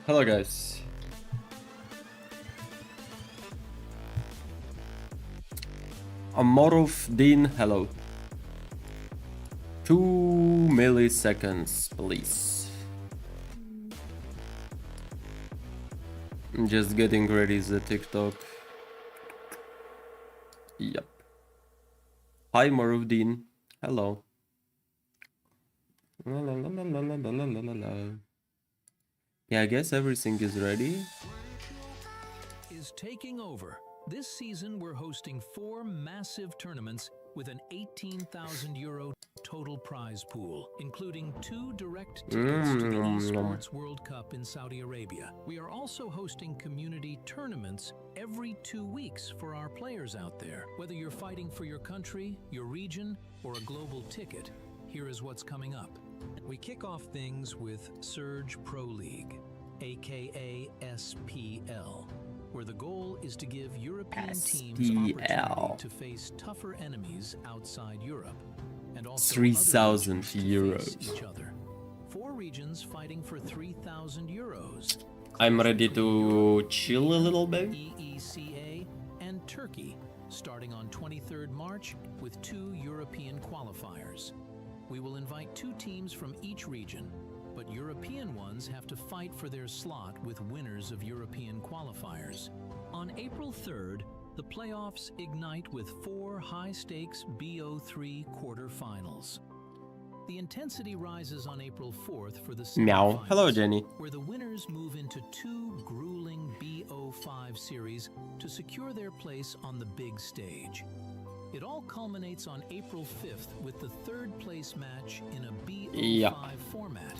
Hello guys. Amorov Dean, hello. 2 milliseconds, please. I'm just getting ready the TikTok. Yep. Hi Maruvdin. Hello. La, la, la, la, la, la, la, la, la. Yeah, I guess everything is ready. Is taking over. This season we're hosting 4 massive tournaments with an €18,000 total prize pool, including 2 direct tickets to the esports World Cup in Saudi Arabia. We are also hosting community tournaments every 2 weeks for our players out there. Whether you're fighting for your country, your region, or a global ticket, here is what's coming up. We kick off things with Surge Pro League, aka SPL, where the goal is to give European teams opportunity to face tougher enemies outside Europe, and also 3,000 euros. each other. 4 regions fighting for €3,000. I'm ready to chill a little bit. EECA and Turkey, starting on 23rd March with 2 European qualifiers. We will invite 2 teams from each region, but European ones have to fight for their slot with winners of European qualifiers. On April 3rd, the playoffs ignite with 4 high-stakes BO3 quarterfinals. The intensity rises on April 4th for the Meow. semifinals, Hello, Jenny. where the winners move into 2 grueling BO5 series to secure their place on the big stage. It all culminates on April 5th with the 3rd place match in a BO5 format,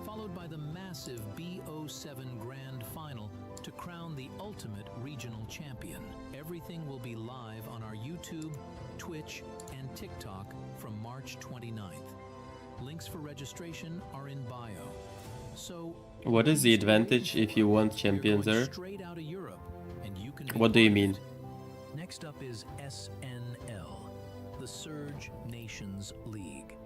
followed by the massive BO7 Grand Final to crown the ultimate regional champion. Everything will be live on our YouTube, Twitch, and TikTok from March 29th. Links for registration are in bio. So, What is the advantage if you want champions there? straight out of Europe, and you can be What do you part of mean? it. Next up is SNL, the Surge Nations League.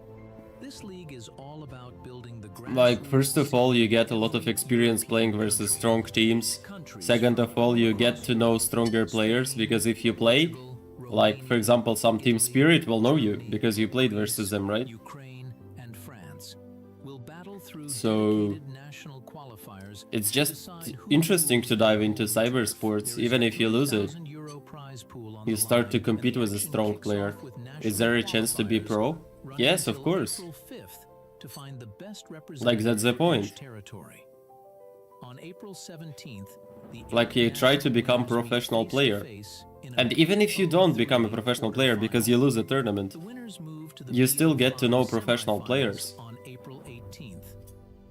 This league is all about building the Like, first of all, you get a lot of experience playing versus strong teams. Second of all, you get to know stronger players, because if you play, like, for example, some Team Spirit will know you, because you played versus them, right? Ukraine and France will battle through So, dedicated national qualifiers it's to just decide who interesting will to dive into cybersports, There is even a if you lose it. €3,000 prize pool on You the start to line, compete and the with a action strong kicks player. off with Is national there a chance to be qualifiers, pro? running Yes, of until course. April 5th to find the best Like, that's the representative for point. each territory. On April 17th, the Like, you try to become professional player. And even if you don't become a professional player because you lose a tournament, you still get to know professional players. On April 18th.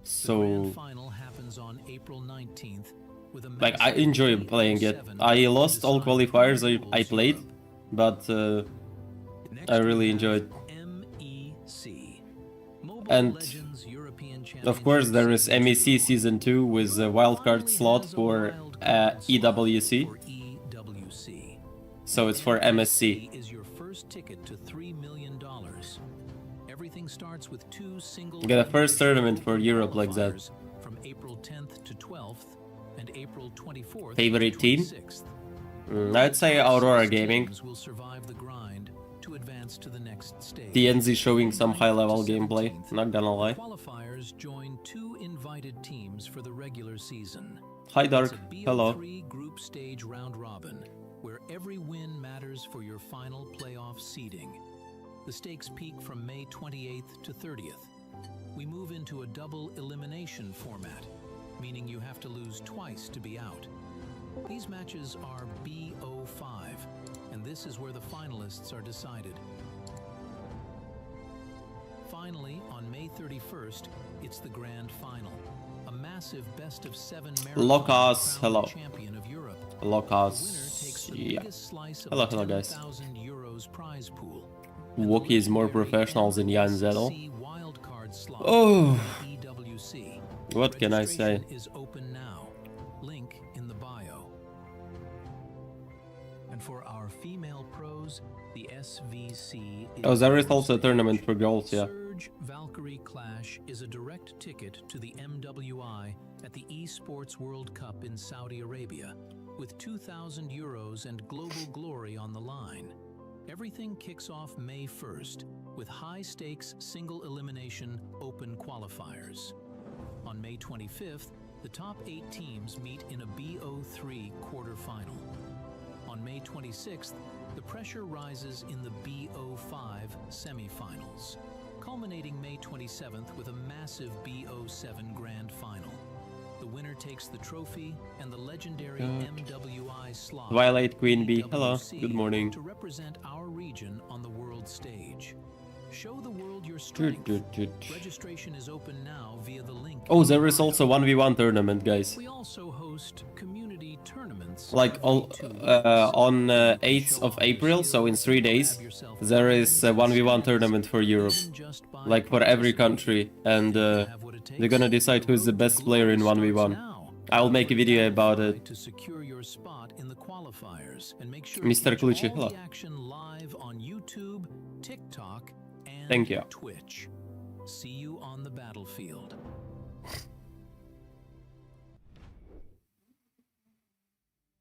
So, Final happens on April 19th with a like, I enjoy playing it. I lost all qualifiers I played, but I really enjoyed. MEC. And of course there is MEC Season 2 with a wildcard slot for EWC. So it's for MSC. Is your first ticket to $3 million. Everything starts with 2 single Get a first tournament for Europe like that. from April 10th to 12th and April 24th Favorite to team? 26th. I'd say Aurora Gaming. Teams will survive the grind to advance to the next stage. TNZ showing some high level gameplay, not gonna lie. Qualifiers join 2 invited teams for the regular season. Hi Dark, It's a hello. BO3 group stage round robin, where every win matters for your final playoff seeding. The stakes peak from May 28th to 30th. We move into a double elimination format, meaning you have to lose twice to be out. These matches are BO5, and this is where the finalists are decided. Finally, 31st, it's the grand final. A massive best-of-7 Locas, hello. champion of Europe. Locas, yeah. Hello, hello guys. Euros prize pool. Wookie is more professional than Jan Zettel. Oh, what can I say? Is open now. Link in the bio. And for our female pros, the SVC is Oh, there is also a tournament for girls, yeah. Surge Valkyrie Clash is a direct ticket to the MWI at the Esports World Cup in Saudi Arabia, with 2,000 euros and global glory on the line. Everything kicks off May 1st with high-stakes single-elimination open qualifiers. On May 25th, the top 8 teams meet in a BO3 quarterfinal. On May 26th, the pressure rises in the BO5 semifinals, culminating May 27th with a massive BO7 grand final. The winner takes the trophy and the legendary MWI slot. Twilight Queen Bee, hello, good morning. To represent our region on the world stage. Show the world your strength. Registration is open now via the link. Oh, there is also 1v1 tournament, guys. We also host community tournaments. Like on 8th of April, so in 3 days, there is a 1v1 tournament for Europe. Like for every country, and they're gonna decide who's the best player in 1v1. I'll make a video about it. To secure your spot in the qualifiers and make sure Mr. Kluchi, all hello. the action live on YouTube, TikTok, and Thank you. Twitch. See you on the battlefield.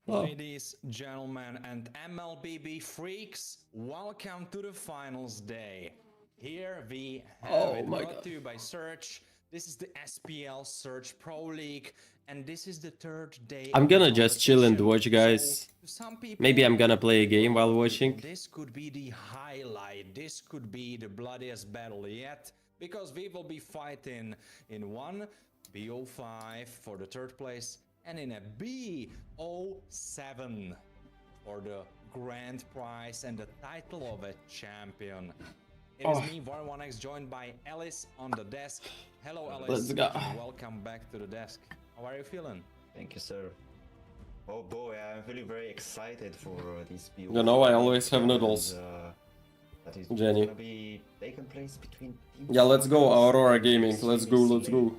Ladies, gentlemen, and MLBB freaks, welcome to the finals day. Here we have it brought to you by Search. This is the SPL Search Pro League, and this is the 3rd day. I'm gonna just chill and watch, guys. Maybe I'm gonna play a game while watching. This could be the highlight. This could be the bloodiest battle yet, because we will be fighting in one BO5 for the 3rd place and in a BO7 for the grand prize and the title of a champion. It is me, Var1x, joined by Alice on the desk. Hello, Alice. Let's go. Welcome back to the desk. How are you feeling? Thank you, sir. Oh boy, I'm really very excited for this BO. You know, I always have noodles. That is Jenny. gonna be taken place between Yeah, let's go, Aurora Gaming. Let's go, let's go.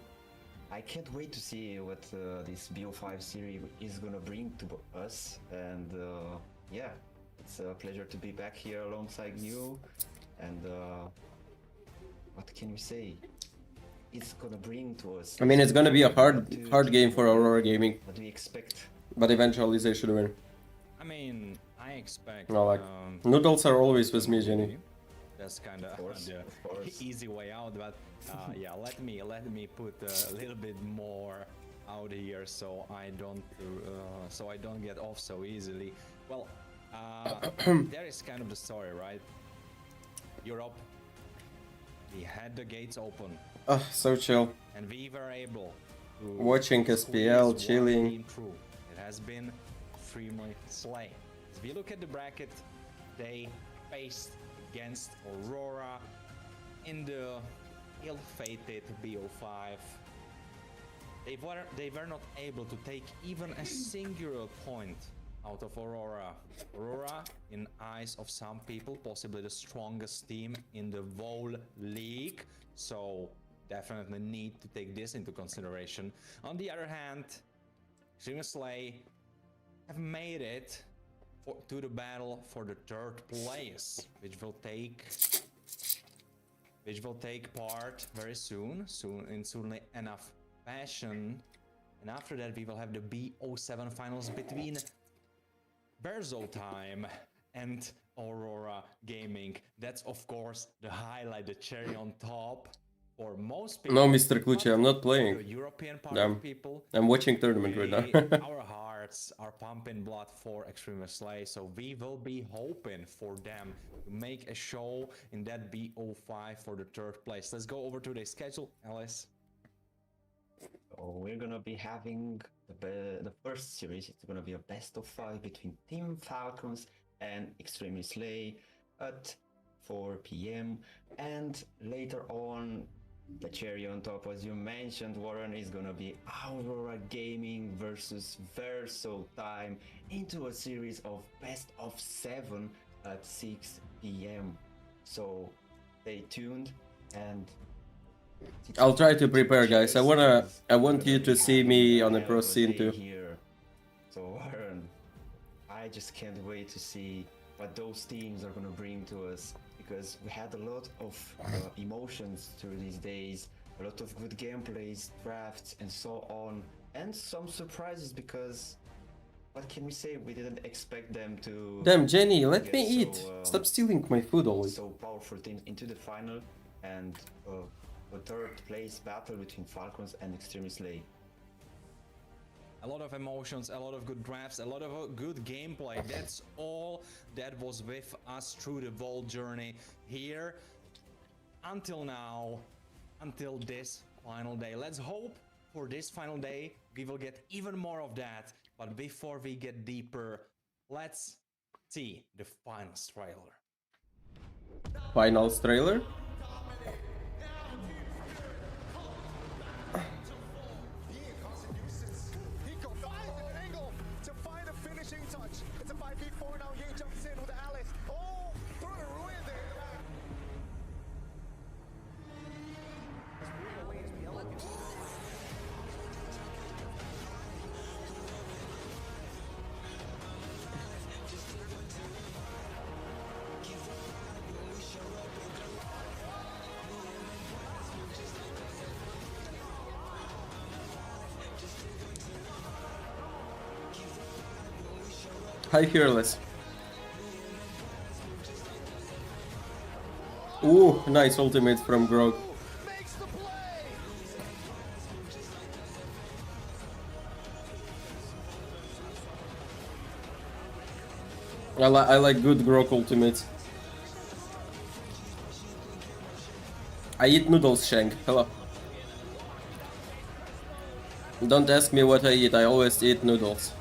I can't wait to see what this BO5 series is gonna bring to us, and yeah, it's a pleasure to be back here alongside you. And what can we say? It's gonna bring to us. I mean, it's gonna be a hard game for Aurora Gaming, What do we expect? but eventually they should win. I mean, I expect... No, like, noodles are always with me, Jenny. That's kind of course. the easy way out, but yeah, let me put a little bit more out here so I don't get off so easily. Well, there is kind of the story, right? Europe, we had the gates open. So chill. And we were able to Watching SPL, squeeze chilling. one team through. It has been extremely slay. If we look at the bracket, they faced against Aurora in the ill-fated BO5. They were not able to take even a singular point out of Aurora. Aurora, in eyes of some people, possibly the strongest team in the whole league. So definitely need to take this into consideration. On the other hand, Extreme Slay have made it to the battle for the 3rd place, which will take part very soon in soon enough fashion. And after that, we will have the BO7 finals between Berzo Time and Aurora Gaming. That's of course the highlight, the cherry on top for most people. No, Mr. Kluchi, I'm not For playing. the European part Damn. of people, I'm watching tournament right now. our hearts are pumping blood for Extreme Slay, so we will be hoping for them to make a show in that BO5 for the 3rd place. Let's go over to the schedule, Alice. So we're gonna be having the first series. It's gonna be a best of 5 between Team Falcons and Extremely Slay at 4 p.m. and later on the cherry on top, as you mentioned, Warren, is gonna be Aurora Gaming versus Verso Time into a series of best of 7 at 6 p.m. So stay tuned, and I'll try to prepare, guys. I want you to see me on the pro scene too. Here. So Warren, I just can't wait to see what those teams are gonna bring to us, because we had a lot of emotions through these days, a lot of good gameplays, drafts, and so on, and some surprises, because what can we say? We didn't expect them to. Damn, Jenny, let get me eat. Stop stealing my food always. So powerful teams into the final, and a third place battle between Falcons and Extremely Slay. A lot of emotions, a lot of good drafts, a lot of good gameplay. That's all that was with us through the whole journey here until now, until this final day. Let's hope for this final day we will get even more of that. But before we get deeper, let's see the finals trailer. Finals trailer? It's a 5v4 now. Ye jumps in with Alice. Oh, through the ruin there. Hi, Fearless. Ooh, nice ultimate from Grog. Makes the play. I like good Grog ultimates. I eat noodles, Shank. Hello. Don't ask me what I eat, I always eat noodles.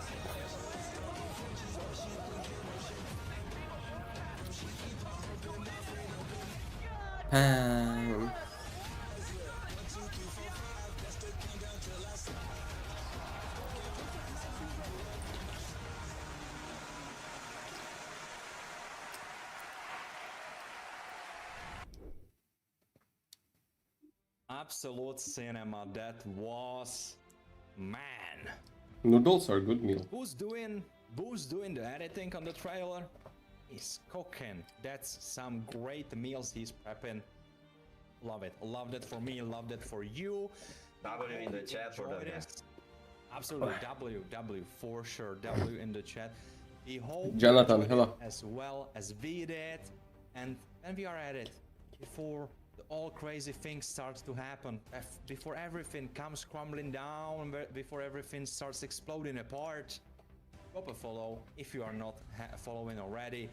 Absolute cinema, that was, man. Noodles are good meal. Who's doing the editing on the trailer? He's cooking. That's some great meals he's prepping. Love it. Love that for me. Love that for you. W in the chat for Enjoy the this. Absolutely. W for sure. W in the chat. We hope Jonathan, you enjoyed hello. it as well as we did. And then we are at it before all crazy things start to happen, before everything comes crumbling down, before everything starts exploding apart. Drop a follow if you are not following already.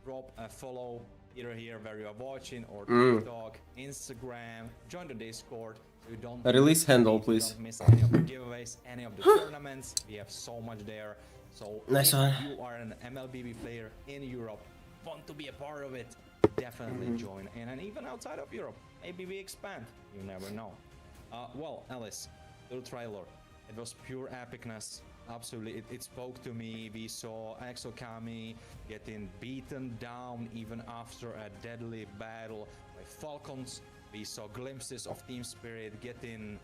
Drop a follow either here where you are watching, or TikTok, Instagram. Join the Discord so you don't Release handle, please. don't miss any of the giveaways, any of the tournaments. We have so much there. So Nice if one. you are an MLBB player in Europe, want to be a part of it, definitely join in. And even outside of Europe, maybe we expand. You never know. Well, Alice, the trailer, it was pure epicness. Absolutely, it spoke to me. We saw Exokami getting beaten down even after a deadly battle by Falcons. We saw glimpses of Team Spirit getting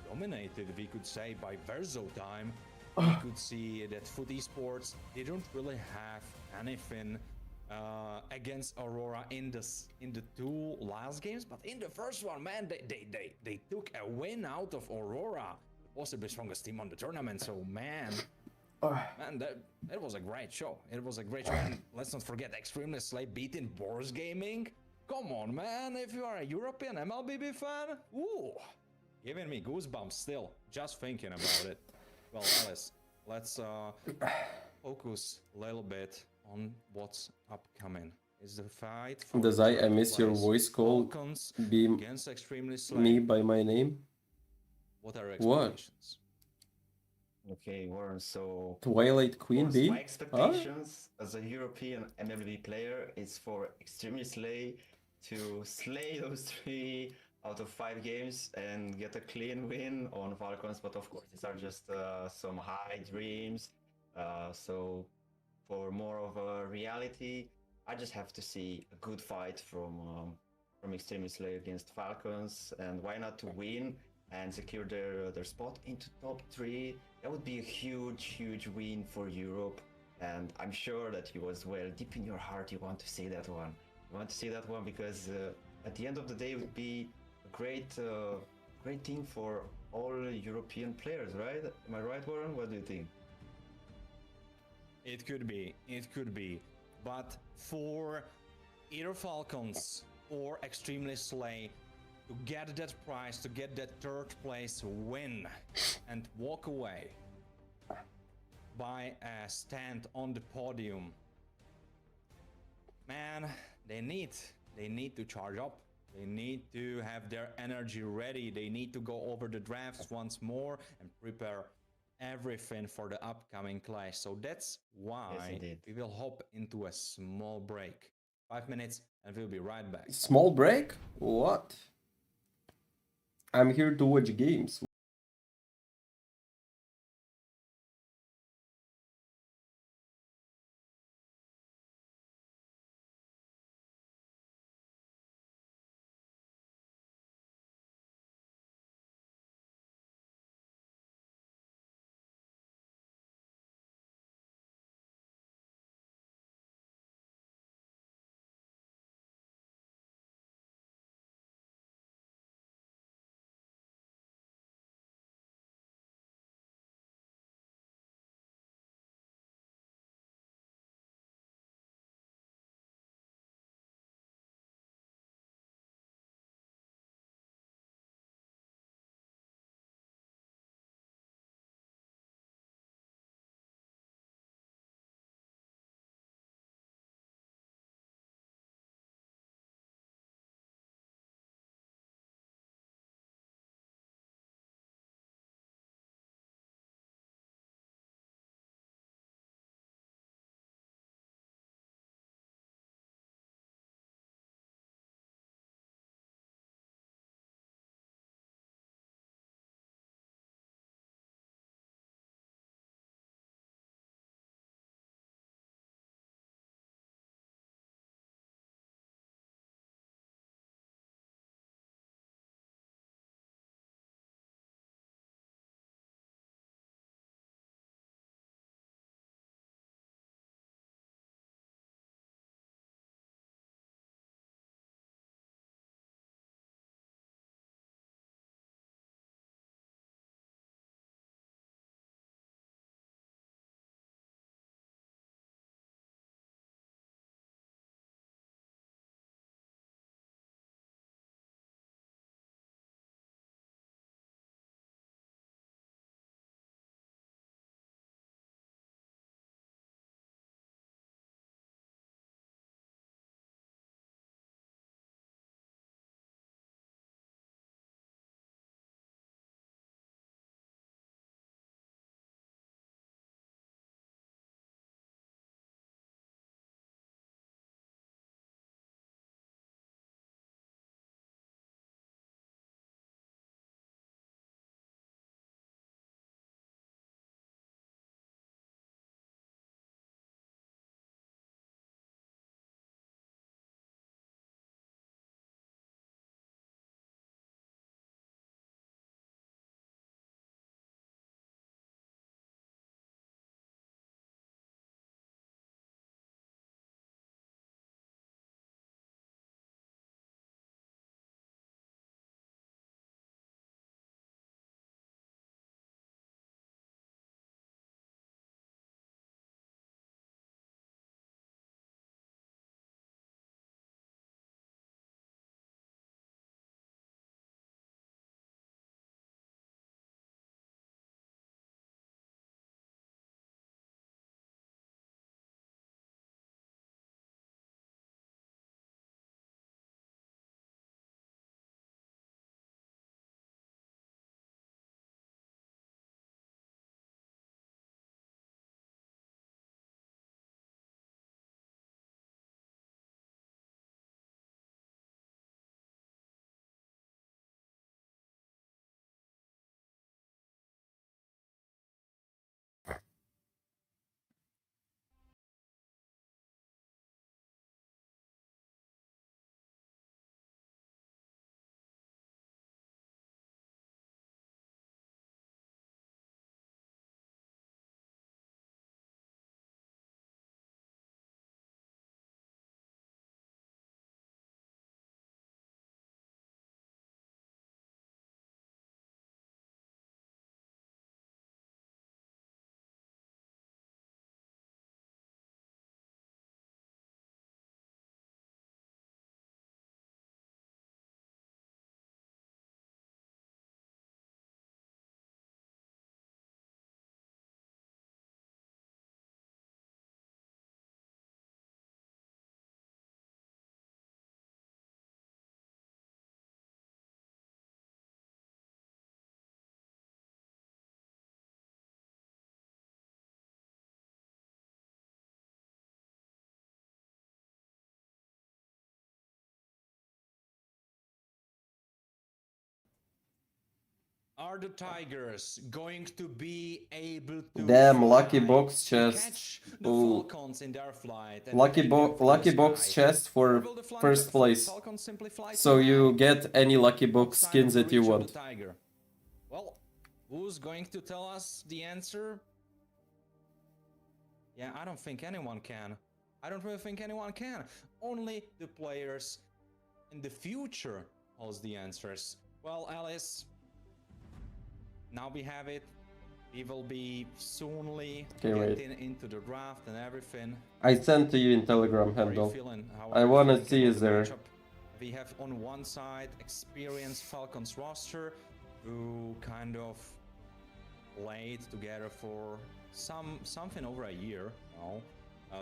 dominated, we could say, by Verso Time. We could see that Foot Esports didn't really have anything against Aurora in the two last games, but in the first one, man, they took a win out of Aurora, possibly strongest team on the tournament. So man, that was a great show. It was a great show. And let's not forget Extremely Slay beating Boris Gaming. Come on, man! If you are a European MLBB fan, ooh, giving me goosebumps still just thinking about it. Well, Alice, let's focus a little bit on what's upcoming. Is the fight for Does I miss your voice call Falcons be against Extremely Slay. me by my name? What are your What? expectations? Okay, Warren, so Twilight Queen course, B? my expectations as a European MLB player is for Extremely Slay to slay those three out of 5 games and get a clean win on Falcons. But of course, these are just some high dreams. So for more of a reality, I just have to see a good fight from Extremely Slay against Falcons, and why not to win and secure their spot into top 3. That would be a huge win for Europe, and I'm sure that you as well, deep in your heart, you want to see that one. You want to see that one because at the end of the day, it would be a great thing for all European players, right? Am I right, Warren? What do you think? It could be. But for either Falcons or Extremely Slay to get that prize, to get that third place win and walk away by a stand on the podium, man, they need to charge up. They need to have their energy ready. They need to go over the drafts once more and prepare everything for the upcoming clash. So that's why we will hop into a small break. 5 minutes and we'll be right back. Small break? What? I'm here to watch games. Are the Tigers going to be able to Damn, fly lucky box to chest. catch the Ooh. Falcons in their flight? And Lucky hang them from lucky the box sky? chest Or for will the first place. Falcons simply fly So too you high get any lucky box outside skins of the that you reach of want. the Tiger? Well, who's going to tell us the answer? Yeah, I don't think anyone can. I don't really think anyone can. Only the players in the future knows the answers. Well, Alice, now we have it. We will be soonly Okay, wait. getting into the draft and everything. I sent to you in Telegram How are you handle. feeling? How I are you wanna feeling see about is the there. matchup? We have on one side experienced Falcons roster who kind of played together for something over a year now.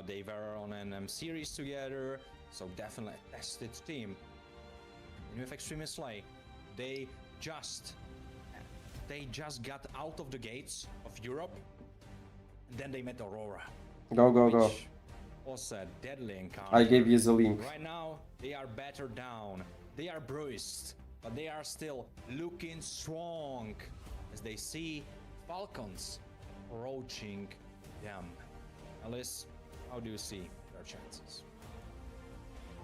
They were on an series together, so definitely a tested team. And with Extreme Slay, they just got out of the gates of Europe, and then they met Aurora. Go, go, which go. was a deadly encounter. I gave you the link. Right now, they are battered down. They are bruised, but they are still looking strong as they see Falcons approaching them. Alice, how do you see their chances?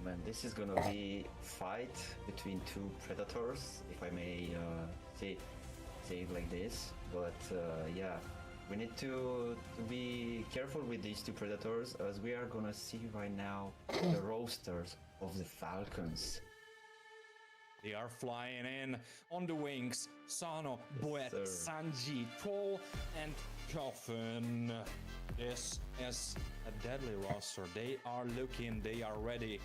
Man, this is gonna be a fight between two predators, if I may say it like this. But yeah, we need to be careful with these two predators, as we are gonna see right now the rosters of the Falcons. They are flying in on the wings. Sano, Boet, sir. Sanji, Troll, and Coffin. This is a deadly roster. They are looking, they are ready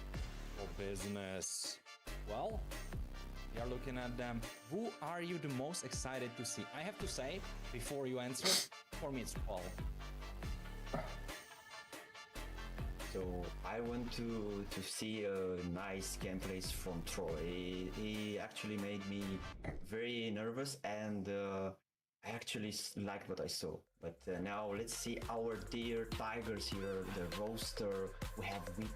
for business. Well, we are looking at them. Who are you the most excited to see? I have to say, before you answer, for me it's Paul. So I want to see nice gameplays from Troy. He actually made me very nervous, and I actually liked what I saw. But now let's see our dear Tigers here, the roster. We have Wick,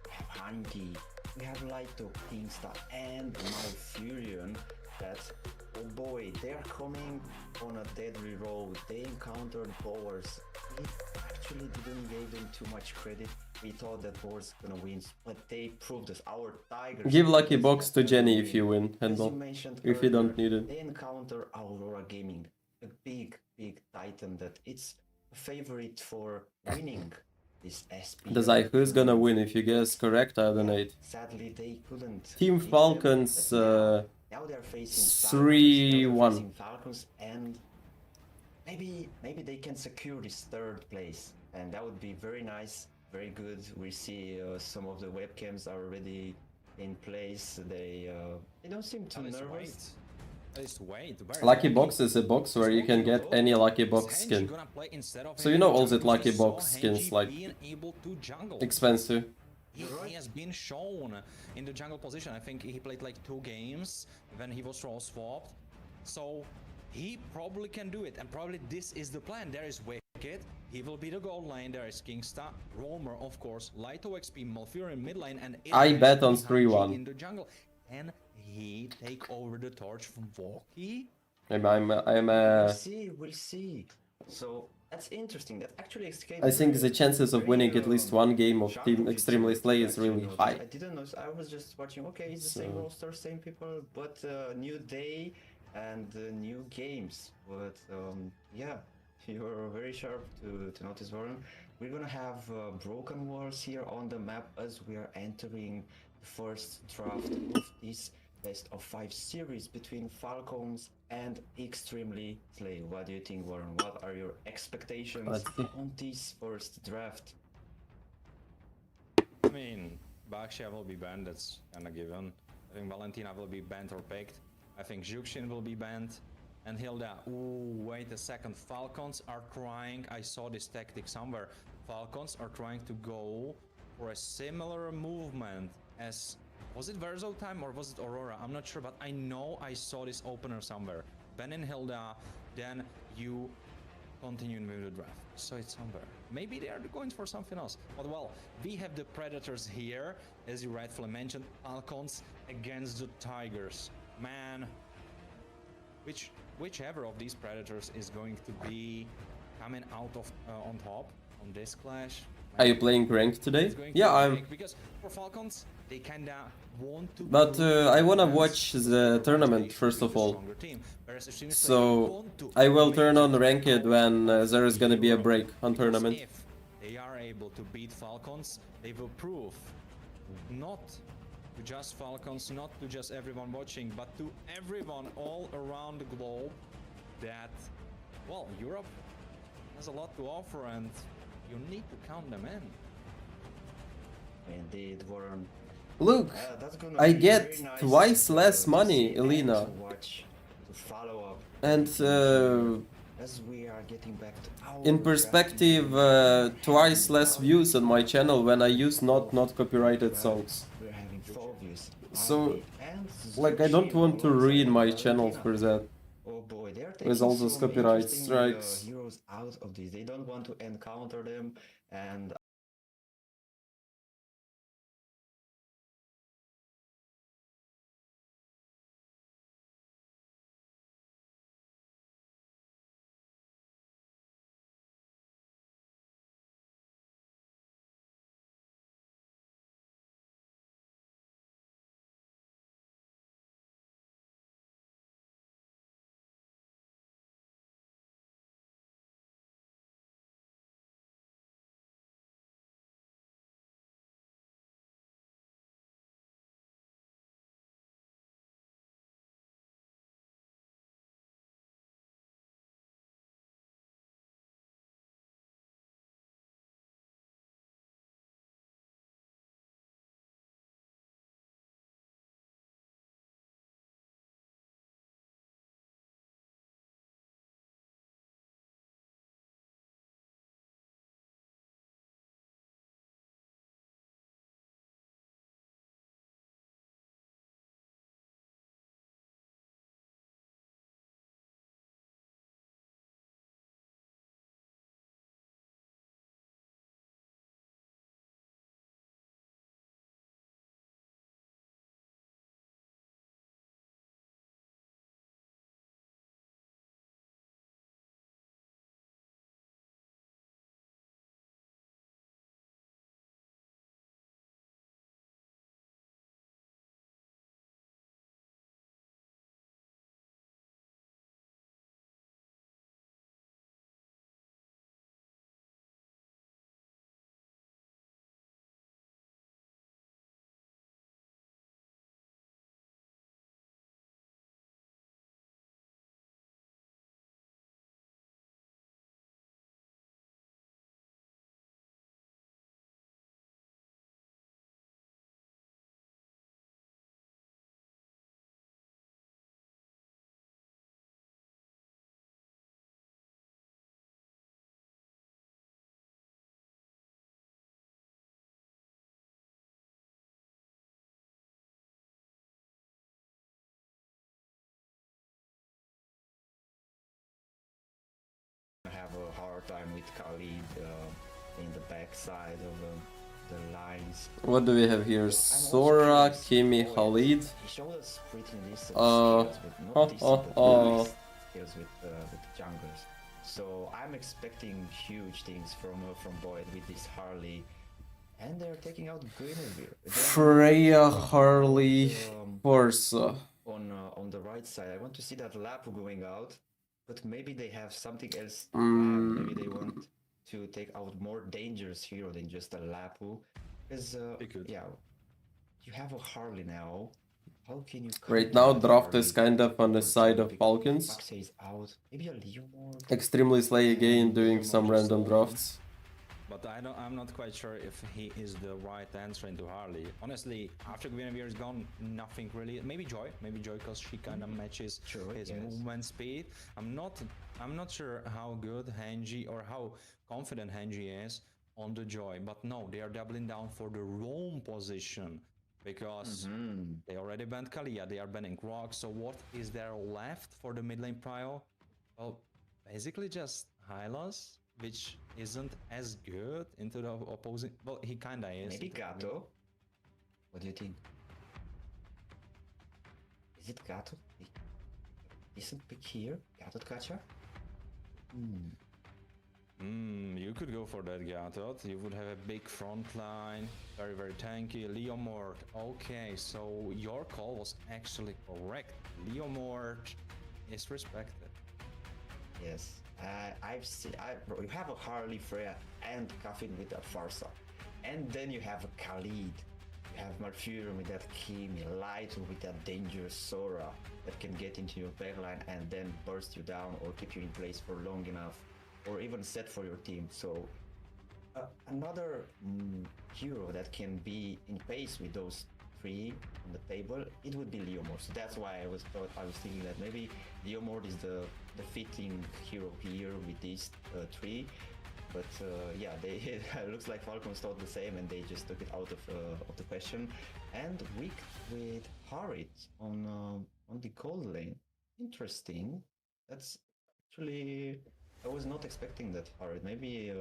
we have Handy, we have Lighto, Kingsta, and Malfurion. That's, oh boy, they're coming on a deadly road. They encountered Bowers. We actually didn't give them too much credit. We thought that Bowers gonna win, but they proved us. Our Tigers. Give lucky box to gonna Jenny win. if you win, As you handle. mentioned If you don't earlier, need it. they encounter Aurora Gaming, a big titan that it's a favorite for winning this SPL. Desai, who's gonna win? If you guess correct, I donate. Sadly, they couldn't. Team beat them, Falcons, but now they're facing 3-1. Falcons, and maybe they can secure this third place, and that would be very nice, very good. We see some of the webcams are already in place. They don't seem too nervous. Wait. Lucky box is a box where you can get any lucky box skin. So you know all that lucky box skins, like, expensive. He has been shown in the jungle position. I think he played like 2 games when he was role swapped. So he probably can do it, and probably this is the plan. There is Wicked, he will be the gold lane. There is Kingsta, Roamer, of course, Lighto XP, Malfurion mid lane, and I bet on 3-1. in the jungle. And he take over the torch from Walkie. We'll see. So that's interesting. That actually escaped. I think the chances of winning at least one game of Team Extremely Slay is really high. I didn't know. I was just watching. Okay, it's the same roster, same people, but new day and new games. But yeah, you're very sharp to notice, Warren. We're gonna have broken walls here on the map as we are entering the first draft of this best of 5 series between Falcons and Extremely Slay. What do you think, Warren? What are your expectations on this first draft? I mean, Baxia will be banned, that's kinda given. I think Valentina will be banned or picked. I think Juxin will be banned. And Hilda, ooh, wait a second. Falcons are trying, I saw this tactic somewhere. Falcons are trying to go for a similar movement as, was it Verzo time or was it Aurora? I'm not sure, but I know I saw this opener somewhere. Ben and Hilda, then you continue with the draft. So it's somewhere. Maybe they are going for something else. But well, we have the Predators here, as you rightfully mentioned, Falcons against the Tigers. Man, which whichever of these predators is going to be coming out of on top on this clash. Are you playing ranked today? It's going to Yeah, be I'm. big, because for Falcons they kinda want to. But prove I wanna against watch the Rora's tournament base first with of the all. stronger team, whereas it seems like they So want to I will make turn on it ranked out when of there is gonna be a Europe. break on Because tournament. if they are able to beat Falcons, they will prove not to just Falcons, not to just everyone watching, but to everyone all around the globe that, well, Europe has a lot to offer and you need to count them in. Indeed, Warren. Look, That's gonna I be get very nice, twice less to money, see and Elena. to watch, to follow up. And As we are getting back to our in drafting perspective, game, twice and less now views on my channel when I use not we're copyrighted having songs. We're having 4 views. So, Army and like, I don't Tsushima want to alongside ruin my Valentina. channel for that. Oh boy, they are With taking all those some copyright interesting strikes. heroes out of this. They don't want to encounter them, and have a hard time with Khalid in the backside of the lines. What do we have here? I'm also Sora, curious, Kimi, Boyd, Khalid. He showed us pretty decent Uh, skills, but not decent, but nice skills with the junglers. So I'm expecting huge things from Boyd with this Harley, and they're taking out Guinevere. Freya, Harley, Forza. On the right side, I want to see that Lapu going out, but maybe they have something else. Maybe they want to take out more dangerous hero than just a Lapu, because yeah, you have a Harley now. How can you Right counter now, that draft Harley is kind of on the for side two of big- Falcons. Maxe is out. Maybe a Leomord. Extremely Slay again doing some random drafts. But I'm not quite sure if he is the right answer into Harley. Honestly, after Guinevere is gone, nothing really. Maybe Joy, because she kind of matches True, his yes. movement speed. I'm not sure how good Hanji or how confident Hanji is on the Joy. But no, they are doubling down for the roam position because they already banned Kalia. They are banning Grog. So what is there left for the mid lane prio? Well, basically just Hylas, which isn't as good into the opposing. Well, he kinda is. Maybe Gato. What do you think? Is it Gato? decent pick here. Gatot Gacha. You could go for that, Gatot. You would have a big front line, very, very tanky. Leomord. Okay, so your call was actually correct. Leomord is respected. Yes. I've seen. Bro, you have a Harley, Freya, and Kafin with that Farsa, and then you have a Khalid. You have Malfurion with that Kimi, Light with that dangerous Sora that can get into your backline and then burst you down or keep you in place for long enough, or even set for your team. So another hero that can be in pace with those three on the table, it would be Leomord. So that's why I was thinking that maybe Leomord is the fitting hero here with these three. But yeah, it looks like Falcons thought the same and they just took it out of the question. And weak with Harit on the gold lane. Interesting. That's actually, I was not expecting that Harit. Maybe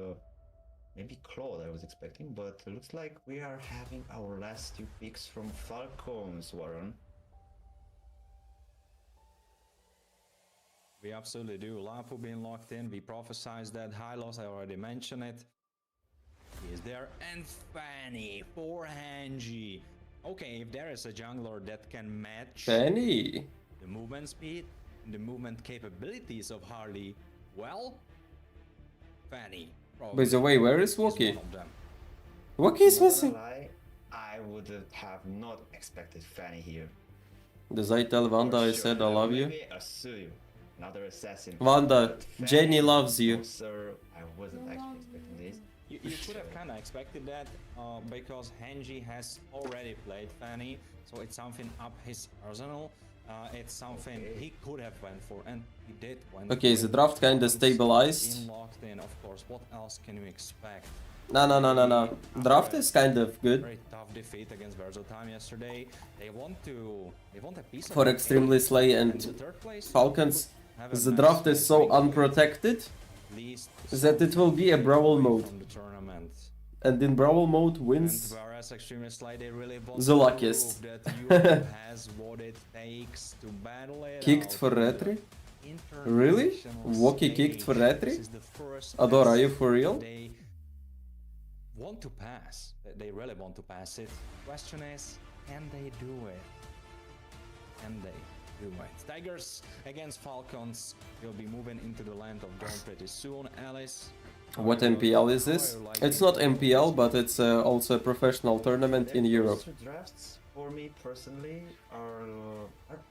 Claude I was expecting, but it looks like we are having our last two picks from Falcons, Warren. We absolutely do. Lapu being locked in. We prophesized that. Hylos, I already mentioned it. He is there. And Fanny for Hanji. Okay, if there is a jungler that can match Fanny. the movement speed, the movement capabilities of Harley, well, Fanny. By the way, where is one Wookie? of them. Wookie is Not gonna missing. lie, I would have not expected Fanny here. Does I tell Wanda I For said I sure. love you? Maybe Asuyu, another assassin. Wanda, But Jenny Fanny, loves you. no, sir, I wasn't actually expecting this. You could have kind of expected that because Hanji has already played Fanny, so it's something up his arsenal. It's something he could have went for, and he did went Okay, for the it. draft kinda Being stabilized. locked in, of course. What else can you expect? No. Draft is kind of good. Very tough defeat against Versatime yesterday. They want a piece of For the Extremely cake. Slay And and the third place Falcons, would have a the draft is massive so win to it. unprotected At least that it will be a brawl mode. from the tournament. And in brawl mode And wins whereas Extremely Slay, they really want the to luckiest. prove that Europe has what it takes to battle it Kicked out for in the Retri? Really? international Wookie kicked for stage. Retri? This is the first Adore, are pass you for real? They want to pass. They really want to pass it. Question is, can they do it? Can they do it? Tigers against Falcons will be moving into the land of Dawn pretty soon. Alice. What MPL is this? It's not MPL, but it's also a professional tournament in Their Europe. roster drafts, for me personally, are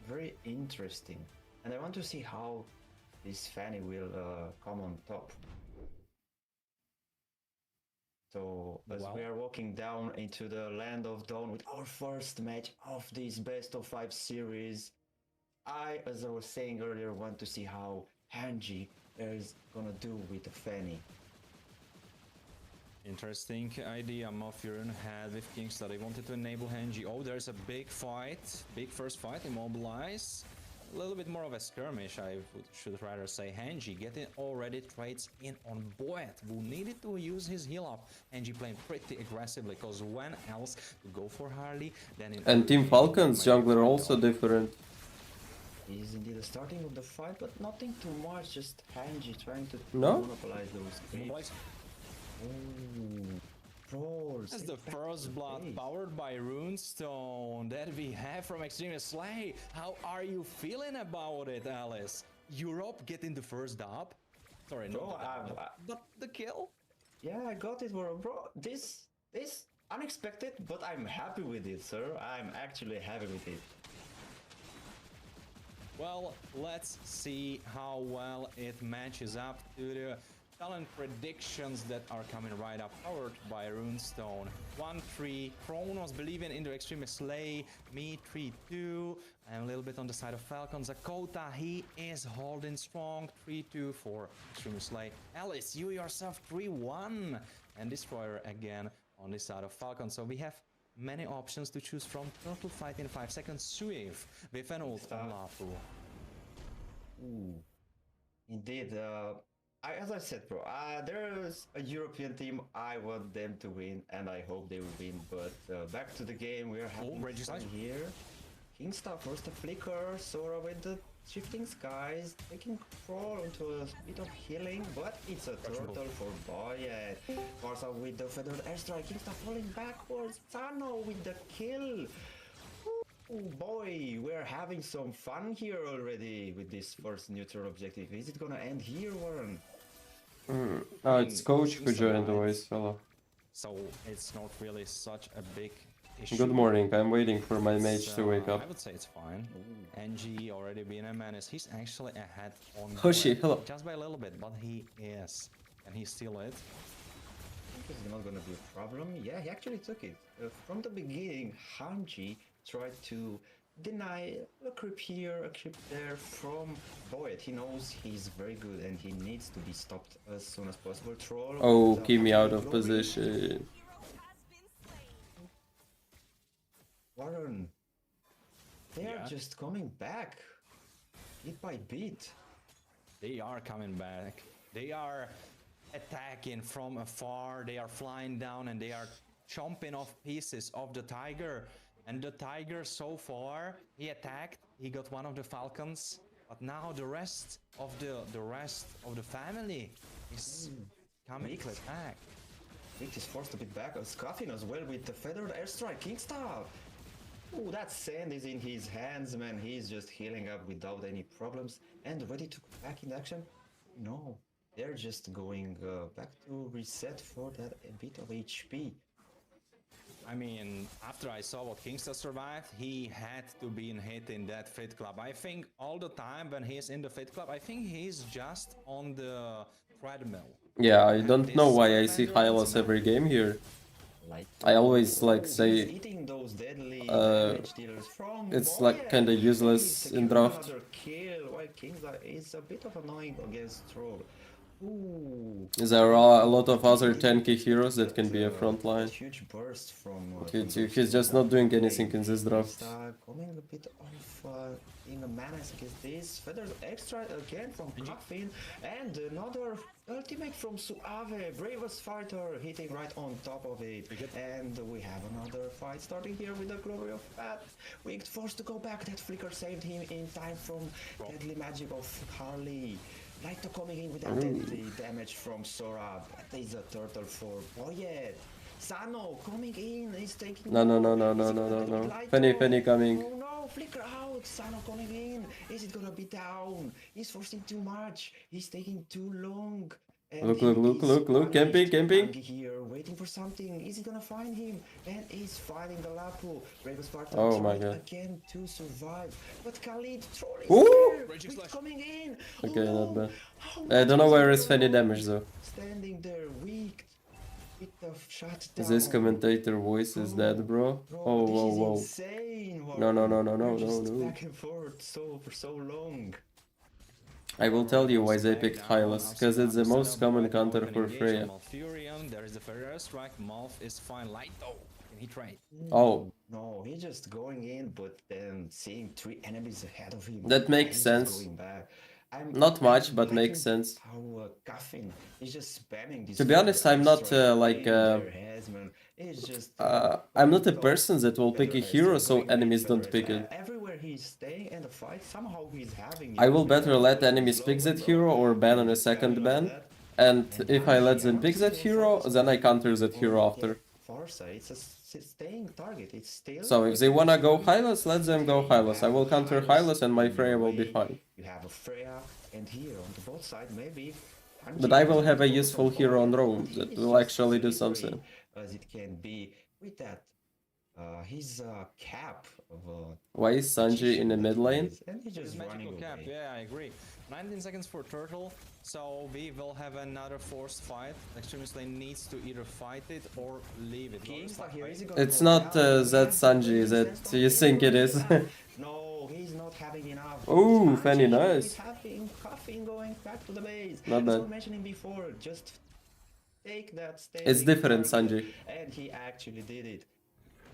very interesting, and I want to see how this Fanny will come on top. So as we are walking down into the land of Dawn with our first match of this best of 5 series, as I was saying earlier, want to see how Hanji is gonna do with the Fanny. Interesting idea Malfurion had with Kingstar. They wanted to enable Hanji. Oh, there's a big fight. Big first fight. Immobilize. A little bit more of a skirmish, should rather say. Hanji getting already trades in on Boet, who needed to use his heal up. Hanji playing pretty aggressively, because when else to go for Harley, then in And Team Falcons jungler also different. Is indeed the starting of the fight, but nothing too much, just Hanji trying to No? monopolize those creeps. Ooh, trolls. That's the first blood powered by Runestone that we have from Extreme Slay. How are you feeling about it, Alice? Europe getting the first dub? Sorry, Bro, not the dub, but the kill? Yeah, I got it, bro. This unexpected, but I'm happy with it, sir. I'm actually happy with it. Well, let's see how well it matches up to the talent predictions that are coming right up, powered by Runestone. 1-3, Kronos believing into Extreme Slay, me 3-2, and a little bit on the side of Falcons. Zakota, he is holding strong, 3-2 for Extreme Slay. Alice, you yourself 3-1, and Destroyer again on the side of Falcons. So we have many options to choose from. Turtle fight in 5 seconds, Suev with an ult on Lapu. Ooh, indeed. As I said, bro, there's a European team. I want them to win, and I hope they will win. But back to the game, we are having fun here. Kingstar first a flicker, Sora with the Shifting Skies, taking control into a bit of healing, but it's a turtle for Boyet. Barca with the feathered airstrike, Kingsta falling backwards, Sano with the kill. Oh boy, we're having some fun here already with this first neutral objective. Is it gonna end here, Warren? Oh, it's Coach who joined the voice, fellow. So it's not really such a big issue. Good morning, I'm waiting for my mage to wake up. I would say it's fine. NG already being a menace. He's actually ahead on Hoshi, board, hello. just by a little bit, but he is. And he's still it. It's not gonna be a problem. Yeah, he actually took it. From the beginning, Hanji tried to deny a creep here, a creep there from Boyd. He knows he's very good and he needs to be stopped as soon as possible. Troll. Oh, keep me out of position. Warren, they are Yeah. just coming back, bit by bit. They are coming back. They are attacking from afar. They are flying down and they are chomping off pieces of the tiger. And the tiger so far, he attacked. He got one of the falcons. But now the rest of the family is coming Mix. back. Vic is forced to be back. Scuffing as well with the feathered airstrike. Kingstar. Ooh, that sand is in his hands, man. He's just healing up without any problems and ready to go back in action. No, they're just going back to reset for that a bit of HP. I mean, after I saw what Kingston survived, he had to be hit in that Fit Club. I think all the time when he's in the Fit Club, I think he's just on the treadmill. Yeah, I don't know why I see Hylas every game here. Like, I always like he's say eating those deadly damage dealers from it's Boyet. like kinda useless He's in securing draft. another kill, while Kingstar is a bit of annoying against Troll. Ooh. There are a lot of other tanky heroes that can be a front That line. huge burst from. He's just not doing anything in this draft. Coming a bit of being a menace against this. Feather extra again from Coffin and another ultimate from Suave. Bravest fighter hitting right on top of it. And we have another fight starting here with the glory of Pat. We're forced to go back. That flicker saved him in time from deadly magic of Harley. Lighto coming in with that deadly damage from Sora. That is a turtle for Boyet. Sano coming in, he's taking. No. Penny coming. Oh no, flicker out. Sano coming in. Is it gonna be down? He's forcing too much. He's taking too long. And Look, he look, is look, camping. Angie here, waiting for something. Is he gonna find him? And he's finding the Lapu. Bravest Spartan Oh my tried god. again to survive. But Khalid trolling Ooh! here. With coming in. Okay, Oh, not bad. how I don't know much where is is Fanny Sora damage though. standing there weak with the shut down. This commentator voice is dead, bro. Oh, this is whoa. insane. No. We're just back and forth for so long. I will tell you why they picked Hylas, because it's the most common counter for Freya. Malfurion, there is the Ferrer strike. Malf is fine. Lighto, can he trade? Oh, No, he's just going in, but then seeing 3 enemies ahead of him. That makes he's just sense. going back. Not much, I'm but makes liking sense. How Caffeine is just spamming this. To be honest, I'm not like I'm not a person that will pick a hero so enemies don't pick it. Everywhere he's staying in the fight, somehow he's having. I will better let enemies pick that hero or ban on a second ban. And if I let them pick that hero, then I counter that hero after. Forza, it's a staying target. It's still. So if they wanna go Hylas, let them go Hylas. I will counter Hylas and my Freya will be fine. You have a Freya, and here on the both side maybe. But I will have a useful hero on roam that will actually do something. As it can be with that, his cap of. Why is Sanji in the mid lane? And he's just His running magical cap, away. yeah, I agree. 19 seconds for Turtle, so we will have another forced fight. Extremist lane needs to either fight it or leave it. Kingstar here, is he gonna It's go not down? that Sanji that you think it is. No, he's not having enough. Ooh, Sanji Fanny, here nice. is having coffee going back to the base. Not As bad. I was mentioning before, just take that stake. It's different, target, Sanji. And he actually did it.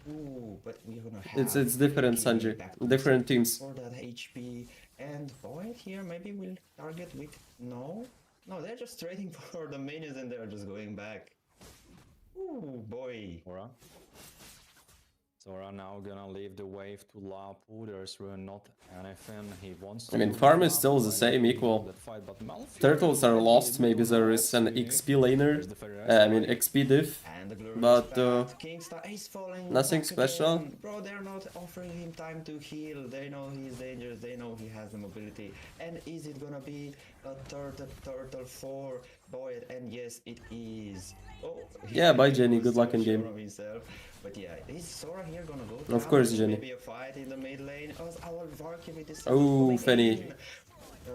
Ooh, but we're gonna have. It's different, King Sanji. back to Different the teams. For that HP. And Boyd here maybe will target with. No, they're just trading for the minions and they're just going back. Ooh, boy. Aura. Sora now gonna leave the wave to Lapu. There's really not anything he wants to I mean, do farm with is still Lapu. the I same, don't know equal. that fight, but Malfurion Turtles are already lost, maybe knew there how is an to- XP laner, There's the Fairy I mean already. XP diff, And the glorious but Kingstar is falling nothing back special. again. Bro, they're not offering him time to heal. They know he's dangerous. They know he has the mobility. And is it gonna be a turtle 4? Boy, and yes, it is. Oh, Yeah, bye, Jenny. was Good luck in sure game. of himself. But yeah, is Sora here gonna go? Of down? course, Jenny. Maybe a fight in the mid lane. As our Valkyrie is Oh, coming Fanny. in.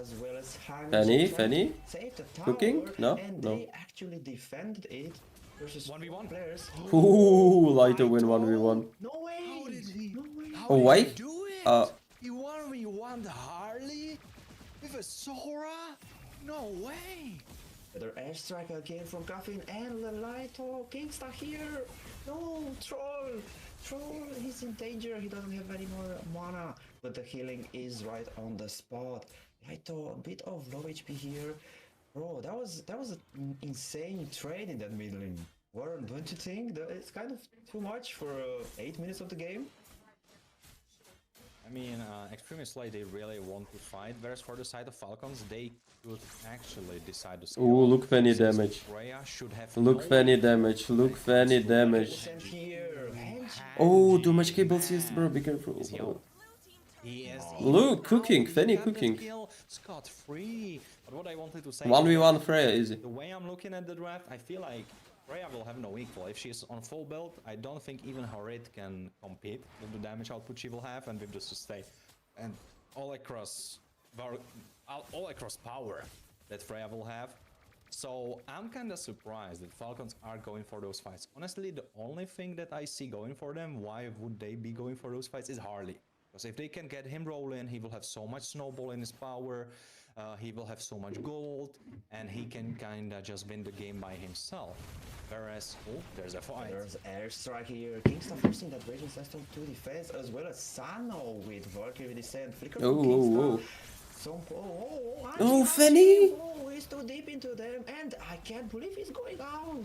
As well as Hanji Fanny, trying to Fanny? save the tower, Cooking? No? and No. they actually defended it versus 1v1 players. Ooh, Lighter win 1v1. No way! How did he? No way! How Oh, did why? he do it? He 1v1 Harley with a Sora? No way! Another airstrike again from Gaffin and Lelito. Kingstar here! No! Troll! Troll, he's in danger. He doesn't have any more mana. But the healing is right on the spot. Lito, a bit of low HP here. Bro, that was an insane trade in that mid lane. Warren, don't you think that it's kind of too much for 8 minutes of the game? I mean, Extremist like they really want to fight, whereas for the side of Falcons, they could actually decide to scale Ooh, up. look Fanny Since damage. Freya should have Look no Fanny way damage, look Fanny damage. Send here. Oh, too much cables used, bro, be careful. He is Look, cooking, he Fanny got that cooking. kill scot-free. But what I wanted to say 1v1 Freya, easy. the way I'm looking at the draft, I feel like Freya will have no equal. If she's on full build, I don't think even Harit can compete with the damage output she will have and with the sustain. And all across power that Freya will have. So I'm kind of surprised that Falcons are going for those fights. Honestly, the only thing that I see going for them, why would they be going for those fights, is Harley. Because if they can get him rolling, he will have so much snowball in his power, he will have so much gold, and he can kind of just win the game by himself. Whereas, oh, there's a fight. There's airstrike here. Kingstar forcing that Raging Sandstorm to defense, as well as Sano with Valkyrie Descent. Flicker from Oh, Kingstar. oh, Oh, Fanny! Oh, he's too deep into them, and I can't believe he's going out.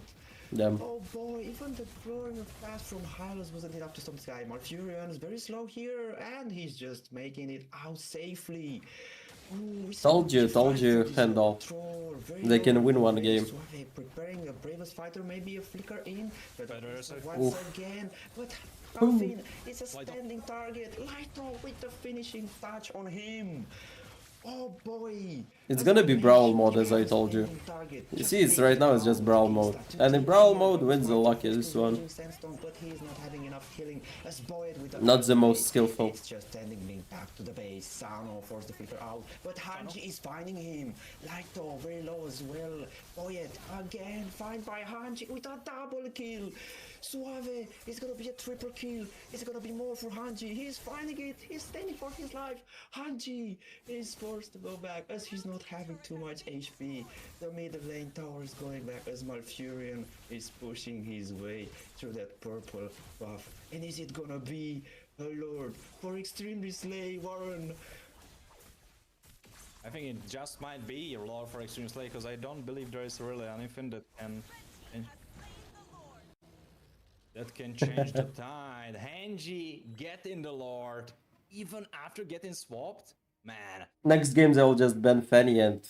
Damn. Oh boy, even the blowing of fast from Hylos wasn't enough to stop this guy. Malfurion is very slow here, and he's just making it out safely. Ooh, Told you, Handel. They can win one game. Suave preparing a bravest fighter, maybe a flicker in. But Better once again, but Coffin is a standing target. Lito with the finishing touch on him. Oh boy! It's gonna be Brawl mode, as I told you. You see, it's right now it's just Brawl mode. And in Brawl mode wins the luckiest one. But he's not having enough killing. As Boyd with Not the most skillful. It's just standing link back to the base. Sano forced the flicker out, but Hanji is finding him. Lito very low as well. Boyd again find by Hanji with a double kill. Suave, it's gonna be a triple kill. It's gonna be more for Hanji. He's finding it. He's standing for his life. Hanji is forced to go back as he's not having too much HP. The middle lane tower is going back as Malfurion is pushing his way through that purple buff. And is it gonna be a lord for extremely slay Warren? I think it just might be a lot for Extreme Slay, because I don't believe there is really anything that can change the tide. Hanji, get in the Lord, even after getting swapped, man. Next game they'll just ban Fanny and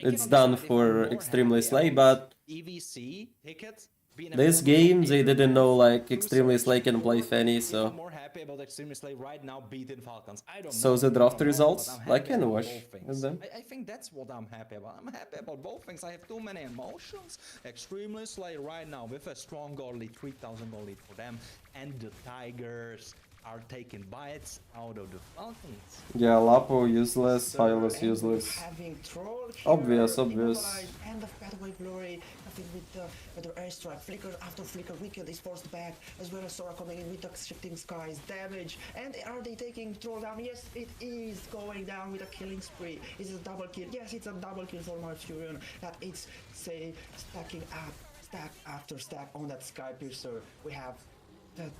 it's done for Extremely Slay, but EVC ticket. this game they didn't know like Extremely Slay can play Fanny, so... I'm more happy about Extremely Slay right now beating Falcons. I don't So know the draft but I'm results, happy I can about watch both things. with them. I think that's what I'm happy about. I'm happy about both things. I have too many emotions. Extremely Slay right now with a strong goal lead, 3,000 goal lead for them, and the Tigers are taking bites out of the Falcons. Yeah, Lapo useless, Hylos useless. Having troll here, Obvious. immobilized, end of Pathway Glory. Nothing with the airstrike. Flicker after flicker. Wicked is forced back, as well as Sora coming in with the shifting skies. Damage. And are they taking troll down? Yes, it is going down with a killing spree. Is it a double kill? Yes, it's a double kill for Malfurion. That it's stacking up, stack after stack on that Sky Piercer. We have that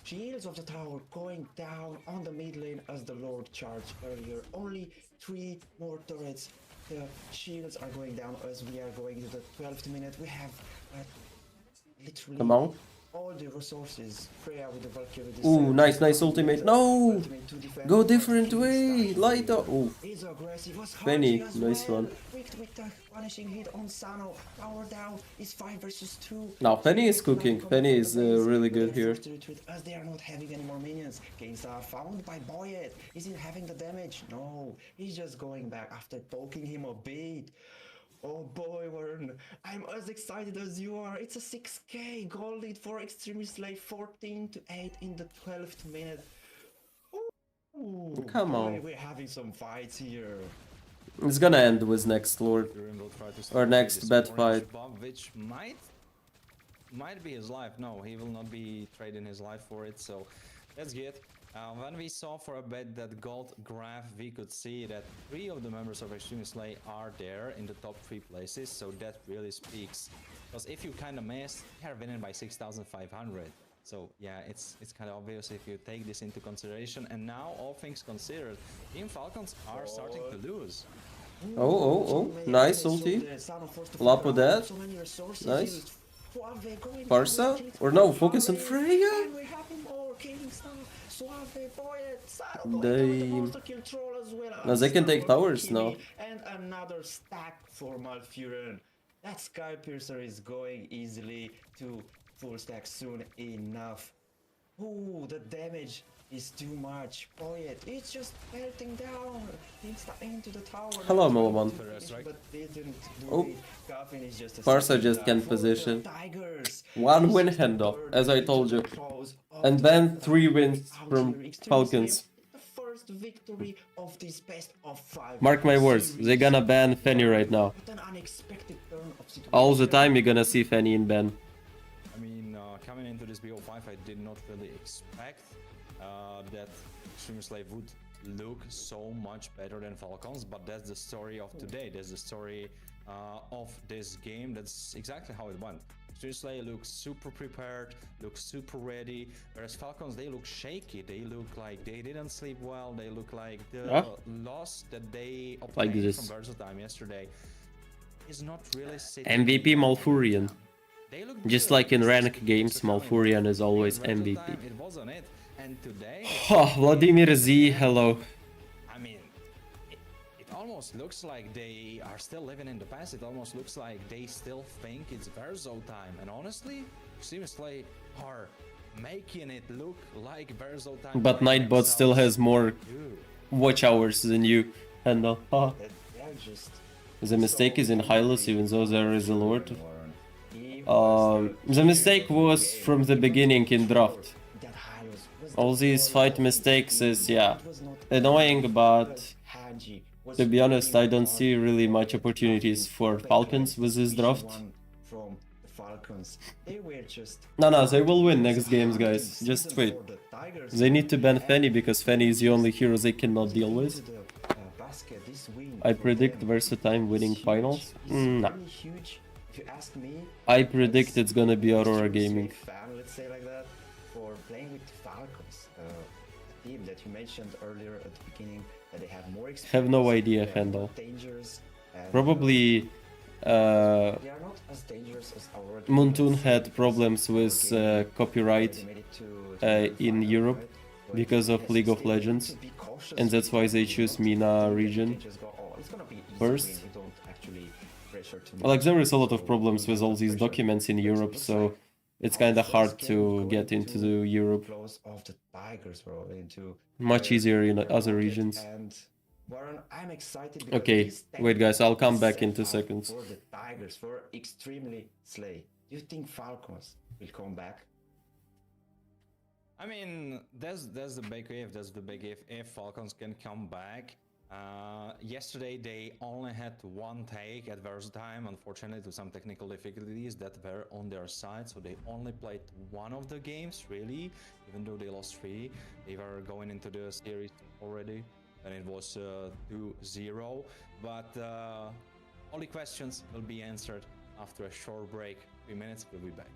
shields of the tower going down on the mid lane as the Lord charged earlier. Only 3 more turrets. The shields are going down as we are going to the 12th minute. We have literally Come on. all the resources. Freya with the Valkyrie. Ooh, nice ultimate. No! Ultimate to defend, Go but different he's way! stuck Light here. up! Ooh, He's aggressive. Was Penny, Haji as nice well. one. With the punishing hit on Sano. Power down. It's 5 versus 2. now Penny is cooking. Penny is really good here. As they are not having any more minions. Gains are found by Boyet. Is he having the damage? No. He's just going back after poking him a bit. Oh boy, Warren, I'm as excited as you are. It's a 6k goal lead for Extremely Slay, 14-8 in the 12th minute. Ooh, Come boy, on. we're having some fights here. It's gonna end with next Lord. Durin will try to Or stop next this bad orange fight. buff, which might be his life. No, he will not be trading his life for it, so that's good. When we saw for a bit that gold graph, we could see that 3 of the members of Extreme Slay are there in the top 3 places, so that really speaks. Because if you kind of miss, they are winning by 6,500. So yeah, it's kind of obvious if you take this into consideration. And now, all things considered, Team Falcons are starting to lose. Oh, nice ulti. Lapo dead. Nice. Barca? Or no, focus on Freya? Damn. Now they can take towers now. And another stack for Malfuren. That Sky Piercer is going easily to full stack soon enough. Ooh, the damage is too much. Poet, it's just melting down. It's into the tower. Hello, Moloman. But they didn't do Oh. it. Coffin is just a Barca just second can't for the position. Tigers. One win It's handoff, third as I into told the you. claws of And the then 3 wins out from here. Extremely Falcons. Slay, the first victory of this best of 5. Mark my words, series. they're gonna ban Fanny right now. What an unexpected turn of situation. All the time you're gonna see Fanny in ban. I mean, coming into this BO5, I did not really expect that Extreme Slay would look so much better than Falcons, but that's the story of today. That's the story of this game. That's exactly how it went. Extreme Slay looks super prepared, looks super ready, whereas Falcons, they look shaky. They look like they didn't sleep well. They look like the loss that they obtained this. from Versatime yesterday is not really sitting. MVP Malfurion. They look Just good. like in This rank is games, coming. Malfurion is always In Versatime, MVP. It wasn't it. And today, Oh, Vladimir Z, hello. I mean, it almost looks like they are still living in the past. It almost looks like they still think it's Verzo time. And honestly, Extreme Slay are making it look like Verzo time. But Nightbot still has more watch hours than you, Handel. Ah. They're just The mistake is in Hylos, even though there is a Lord. He The mistake was from the beginning in draft. that Hylos was All the these goal fight of the mistakes team. is, yeah, It was not annoying, but Haji was to be honest, I don't working see hard really for much the opportunities Falcons. for Backline Falcons with this Division draft. 1 From the Falcons. They were just No, they will win next games, guys. Just wait. for the Tigers. They need to ban And Fanny because Fanny is the only hero they cannot deal with. into the, basket, this win I for predict them Versatime is winning huge. finals. It's Nah. really huge. If you ask me, I predict it's gonna be Aurora Extreme Gaming. Slay fan, let's say like that, for playing with Falcons, the team that you mentioned earlier at the beginning, that they have more experience. Have no idea, they are Handel. more dangerous, and, Probably they are not as dangerous as Aurora Gaming, Moontoon let's say, had because problems with Aurora Gaming copyright already made it to the in final, Europe right? But because of yes, League of still, we need Legends, to be cautious and that's why because they we choose don't MENA think that we region can just go, "Oh, it's gonna be easy first. win." We don't actually pressure too Like there is a lot much, of so problems we with all don't these pressure. documents in But it Europe, looks so like it's our kind of first hard game to going get into to the Europe. close of the Tigers, bro, into Much their- easier in their other market. regions. And Warren, I'm excited because Okay, this wait guys, I'll come technical back in 2 setup seconds. for the Tigers, for Extremely Slay. Do you think Falcons will come back? I mean, that's the big if. That's the big if Falcons can come back. Yesterday they only had one take at Versatime, unfortunately, to some technical difficulties that were on their side. So they only played one of the games, really, even though they lost 3. They were going into the series already, and it was 2-0. But all the questions will be answered after a short break. 3 minutes, we'll be back.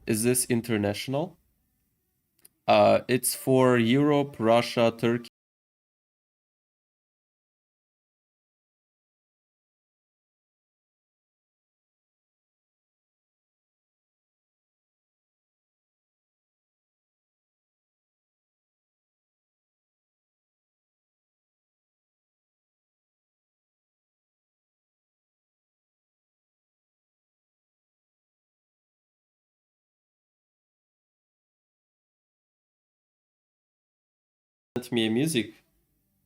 Is this international? It's for Europe, Russia, Turkey. Sent me a music.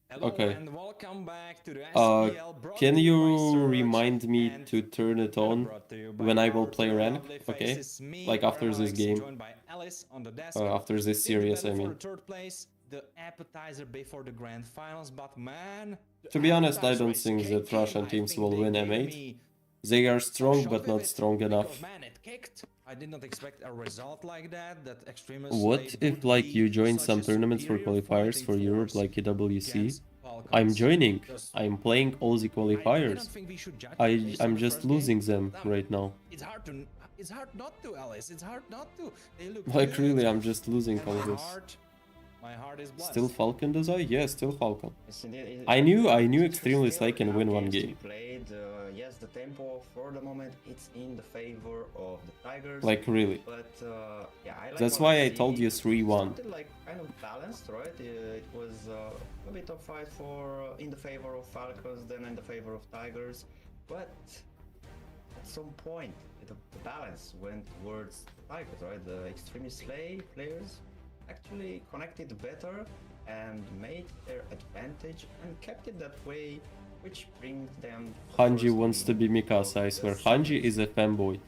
Hello Okay. and welcome back to the Uh, SPL brought can to you by you Search remind me and to turn it on brought to you by when I will our play two rank? lovely Okay, faces, me, like after this Alex, game, joined by Alice on the desk. after this Did the series, battle I for mean. the third place, the appetizer before the grand finals, but man, To be honest, I don't think that kicking. Russian I teams think will they win gave M8. me They are some strong, shot but with not it, strong because enough. man, it kicked. I did not expect a result like that. That Extremist What if, like, you join some tournaments for qualifiers for Europe, like EWC? I'm joining. I'm playing all the qualifiers. I'm just losing them right now. It's hard not to, Alice. It's hard not to. They look Like, good. really, I'm just losing And all my this. heart is blessed. Still Falcon, does I? Yeah, still Falcon. Yes, indeed. I knew Still, Extremely Slay can enough win one games to game. be played. Yes, the tempo for the moment it's in the favor of the Tigers. Like, really. But yeah, I like That's what why I see. told you 3-1. Started like kind of balanced, right? It was a bit of fight for in the favor of Falcons, then in the favor of Tigers. But at some point, the balance went towards Tigers, right? The Extremely Slay players actually connected better and made their advantage and kept it that way, which brings them. Hanji wants to be Mikasa, I swear. Hanji is a fanboy.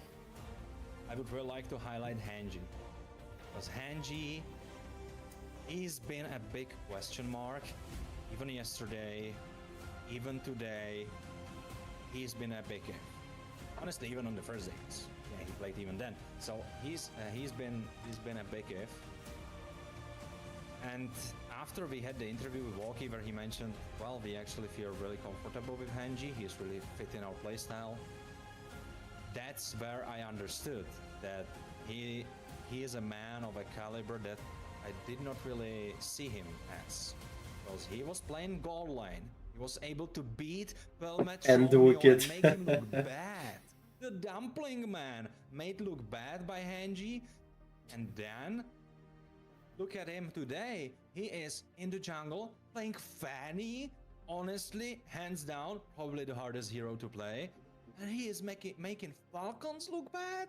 I would really like to highlight Hanji. Because Hanji, he's been a big question mark. Even yesterday, even today, he's been a big if. Honestly, even on the first days. Yeah, he played even then. So he's been a big if. And after we had the interview with Walkie where he mentioned, well, we actually feel really comfortable with Hanji, he's really fit in our playstyle. That's where I understood that he is a man of a caliber that I did not really see him as. Because he was playing gold lane. He was able to beat Pelmet And the wicked. and make him look bad. The dumpling man made look bad by Hanji. And then look at him today. He is in the jungle playing Fanny. Honestly, hands down, probably the hardest hero to play. And he is making Falcons look bad?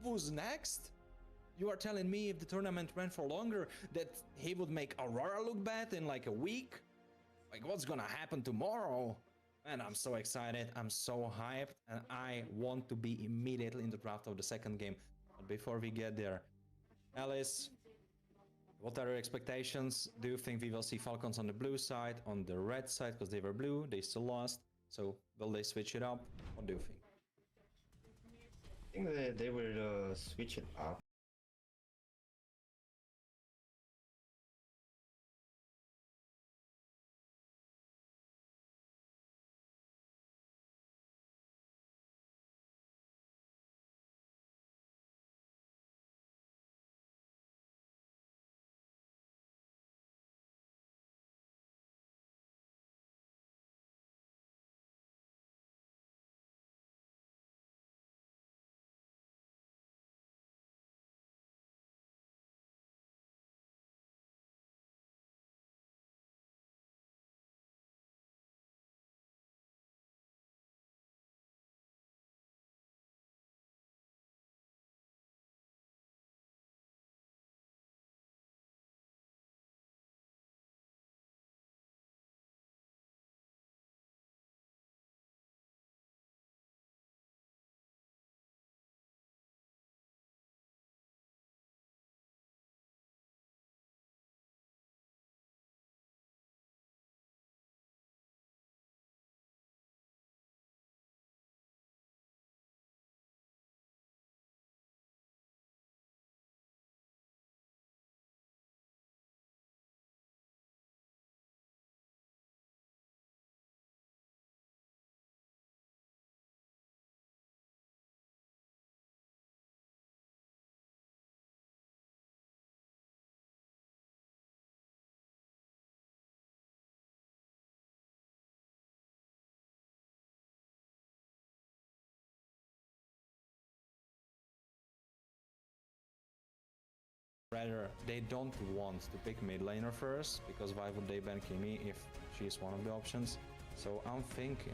Who's next? You are telling me if the tournament went for longer that he would make Aurora look bad in like a week? Like, what's gonna happen tomorrow? Man, I'm so excited. I'm so hyped. And I want to be immediately in the draft of the second game. But before we get there, Alice, what are your expectations? Do you think we will see Falcons on the blue side, on the red side? Because they were blue, they still lost. So will they switch it up? What do you think? I think that they will switch it up. rather they don't want to pick mid laner first, because why would they ban Kimi if she's one of the options? So I'm thinking,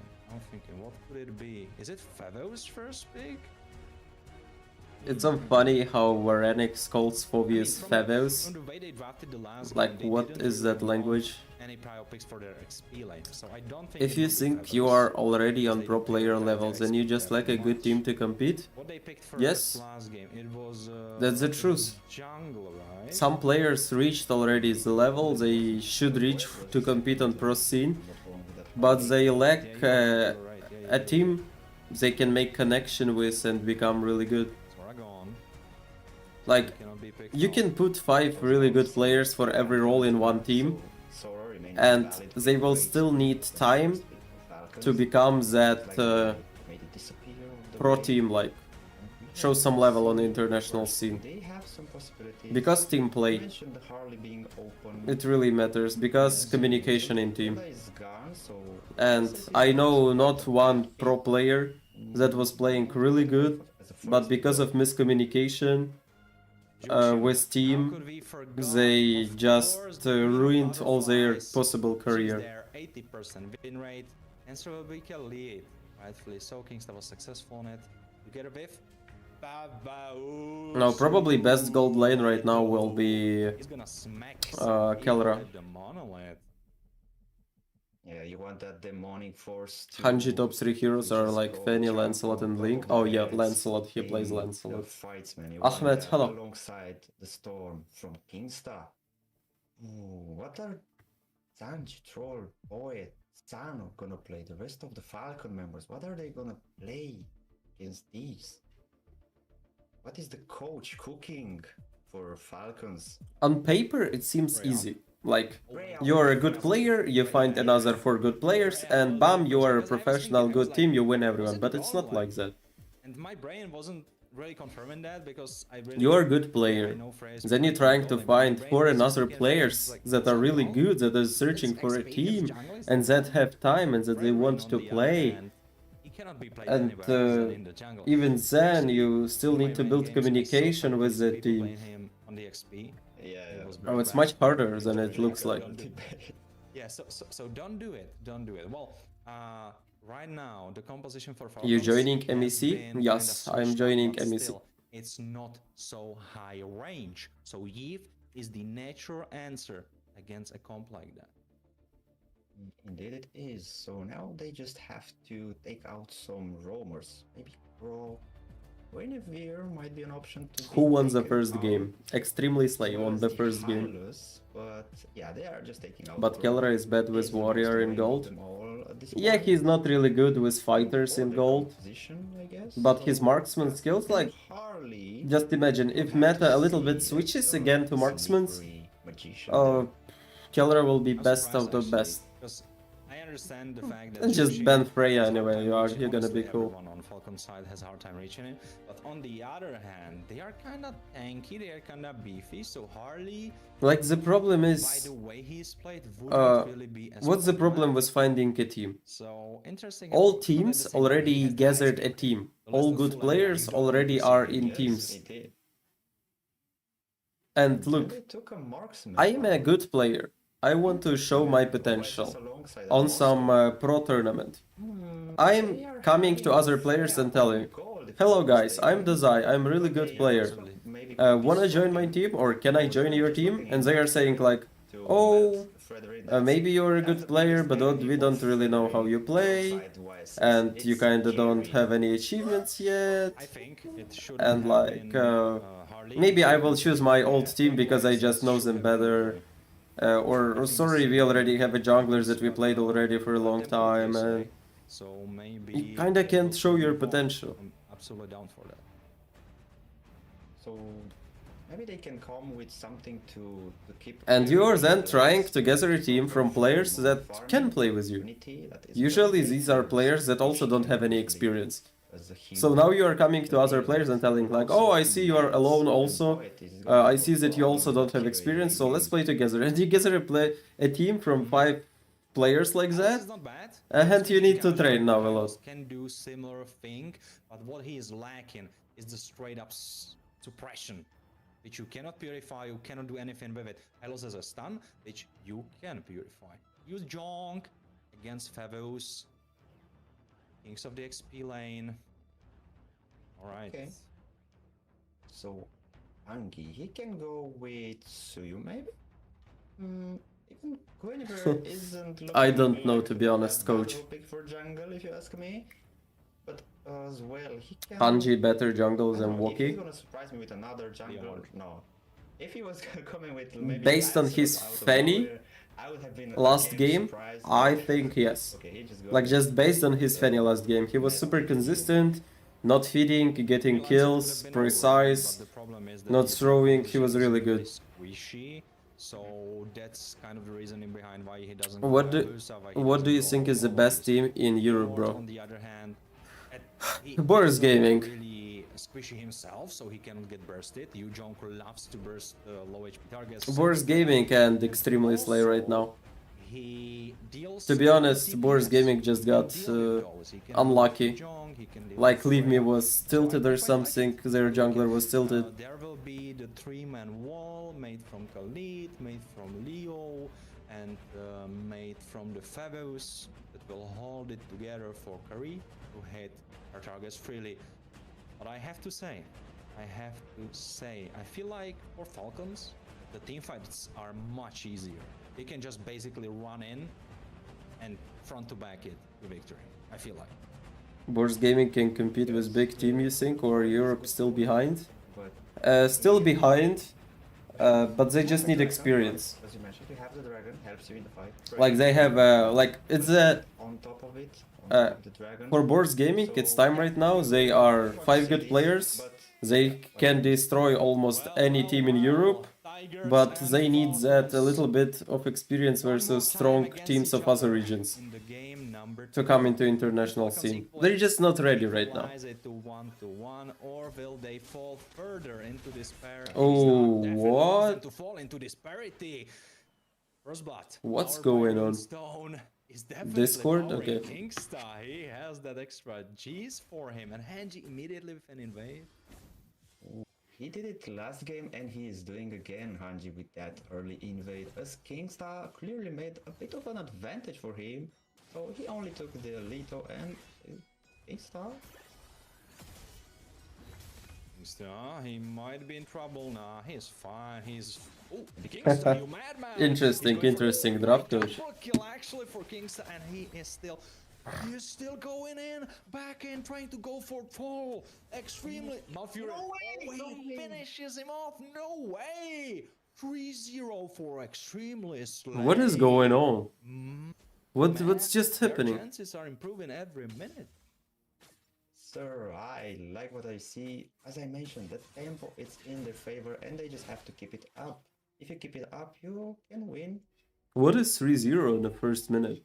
what could it be? Is it Favos first pick? It's so funny how Varenix calls Phobius Favos. From the way they drafted the last Like, game, they what didn't is really that want language? any prio picks for their XP lane, so I don't think If it you will be think you Favos. are already on They pro picked player their levels and you XP just that like a good much. team to compete, What they picked for yes, last game, it was that's the truth. jungle, right? Some players reached already the level they should reach to compete on pro scene, but they lack a team they can make connection with and become really good. Zoragon Like, cannot be picked you up. can put 5 really good players for every role in one team, and they will still need time to become that pro team, like show some level on the international scene. Because team play, it really matters, because communication in team. And I know not one pro player that was playing really good, but because of miscommunication with team, they just ruined all their possible career. Their 80% win rate and Slovakia lead, rightfully so. Kingston was successful on it. Together with Babao. No, probably best gold lane right now will be He's gonna smack Kelra. the monolith. Yeah, you want that demonic force to... Hanji top 3 heroes are just like go Fanny, jump Lancelot on and top Link. of Oh the yeah, heads Lancelot, he in plays the Lancelot. fights, man. You Ahmed, want that hello. alongside the Storm from Kingstar. Ooh, what are Sanji, Troll, Poet, Sano gonna play? The rest of the Falcon members, what are they gonna play against these? What is the coach cooking for Falcons? On paper, it seems easy. Like, you're a good player, you find another 4 good players, and bam, you are a professional good team, you win everyone. But it's not like that. And my brain wasn't really confirming that, because I really... You're a good player. Then you're trying to find 4 another players that are really good, that are searching for a team, and that have time, and that they want to play. And even then, you still need to build communication with the team. Yeah. Oh, it's much harder than it looks like. Yeah, so don't do it. Well, right now the composition for Falcons You joining has MEC? been Yes, kinda I'm switched joining up, but MEC. still, it's not so high range. So Yve is the natural answer against a comp like that. Indeed it is. So now they just have to take out some roamers. Maybe Pro Guinevere might be an option to Who be won the taken first out, game? Extremely Slay as won well the as first game. Hylos, but yeah, they are just taking out. But Pro. Kelra is bad with He's the most Warrior in annoying of gold. them all at this Yeah, point. he's not really good with fighters Or in the gold. composition, I guess. But his So, marksman skills, like, Harley just imagine, if would have meta a to little see bit switches that, again to marksmans, slippery magician Kelra will be I'm best surprised, of the actually, best. because I understand the fact that And just Yoshi ban Freya has a hard anyway, time you're reaching gonna be honestly, cool. everyone on Falcon side has a hard time reaching it, but on the other hand, they are kind of tanky, they are kind of beefy, so Harley, Like, the problem by is, the way he's played, wouldn't really be as what's the problem problematic. with finding a team? So interesting. All but at teams the same time, already he has the gathered highest a team. The All list of good full players everyone. already are in Yes, teams. they did. And And look, they took a marksman I am a out. good player. I want to show my potential on some pro tournament. I'm coming to other players and telling, hello guys, I'm Dazai, I'm a really good player. Wanna join my team or can I join your team? And they are saying like, oh, maybe you're a good player, but we don't really know how you play, and you kinda don't have any achievements yet. I think it should And have like, been, Harley. maybe I will choose my old team because I just know them better. Or sorry, we already have a jungler that we played already for a long time, and So maybe you kinda can't show your potential. I'm absolutely down for that. So maybe they can come with something to keep. And you are then trying to gather a team from players that can play with you. Usually these are players that also don't have any experience. So now you are coming to other players and telling like, oh, I see you are alone also, I see that you also don't have experience, so let's play together. And you gather a team from 5 players like that, It's not bad. and you need to train now a lot. Can do similar thing, but what he is lacking is the straight up suppression. which you cannot purify, you cannot do anything with it. Hylos has a stun, which you can purify. Use Jonk against Favos. Kings of the XP lane. Alright. Okay. So, Angi, he can go with Suyu maybe? Even Guinevere isn't looking I don't know, like to be honest, a coach. valuable pick for jungle, if you ask me. But as well, he can... Hanji better jungle I than don't know, if he's Wookie. gonna surprise me with another jungle, no. If he was coming with maybe Based on Lancelot his out of Fanny nowhere, I would have been last again game, surprised. I think yes. Okay, he just Like goes just based on with his the Fanny last game, he was meta super pick. consistent, not feeding, getting Lancelot would kills, have been alright, precise, but the problem is that not his throwing, he was position really is good. Squishy, so that's kind of the reasoning behind why he doesn't What go do Hayabusa, why he what doesn't do you go think is the all best these. team in Europe, Lord, bro? on the other hand, Boris he's not Gaming. really squishy himself, so he cannot get bursted. Yu Jonko loves to burst low HP targets. Boris Gaming and Extremely Slay right now. He deals To be honest, Boris DPS. Gaming just He can got deal with those. He can unlucky. deal with Jong, he can deal Like with Leave Me Freya. was So I tilted or quite like something, it. their jungler was tilted. There will be the 3-man wall made from Khalid, made from Leo, and made from the Favos that will hold it together for Kari to hit our targets freely. But I have to say, I feel like for Falcons, the team fights are much easier. They can just basically run in and front to back it to victory. I feel like. Boris Gaming can compete with big team, you think, or Europe still behind? But Still behind, but they just need experience. as you mentioned, you have the dragon, helps you in the fight. Like they have, like it's a On top of it, the dragon. for Boris Gaming, it's time right now. They are 5 good players. They can destroy almost any team in Europe, but they need that a little bit of experience versus strong teams of other regions to come into international scene. They're just not ready right now. Or will they fall further into despair? Oh, Definitely what? wants them to fall into disparity. First blood. What's Powered going by on? Stone is definitely Discord? powering Okay. Kingstar. He has that extra G's for him, and Hanji immediately with an invade. He did it last game and he is doing again, Hanji, with that early invade. As Kingstar clearly made a bit of an advantage for him. So he only took the Leto and Kingstar. Kingstar, he might be in trouble. Nah, he's fine. He's... Oh, Kingstar, you madman! Interesting, interesting draft coach. Triple kill actually for Kingstar, and he is still... He's still going in, back in, trying to go for fall. Extremely... Malfurion. No way, Oh, no he way. finishes him off. No way! 3-0 for Extremely Slay. What is going on? What's just Their happening? chances are improving every minute. Sir, I like what I see. As I mentioned, the tempo is in their favor and they just have to keep it up. If you keep it up, you can win. What is 3-0 in the first minute?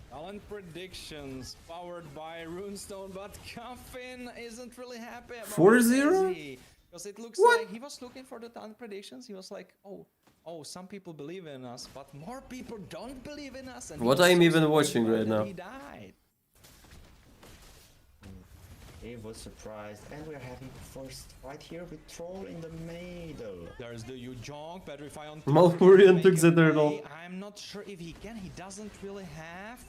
Talent predictions powered by Runestone, but Coffin isn't really happy about 4-0? because it looks What? like he was looking for the talent predictions. He was like, oh, some people believe in us, but more people don't believe in us. And he What was I'm so even surprised watching right that now. He died. He was surprised and we're having first right here with Troll in the middle. There's the Yujong, Petrify on Malfurion make took it the turtle. play. I'm not sure if he can. He doesn't really have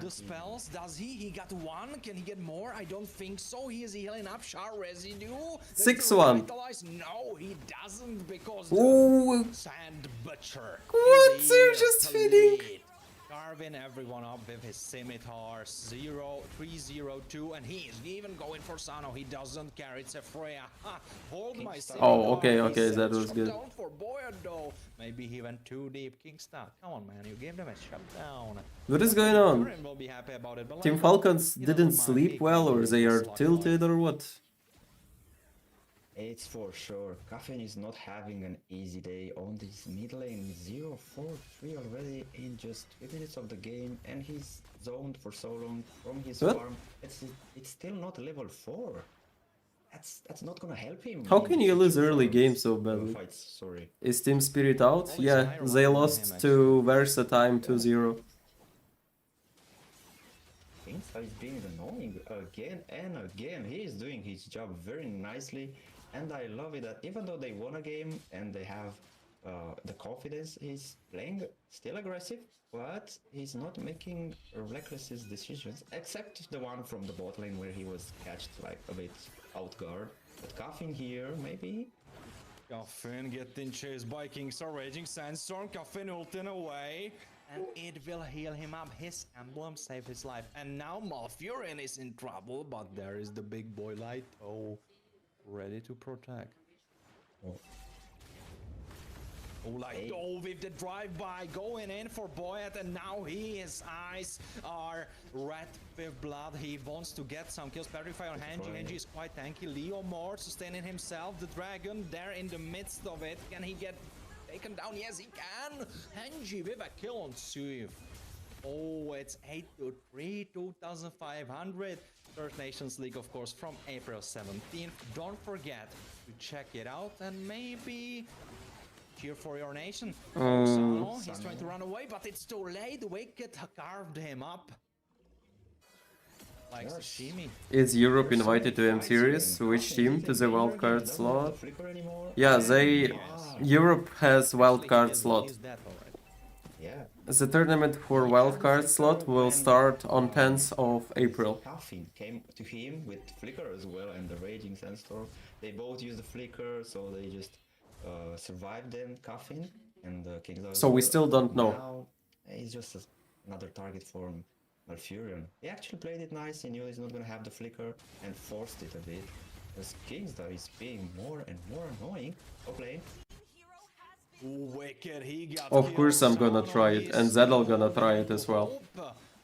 the spells. Does he? He got one. Can he get more? I don't think so. He is healing up. Char residue. 6-1. Revitalize. No, he doesn't because Ooh. the Sand Butcher. What? is They're here just to feeding. lead. Carving everyone up with his scimitar. 0-3-0-2, and he's even going for Sano. He doesn't care. It's a Freya. Ha, hold my scimitar. Oh, okay, He okay, said, that was "Shut good." down for Boyardo. Maybe he went too deep. Kingstar, come on, man. You gave them a shutdown. What is going on? Warren will be happy about it, but Team like, Falcons he didn't doesn't mind sleep taking well, or the they are slot tilted, life. or what? It's for sure. Caffeine is not having an easy day on this mid lane. 0-4-3 already in just 3 minutes of the game, and he's zoned for so long from his What? farm. It's still not level 4. That's not gonna help him. How in can you lose future early farms. game so badly? Fights, sorry. Is Team Spirit out? Only Yeah, Zyra they won lost him, to Versatime 2-0. Kingstar is being annoying again and again. He is doing his job very nicely. And I love it that even though they won a game and they have the confidence, he's playing still aggressive, but he's not making reckless decisions, except the one from the bot lane where he was catched like a bit out guard. But Coffin here, maybe. Coffin getting chased by Kingstar, Raging Sandstorm, Coffin ulting away, and it will heal him up. His emblem saved his life, and now Malfurion is in trouble, but there is the big boy Lighto ready to protect. Oh, Lighto with the drive-by going in for Boyet, and now his eyes are red with blood. He wants to get some kills. Petrify on Hanji. Hanji is quite tanky. Leo Moore sustaining himself. The dragon there in the midst of it. Can he get taken down? Yes, he can. Hanji with a kill on Suif. Oh, it's 8-3, 2,500. First Nations League, of course, from April 17th. Don't forget to check it out and maybe cheer for your nation. Sano, he's trying to run away, but it's too late. Wicked carved him up. Like sashimi. Is Europe invited to M Series? Which team to the wildcard slot? Yeah, Europe has wildcard slot. Yeah. The tournament for wildcard slot will start on 10th of April. Coffin came to him with Flicker as well, and the Raging Sandstorm. They both use the Flicker, so they just survived them, Coffin and Kingstar. So we still don't know. Now he's just another target for Malfurion. He actually played it nice. He knew he's not gonna have the Flicker and forced it a bit. Because Kingstar is being more and more annoying. Okay. Wicked, he got Of course I'm gonna try it, and Zedel gonna try it as well.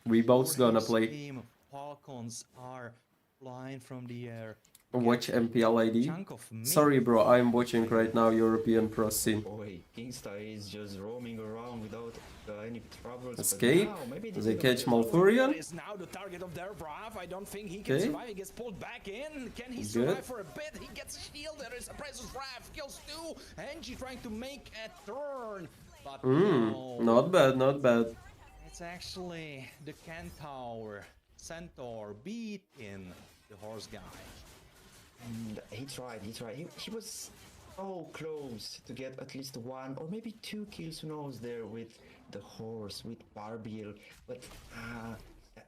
We both gonna play. Falcons are flying from the air. Watch MPL ID. Sorry bro, I'm watching right now European Pro scene. Boy, Kingstar is just roaming around without any troubles. Escape? They catch Malfurion? Is now the target of their Brav. I don't think he can survive. He gets pulled back in. Can he survive for a bit? He gets shielded. There is a Precious Brav. Kills two. Angie trying to make a turn. But no. Not bad, not bad. It's actually the Centaur beating the horse guy. And he tried. He was so close to get at least one or maybe two kills, who knows, there with the horse, with Barbiel, but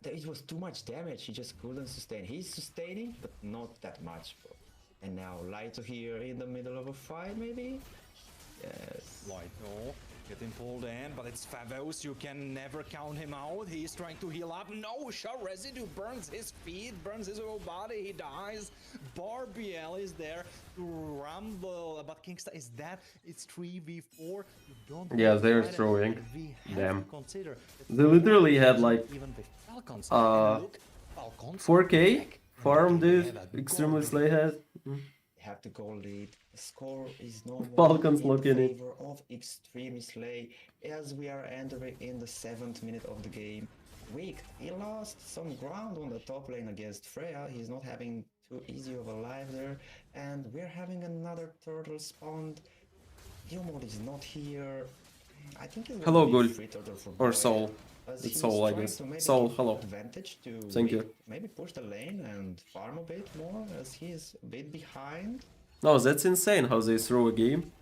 it was too much damage. He just couldn't sustain. He's sustaining, but not that much. And now Lighto here in the middle of a fight, maybe? Yes. Lighto getting pulled in, but it's Favos. You can never count him out. He's trying to heal up. No, Shaw Residue burns his feet, burns his whole body. He dies. Barbiel is there to rumble, but Kingstar is that. It's 3v4. You don't. Yeah, they're throwing. Damn. They literally had like 4k farm dude. Extremely Slay has. Have to go lead. The score is no more Falcons in looking it. favor of Extreme Slay as we are entering in the 7th minute of the game. Weak. He lost some ground on the top lane against Freya. He's not having too easy of a life there, and we're having another turtle spawned. Gilmore is not here. I think it's Hello, gonna be Gul. free turtle for Or Boya, Soul. as It's he's Soul, I trying guess. to maybe Soul, take hello. advantage to Thank you. maybe push the lane and farm a bit more, as he is a bit behind. No, that's insane how they throw a game.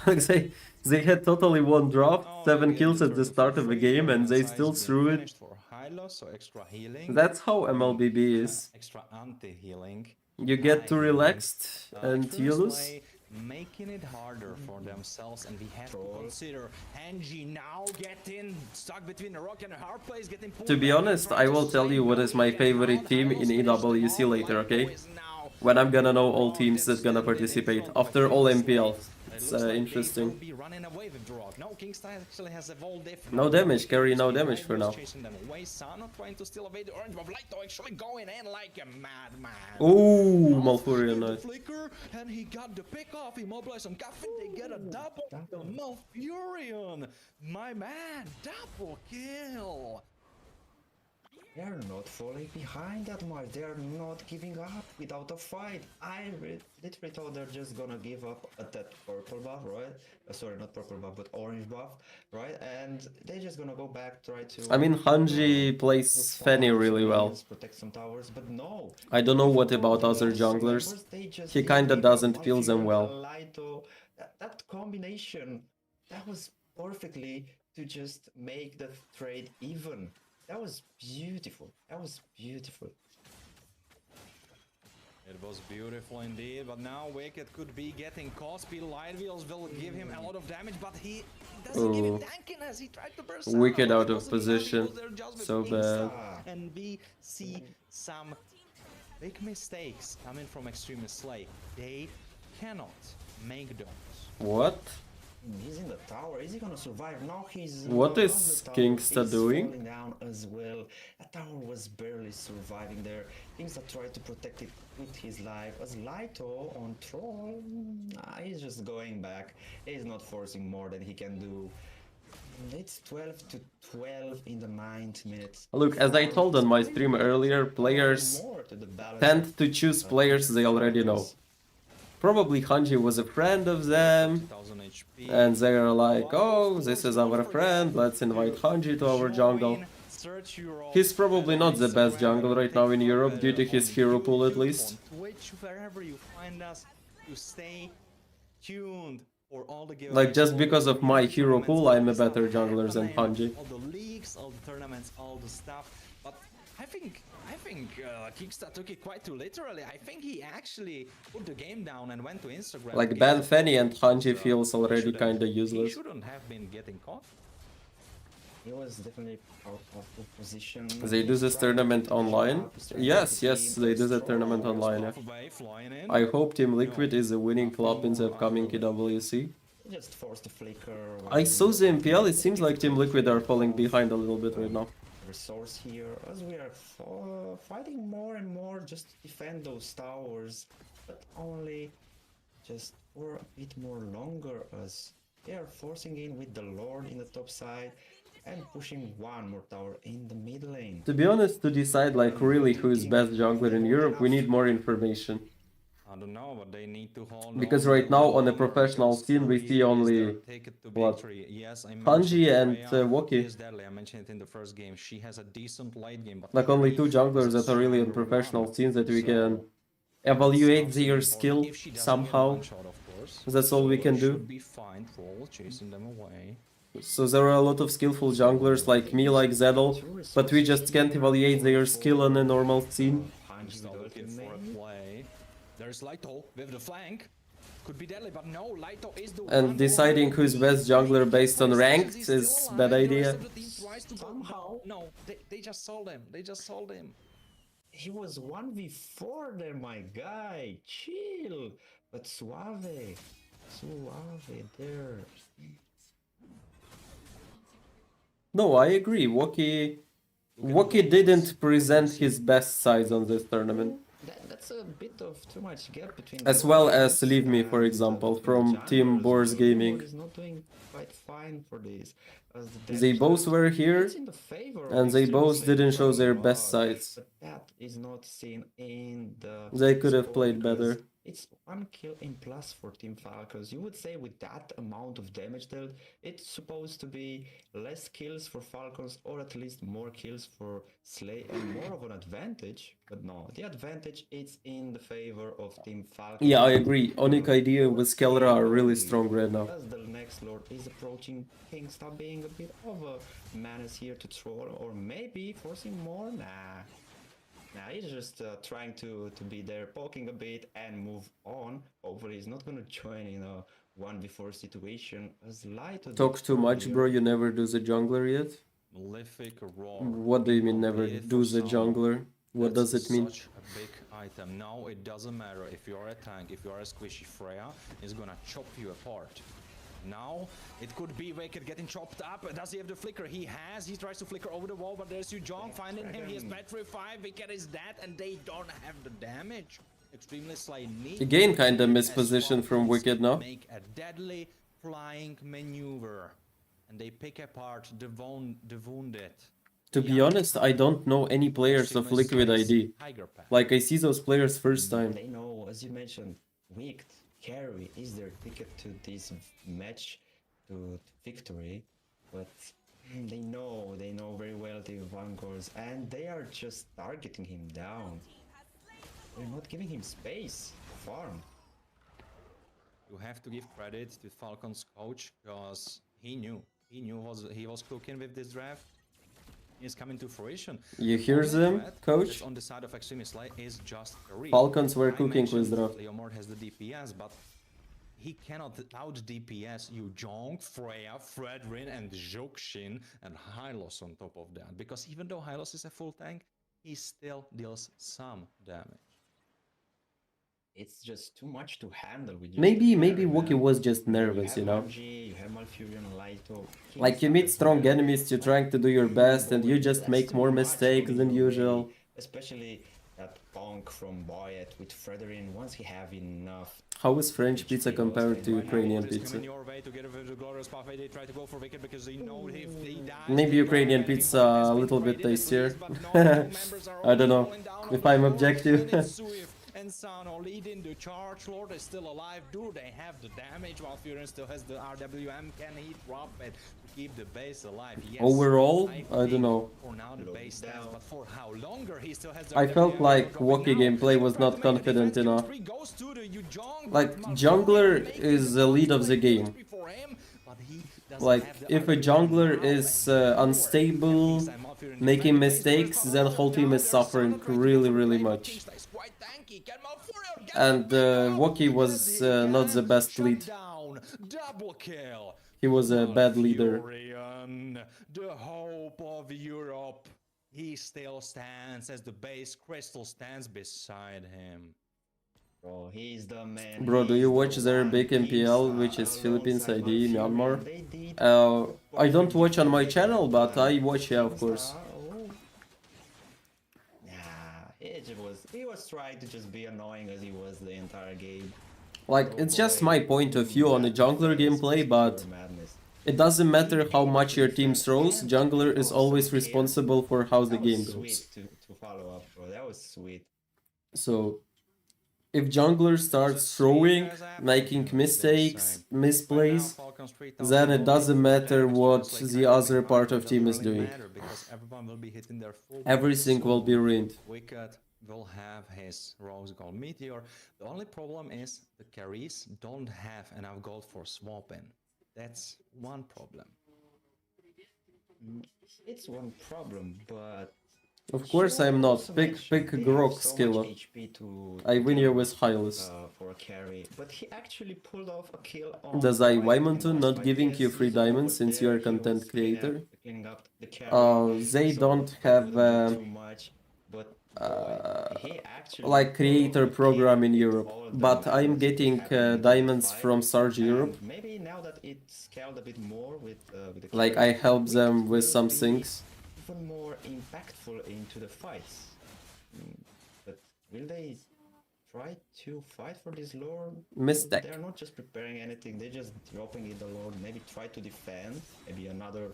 they had totally one drop, 7 kills at the start of the game, and they still threw it. So extra healing. That's how MLBB is. Extra anti-healing. You get too relaxed and you lose. Making it harder for themselves, and we have to consider Angie now getting stuck between a rock and a hard place, getting pulled To be back, honest, trying I will to tell you save what the is my lead, favorite and team now in Almost EWC finished later, off. okay? Lighto is now When I'm gonna know all teams Still that's gonna in it participate for after all Kingstar. MPLs. It It's looks like they interesting. will be running away with the rock. No, Kingstar actually has evolved different. No damage, carry no damage for now. Chasing them away. Sano trying to still evade the orange, but Lighto actually going in like a madman. Ooh, Off Malfurion, with the nice. flicker, and he got the pick off. Immobilized on Coffin. They get a double. Malfurion, my man, double kill. They're not falling behind that much. They're not giving up without a fight. I literally thought they're just gonna give up at that purple buff, right? Sorry, not purple buff, but orange buff, right? And they're just gonna go back, try to. I mean, Hanji to plays farm Fanny some really well. minions, protect some towers, but no. I don't know what about No, other those junglers. members, they just He didn't kinda give up. doesn't feel them well. Laito, that combination, that was perfectly to just make the trade even. That was beautiful. That was beautiful. It was beautiful indeed, but now Wicked could be getting caught. Speed Light Wheels will give him a lot of damage, but he doesn't give him tankiness. He tried to burst Wicked out of because position. they're just So with bad. Insta. And we see some big mistakes coming from Extreme Slay. They cannot make those. What? He's in the tower. Is he gonna survive? No, he's What on is the tower. Kingsta He's doing? falling down as well. That tower was barely surviving there. Kingsta tried to protect it with his life. As Laito on Troll, he's just going back. He's not forcing more than he can do. It's 12 to 12 in the 9th minute. Look, as I told on my stream earlier, players More to the balance tend to choose players they already know. Probably Hanji was a friend of them, 1000 HP. and they are like, oh, this is our friend, let's invite Hanji to our jungle. He's probably not the best jungle right now in Europe due to his hero pool at least. Twitch, wherever you find us, to stay tuned for all the Like, just because of my hero tournaments, pool, all I'm a the stuff better jungler than happening, Hanji. All the leagues, all the tournaments, all the stuff. But I think Kickstart took it quite too literally. I think he actually put the game down and went to Instagram. Like, ban Fanny and Hanji feels already Shouldn't- kinda He useless. shouldn't have been getting caught. He was definitely out of the position. They do this tournament online? Yes, they do the tournament online. Yeah. Away, flying in. I hope Team Liquid is a winning club in the upcoming KWC. He just forced the flicker. I saw the MPL, it seems like Team Liquid are falling behind a little bit right now. Resource here as we are fighting more and more just to defend those towers, but only just for a bit more longer as they are forcing in with the Lord in the top side and pushing one more tower in the mid lane. To be honest, to decide like really who is best jungler in Europe, we need more information. I don't know, but they need to hold Because on right a now little on a longer, professional because scene we three see is only their ticket to what? victory. Yes, I Hanji and Freya Woki. is deadly. I mentioned it in the first game. She has a decent late game, but Like only two Freya junglers is a that are really on stronger professional one. scenes that we So, can evaluate something their important. skill If she doesn't get somehow. one shot, of course, That's all we can do. should be fine. Troll chasing them away. So there are a lot of skillful junglers like me, like Zedel, but we just can't evaluate their skill on a normal scene. Hanji Still with looking for a ultimate. play. There's Laito with the flank. Could be deadly, but no, Laito is the one. And deciding who's best jungler based on ranked is bad idea. Somehow. No, they just sold him. They just sold him. He was 1v4 there, my guy. Chill. But Suave there. No, I agree. Woki didn't present his best sides on this tournament. That's a bit of too much gap between. As the well players, as Leave Me, for and, example, between from the Team junglers. Boars Gaming. Is not doing quite fine for this. As the They damage both level were here, is in the favor of and they Extreme both Slay didn't show quite their a best lot, sides. But that is not seen in the. They could have score played because better. It's 1 kill in plus for Team Falcons. You would say with that amount of damage dealt, it's supposed to be less kills for Falcons or at least more kills for Slay and more of an advantage. But no, the advantage is in the favor of Team Falcons. Yeah, I agree. Onyx Idea with Skelra are really strong right now. As the next Lord is approaching, Kingsta being a bit of a menace here to troll, or maybe forcing more? Nah, he's just trying to be there, poking a bit and move on. Hopefully he's not gonna join in a 1v4 situation as Light. Talk too much, bro. You never do the jungler yet? Malefic roar. What do you mean never Completed do for the some. jungler? What That's does it mean? Such a big item. Now it doesn't matter if you are a tank, if you are a squishy. Freya is gonna chop you apart. Now it could be Wicked getting chopped up. Does he have the flicker? He has. He tries to flicker over the wall, but there's Yujong finding him. He is petrified. Wicked is dead, and they don't have the damage. Extremely Slay needs Again, kinda as misposition from Falcons Wicked now. Make a deadly flying maneuver, and they pick apart the wounded. To be honest, I don't know any players of Liquid ID. Like, I see those players first time. They know, as you mentioned, Wicked, Carry is their ticket to this match, to victory, but they know very well the Vanguards, and they are just targeting him down. They're not giving him space to farm. You have to give credit to Falcon's coach, because he knew he was cooking with this draft. Is coming to fruition. You hear Only them, threat coach? that's on the side of Extremist Slay is just Kareem. Falcons were I cooking with mentioned draft. Leomord has the DPS, but he cannot out DPS Yu Jong, Freya, Fredrin, and Jokshin, and Hylos on top of that. Because even though Hylos is a full tank, he still deals some damage. It's just too much to handle with you. Maybe Wookie was just nervous, you know? You have Malfurion, Lighto, Like, you meet strong enemies, you're trying to do your best, and you just make more mistakes than usual. Especially that bonk from Boyet with Fredrin, once he have enough. How is French pizza compared to Ukrainian pizza? Maybe Ukrainian pizza a little bit tastier. I don't know if I'm objective. And Sano leading the charge. Lord is still alive. Do they have the damage? While Furin still has the RWM. Can he drop it to keep the base alive? Yes. Overall, I don't know. For now, the base stands, but for how longer he still has the I felt like Wookie gameplay was not confident enough. Like, jungler is the lead of the game. Like, if a jungler is unstable, making mistakes, then whole team is suffering really much. And Wookie was not the best lead. He was a bad leader. The hope of Europe. He still stands as the base crystal stands beside him. Bro, he's the man. Bro, do you watch their big MPL, which is Philippines ID, Myanmar? I don't watch on my channel, but I watch, yeah, of course. He was trying to just be annoying as he was the entire game. Like, it's just my point of view on the jungler gameplay, but it doesn't matter how much your team throws, jungler is always responsible for how the game goes. To follow up, bro. That was sweet. So, if jungler starts throwing, making mistakes, misplays, then it doesn't matter what the other part of team is doing. Everything will be ruined. Wicked will have his rose gold meteor. The only problem is the carries don't have enough gold for swapping. That's one problem. It's one problem, but of course I'm not. Pick Grok skiller. I win you with Hylos. For a carry, but he actually pulled off a kill on Does I Wymonton not giving you free diamonds since you are a content creator? They don't have like creator program in Europe, but I'm getting diamonds from Sarge Europe. Maybe now that it's scaled a bit more with the like I help them with some things. Even more impactful into the fights. But will they try to fight for this lord? Mistake. They're not just preparing anything, they're just dropping it the lord. Maybe try to defend. Maybe another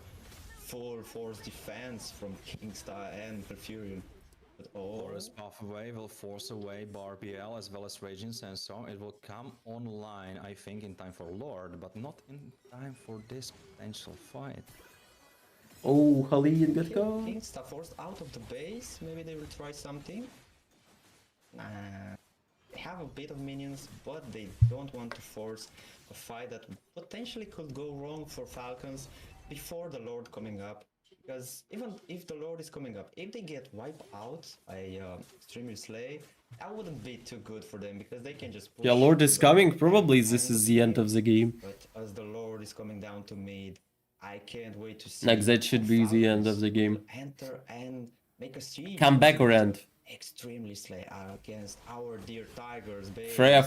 full force defense from Kingstar and Perfurion. But Forest Pathway will force away Barbiel as well as Raging Sensor. It will come online, I think, in time for Lord, but not in time for this potential fight. Oh, Khalid got caught. Kingstar forced out of the base. Maybe they will try something. They have a bit of minions, but they don't want to force a fight that potentially could go wrong for Falcons before the Lord coming up. Because even if the Lord is coming up, if they get wiped out by Extremely Slay, that wouldn't be too good for them because they can just push. Yeah, Lord is coming. Probably this is the end of the game. But as the Lord is coming down to mid, I can't wait to see. Like that should be the end of the game. Enter and make a stream. Come back or end. Extremely Slay against our dear Tigers. Freya,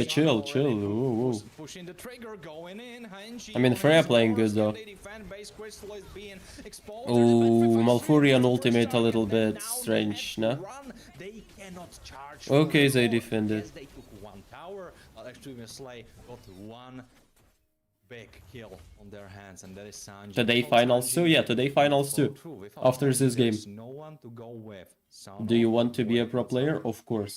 chill. Ooh. Pushing the trigger, going in. I mean, Freya playing good though. Oh, Malfurion ultimate a little bit strange, no? Okay, they defended. They took one tower, Extremely Slay got one big kill on their hands, and that is Sanji. Today Well, finals too? Sanji Yeah, today finals follow too. through. Without After Sanji, this game. there's no one to go with. Do you Sano, want to be a wait, pro what's player? up? Of course.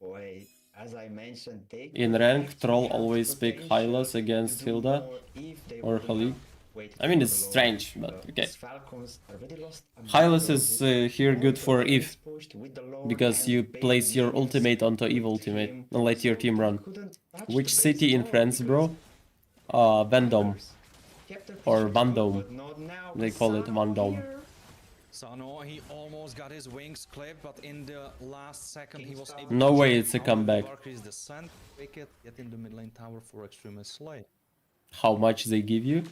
Boy, as I mentioned, they In could rank, actually Troll have always pick potential Hylas against to do Hilda more if they or wouldn't Khalid. have waited I mean, for it's the Lord. strange, but okay. These Falcons already lost a Hylas member is with here all good the for units if, pushed with the Lord because and you big place your minions ultimate onto with Eve ultimate him, and let your so team they run. couldn't touch Which the city base in at all France, because bro? Vendôme. others kept their Or position good, Vendôme. but not now. They call it Sano Vendôme. here. Sano, he almost got his wings clipped, but in the last second he was able No to way jump it's a out of comeback. the Valkyrie's descent, wicket, get in the mid lane tower for Extremist Slay. How much they give you?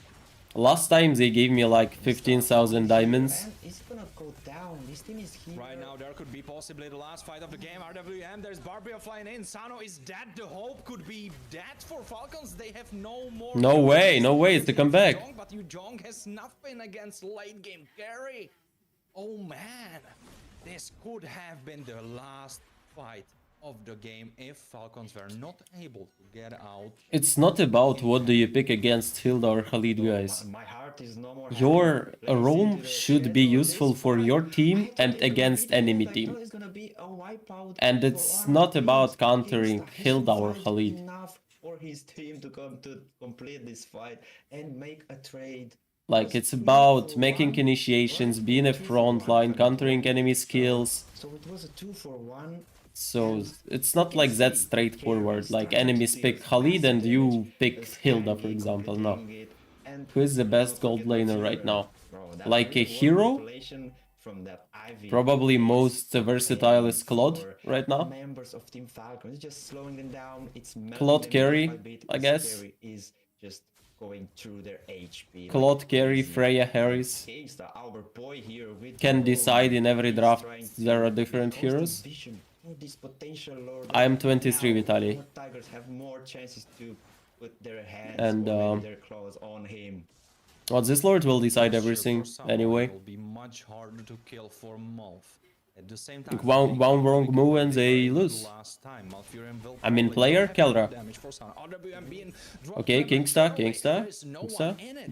Last time they gave me like 15,000 diamonds. And it's gonna go down. This team is here. Right now, there could be possibly the last fight of the game. RWM, there's Barbia flying in. Sano is dead. The hope could be dead for Falcons. They have no more. No way, no way, it's the Against comeback. Yujong, but Yujong has nothing against late game carry. Oh man, this could have been the last fight of the game if Falcons were not able to get out. It's not about what do you pick against Hilda or Khalid, guys. My heart is no more Your happy. Place roam into the should be schedule. useful This for fight, your team I and thought it's against gonna be enemy good. I team. thought it's gonna be a wipeout And for it's one not of about teams. countering He Hilda or survived Khalid. enough for his team to come to complete this fight and make a trade. Like, it's about making initiations, being a front line, countering enemy skills. So it was a 2-for-1. So it's not like that straightforward. Like, enemies pick Khalid and you pick Hilda, for example. No. Who is the best gold laner right now? Like a hero? Probably most versatile is Claude right now. Members of Team Falcon, it's just slowing them down. It's Claude carry, I guess. is just going through their HP. Claude carry, Freya Harris. Our boy here with Can decide in every he's draft trying to there are different constant heroes. vision for this potential Lord. I am 23, Now, Vitaly. more Tigers have more chances to put their hands And, or maybe their claws on him. Well, this lord will decide Sure, everything for Sano, anyway. It will be much harder to kill for Malf. At the same time, One wrong move and they lose. I mean, player, Keldra. Okay, Kingsta.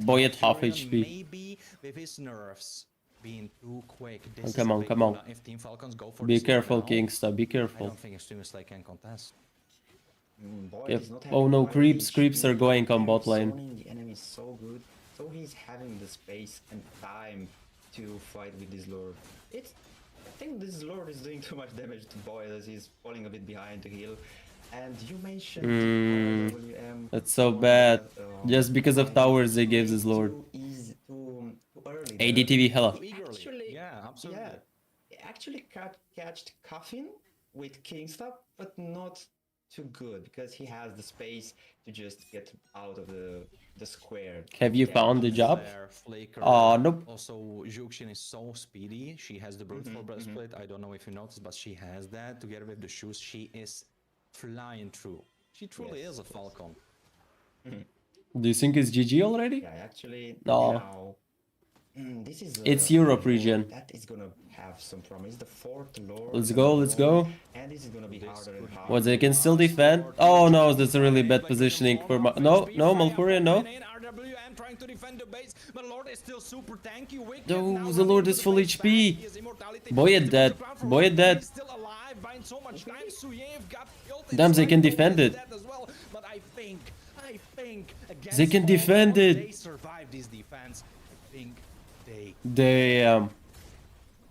Boy at half HP. Maybe with his nerves being too quick. Oh, come on. If Team Falcons go for Be this careful, now, Kingsta, be I careful. don't think Extremist Slay can contest. Boy Yep. does not Oh have no, one creeps HP, are going on and bot lane. zoning the enemy is so good, so he's having the space and time to fight with this lord. I think this lord is doing too much damage to Boyd as he's falling a bit behind to heal. And you mentioned WM. That's so bad. Just because of towers they gave this lord. Too early. ADTV hella. Actually, Yeah, absolutely. Yeah, he actually catched Coffin with Kingstop, but not too good because he has the space to just get out of the square. Have you found the job? Flare, Flaker. Nope. Also, Juxin is so speedy. She has the brute for breastplate. I don't know if you noticed, but she has that. Together with the shoes, she is flying through. She truly is a Falcon. Do you think it's GG already? Yeah, actually, No. now, this is It's Europe region. That is gonna have some promise. The fourth lord. Let's go. And this is gonna be harder and harder. What, they can still defend? Oh no, that's a really bad positioning for no, Malfurion, no. RWM trying to defend the base, but Lord is still super tanky. Wicked No, now the Lord running is to full the base HP. back. He has immortality. Boy at that. Boy at that. He's still alive, buying so much time. Suyev got killed. Damn, they can defend it. As well. But I think against They can all defend odds, it. They survive this defense. I think they They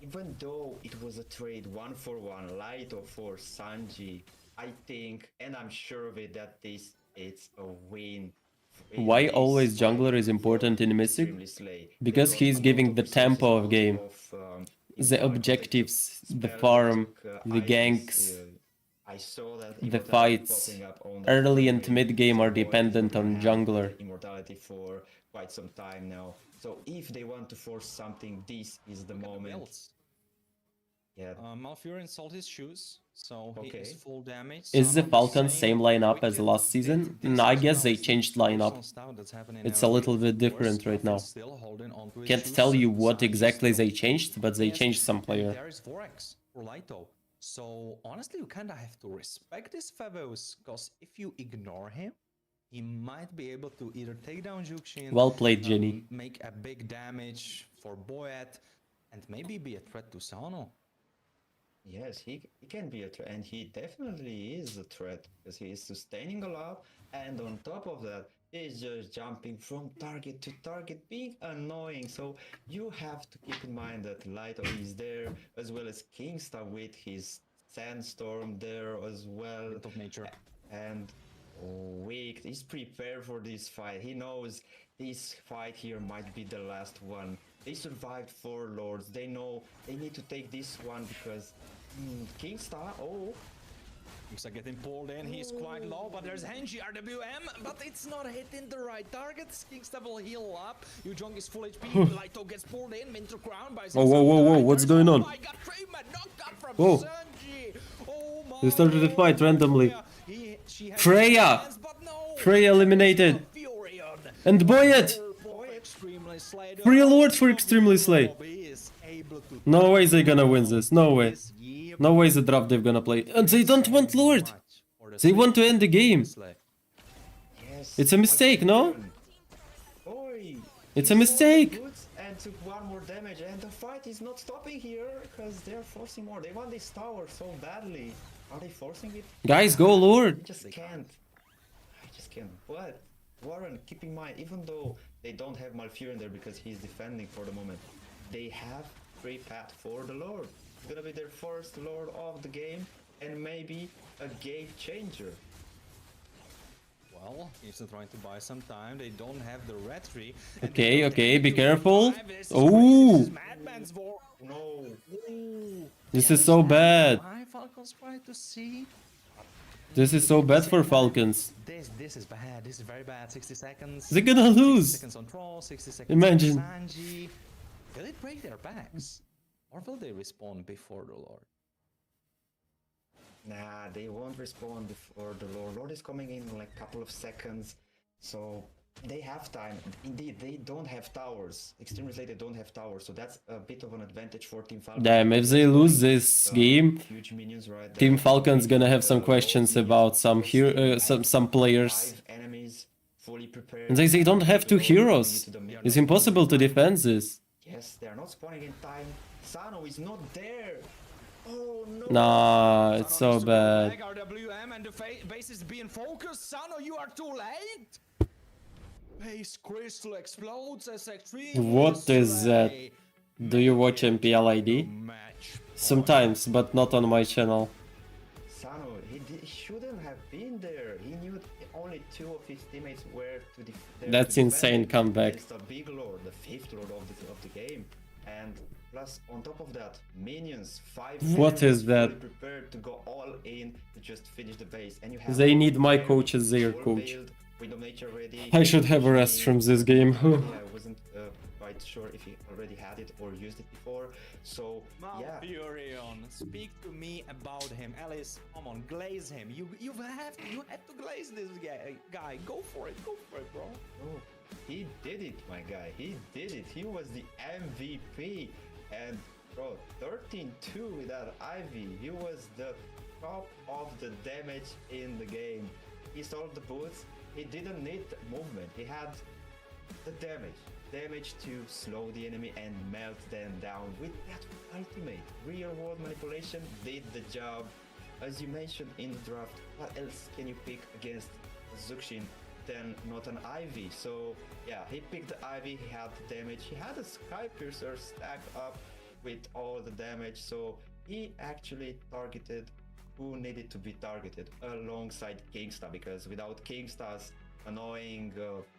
Even though it was a trade 1-for-1, Lighto for Sanji, I think, and I'm sure of it, that it's a win. Why always jungler is important in Mythic? Because he's giving the tempo of game. The objectives, the farm, the ganks, the fights. Early and mid game are dependent on jungler. Immortality for quite some time now. So if they want to force something, this is the moment. builds. Yeah. Malfurion sold his shoes, so he is Okay. full damage. Is the Some Falcons saying same lineup as Wicked last season? did this No, I as guess well. they It's the changed lineup. personal style that's happening It's in a our little league. bit Of different course, right now. Falcons still holding on to his Can't shoes. tell you what Sanji exactly still they changed, but they Yes, changed some and player. there is Vorax for Lighto. So honestly, you kinda have to respect this Favos, because if you ignore him, he might be able to either take down Juxin, Well played, Jenny. make a big damage for Boyet, and maybe be a threat to Sano. Yes, he can be a threat, and he definitely is a threat because he is sustaining a lot, and on top of that, he's just jumping from target to target, being annoying. So you have to keep in mind that Lighto is there, as well as Kingstar with his Sandstorm there as well. Bit of nature. And Wicked is prepared for this fight. He knows this fight here might be the last one. They survived 4 lords. They know they need to take this one because Kingstar, Looks like getting pulled in. He's quite low, but there's Henji RWM, but it's not hitting the right targets. Kingstar will heal up. Yujong is full HP. Lighto gets pulled in. Minter Crown by Whoa, what's going on? Oh my god, Freeman knocked out from Whoa. Sanji. Oh my. They started the fight randomly. She has Freya! hands, but no. Freya eliminated. Furion. And Boyet! Extremely slayed. 3 lords for Extremely Slay. He is able to No way they're gonna win this. No way. this year. No way the draft they're gonna play. And they don't want Lord. They want to end the game. yes. It's a mistake, no? Oi! It's He a saw mistake. the boots and took 1 more damage, and the fight is not stopping here because they're forcing more. They want this tower so badly. Are they forcing it? Guys, go I Lord. just can't. I just can't. But Warren, keep in mind, even though they don't have Malfurion there because he's defending for the moment, they have free path for the Lord. It's gonna be their first Lord of the game and maybe a game changer. Well, he's trying to buy some time. They don't have the red tree. Okay, be careful. Oh, No. this is so bad. My Falcons try to see. This is so bad for Falcons. This is bad. This is very bad. 60 seconds. They're gonna 60 lose. seconds on Troll, 60 seconds Imagine. on Sanji. Will it break their backs? Or will they respawn before the Lord? Nah, they won't respawn before the Lord. Lord is coming in like a couple of seconds, so they have time. Indeed, they don't have towers. Extremely late, they don't have towers, so that's a bit of an advantage for Team Falcon. Damn, if they lose this game, Huge minions right there. Team Falcon's gonna have some questions about some players. 5 enemies fully prepared. And they don't have 2 heroes. It's impossible to defend this. Yes, they are not spawning in time. Sano is not there. Oh no. Nah, it's so bad. RWM and the base is being focused. Sano, you are too late. Base crystal explodes as extreme. What is that? Do you watch MPL ID? Match. Sometimes, but not on my channel. Sano, he shouldn't have been there. He knew only 2 of his teammates were to there That's to insane defend comeback. against the big lord, the 5th lord of the game, and plus on top of that, minions 5. What is enemies that? fully prepared to go all in to just finish the base, and you have They all need my prepared, coach as their full coach. build, Wind of Nature ready. I should have a rest from this game. Yeah, I wasn't quite sure if he already had it or used it before. So yeah, Malfurion, speak to me about him. Alice, come on, glaze him. You have to glaze this guy. Go for it, bro. oh, he did it, my guy. He did it. He was the MVP, and bro, 13-2 with that Ivy. He was the top of the damage in the game. He solved the boots. He didn't need movement. He had the damage to slow the enemy and melt them down with that ultimate. Real world manipulation did the job. As you mentioned in the draft, what else can you pick against Zuxin than not an Ivy? So yeah, he picked the Ivy, he had the damage, he had a Sky Piercer stacked up with all the damage, so he actually targeted who needed to be targeted alongside Kingstar, because without Kingstar's annoying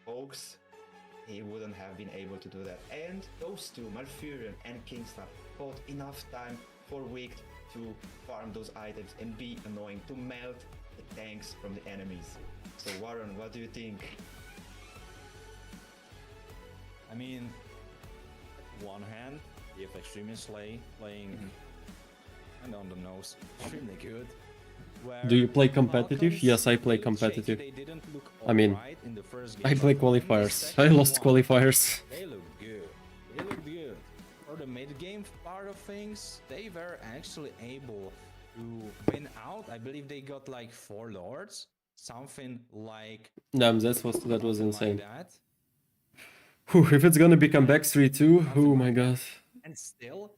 pokes, he wouldn't have been able to do that. And those two, Malfurion and Kingstar, bought enough time for Wicked to farm those items and be annoying, to melt the tanks from the enemies. So Warren, what do you think? I mean, one hand, you have Extremely Slay playing and on the nose, extremely good. Do you play competitive? Yes, I play competitive. I mean, I play qualifiers. I lost qualifiers. They look good. They look good. For the mid-game part of things, they were actually able to win out. I believe they got like 4 lords. something like Damn, that was like insane. that. Whew, if it's gonna become back 3-2, oh my god. And still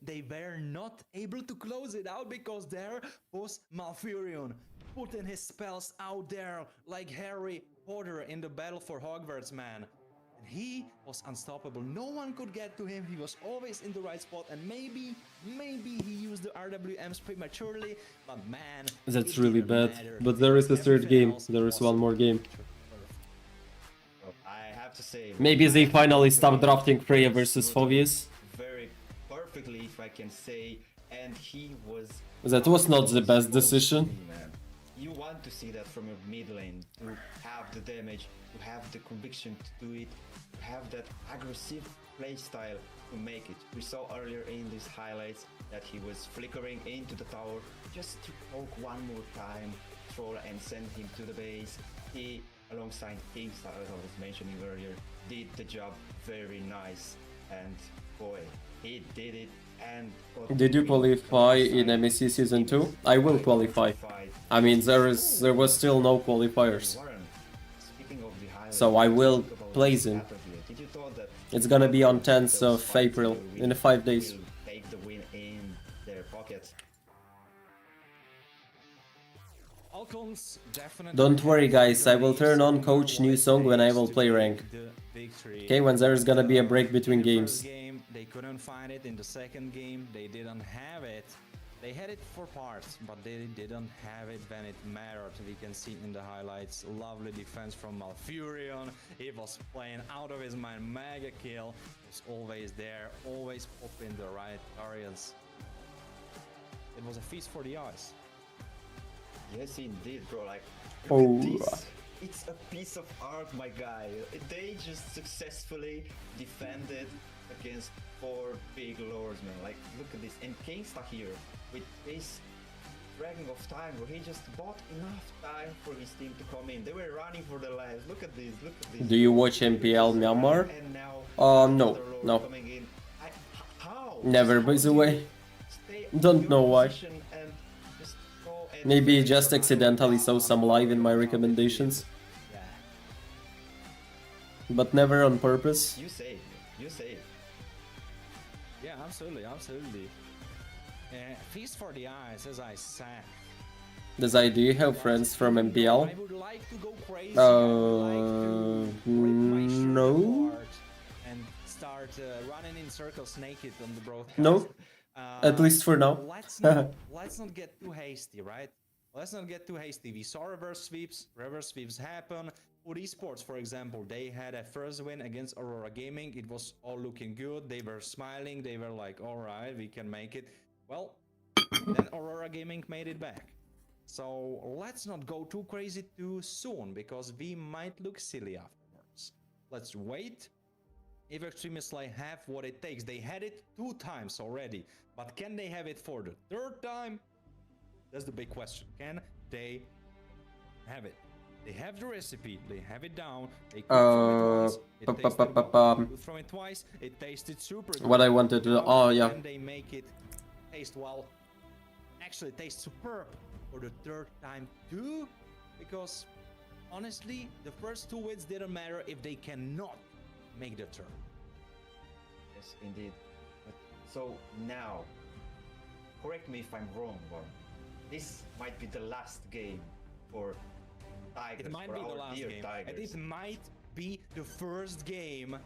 they were not able to close it out because there was Malfurion putting his spells out there like Harry Potter in the battle for Hogwarts, man. And he was unstoppable. No one could get to him. He was always in the right spot, and maybe he used the RWMs prematurely, but man, That's it really didn't bad. matter But there is a because third everything game. else There is was one more game. perfect. Well, I have to say, Maybe they finally stop drafting Freya versus Phoveus. very perfectly, if I can say, and he was. That was not the best supposed to decision. be, man. You want to see that from your mid lane, to have the damage, to have the conviction to do it, to have that aggressive playstyle to make it. We saw earlier in these highlights that he was flickering into the tower just to poke one more time, troll and send him to the base. He, alongside Kingstar, as I was mentioning earlier, did the job very nice, and boy, he did it. And Did you qualify in MEC Season 2? I will qualify. I mean, there was still no qualifiers. So I will place him. It's gonna be on 10th of April, in 5 days. Take the win in their pocket. Don't worry guys, I will turn on Coach new song when I will play rank. Okay, when there's gonna be a break between games. They couldn't find it in the second game. They didn't have it. They had it for parts, but they didn't have it when it mattered. We can see in the highlights, lovely defense from Malfurion. He was playing out of his mind, mega kill. Was always there, always popping the right areas. It was a feast for the eyes. Yes, indeed, bro. Like, Oh. look at this. It's a piece of art, my guy. They just successfully defended against 4 big lords, man. Like, look at this. And Kingstar here with this dragging of time, where he just bought enough time for his team to come in. They were running for their lives. Look at this. Look at this. Do you watch MPL Myanmar? And now No, another lord no. coming in. How? Never, by the way. Stay Don't in know your why. position and just go and Maybe just accidentally saw some live in my recommendations. Yeah. But never on purpose. You say it. You say it. Yeah, absolutely. Feast for the eyes, as I said. Do you have friends from MPL? I would like to go crazy. I would like to rip my shirt no. apart and start running in circles naked on the broadcast. No, at least for now. Let's not get too hasty, right? Let's not get too hasty. We saw reverse sweeps. Reverse sweeps happen. For esports, for example, they had a first win against Aurora Gaming. It was all looking good. They were smiling. They were like, all right, we can make it. Well, then Aurora Gaming made it back. So let's not go too crazy too soon, because we might look silly afterwards. Let's wait. If Extremists like have what it takes, they had it 2 times already, but can they have it for the 3rd time? That's the big question. Can they have it? They have the recipe, they have it down, they could throw it once, it tasted well. They could throw it twice, it tasted super good. What I wanted to... Oh, yeah. Can they make it taste well? Actually, taste superb for the 3rd time too? Because, honestly, the first 2 wins didn't matter if they cannot make the turn. Yes, indeed. But, so now, correct me if I'm wrong, Warren. This might be the last game for Tigers. It might for be the our last dear game. Tigers. And it might be the first game,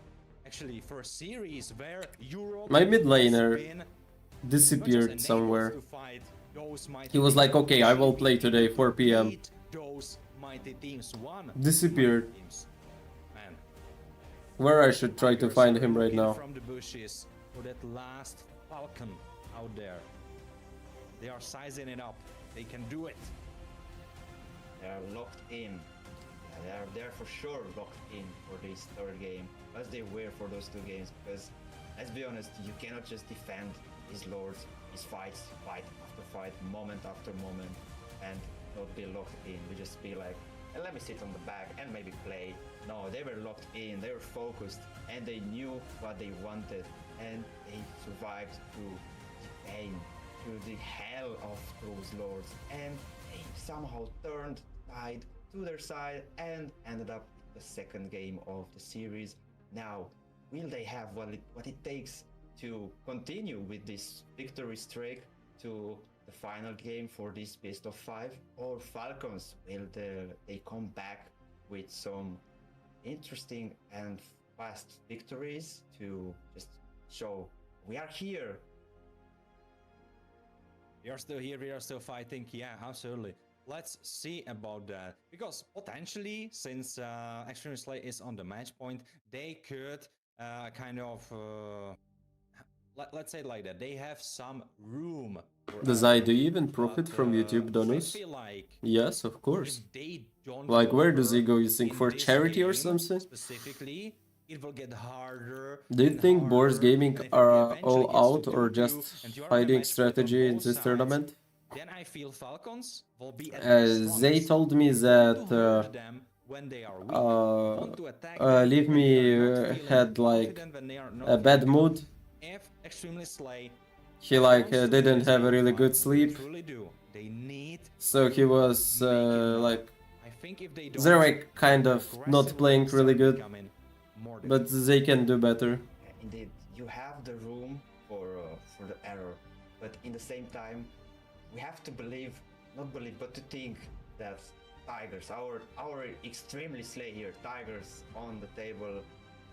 actually, for a series where Europe My mid has laner been not just disappeared enabled somewhere. to fight those mighty He was like, teams, okay, I will play today, 4 PM. beat those mighty teams. Disappeared. Mighty teams. Man, Where I should try to find him right now. from the bushes for that last falcon out there. They are sizing it up. They can do it. They are locked in. Yeah, they're for sure locked in for this 3rd game, as they were for those 2 games. Because, let's be honest, you cannot just defend his lords, his fights, fight after fight, moment after moment, and not be locked in. We just be like, let me sit on the back and maybe play. No, they were locked in, they were focused, and they knew what they wanted, and they survived through the pain, through the hell of those lords, and they somehow turned tide to their side and ended up the second game of the series. Now, will they have what it takes to continue with this victory streak to the final game for this best of 5, or Falcons will they come back with some interesting and fast victories to just show we are here? We are still here, we are still fighting. Yeah, absolutely. Let's see about that. Because potentially, since Extreme Slay is on the match point, they could kind of, let's say it like that, they have some room. Zai, do you even profit from YouTube donors? I feel like Yes, of course. if they don't Like, where deliver does he go? You think in for this charity or game something? Specifically, it will get harder. Do you and think Boars harder, Gaming and if it are eventually all gets out to or 2-2, just and you are in a fighting match strategy on in both this sides, tournament? then I feel Falcons will be at their They strongest. told me Want to that hurt them when they are weak. Want to attack them Leave when Me they are not feeling had like confident, when they are not a bad feeling mood. good. If Extremely Slay He like wants to didn't win have a this really game good fight, sleep, they truly do. They need so he was make it work. like I think if they don't, they're like kind of not aggressively playing really start good, becoming more but they can do better. Indeed, you have the room for the error, but in the same time, we have to believe, not believe, but to think that Tigers, our extremely slay here, Tigers on the table,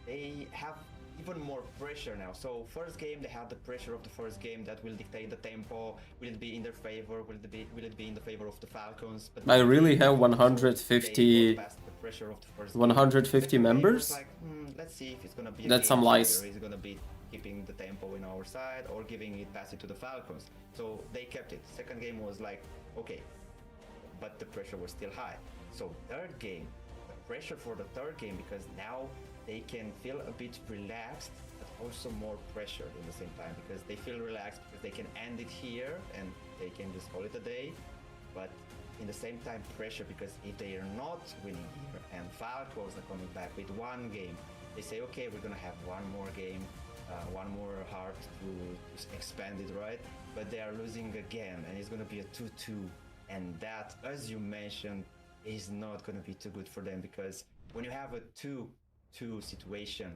they have even more pressure now. So first game they have the pressure of the first game that will dictate the tempo. Will it be in their favor? Will it be in the favor of the Falcons? But I really have they 150 got past the pressure of the first 150 game. members. Like, let's see if it's gonna be a That's game some lies. changer. Is it gonna be keeping the tempo in our side or giving it pass it to the Falcons? So they kept it. Second game was like, okay, but the pressure was still high. So third game, the pressure for the third game, because now they can feel a bit relaxed, but also more pressure in the same time, because they feel relaxed because they can end it here and they can just call it a day. But in the same time, pressure because if they are not winning here and Falcons are coming back with one game, they say, okay, we're gonna have one more game, one more heart to expand it, right? But they are losing again, and it's gonna be a 2-2, and that, as you mentioned, is not gonna be too good for them, because when you have a 2-2 situation,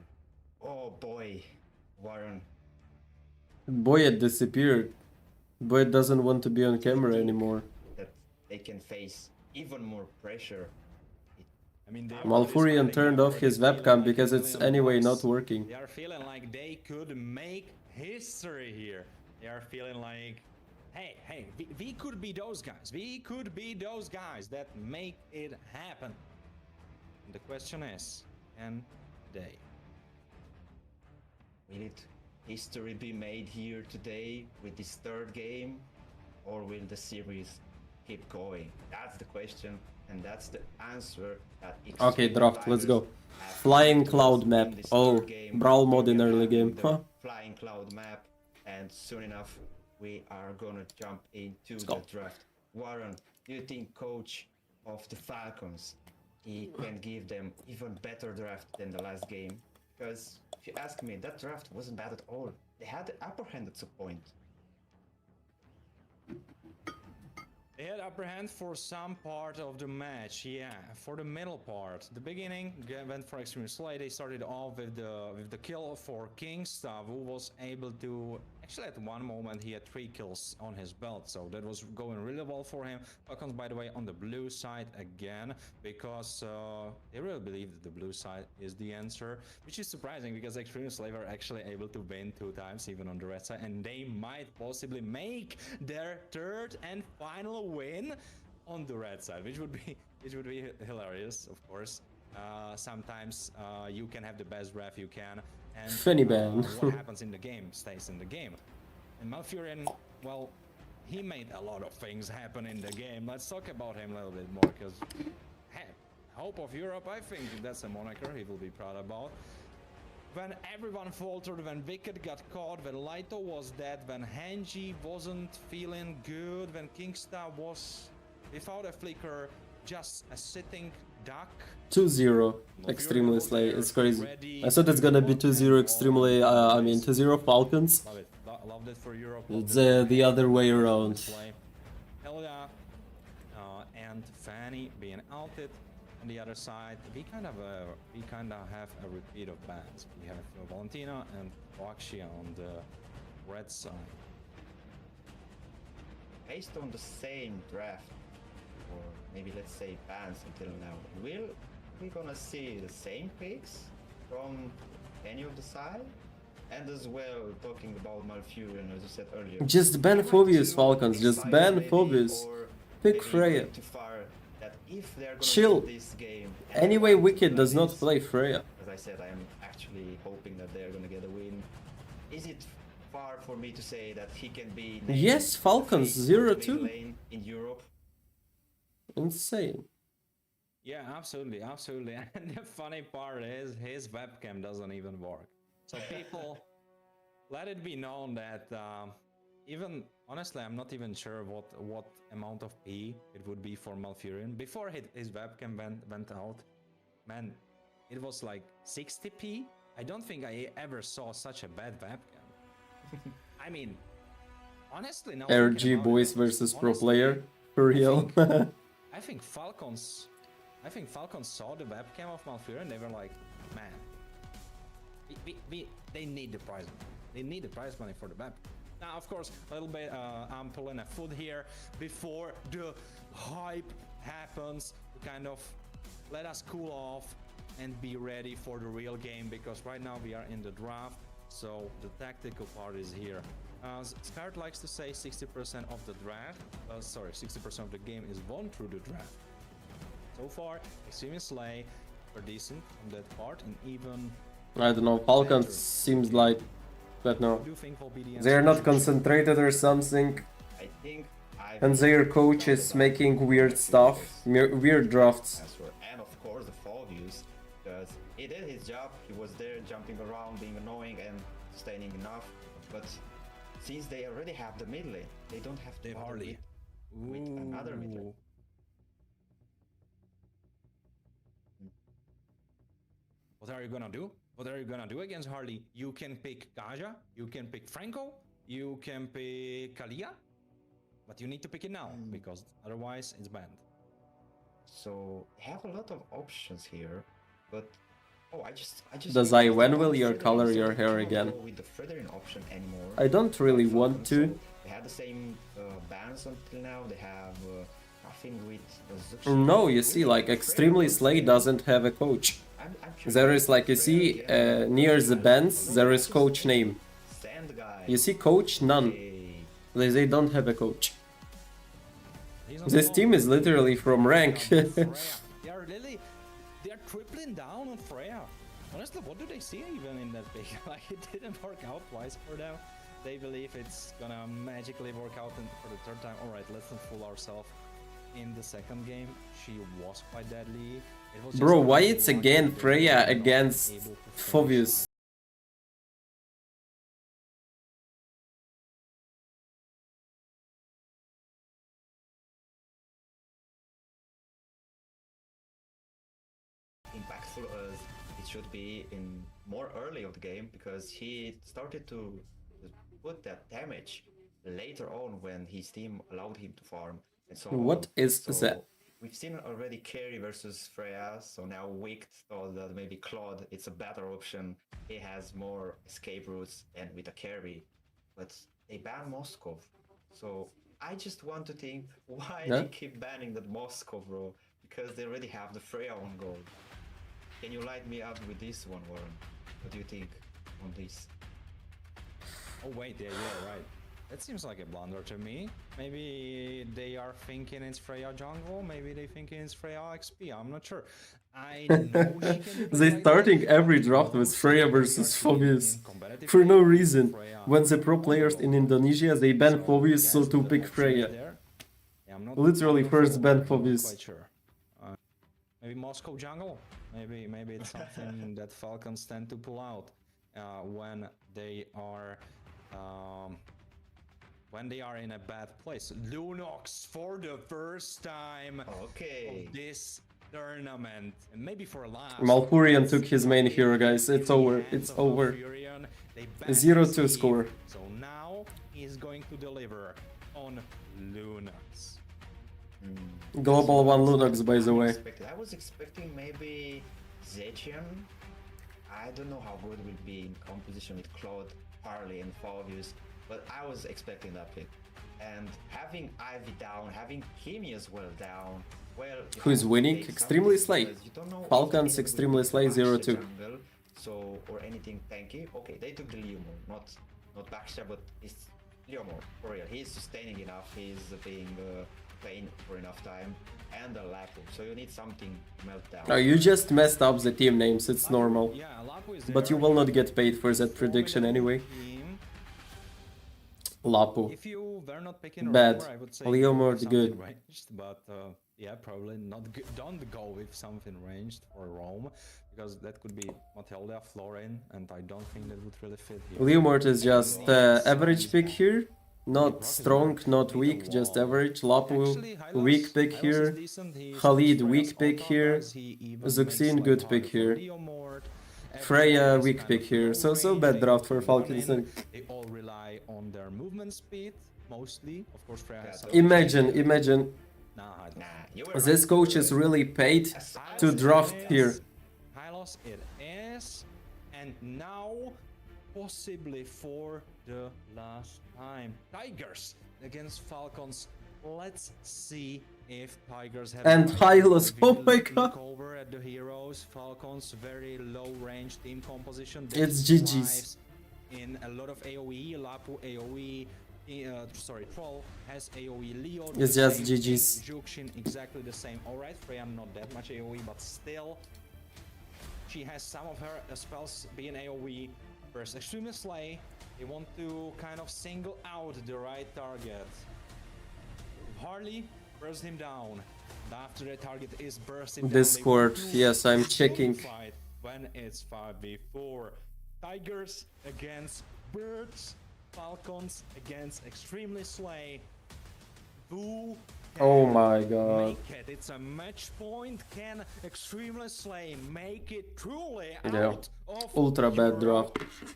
oh boy, Warren. Boyet disappeared. Boyet doesn't want to be on camera anymore. That they can face even more pressure. I mean, Malfurion turned off his webcam because it's anyway not working. They are feeling like they could make history here. They are feeling like, hey, we could be those guys. We could be those guys that make it happen. And the question is, can they? Will it history be made here today with this third game, or will the series keep going? That's the question, and that's the answer that Okay, draft, let's go. have Flying to Cloud in map. this Oh, third game. Brawl mode in We are early having game. the Huh. Flying Cloud map, and soon enough we are gonna jump into go. the draft. Warren, do you think coach of the Falcons, he can give them even better draft than the last game? Because if you ask me, that draft wasn't bad at all. They had the upper hand at some point. They had upper hand for some part of the match, yeah. For the middle part, the beginning went for Extreme Slay. They started off with the kill for Kingstav, who was able to. Actually, at one moment he had 3 kills on his belt, so that was going really well for him. Falcons, by the way, on the blue side again, because they really believe that the blue side is the answer, which is surprising because Extreme Slay were actually able to win 2 times, even on the red side, and they might possibly make their third and final win on the red side, which would be hilarious, of course. Sometimes you can have the best ref you can, and Funny ban. what happens in the game stays in the game. And Malfurion, well, he made a lot of things happen in the game. Let's talk about him a little bit more, because hey, Hope of Europe, I think that's a moniker he will be proud about. When everyone faltered, when Wicked got caught, when Laito was dead, when Hanji wasn't feeling good, when Kingstar was without a flicker, just a sitting duck. 2-0 extremely slay. It's crazy. I thought it's gonna be 2-0 extremely. I mean 2-0 Falcons. Love it. Loved it for Europe. It's the other way around. Hell yeah. and Fanny being outed. On the other side, we kind of have a repeat of bans. We have Valentina and Boxia on the red side. Based on the same draft, or maybe let's say bans until now, will we gonna see the same picks from any of the side? And as well, talking about Malfurion, as you said earlier. Just ban Phobius, Falcons. Just ban Phobius. Pick Freya. Too far that if they're gonna Chill. win this game. Anyway, Wicked does not play Freya. As I said, I am actually hoping that they're gonna get a win. Is it far for me to say that he can be named Yes, Falcons, the face of 0-2. mid lane in Europe? Insane. Yeah, absolutely, absolutely. And the funny part is his webcam doesn't even work. So people, let it be known that even honestly, I'm not even sure what amount of P it would be for Malfurion before his webcam went out. Man, it was like 60p. I don't think I ever saw such a bad webcam. I mean, honestly, now RG boys versus pro player. For real. I think Falcons saw the webcam of Malfurion. They were like, man, they need the prize money. They need the prize money for the webcam. Now, of course, a little bit, I'm pulling a foot here before the hype happens to kind of let us cool off and be ready for the real game, because right now we are in the draft, so the tactical part is here. Scarlet likes to say 60% of the draft, 60% of the game is won through the draft. So far, Extreme Slay are decent on that part, and even I don't know, Falcons seems like that no. do think will be the They're answer. not concentrated or something, I think and their coach is making weird stuff, weird drafts. And of course the fall views, because he did his job. He was there jumping around, being annoying and sustaining enough. But since they already have the mid lane, they don't have to Dave bother Harley. with another mid lane. What are you gonna do? What are you gonna do against Harley? You can pick Kaja, you can pick Franco, you can pick Kalia, but you need to pick it now, because otherwise it's banned. So they have a lot of options here, but I just Does realized when that will you Fredrin, color so your they hair cannot again? go with the Fredrin option anymore. I don't really for want Falcons, to. so they had the same bans until now. They have nothing with Zuxi. No, you see, like Extremely Slay doesn't have a coach. I'm sure There is like, you see, near the bands, there is coach name. Sand guy. You see coach? None. Hey, They don't have a coach. He's on This the team wall. is literally from rank. Freya. They are tripling down on Freya. Honestly, what do they see even in that pick? Like, it didn't work out twice for them. They believe it's gonna magically work out for the third time. Alright, let's not fool ourselves. In the second game, she was quite deadly. It was Bro, just why lucky it's that again they Freya were not against able to finish. Phobius? impactful as it should be in more early of the game, because he started to put that damage later on when his team allowed him to farm and so What on. is So that? we've seen already Carry versus Freya, so now Wicked thought that maybe Claude it's a better option. He has more escape routes and with a carry, but they ban Moskov. So I just want to think why Yeah. they keep banning that Moskov, bro, because they already have the Freya on goal. Can you light me up with this one, Warren? What do you think on this? Oh wait, yeah, you're right. That seems like a blunder to me. Maybe they are thinking it's Freya jungle, maybe they thinking it's Freya XP, I'm not sure. I know she can be They like starting that, every but draft with most Freya people versus are playing Phobius. in competitive For no play, reason. Freya When the pro on players the in goal. Indonesia, they ban So, Phobius, so yes, to the pick option is Freya. there. Yeah, I'm not Literally I'm not first sure, ban I'm not Phobius. quite sure. Maybe Moscow jungle. Maybe it's something that Falcons tend to pull out when they are in a bad place. Lunox for the first time Okay. of this tournament, and maybe for last. Malfurion took his main hero, guys. It's over. It's over. 0-2 score. So now he's going to deliver on Lunox. Global one Lunox, by the way. I was expecting maybe Zechian. I don't know how good will be in composition with Claude, Harley, and Fabius, but I was expecting that pick. And having Ivy down, having Kimi as well down, well... Who is winning? Extremely Slay. Falcons, Extremely Slay 0-2. So, or anything tanky. Okay, they took the Leomore, not Baxter, but it's Leomore, for real. He's sustaining enough, he's being playing for enough time, and a Lapu. So you need something to melt down. No, you just messed up the team names, it's normal. Yeah, Lapu is But you will not get paid for that prediction anyway. Lapu. If you were not picking Bad. Aurora, I would say Leomord, something good. Ranged, but yeah, probably not good. Don't go with something ranged for Rome, because that could be Matilda, Florin, and I don't think that would really fit here. Leomord is just average pick here. Not strong, not weak, just average. Lapu, weak pick here. Khalid, weak pick here. Zuxin, good pick here. Freya, weak pick here. So bad draft for Falcons. They all rely on their movement speed, mostly. Of course, Freya has some... Imagine. You were This right. coach is really paid to draft here. Hylos it is, and now possibly for the last time. Tigers against Falcons. Let's see if Tigers have... And Hylos, oh my Look god. over at the heroes. Falcons, very low range team composition. It's That GG's. thrives in a lot of AoE. Lapu AoE. Troll has AoE. Leo. It's the just same. GG's. Juxin exactly the same. Alright, Freya not that much AoE, but still she has some of her spells being AoE. First, Extremely Slay. They want to kind of single out the right target. Harley burst him down. And after the target is burst him Discord, down, yes, I'm checking. Fight when it's 5v4. Tigers against Birds. Falcons against Extremely Slay. Who Oh can my god. make it? It's a match point. Can Extremely Slay make it truly Yeah. out of Ultra bad Europe? draft.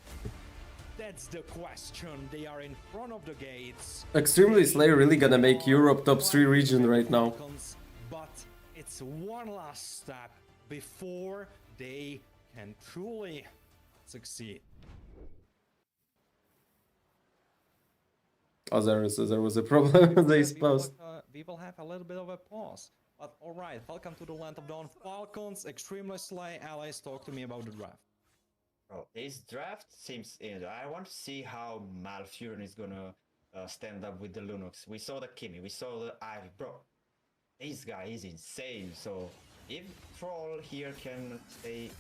That's the question. They are in front of the gates. Extremely Slay really gonna make Europe top 3 region right now. Falcons, but it's one last step before they can truly succeed. Oh, there was a problem with this post. We will have a little bit of a pause. But alright, welcome to the Land of Dawn. Falcons, Extremely Slay, allies, talk to me about the draft. Bro, this draft seems in. I want to see how Malfurion is gonna stand up with the Lunox. We saw the Kimi, we saw the Ivy. Bro, this guy is insane. So if Troll here can stay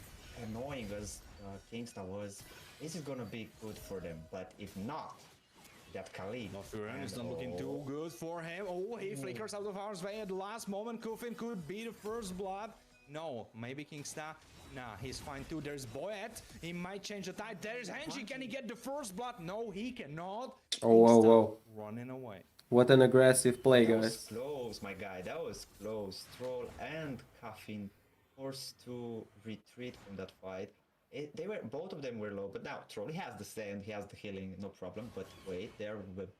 annoying as Kingstar was, this is gonna be good for them. But if not, that Khalid. Malfurion is not looking too good for him. Oh, he flickers out of harm's way at the last moment. Kufin could be the first blood. No, maybe Kingstar. Nah, he's fine too. There's Boyet. He might change the tide. There's Henshi. Can he get the first blood? No, he cannot. Oh, whoa, Kingstar whoa. running away. What an aggressive play, That was guys. close, my guy. That was close. Troll and Coffin forced to retreat from that fight. Both of them were low, but now Troll, he has the sand, he has the healing, no problem. But wait, they're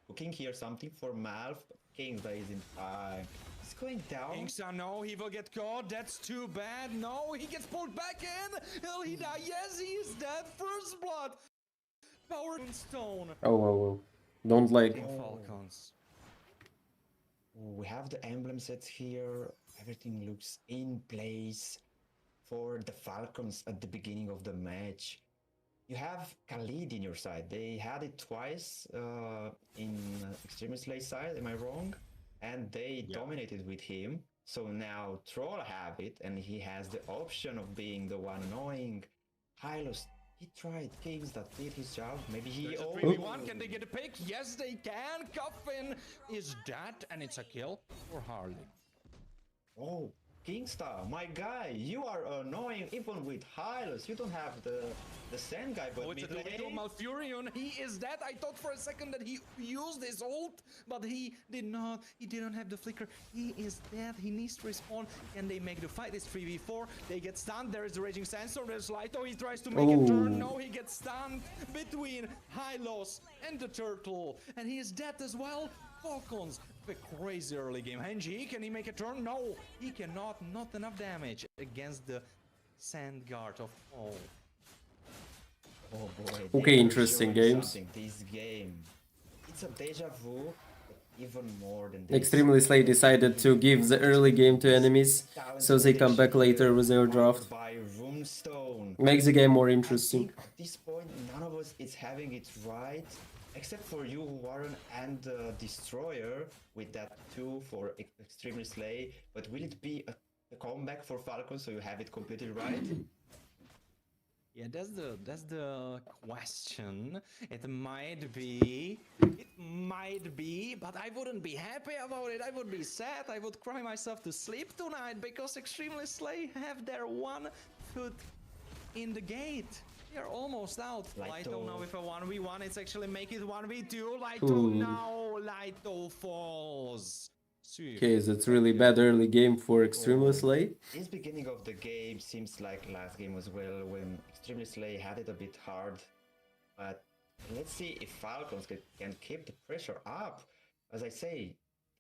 booking here something for Malf. Kingstar is in time. He's going down. Kingstar, no, he will get caught. That's too bad. No, he gets pulled back in. Will he die? Yes, he is dead. First blood. Power stone. Oh, whoa, whoa. Don't like. Falcons. We have the emblem sets here. Everything looks in place for the Falcons at the beginning of the match. You have Khalid in your side. They had it twice in Extremely Slay's side, am I wrong? And they dominated with him. So now Troll have it, and he has the option of being the one annoying. Hylos, he tried. Kings that did his job. Maybe he... There's a Oh, 3v1. Can they get a pick? Yes, they can. Coffin is dead, and it's a kill for Harley. oh, Kingstar, my guy, you are annoying even with Hylos. You don't have the sand guy, but Oh, it's a mid 2v2 lane. Malfurion. He is dead. I thought for a second that he used his ult, but he did not. He didn't have the flicker. He is dead. He needs to respawn. Can they make the fight? It's 3v4. They get stunned. There is the Raging Sandstorm. There's Lito. He tries to make a turn. No, he gets stunned between Hylos and the Turtle. And he is dead as well. Falcons, a crazy early game. Henji, can he make a turn? No, he cannot. Not enough damage against the Sand Guard of Fall. Oh boy. Okay, they are interesting showing games. something. This game, it's a deja vu, but even more than this. Extremely Slay decided to give the early game to enemies, so they come back later with their draft. By Runestone. Makes the game more I interesting. think at this point, none of us is having it right, except for you, Warren, and Destroyer with that 2 for Extremely Slay. But will it be a comeback for Falcon, so you have it completely right? Yeah, that's the question. It might be, but I wouldn't be happy about it. I would be sad. I would cry myself to sleep tonight because Extremely Slay have their 1 foot in the gate. They're almost out. Lighto now with a 1v1. It's actually make it 1v2. Lighto now. Lighto falls. Okay, that's really bad early game for Extremely Slay. This beginning of the game seems like last game as well, when Extremely Slay had it a bit hard. But let's see if Falcons can keep the pressure up. As I say,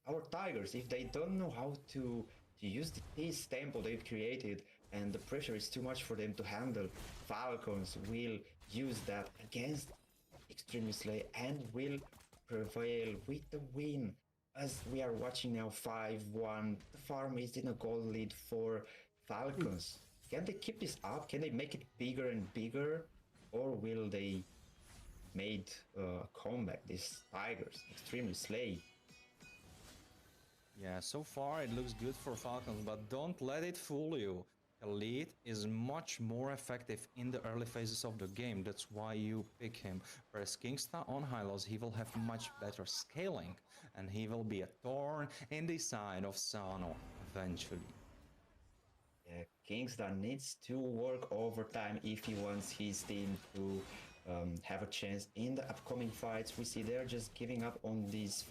our Tigers, if they don't know how to use this tempo they've created, and the pressure is too much for them to handle, Falcons will use that against Extremely Slay and will prevail with the win. As we are watching now 5-1, the farm is in a goal lead for Falcons. Can they keep this up? Can they make it bigger and bigger? Or will they made a comeback, these Tigers, Extremely Slay? Yeah, so far it looks good for Falcons, but don't let it fool you. Elite is much more effective in the early phases of the game. That's why you pick him. Whereas Kingsta on Hylos, he will have much better scaling. And he will be a thorn in the side of Sano eventually. Yeah, Kingsta needs to work overtime if he wants his team to have a chance in the upcoming fights. We see they're just giving up on this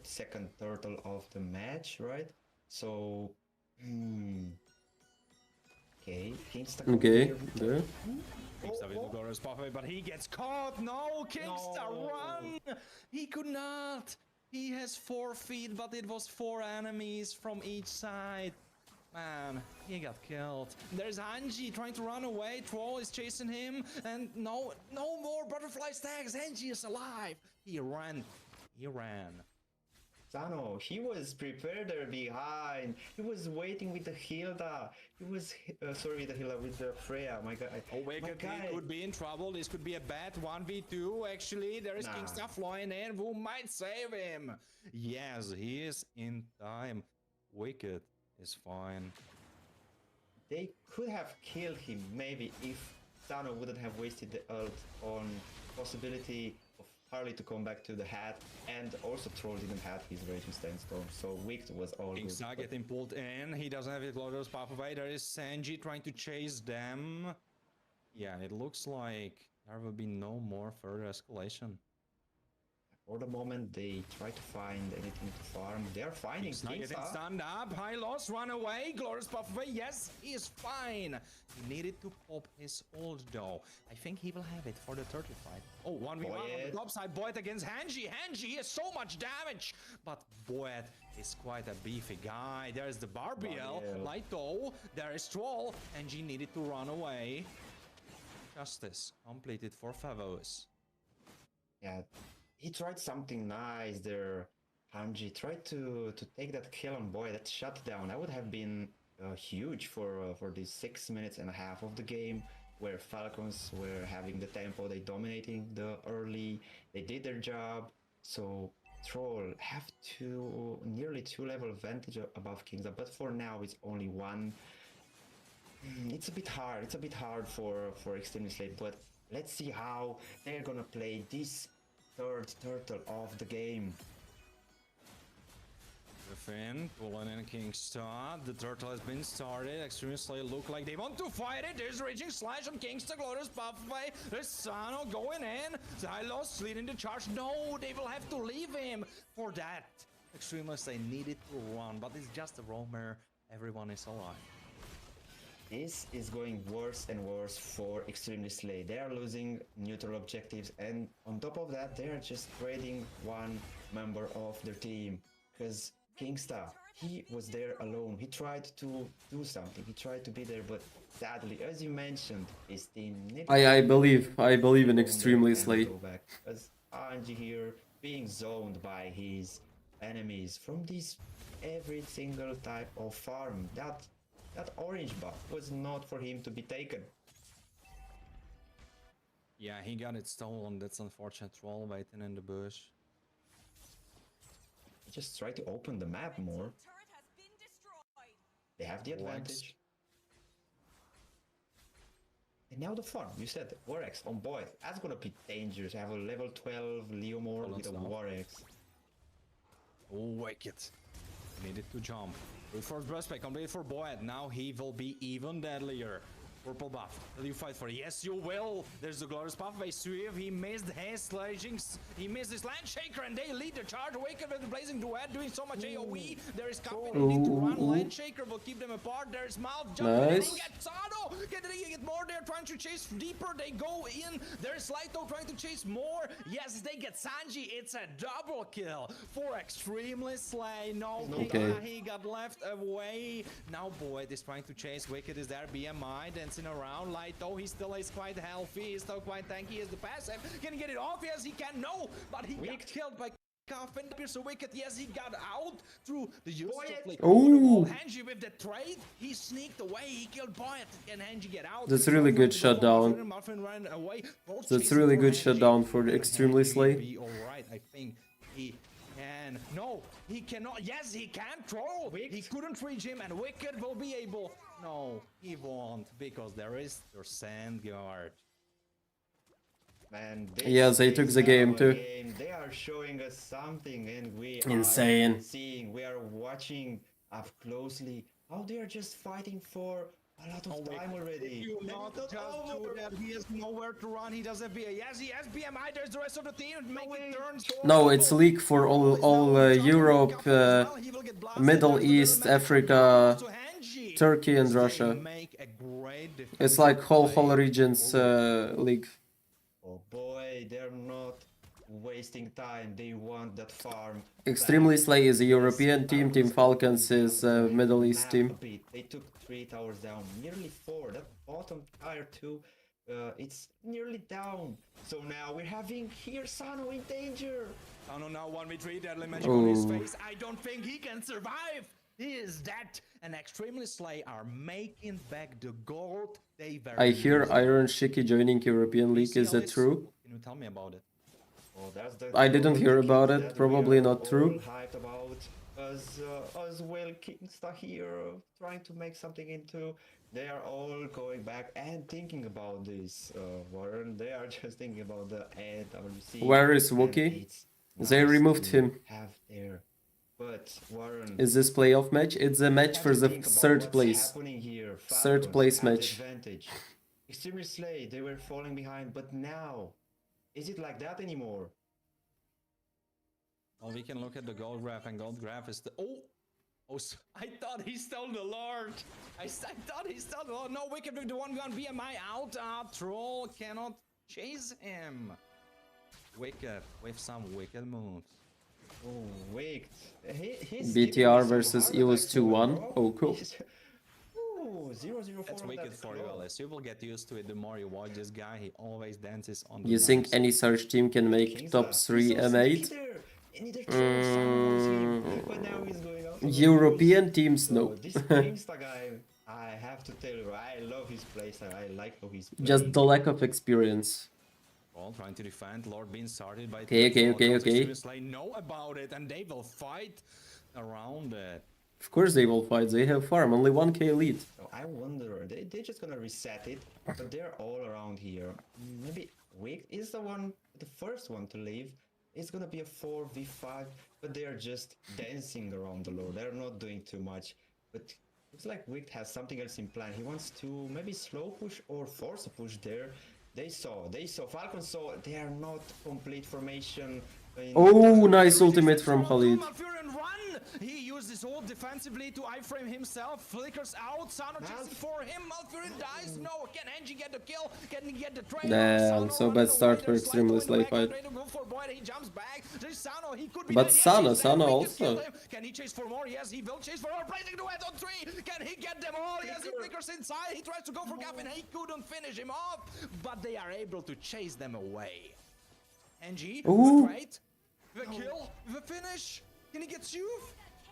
second turtle of the match, right? So, okay, Kingsta. Okay, there. Kingsta with the glorious pathway, but he gets caught. No, Kingsta, run! He could not. He has 4 feet, but it was 4 enemies from each side. Man, he got killed. There's Hanji trying to run away. Troll is chasing him, and no more butterfly stacks. Hanji is alive. He ran. Sano, he was prepared there behind. He was waiting with the Hilda. He was, with the Freya. My God. Oh, wait, he could be in trouble. This could be a bad 1v2. Actually, there is Kingsta flying in. Who might save him? Yes, he is in time. Wicked is fine. They could have killed him maybe if Sano wouldn't have wasted the ult on possibility of Harley to come back to the hat, and also Troll didn't have his Raging Sandstorm, so Wicked was all good. Kingsta getting pulled in. He doesn't have his Glorious Pathway. There is Sanji trying to chase them. Yeah, it looks like there will be no more further escalation. For the moment, they try to find anything to farm. They're finding Kingsta getting stunned up. High loss, run away. Glorious Pathway. Yes, he is fine. He needed to pop his ult though. I think he will have it for the 30 fight. Oh, 1v1 on the top side. Boyd against Hanji. Hanji has so much damage. But Boyd is quite a beefy guy. There's the Barbiel. Lighto. There is Troll. Hanji needed to run away. Justice completed for Favos. Yeah. He tried something nice there. Hanji tried to take that kill on Boy, that shutdown. That would have been huge for these 6 minutes and a half of the game, where Falcons were having the tempo, they dominating the early, they did their job. So Troll have nearly 2 level advantage above Kingsta, but for now it's only 1. It's a bit hard. It's a bit hard for Extremely Slay, but let's see how they're gonna play this third turtle of the game. Griffin pulling in Kingsta. The turtle has been started. Extremely Slay look like they want to fight it. There's Raging Slash on Kingsta. Glorious Pathway. There's Sano going in. Xylos leading the charge. No, they will have to leave him for that. Extremely Slay needed to run, but it's just a roamer. Everyone is alive. this is going worse and worse for Extremely Slay. They are losing neutral objectives, and on top of that, they are just trading one member of their team. Because Kingsta, he was there alone. He tried to do something. He tried to be there, but sadly, as you mentioned, his team needed I believe in to Extremely go Slay. back. As Anji here being zoned by his enemies from this every single type of farm. That orange buff was not for him to be taken. Yeah, he got it stolen. That's unfortunate. Troll waiting in the bush. He just tried to open the map more. They have the advantage. And now the farm. You said Warex on boy. That's gonna be dangerous. I have a level 12 Leomore with a Warex. Oh, wicked. Needed to jump. Good for Breastplate, complete for Boyd. Now he will be even deadlier. Purple buff. Will you fight for it? Yes, you will. There's the glorious pathway. Swift. He missed his slashings. He missed his land shaker, and they lead the charge. Wicked with the blazing duet, doing so much AoE. There is Captain. They need to run. Land shaker will keep them apart. There's Mouth jumping. Nice. And he gets Sado. Get more. They're trying to chase deeper. They go in. There's Lighto trying to chase more. Yes, they get Sanji. It's a double kill for Extremely Slay. No, Okay. he got left away. Now Boyd is trying to chase. Wicked is there. BMI dancing around. Lighto, he still is quite healthy. He's still quite tanky. He is the passive. Can he get it off? Yes, he can. No, but he got killed by Coffin. So Wicked, yes, he got out through the use of like Ooh. Hanji with the trade. He sneaked away. He killed Boyd. Can Hanji get out? That's really good shutdown. Muffin ran away. Both That's chasing really for good Hanji. shutdown for the Extremely Hanji Slay. be all right. I think he can. No, he cannot. Yes, he can troll. He couldn't reach him, and Wicked will be able. No, he won't, because there is their sand guard. Man, Yeah, they took the game too. They are showing us something, and we Insane. are seeing, we are watching up closely how they are just fighting for a lot of time already. You And not it's just not do over. that. He has nowhere to run. He doesn't be. Yes, he has BMI. There's the rest of the team. Make it turn. No, it's league for all Europe, Middle East, Africa, Turkey and Russia. It's like whole regions league. Oh boy, they're not wasting time. They want that farm. Extremely back. Slay is a European Yes, team. Team Falcons is a Middle East map team. a bit. They took 3 towers down, nearly 4. That bottom tier 2, it's nearly down. So now we're having here Sano in danger. Sano now 1v3, deadly magic on his Oh. face. I don't think he can survive. He is dead. And Extremely Slay are making back the gold they were I hear losing. Iron Shiki joining European League. Is that true? Can you tell me about it? Oh, that's the I didn't hear tickets about it. that Probably we are not true. all hyped about as well. Kingsta here trying to make something into. They are all going back and thinking about this. Warren, they are just thinking about the AWC. Where is and Wookie? it's They nice removed to him. Have there, but Warren. Is this playoff match? It's a match have for to the think about third what's place. happening here. Third Falcons place have the match. Advantage. Extremely Slay, they were falling behind, but now, is it like that anymore? Well, we can look at the gold graph, and gold graph is the... I thought he stole the Lord. I thought he stole the Lord. No, Wicked with the one gun BMI out. Troll cannot chase him. Wicked with some wicked moves. Oh, wait. He's BTR giving me some versus heart EOS attacks over 2-1. there. Oh, cool. Ooh, 0-0-4 That's on wicked that for you, claw. Alice. You will get used to it the more you watch this guy. He always dances on the You think knives. any search team can make Kingsta, top he's 3 so M8? sneaky there. And he just throws someone's him, but now he's going out. European teams, So no. this Kingsta guy, I have to tell you, I love his playstyle. I like how he's playing. Just the lack of experience. All trying to defend. Lord being started by... Okay, two okay. Falcons. They know about it, and they will fight around it. Of course they will fight. They have farm. Only 1k lead. So I wonder, they're just gonna reset it, but they're all around here. Maybe Wick is the first one to leave. It's gonna be a 4v5, but they're just dancing around the lore. They're not doing too much. But looks like Wick has something else in plan. He wants to maybe slow push or force a push there. They saw, Falcon saw, they are not complete formation. Oh, nice ultimate from Khalid. Malfurion, run! He uses ult defensively to iframe himself. Flickers out. Sano chasing for him. Malfurion dies. No. Can Angie get the kill? Can he get the trade? Damn, so bad start for extremely slay fight. He jumps back. There's Sano. He could be But dead. Yes, Sano he's dead. We can also. kill him. Can he chase for more? Yes, he will chase for more. Placing the wet on 3. Can he get them all? Yes, he flickers inside. He tries to go for Gavin. He couldn't finish him off. But they are able to chase them away. Angie, Ooh. right? The kill, the finish. Can he get you?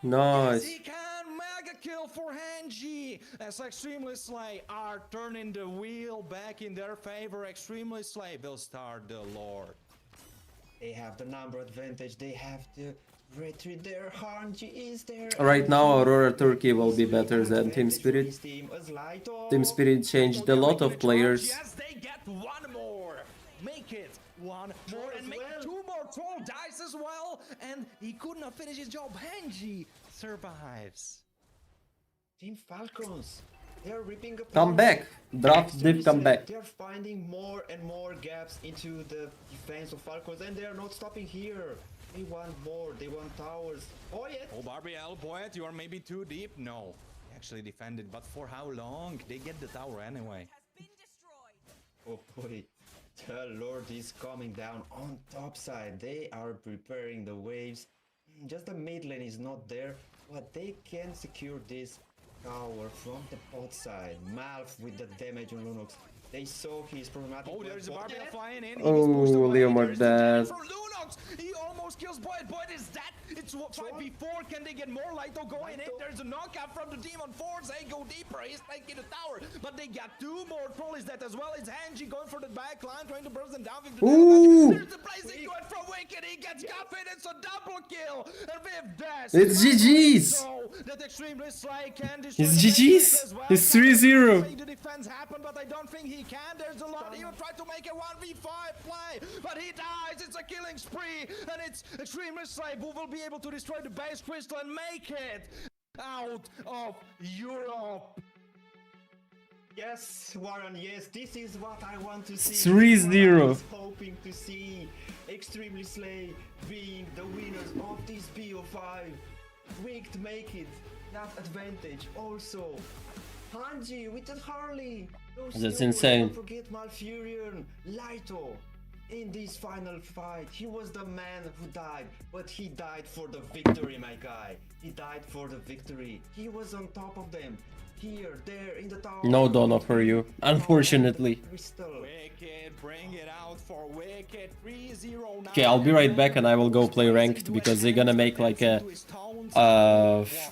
Nice. Yes, he can. Mega kill for Angie. As Extremely Slay are turning the wheel back in their favor. Extremely Slay will start the Lord. They have the number advantage. They have to retreat there. Hanji is there. Right now, Aurora Turkey will be better than Team Spirit. Team Spirit changed a lot of players. Yes, they get one more. Make it one more and make two more. Troll dies as well. And he could not finish his job. Hanji survives. Team Falcons. They're ripping apart. Come back. Draft div, come back. They're finding more and more gaps into the defense of Falcons, and they're not stopping here. They want more. They want towers. Oh yeah. Oh, Barbiel, Boyet, you are maybe too deep. No, they actually defended, but for how long? They get the tower anyway. Oh boy. The Lord is coming down on top side. They are preparing the waves. Just the mid lane is not there, but they can secure this tower from the bot side. Malf with the damage on Lunox. They saw his problematic. Oh, there's a Barbiel flying in. Oh, Leomord dead. For Lunox, he almost kills Boyd. Boyd is dead. It's 5v4. Can they get more? Lito going in. There's a knockout from the Demon Force. They go deeper. He's taking the tower, but they got two more. Troll is dead as well. It's Hanji going for the back line, trying to burst them down. Ooh. There's the blazing going from Wicked. He gets Guffin. It's a double kill. And with that, It's GG's. so that Extremely Slay can destroy It's the GG's. base as well. It's 3-0. The defense happened, but I don't think he can. There's a lot. He will try to make a 1v5 play, but he dies. It's a killing spree, and it's Extremely Slay who will be able to destroy the base crystal and make it out of Europe. Yes, Warren, yes, this is what I want to see. 3-0. I was hoping to see Extremely Slay being the winners of this BO5. Wicked make it that advantage. Also, Hanji with the Harley. That's insane. Don't forget Malfurion, Lito. In this final fight, he was the man who died, but he died for the victory, my guy. He died for the victory. He was on top of them. Here, there, in the tower. No Donna for you, unfortunately. Crystal. Wicked, bring it out for Wicked. 3-0 now. Okay, I'll be right back and I will go play ranked because they're gonna make like a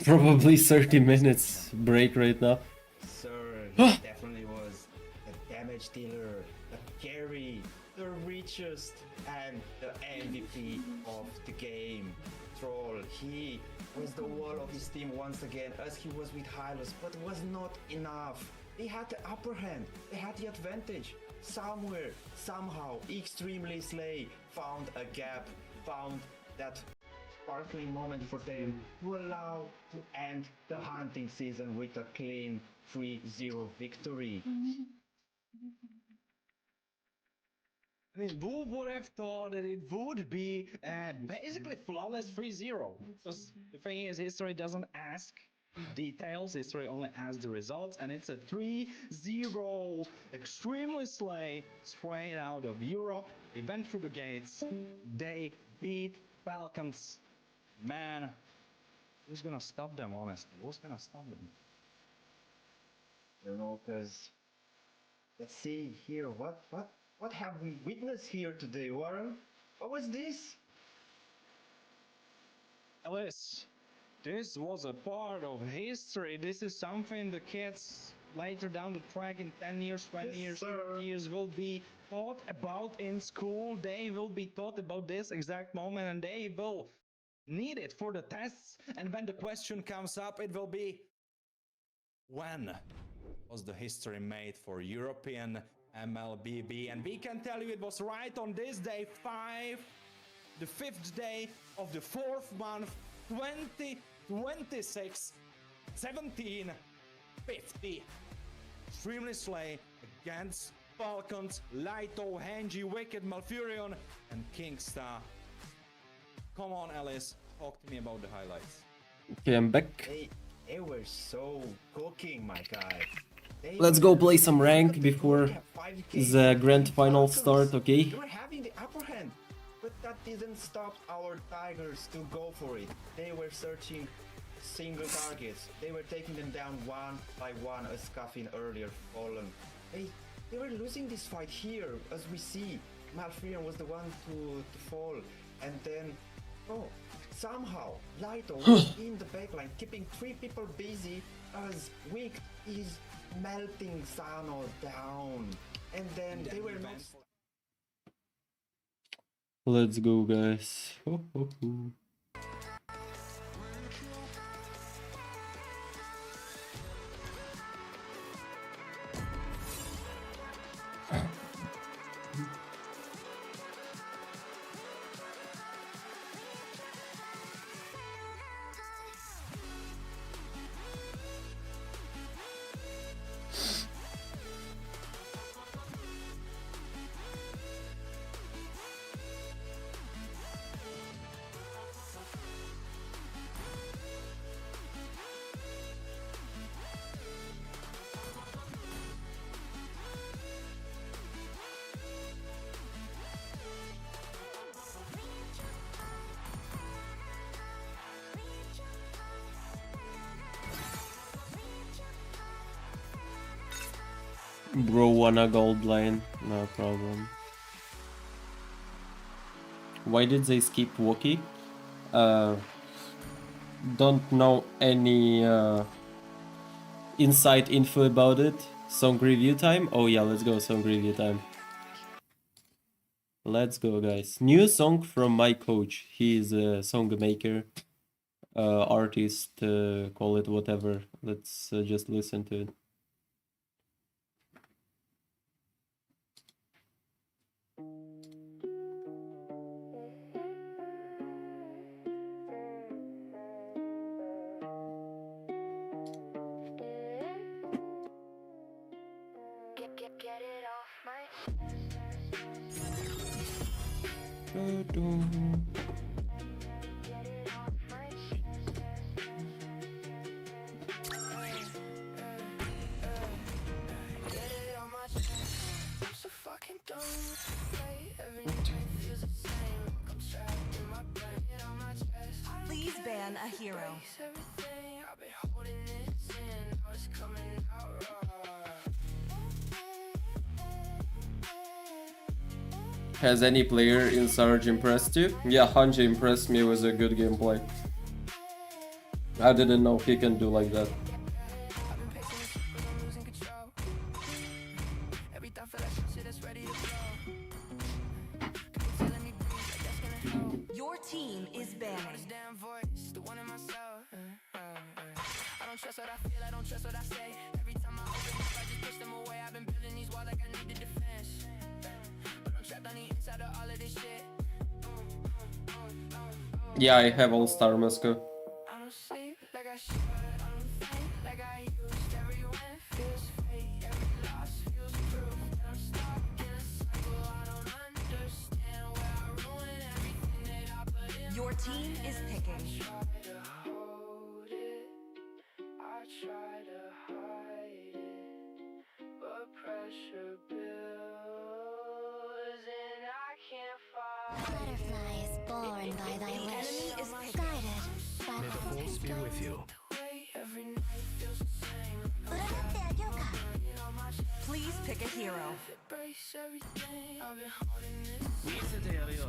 probably 30 minutes break right now. Sir, he definitely was the damage dealer, the carry, the richest, and the MVP of the game. Troll, he was the wall of his team once again, as he was with Hylos, but was not enough. They had the upper hand, they had the advantage. Somewhere, somehow, Extremely Slay found a gap, found that sparkling moment for them to allow to end the hunting season with a clean 3-0 victory. I mean, who would have thought that it would be basically flawless 3-0? Because the thing is, history doesn't ask details, history only asks the results, and it's a 3-0 Extremely Slay straight out of Europe. They went through the gates, they beat Falcons. Man, who's gonna stop them, honestly? Who's gonna stop them? You know, because let's see here, what have we witnessed here today, Warren? What was this? Alice, this was a part of history. This is something the kids later down the track in 10 years, 20 years, 30 years will be taught about in school. They will be taught about this exact moment, and they will need it for the tests. And when the question comes up, it will be, when was the history made for European mlbb? And we can tell you it was right on this day, the 5th day of the 4th month, 2026, 1750. Extremely Slay against Falcons, Lito, Hanji, Wicked, Malfurion, and Kingstar. Come on, Alice, talk to me about the highlights. Okay, I'm back. They were so cooking, my guy. Let's go play some rank before the grand final start, okay? They were having the upper hand, but that didn't stop our Tigers to go for it. They were searching single targets. They were taking them down one by one, as Scuffin earlier fallen. They were losing this fight here, as we see. Malfrian was the one to fall, and then somehow Lighto was in the backline, keeping 3 people busy as Wick is melting Sano down, and then they were not. Let's go, guys. Ho, ho, ho. Bro, wanna gold lane? No problem. Why did they skip Wookie? Don't know any inside info about it. Song review time? Oh yeah, let's go song review time. Let's go, guys. New song from my coach. He is a song maker, artist, call it whatever. Let's just listen to it. Get it off my Please ban a hero. Has any player in Sarge impressed you? Yeah, Hanji impressed me with a good gameplay. I didn't know he can do like that. Your team is banning. I don't trust what I feel, I don't trust what I say. Every time I open up, I just push them away. I've been building these walls like I need the defense. But I'm trapped on the inside of all of this shit. Yeah, I have all-star Moscow. I don't sleep like I should. I don't think like I used. Every win feels fake. Every loss feels proof that I'm stuck in a cycle. I don't understand where I ruin everything that I put in. Your team is picking. I try to hide it, but pressure builds and I can't fight. Butterfly is born by thy wish, is guided by May the force be with you. Every night feels the same. Please pick a hero. It breaks everything. I've been holding this. 見せてやるよ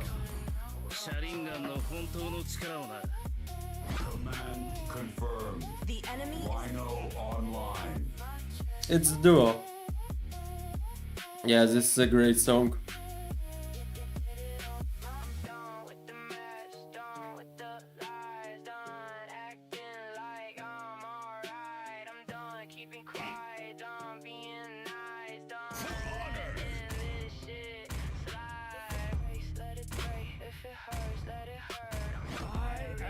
シャリンガンの本当の力をな Command confirmed. The enemy Rhino online. It's duo. Yeah, this is a great song. Done with the mess, done with the lies, done acting like I'm alright. I'm done keeping quiet, done being nice, done letting this shit slide. Let it break, if it hurts, let it hurt. I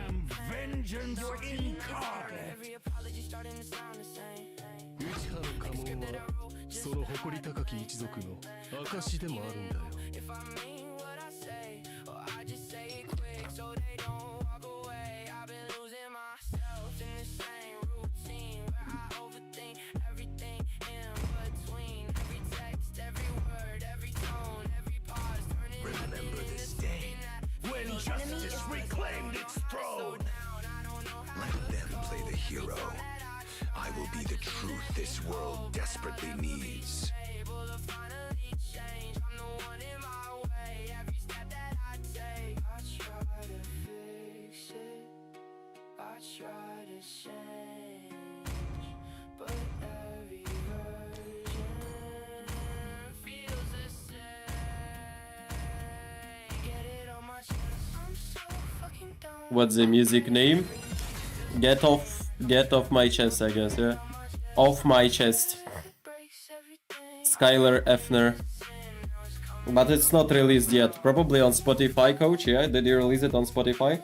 am vengeance incarnate. Every apology starting to sound the same. 内原家紋はその誇り高き一族の証でもあるんだよ If I mean what I say, or I just say it quick so they don't walk away. I've been losing myself. justice reclaimed its throne. Let them play the hero. I will be the truth this world desperately needs. What's the music name? Get off my chest, I guess, yeah. Off my chest. Skylar Effner. But it's not released yet. Probably on Spotify, coach, yeah? Did you release it on Spotify?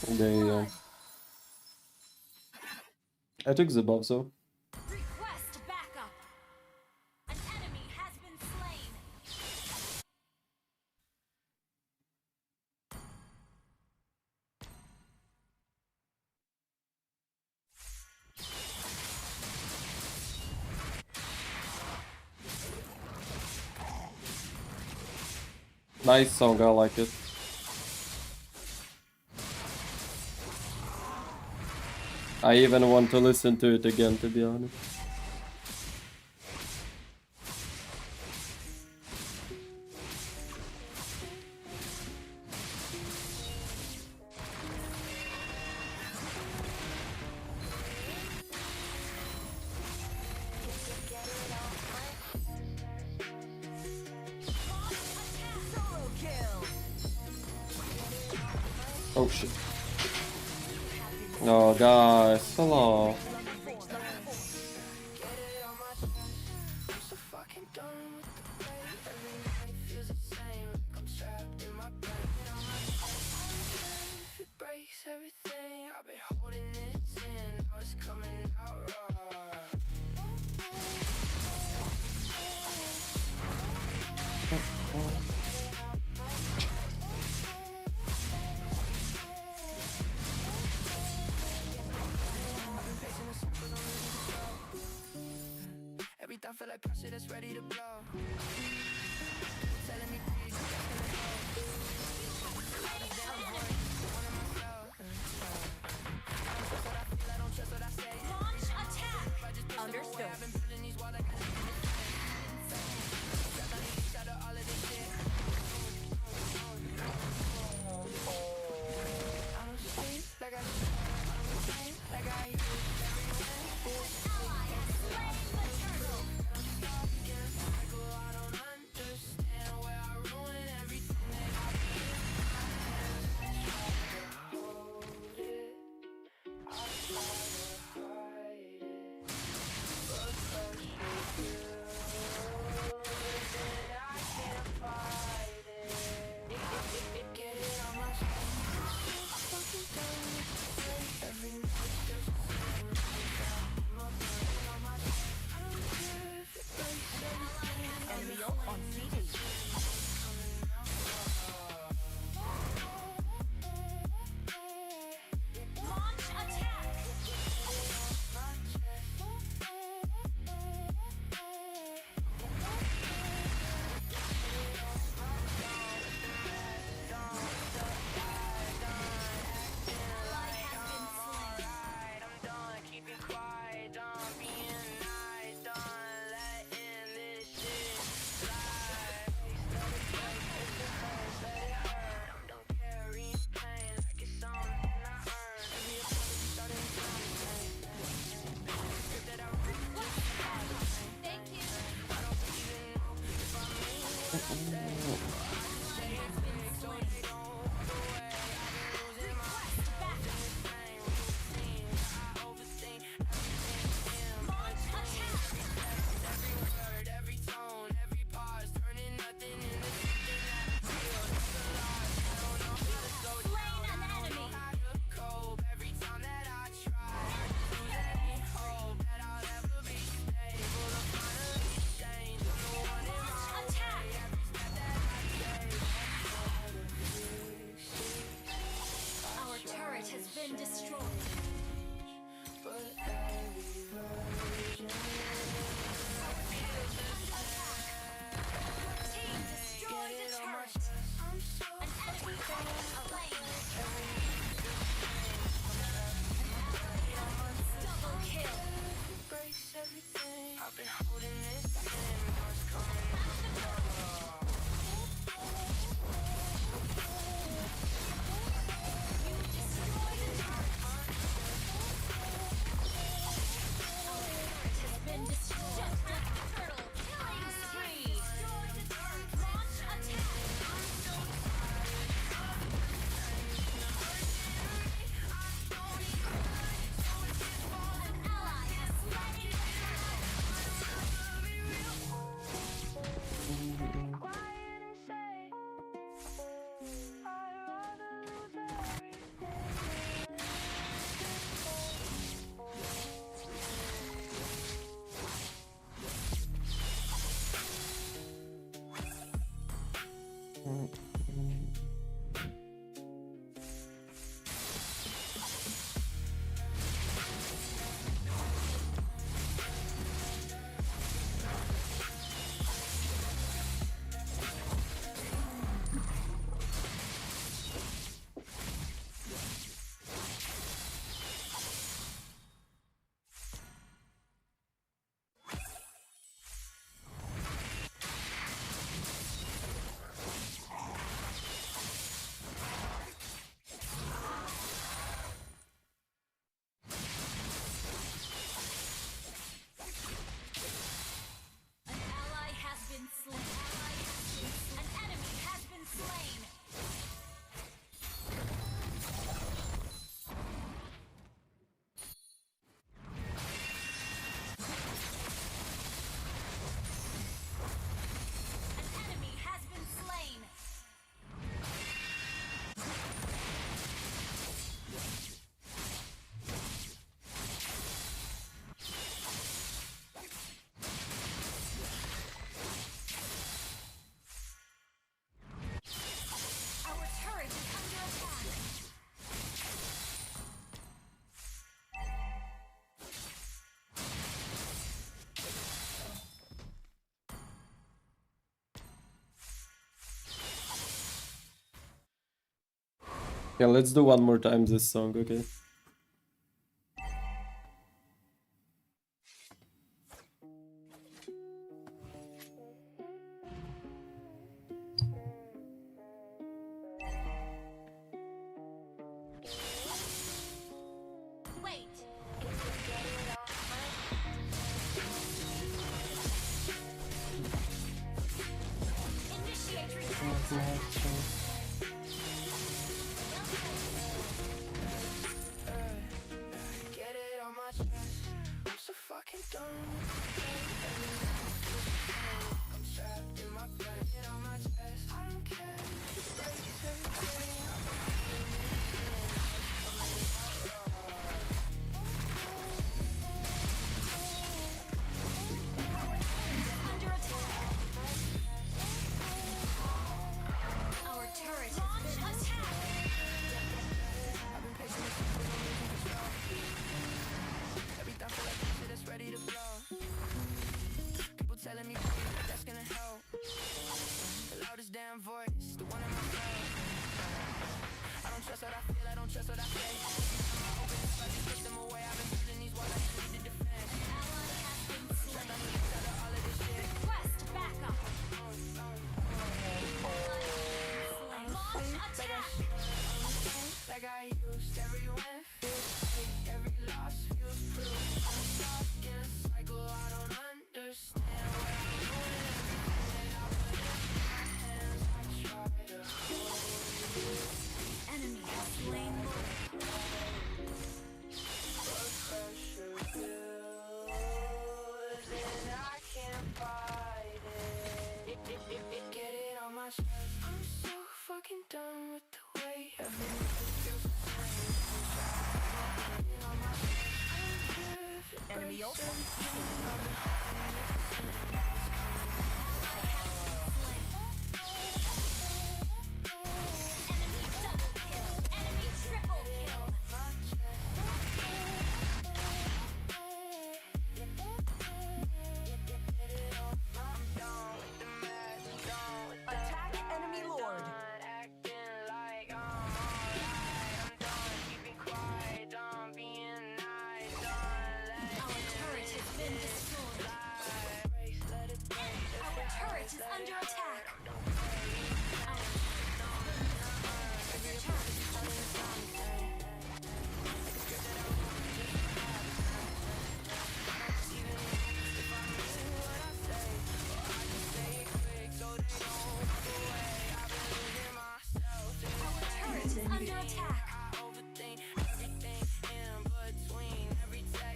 There you go. I took the buff, so. Request backup. An enemy has been slain. Nice song, I like it. I even want to listen to it again, to be honest. Oh shit. Oh guys, hello. I feel like pressure that's ready to blow. Telling me Launch attack. Understood. Yeah, let's do one more time this song, okay? Enemy ult. Enemy double kill. Enemy triple kill. Attack enemy lord. Our turret has been destroyed. Our turret is under attack. Our turret is under attack.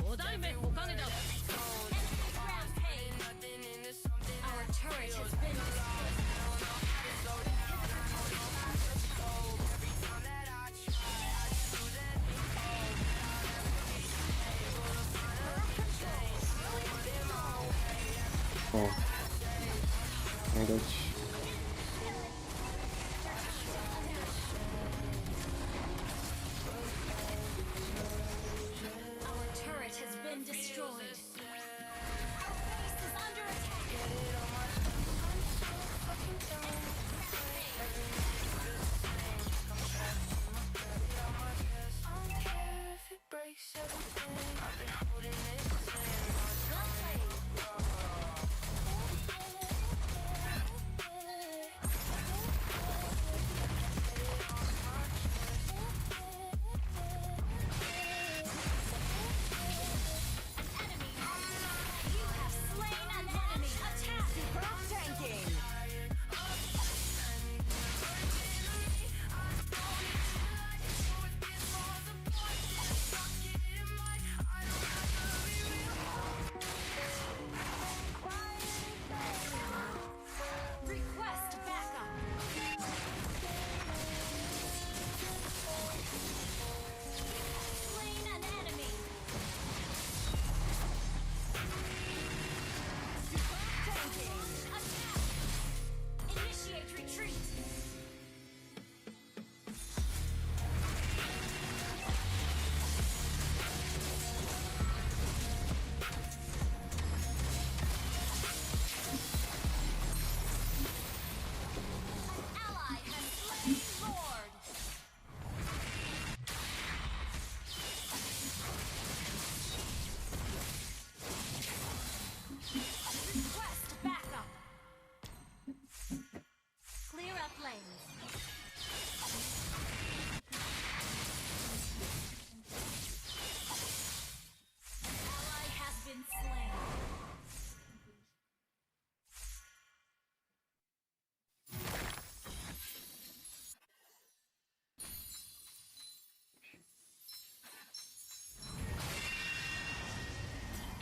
5代目おかげだ Our turret has been destroyed. Oh. My gosh. Our turret has been destroyed. Our base is under attack. You have slain an enemy. Attack. Superb tanking. Request backup. Slain an enemy. Attack! Initiate retreat! An ally has slain Lord! Request backup! Clear up lanes. Ally has been slain.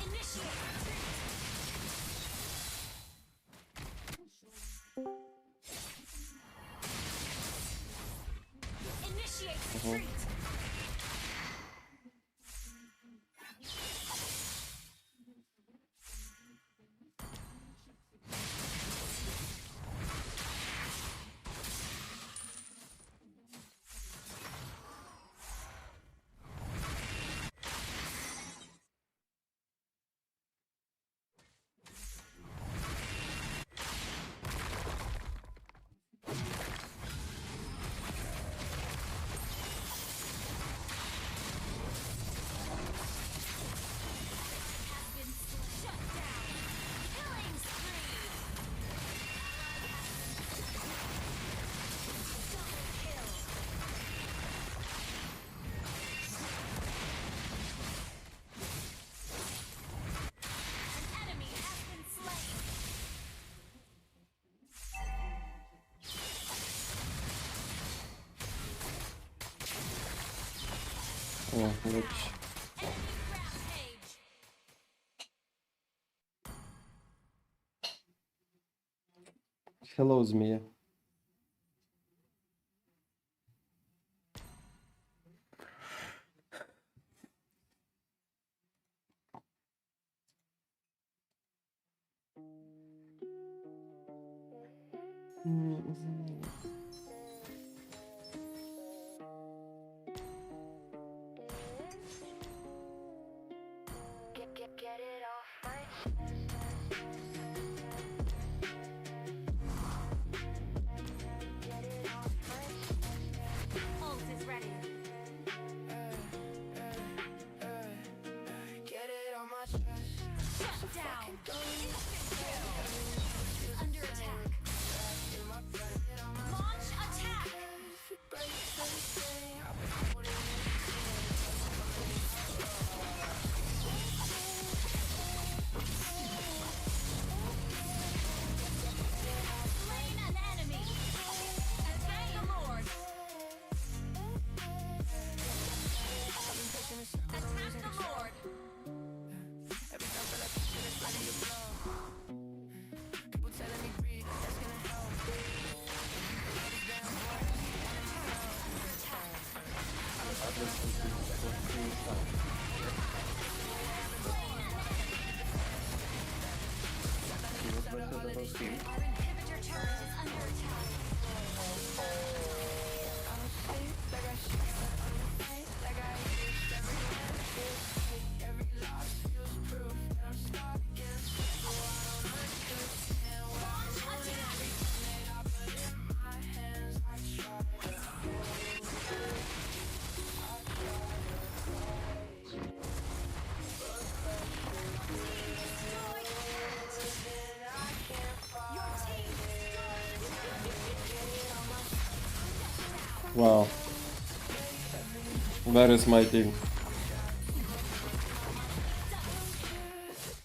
Initiate retreat. Initiate retreat. Oh, which... Hello, Zmia. Ult is ready. Shut down. Instant kill. Under attack. Launch attack. Slain an enemy. Attack the Lord. Attack the Lord. Our inhibitor turret is under attack. Launch attack. Wow. Where is my team?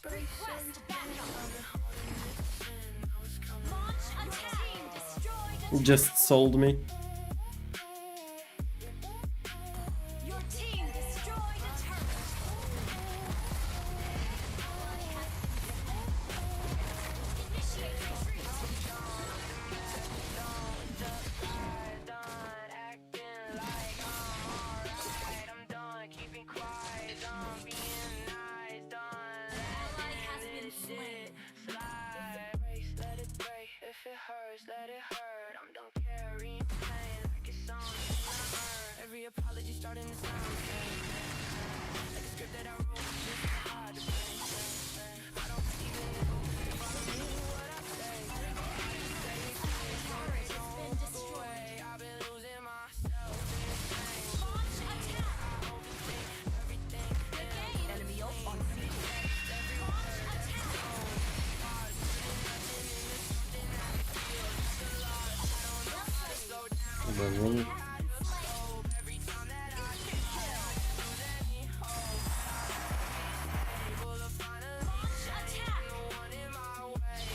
Request backup. Launch attack. Team destroyed. Just sold me. Your team destroyed a turret. Initiate retreat. Ally has been slain. Turret has been destroyed. Launch attack. Again. Enemy ult on scene. Launch attack. Launch attack. An enemy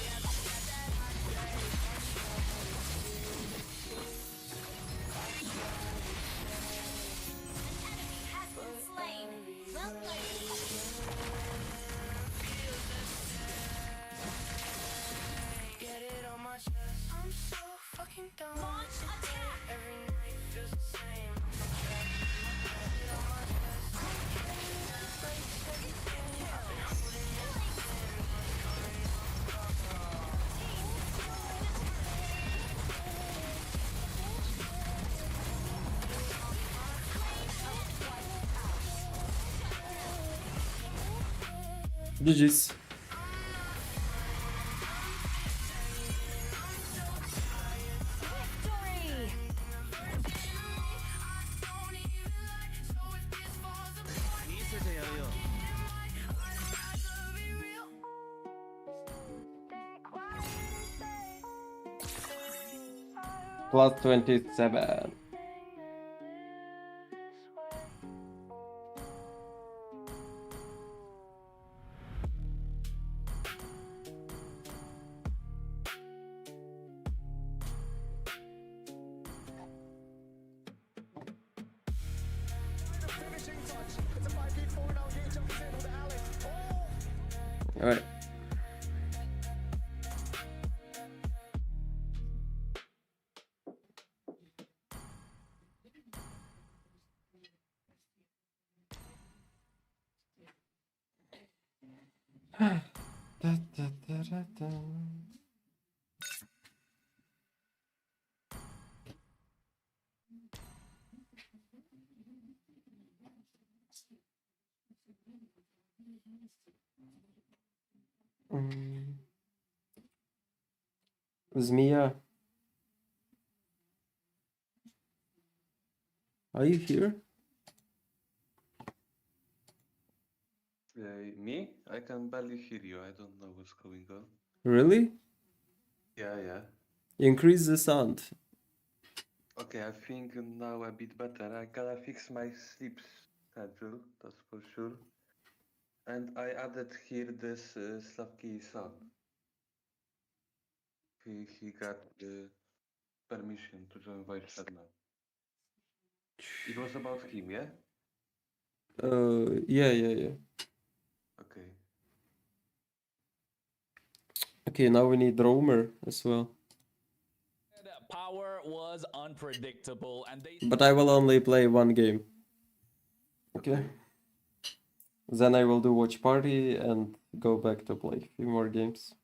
has been slain. Well played. Launch attack. GG's. Victory. Plus 27. Finishing touch. It's a 5v4 now. He jumps in with Alice. Oh! Alright. Mm. EMEA. Are you here? Me? I can barely hear you. I don't know what's going on. Really? Yeah. Increase the sound. Okay, I think now a bit better. I gotta fix my sleep schedule, that's for sure. And I added here this Slavky son. He got the permission to join voice chat now. It was about him, yeah? Yeah. Okay. Okay, now we need roamer as well. Power was unpredictable, and they. But I will only play one game. Okay. Then I will do watch party and go back to play a few more games.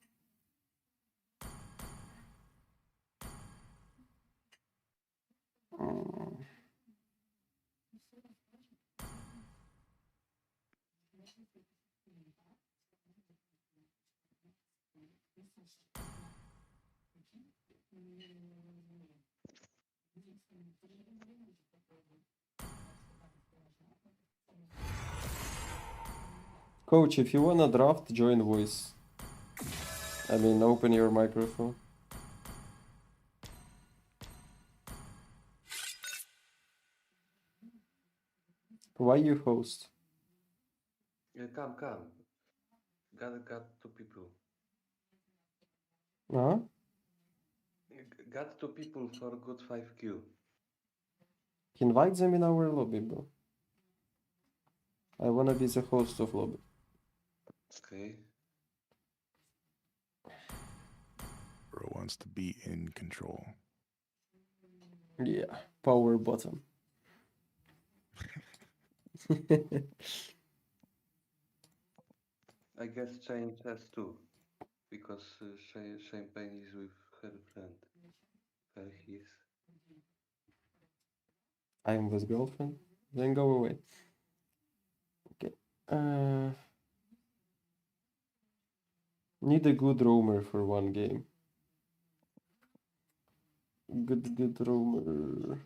Coach, if you wanna draft, join voice. I mean, open your microphone. Why you host? Yeah, come. Got two people. Huh? Got two people for good 5Q. Invite them in our lobby, bro. I wanna be the host of lobby. Okay. Bro wants to be in control. Yeah, power bottom. I guess Chain has two, because Champagne is with her friend. His. I am with girlfriend. Then go away. Okay. Need a good roamer for one game. Good roamer.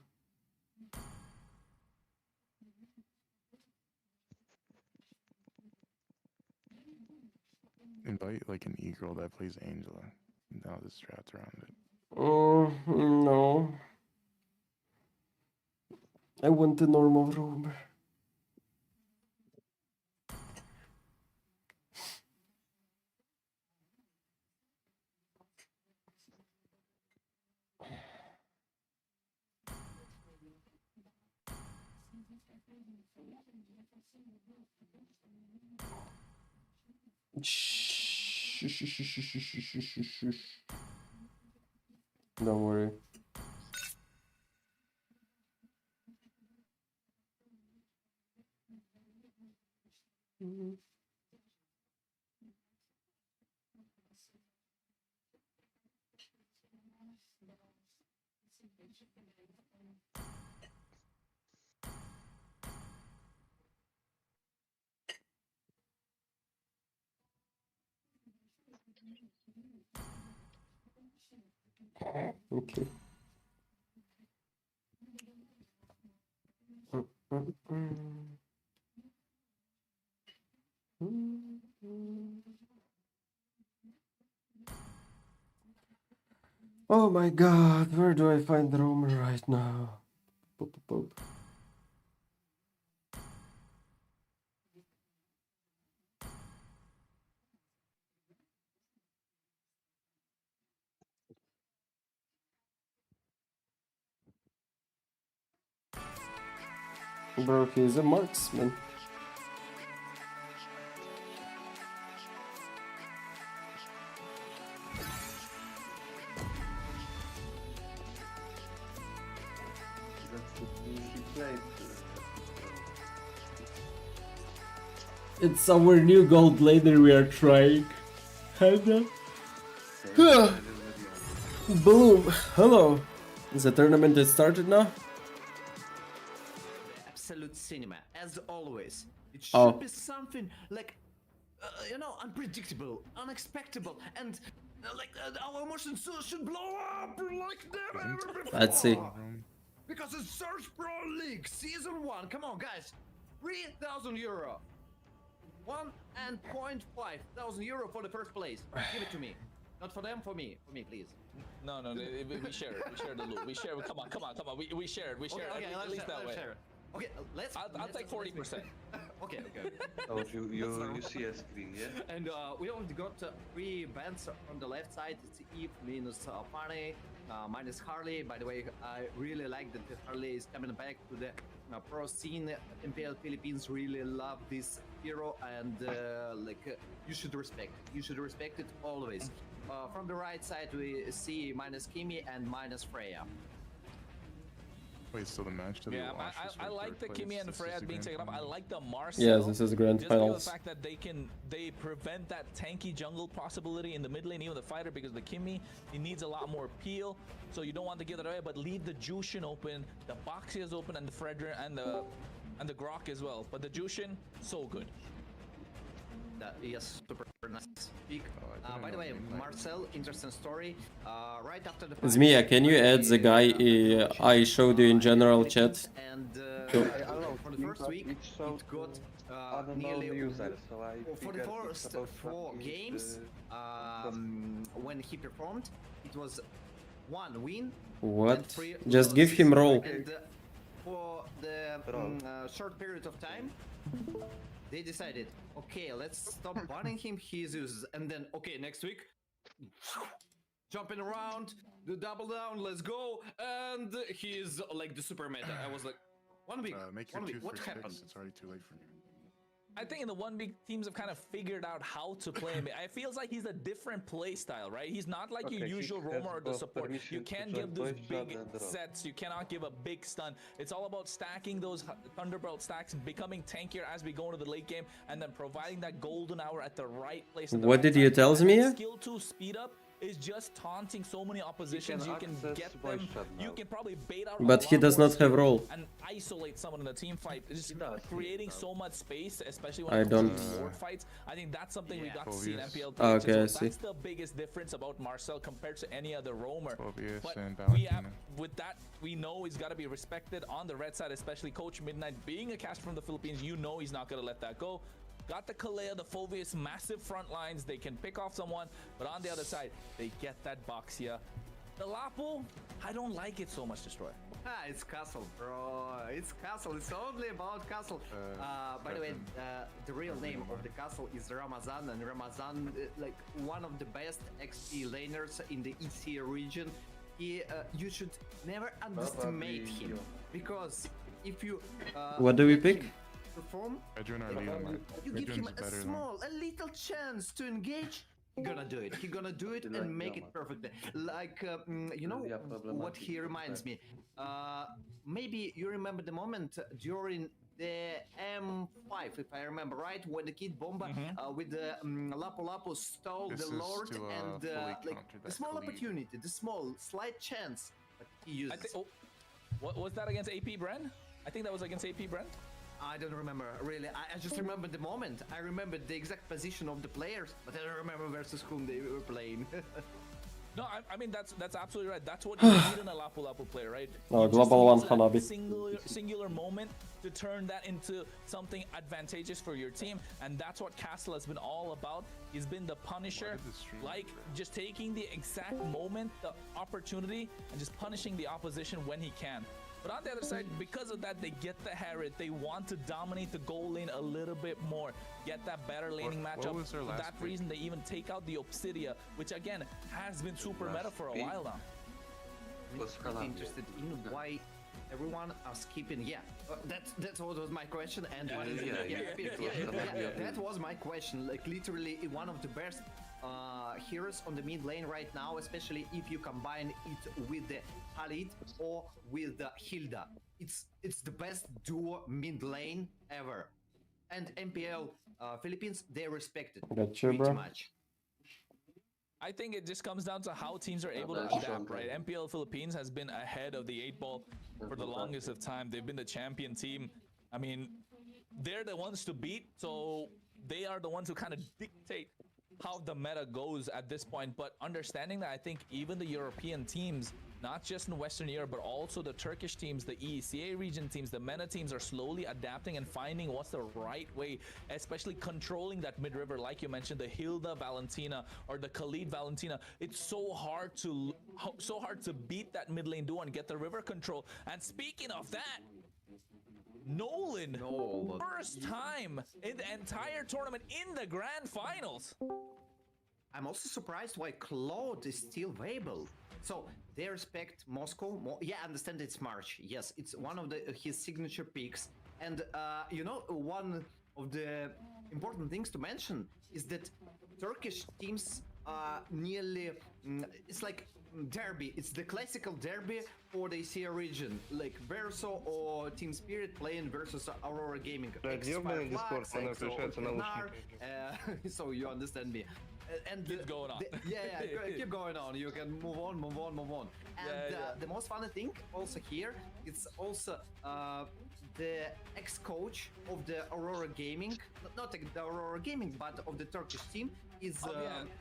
Invite like an e-girl that plays Angela. Now the strats around it. No. I want a normal roamer. Don't worry. Okay. Oh my god, where do I find the roamer right now? Boop. Bro, he's a marksman. It's our new gold laner we are trying. Boom! Hello! The tournament is started now? Absolute cinema, as always. It should be something like, unpredictable, unexpected, and Our emotions should blow up like never before. Let's see. Because it's Surge Pro League Season 1. Come on, guys. 3,000 euro. 1.5 thousand euro for the first place. Give it to me. Not for them, for me. For me, please. No, we share it. We share the loot. We share. Come on. We share it. We share Okay, it. At least that way. Okay, let's. I'll take 40%. Okay. Oh, you see a screen, yeah? And we only got 3 bands on the left side. It's Eve minus Fanny, minus Harley. By the way, I really like that Harley is coming back to the pro scene. MPL Philippines really love this hero, and you should respect it. You should respect it always. From the right side, we see minus Kimi and minus Freya. Wait, so the match to Yeah, I like the Kimi and Freya being taken up. I like the Marcel. Yes, this is grand just finals. Just the fact that they prevent that tanky jungle possibility in the mid lane, even the fighter, because the Kimi, he needs a lot more peel, so you don't want to give it away, but leave the Jushin open, the Boxy is open, and the Fredrin and the Grok as well. But the Jushin, so good. Yes, super nice pick. By the way, Marcel, interesting story. Right after the Zmia, can you add the guy I showed you in general chat? And Cool. for the first week, it got nearly for the first 4 games. When he performed, it was 1 win. What? And 3 Just give him roll. And for the short period of time, they decided, okay, let's stop banning him, his uses, and then, okay, next week, jumping around, the double down, let's go, and he's like the super meta. I was like, 1 week, make your 1 week, what first happened? picks, it's already too late for you. I think in the 1 week, teams have kind of figured out how to play him. It feels like he's a different play style, right? He's not like your usual roamer or the support. You can't give those big sets. You cannot give a big stun. It's all about stacking those Thunderbolt stacks, becoming tankier as we go into the late game, and then providing that golden hour at the right place. What did you tell Zmia? Skill 2 speed up is just taunting so many oppositions. You can get them. You can probably bait out. But he does not have role. And isolate someone in the team fight. It's just creating so much space, especially I when it don't. comes to board fights. I think that's something we got to see in MPL. Okay, I so see. that's the biggest difference about Marcel compared to any other roamer. But and we have, with that, we know he's got to be respected on the red side, especially Coach Midnight being a caster from the Philippines. You know he's not going to let that go. Got the Kalea, the Phoveus, massive front lines. They can pick off someone, but on the other side, they get that Boxia. The Lapo, I don't like it so much, Destroy. It's Castle, bro. It's Castle. It's only about Castle. By the way, the real name of the Castle is Ramazan, and Ramazan, like one of the best XP laners in the EC region. You should never underestimate him, because if you What do we pick? Perform, you give him a little chance to engage. He's gonna do it. He's gonna do it and make it perfectly. Like you know what he reminds me. Maybe you remember the moment during the M5, if I remember right, when the Kid Bomba with the Lapu stole the Lord and like the small opportunity, the small slight chance, but he used. What was that against AP Bren? I think that was against AP Bren. I don't remember, really. I just remember the moment. I remember the exact position of the players, but I don't remember versus whom they were playing. No, I mean, that's absolutely right. That's what you need in a Lapu player, right? Oh, Global 1 Hanabi. Singular moment to turn that into something advantageous for your team, and that's what Castle has been all about. He's been the Punisher, like just taking the exact moment, the opportunity, and just punishing the opposition when he can. But on the other side, because of that, they get the Harriet. They want to dominate the goal lane a little bit more, get that better laning matchup. For that reason, they even take out the Obsidia, which again has been super meta for a while now. I'm interested in why everyone are skipping. Yeah, that's what was my question. And that was my question. Like literally one of the best heroes on the mid lane right now, especially if you combine it with the Khalid or with the Hilda. It's the best duo mid lane ever. And MPL Philippines, they respect it pretty much. I think it just comes down to how teams are able to adapt, right? MPL Philippines has been ahead of the 8-ball for the longest of time. They've been the champion team. I mean, they're the ones to beat, so they are the ones who kind of dictate how the meta goes at this point, but understanding that I think even the European teams, not just in Western Europe, but also the Turkish teams, the EECA region teams, the MENA teams are slowly adapting and finding what's the right way, especially controlling that mid-river, like you mentioned, the Hilda Valentina or the Khalid Valentina. It's so hard to beat that mid lane duo and get the river control. And speaking of that, Nolan, first time in the entire tournament in the grand finals. I'm also surprised why Claude is still viable. So they respect Moscow. Yeah, I understand it's March. Yes, it's one of his signature picks. And you know, one of the important things to mention is that Turkish teams are nearly. It's like derby. It's the classical derby for the EMEA region, like Verso or Team Spirit playing versus Aurora Gaming. So you understand me. And keep going on. Keep going on. You can move on. And the most funny thing also here, it's also the ex-coach of the Aurora Gaming, not the Aurora Gaming, but of the Turkish team, is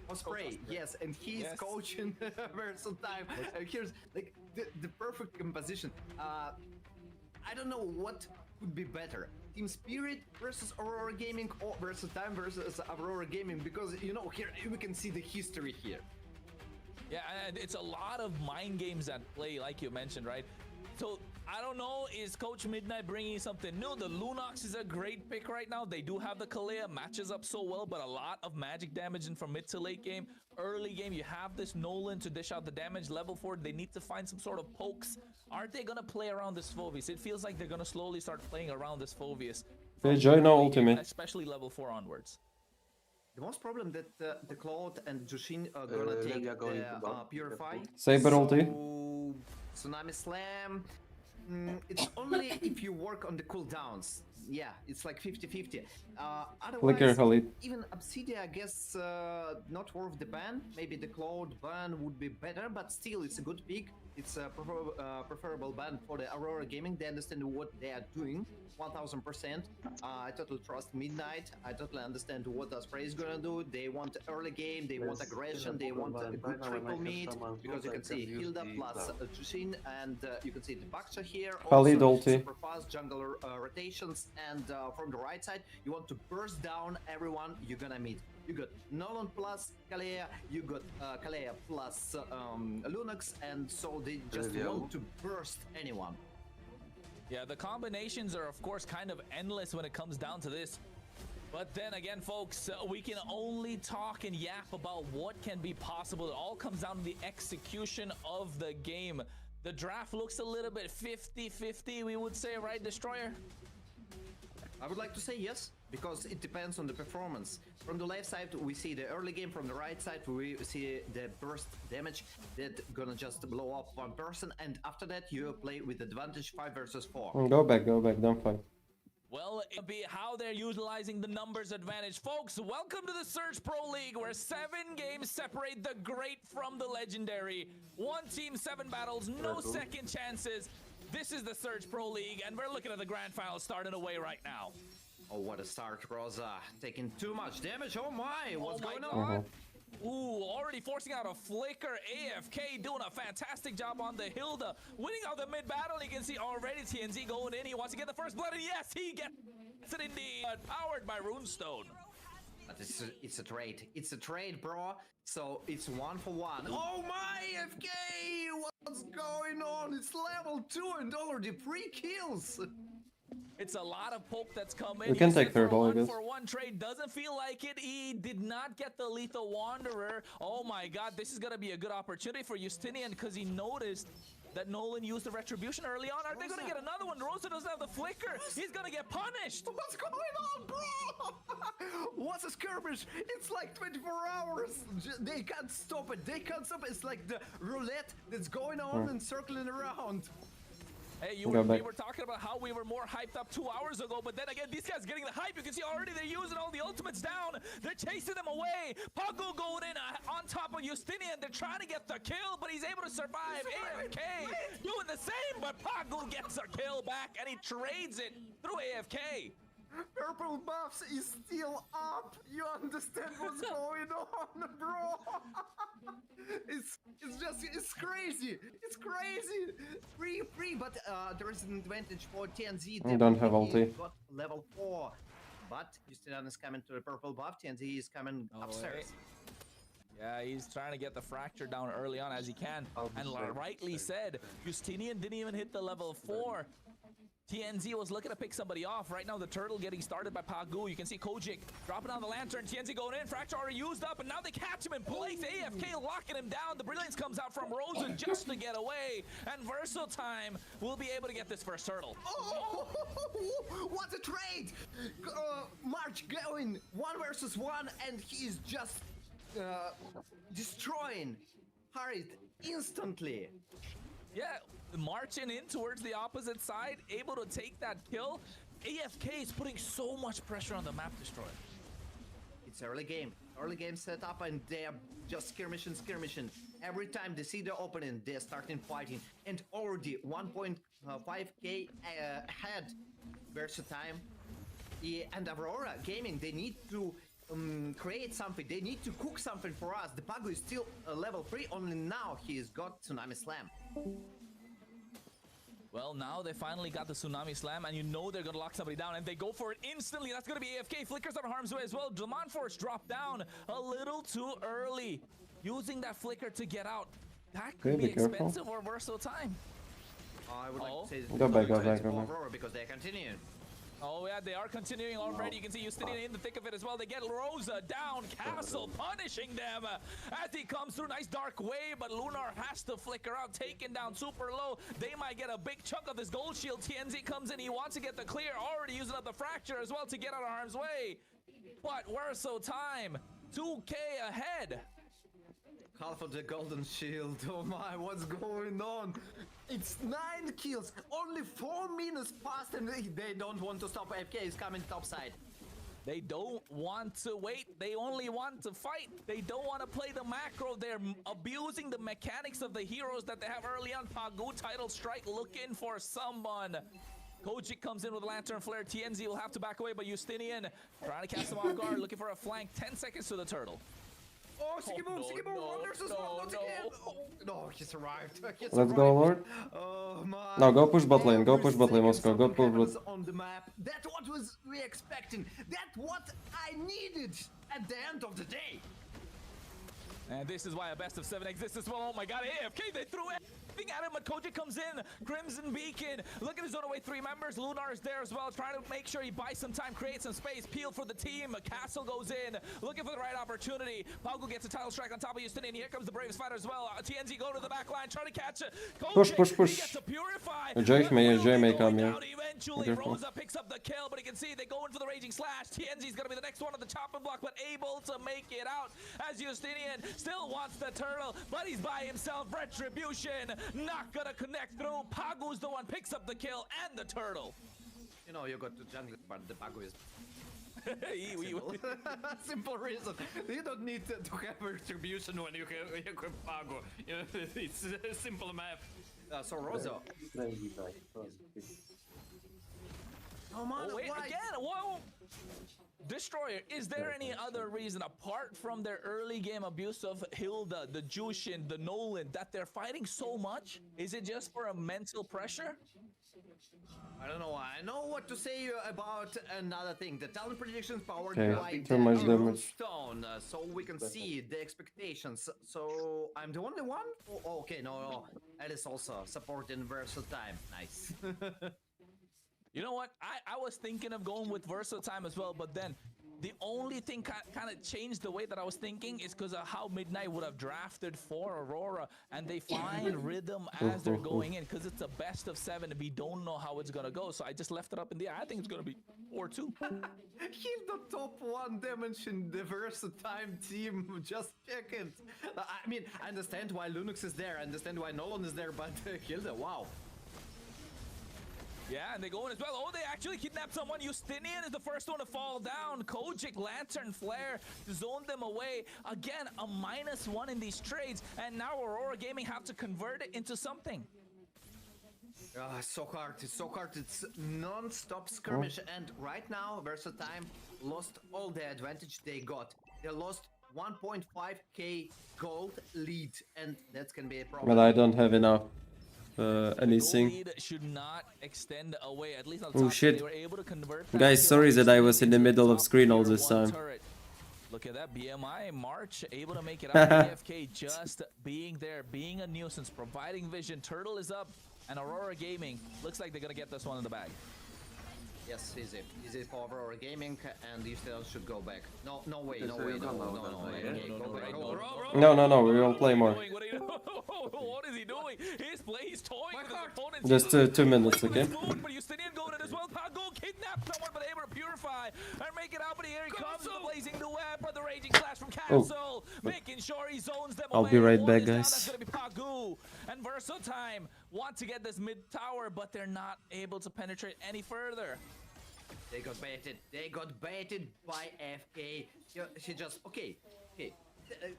Osprey. Yes, and he's coaching Verso time. Here's like the perfect composition. I don't know what would be better. Team Spirit versus Aurora Gaming or versus Time versus Aurora Gaming, because you know here we can see the history here. Yeah, and it's a lot of mind games at play, like you mentioned, right? So I don't know, is Coach Midnight bringing something new? The Lunox is a great pick right now. They do have the Kalea, matches up so well, but a lot of magic damage in from mid to late game. Early game, you have this Nolan to dish out the damage. Level 4, they need to find some sort of pokes. Aren't they gonna play around this Phoveus? It feels like they're gonna slowly start playing around this Phoveus. They join our ultimate. Especially level 4 onwards. The most problem that the Cloud and Jushin are gonna take Purify. Saber ulti. Tsunami Slam. It's only if you work on the cooldowns. Yeah, it's like 50-50. Otherwise, even Obsidia, I guess, not worth the ban. Maybe the Cloud ban would be better, but still, it's a good pick. It's a preferable ban for the Aurora Gaming. They understand what they are doing, 1000%. I totally trust Midnight. I totally understand what Osprey is gonna do. They want early game, they want aggression, they want a good triple meet, because you can see Hilda plus Jushin, and you can see the Baksha here. Khalid Also, ulti. super fast jungle rotations, and from the right side, you want to burst down everyone you're gonna meet. You got Nolan plus Kalea, you got Kalea plus Lunox, and so they just want to burst anyone. Yeah, the combinations are of course kind of endless when it comes down to this. But then again, folks, we can only talk and yap about what can be possible. It all comes down to the execution of the game. The draft looks a little bit 50-50, we would say, right, Destroyer? I would like to say yes, because it depends on the performance. From the left side, we see the early game. From the right side, we see the burst damage that gonna just blow up one person. And after that, you play with advantage 5 versus 4. Go back, don't fight. Well, it'll be how they're utilizing the numbers advantage. Folks, welcome to the Surge Pro League, where 7 games separate the great from the legendary. 1 team, 7 battles, no second chances. This is the Surge Pro League, and we're looking at the grand final starting away right now. Oh, what a start, Rosa. Taking too much damage. Oh my, what's going on? Ooh, already forcing out a flicker. AFK doing a fantastic job on the Hilda. Winning out the mid battle. You can see already TNZ going in. He wants to get the first blood, and yes, he gets it indeed. Powered by Runestone. But it's a trade. It's a trade, bro. So it's 1 for 1. Oh my, AFK! What's going on? It's level 2 and already 3 kills. It's a lot of poke that's come in. We can take third ball, I guess. 1-for-1 trade doesn't feel like it. He did not get the Lethal Wanderer. Oh my god, this is going to be a good opportunity for Justinian, because he noticed that Nolan used the Retribution early on. Are they going to get another one? Rosa doesn't have the flicker. He's going to get punished. What's going on, bro? What's a skirmish? It's like 24 hours. They can't stop it. They can't stop it. It's like the roulette that's going on and circling around. Hey, we were talking about how we were more hyped up 2 hours ago, but then again, these guys getting the hype. You can see already they're using all the ultimates down. They're chasing them away. Pago going in on top of Justinian. They're trying to get the kill, but he's able to survive. AFK doing the same, but Pago gets a kill back, and he trades it through AFK. Purple buffs is still up. You understand what's going on, bro? It's crazy. It's crazy. 3-3, but there is an advantage for TNZ. I don't have Definitely ulti. got level 4. But Justinian is coming to the purple buff. TNZ is coming upstairs. Yeah, he's trying to get the fracture down early on as he can. And rightly said, Justinian didn't even hit the level 4. TNZ was looking to pick somebody off. Right now, the turtle getting started by Pagu. You can see Kojic dropping on the lantern. TNZ going in. Fracture already used up, and now they catch him in place. AFK locking him down. The brilliance comes out from Rosa just to get away. And Versatime will be able to get this first turtle. Oh, what a trade! March going 1 versus 1, and he's just destroying Harit instantly. Yeah, marching in towards the opposite side, able to take that kill. AFK is putting so much pressure on the map destroyer. It's early game set up, and they are just skirmishing. Every time they see the opening, they're starting fighting, and already 1.5k ahead. Versatime and Aurora Gaming, they need to create something. They need to cook something for us. The Pagu is still level 3. Only now he's got Tsunami Slam. Well, now they finally got the Tsunami Slam, and you know they're going to lock somebody down, and they go for it instantly. That's going to be AFK. Flickers out of harm's way as well. Demon Force dropped down a little too early. Using that flicker to get out. That could be expensive or Versatime. I would like to say Go back. Aurora because they continue. Oh yeah, they are continuing already. You can see Justinian in the thick of it as well. They get Rosa down. Castle punishing them as he comes through. Nice dark wave, but Lunar has to flicker out. Taken down super low. They might get a big chunk of this gold shield. TNZ comes in. He wants to get the clear. Already using up the fracture as well to get out of harm's way. But Versatime 2k ahead. Half of the golden shield. Oh my, what's going on? It's 9 kills. Only 4 minutes passed, and they don't want to stop. AFK is coming topside. They don't want to wait. They only want to fight. They don't want to play the macro. They're abusing the mechanics of the heroes that they have early on. Pagu title strike looking for someone. Kojic comes in with Lantern Flare. TNZ will have to back away, but Justinian trying to catch them off guard, looking for a flank. 10 seconds to the turtle. Oh, Sigiboo, one versus one, not again. Oh, no, he survived. Let's go, Lord. Oh my. No, go push bot lane. Go push bot lane, Moscow. Go push bot. On the map. That's what was we expecting. That's what I needed at the end of the day. And this is why a best of 7 exists as well. Oh my god, AFK, they threw everything at him, but Kojic comes in. Crimson Beacon, look at his zone away 3 members. Lunar is there as well, trying to make sure he buys some time, create some space. Peel for the team. Castle goes in, looking for the right opportunity. Pagu gets a title strike on top of Justinian. Here comes the bravest fighter as well. TNZ go to the back line, trying to catch it. Push. He gets to purify. Jake may come here. Eventually, Rosa picks up the kill, but you can see they go in for the Raging Slash. TNZ's gonna be the next one on the chopping block, but able to make it out as Justinian still wants the turtle, but he's by himself. Retribution not gonna connect through. Pagu's the one picks up the kill and the turtle. You know, you got the jungle, but the Pagu is simple. Simple reason. You don't need to have retribution when you can Pagu. You know, it's a simple math. So Rosa. Oh man, wait, again, whoa! Destroyer, is there any other reason apart from their early game abuse of Hilda, the Jushin, the Nolan, that they're fighting so much? Is it just for a mental pressure? I don't know. I know what to say about another thing. The talent predictions powered by too much damage. Stone, so we can see the expectations. So I'm the only one? Oh, okay, no. Alice also supporting Versatime. Nice. You know what? I was thinking of going with Versatime as well, but then the only thing kind of changed the way that I was thinking is because of how Midnight would have drafted for Aurora, and they find rhythm as they're going in because it's a best of 7 and we don't know how it's going to go. So I just left it up in the air. I think it's going to be 4-2. He's the top 1 damage in the Versatime team. Just check it. I mean, I understand why Linux is there. I understand why Nolan is there, but Hilda, wow. Yeah, and they go in as well. Oh, they actually kidnapped someone. Justinian is the first one to fall down. Kojic, Lantern Flare, zoned them away. Again, a -1 in these trades. And now Aurora Gaming have to convert it into something. So hard. It's so hard. It's non-stop skirmish, and right now Versatime lost all the advantage they got. They lost 1.5k gold lead, and that can be a problem. Well, I don't have enough anything. Lead should not extend away. At least on Oh top, shit. they were able to convert. Guys, sorry that I was in the middle of screen all this time. Look at that, BMI March able to make it out. AFK just being there, being a nuisance, providing vision. Turtle is up, and Aurora Gaming looks like they're gonna get this one in the bag. Yes, easy for Aurora Gaming, and you still should go back. No way, no. No, we will play more. What is he doing? He's toying with his opponent's Just 2 minutes, okay? But Justinian going in as well. Pago kidnapped someone, but able to purify and make it out. But here he comes, the blazing duet, but the raging slash from Castle, making sure he zones them away. I'll be right One back, is down, guys. That's gonna be Pagu. And Versatime want to get this mid tower, but they're not able to penetrate any further. They got baited. They got baited by FK. She just okay.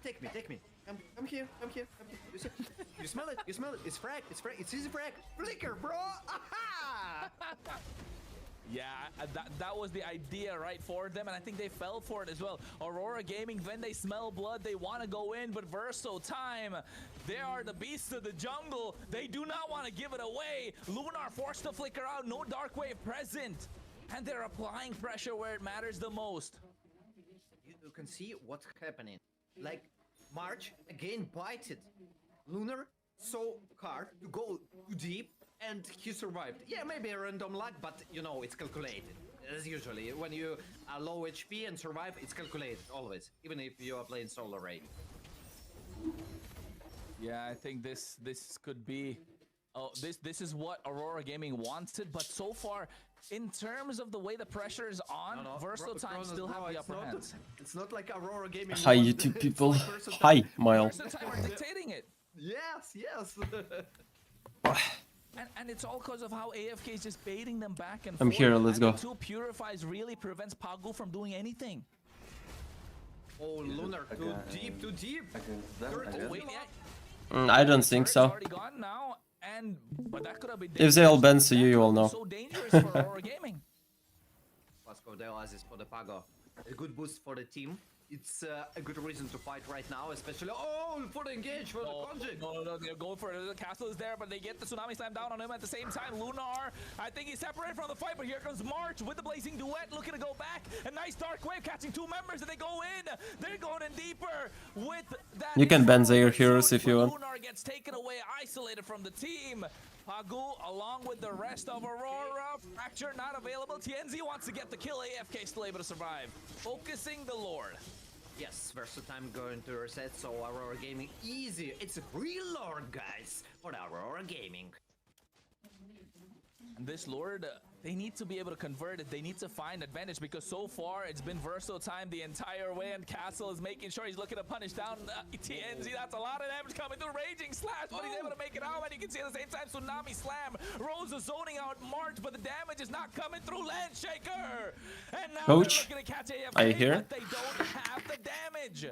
Take me. I'm here. You smell it. It's frag. It's easy frag. Flicker, bro. Aha! Yeah, that was the idea, right, for them, and I think they fell for it as well. Aurora Gaming, when they smell blood, they want to go in, but Versatime, they are the beasts of the jungle. They do not want to give it away. Lunar forced to flicker out, no Dark Wave present, and they're applying pressure where it matters the most. You can see what's happening. Like, March again bited. Lunar so hard to go too deep, and he survived. Yeah, maybe a random luck, but you know, it's calculated. As usually, when you are low HP and survive, it's calculated, always. Even if you are playing solo raid. Yeah, I think this could be... Oh, this is what Aurora Gaming wanted, but so far, in terms of the way the pressure is on, Versatime still have the upper hand. It's not like Aurora Gaming. Hi, YouTube people. Hi, Mile. Versatime are dictating it. Yes. And it's all because of how AFK is just baiting them back and I'm forth. here, let's go. The 2 purifies really prevents Pagu from doing anything. Oh, Lunar, too deep. I don't think so. Already gone now, but that could have been If they all bend to you, you will know. so dangerous for Aurora Gaming. Vasco de Oasis for the Pago. A good boost for the team. It's a good reason to fight right now, especially for the engage for the conjure. No, they're going for it. The castle is there, but they get the tsunami slam down on him at the same time. Lunar, I think he's separated from the fight, but here comes March with the blazing duet, looking to go back. A nice dark wave catching 2 members, and they go in. They're going in deeper with that. You can ban their heroes if you want. Lunar gets taken away, isolated from the team. Pagu, along with the rest of Aurora, Fracture not available. TNZ wants to get the kill. AFK still able to survive. Focusing the Lord. Yes, Versatime going to reset, so Aurora Gaming easy. It's a free Lord, guys, for the Aurora Gaming. And this Lord, they need to be able to convert it. They need to find advantage because so far it's been Versatime the entire way, and Castle is making sure he's looking to punish down TNZ. That's a lot of damage coming through. Raging Slash, but he's able to make it out, and you can see at the same time Tsunami Slam. Rosa zoning out March, but the damage is not coming through. Landshaker! And now Coach, they're looking to catch AFK, are you here? but they don't have the damage.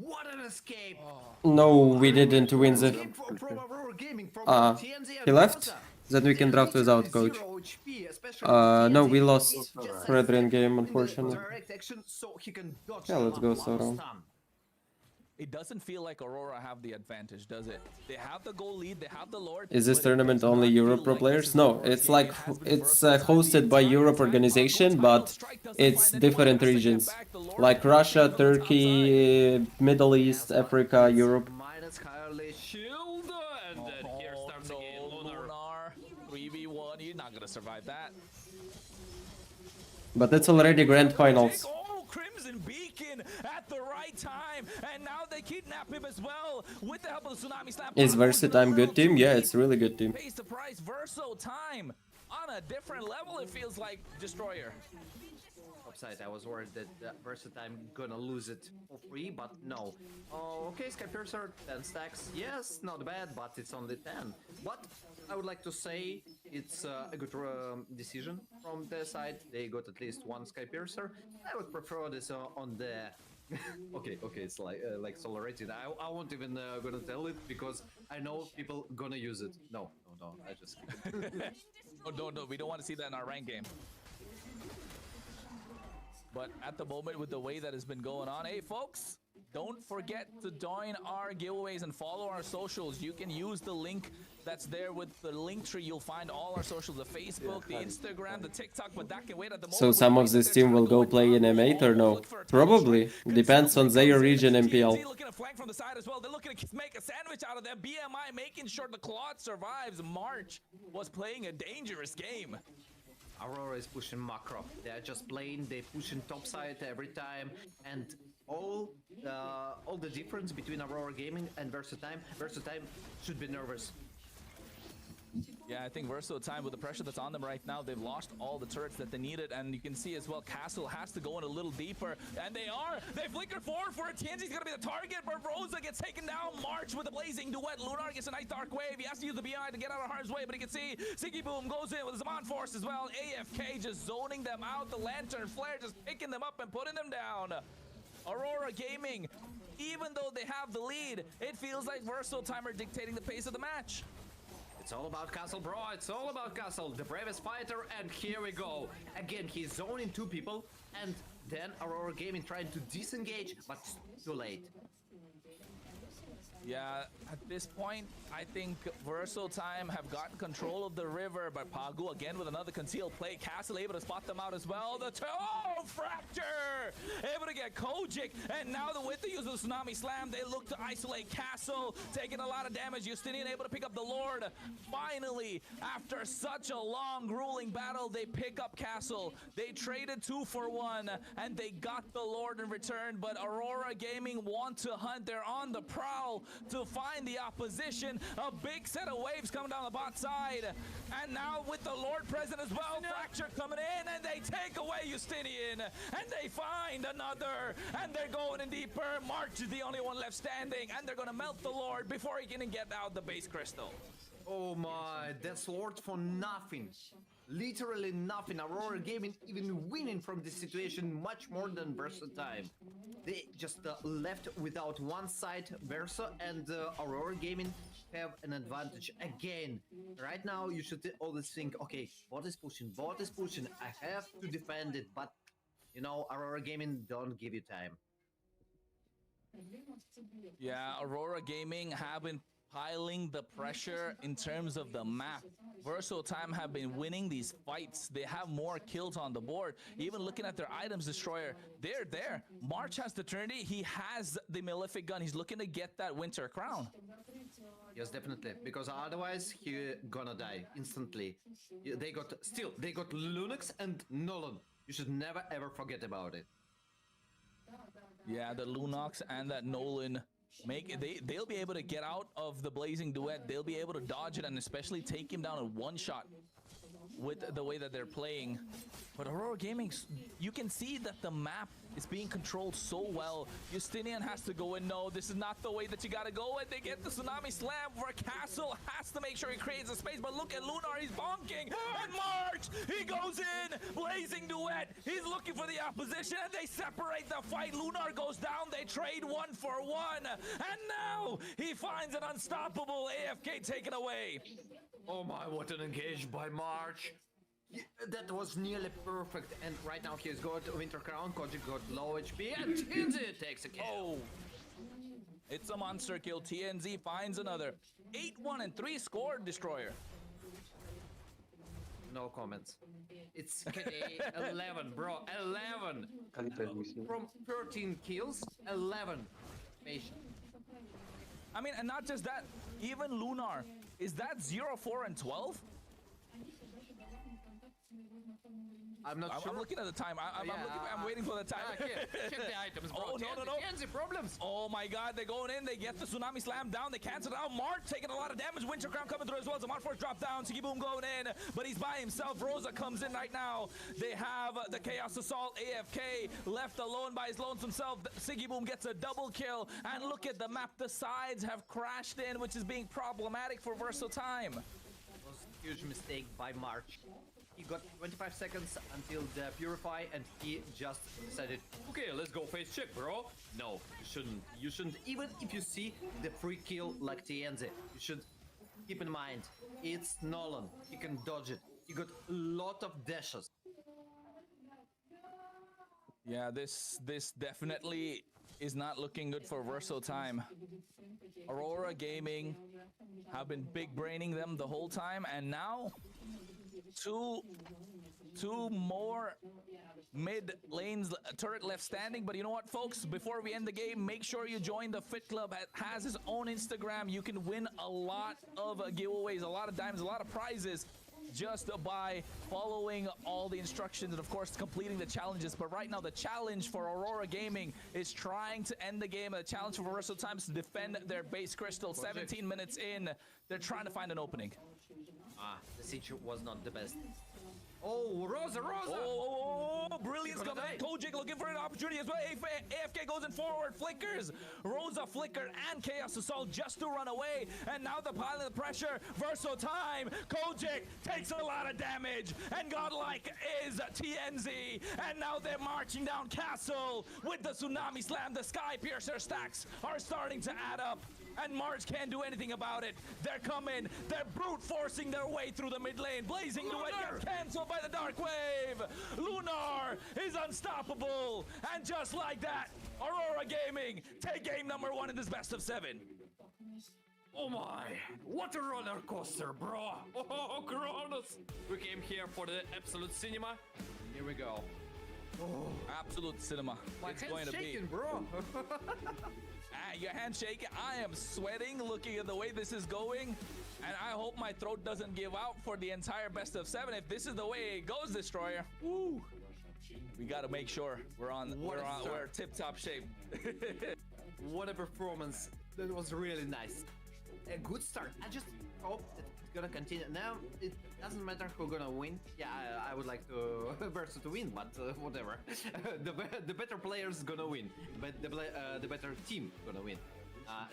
What an escape! No, we didn't win the... From Aurora Gaming, from TNZ He left? Then we can draft without coach. No, we lost Red Rain game, unfortunately. Yeah, let's go Sauron. It doesn't feel like Aurora have the advantage, does it? They have the goal lead, they have the Lord. Is this tournament only Europe pro players? No, it's like it's hosted by Europe organization, but it's different regions, like Russia, Turkey, Middle East, Africa, Europe. Minus Kylie Shield, and then here starts again Lunar 3v1. You're not gonna survive that. But it's already grand finals. Oh, Crimson Beacon at the right time, and now they kidnap him as well with the help of the Tsunami Slam. Is Versatime good team? Yeah, it's really good team. Pays the price. Versatime on a different level. It feels like Destroyer. Upside, I was worried that Versatime gonna lose it for free, but no. Oh, okay, Skypiercer, 10 stacks. Yes, not bad, but it's only 10. But I would like to say it's a good decision from their side. They got at least 1 Skypiercer. I would prefer this on the... okay, it's like solar rated. I won't even gonna tell it because I know people gonna use it. No. I just Oh, no, we don't want to see that in our rank game. But at the moment, with the way that has been going on, hey folks, don't forget to join our giveaways and follow our socials. You can use the link that's there with the link tree. You'll find all our socials, the Facebook, the Instagram, the TikTok, but that can wait at the moment. So some of this team will go play in M8 or no? Probably. Depends on their region MPL. Looking to flank from the side as well. They're looking to make a sandwich out of them. BMI making sure the Claude survives. March was playing a dangerous game. Aurora is pushing macro. They're just playing, they pushing topside every time, and all the difference between Aurora Gaming and Versatime should be nervous. Yeah, I think Versatime, with the pressure that's on them right now, they've lost all the turrets that they needed, and you can see as well, Castle has to go in a little deeper, and they flicker forward for it. TNZ's gonna be the target, but Rosa gets taken down. March with a blazing duet. Lunar gets a nice dark wave. He has to use the BI to get out of harm's way, but you can see Siggy Boom goes in with Zaman Force as well. AFK just zoning them out. The Lantern Flare just picking them up and putting them down. Aurora Gaming, even though they have the lead, it feels like Versatime are dictating the pace of the match. It's all about Castle, bro. It's all about Castle, the bravest fighter, and here we go. Again, he's zoning two people, and then Aurora Gaming trying to disengage, but too late. Yeah, at this point, I think Versatime have gotten control of the river, but Pagu again with another concealed play. Castle able to spot them out as well. Fracture! Able to get Kojic, and now with the use of the Tsunami Slam, they look to isolate Castle, taking a lot of damage. Justinian able to pick up the Lord. Finally, after such a long, grueling battle, they pick up Castle. They traded 2 for 1, and they got the Lord in return, but Aurora Gaming want to hunt. They're on the prowl to find the opposition. A big set of waves coming down the bot side, and now with the Lord present as well, Fracture coming in, and they take away Justinian, and they find another, and they're going in deeper. March is the only one left standing, and they're gonna melt the Lord before he can get out the base crystal. Oh my, that's Lord for nothing. Literally nothing. Aurora Gaming even winning from this situation much more than Versatime. They just left without one side, Versa and Aurora Gaming have an advantage again. Right now you should always think, okay, bot is pushing, I have to defend it, but you know, Aurora Gaming don't give you time. Yeah, Aurora Gaming have been piling the pressure in terms of the map. Versatime have been winning these fights. They have more kills on the board. Even looking at their items destroyer, they're there. March has the Trinity. He has the Malefic gun. He's looking to get that Winter Crown. Yes, definitely, because otherwise he gonna die instantly. They got Lunox and Nolan. You should never ever forget about it. Yeah, the Lunox and that Nolan they'll be able to get out of the blazing duet. They'll be able to dodge it and especially take him down in one shot with the way that they're playing. But Aurora Gaming, you can see that the map is being controlled so well. Justinian has to go in. No, this is not the way that you gotta go. And they get the Tsunami Slam where Castle has to make sure he creates a space. But look at Lunar, he's bonking. And March, he goes in. Blazing duet. He's looking for the opposition and they separate the fight. Lunar goes down. They trade 1 for 1. And now he finds an unstoppable AFK taken away. Oh my, what an engage by March. That was nearly perfect, and right now he's got Winter Crown, Kojic got low HP, and TNZ takes a kill. Oh, it's a monster kill. TNZ finds another. 8-1 and 3 scored Destroyer. No comments. It's KD 11, bro, 11. From 13 kills, 11. Patient. I mean, and not just that, even Lunar, is that 0-4 and 12? I'm not sure. I'm looking at the time. I'm waiting for the time. Check the items, bro. Oh, no. TNZ problems. Oh my god, they're going in. They get the Tsunami Slam down. They cancel it out. March taking a lot of damage. Winter Crown coming through as well. Zaman Force drop down. Siggy Boom going in, but he's by himself. Rosa comes in right now. They have the Chaos Assault AFK left alone by his lonesome self. Siggy Boom gets a double kill. And look at the map. The sides have crashed in, which is being problematic for Versatime. It was a huge mistake by March. He got 25 seconds until the Purify, and he just decided, okay, let's go face check, bro. No, you shouldn't. You shouldn't. Even if you see the free kill like TNZ, you should keep in mind, It's Nolan. He can dodge it. He got a lot of dashes. Yeah, this definitely is not looking good for Verso Time. Aurora Gaming have been big braining them the whole time, and now two more mid lanes turret left standing. But you know what, folks, before we end the game, make sure you join the Fit Club. It has his own Instagram. You can win a lot of giveaways, a lot of diamonds, a lot of prizes just by following all the instructions and of course completing the challenges. But right now the challenge for Aurora Gaming is trying to end the game. The challenge for Verso Time is to defend their base crystal. 17 minutes in, they're trying to find an opening. The siege was not the best. Oh, Rosa! Oh, brilliance coming out. Kojic looking for an opportunity as well. AFK goes in forward, flickers. Rosa flicker and Chaos Assault just to run away. And now the pile of pressure. Verso Time. Kojic takes a lot of damage. And godlike is TNZ. And now they're marching down Castle with the Tsunami Slam. The Sky Piercer stacks are starting to add up. And March can't do anything about it. They're coming. They're brute forcing their way through the mid lane. Blazing Duet gets cancelled by the Dark Wave. Lunar is unstoppable. And just like that, Aurora Gaming take game number 1 in this best of 7. Oh my, what a roller coaster, bro. Oh, Kronos. We came here for the absolute cinema. Here we go. Oh, absolute cinema. My it's hand's going to shaking, be. bro. Your hand shaking. I am sweating looking at the way this is going, and I hope my throat doesn't give out for the entire best of 7. If this is the way it goes, Destroyer, woo, we got to make sure we're tip-top shape. What a performance. That was really nice. A good start. I just hope that it's gonna continue. Now it doesn't matter who's gonna win. Yeah, I would like to Verso to win, but whatever. the better players gonna win, but the better team gonna win.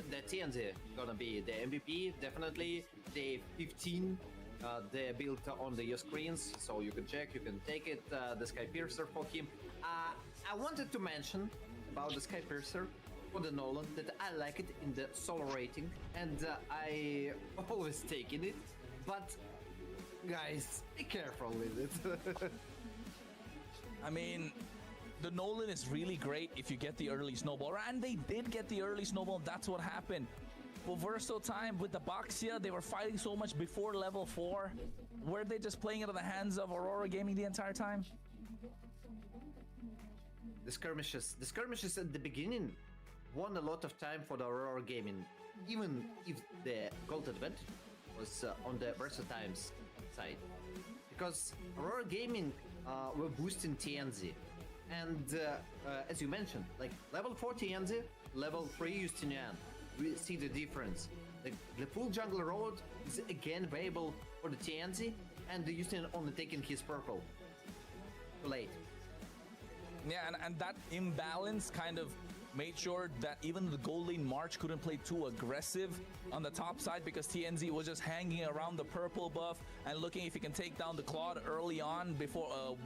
The TNZ gonna be the MVP definitely. The 15 they built on the screens, so you can check, you can take it. The Sky Piercer for him. I wanted to mention about the Sky Piercer for the Nolan that I like it in the solo rating, and I always taking it. But guys, be careful with it. I mean, the Nolan is really great if you get the early snowball, and they did get the early snowball. That's what happened. For Verso Time with the Boxia, they were fighting so much before level 4. Were they just playing into the hands of Aurora Gaming the entire time? The skirmishes at the beginning won a lot of time for the Aurora Gaming, even if the gold advantage was on the Verso Time's side, because Aurora Gaming were boosting TNZ, and as you mentioned, like level 4 TNZ, level 3 Justinian, we see the difference. The full jungle road is again available for the TNZ, and the Justinian only taking his purple. Too late. Yeah, and that imbalance kind of made sure that even the gold lane March couldn't play too aggressive on the top side, because TNZ was just hanging around the purple buff and looking if he can take down the Claude early on before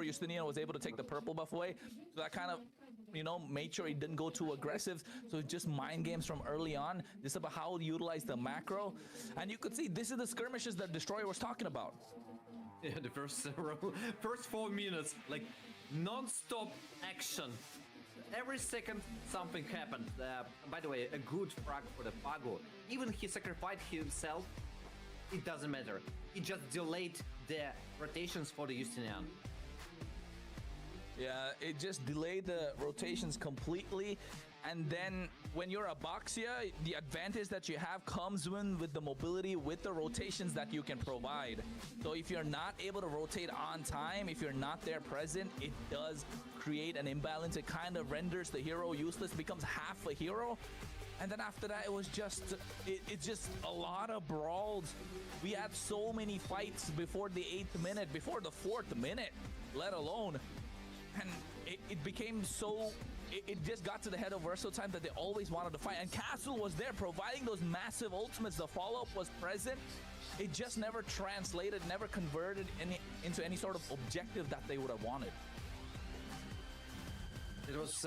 Justinian was able to take the purple buff away. So that kind of, you know, made sure he didn't go too aggressive. So it's just mind games from early on. This is about how to utilize the macro, and you could see this is the skirmishes that Destroyer was talking about. Yeah, the first 4 minutes, like non-stop action. Every second something happened. By the way, a good frag for the Pago. Even he sacrificed himself, it doesn't matter. He just delayed the rotations for the Justinian. Yeah, it just delayed the rotations completely. And then when you're a Boxia, the advantage that you have comes with the mobility, with the rotations that you can provide. So if you're not able to rotate on time, if you're not there present, it does create an imbalance. It kind of renders the hero useless, becomes half a hero. And then after that, it was just, it's just a lot of brawls. We had so many fights before the 8th minute, before the 4th minute, let alone. And it became so... It just got to the head of Verso Time that they always wanted to fight. And Castle was there providing those massive ultimates. The follow-up was present. It just never translated, never converted into any sort of objective that they would have wanted. It was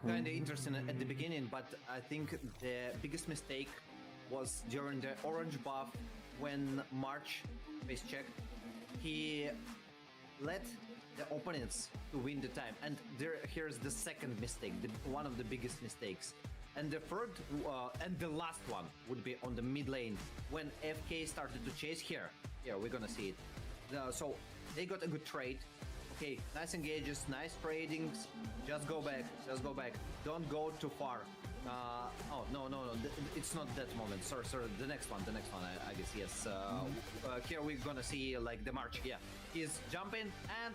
kind of interesting at the beginning, but I think the biggest mistake was during the orange buff when March face checked. He let the opponents to win the time, and here's the second mistake, one of the biggest mistakes. And the third and the last one would be on the mid lane when FK started to chase here. Yeah, we're gonna see it. So they got a good trade. Okay, nice engages, nice tradings. Just go back, Don't go too far. Oh, no. It's not that moment. Sorry. The next one, I guess, yes. Here we're gonna see, like, the march. Yeah, he's jumping and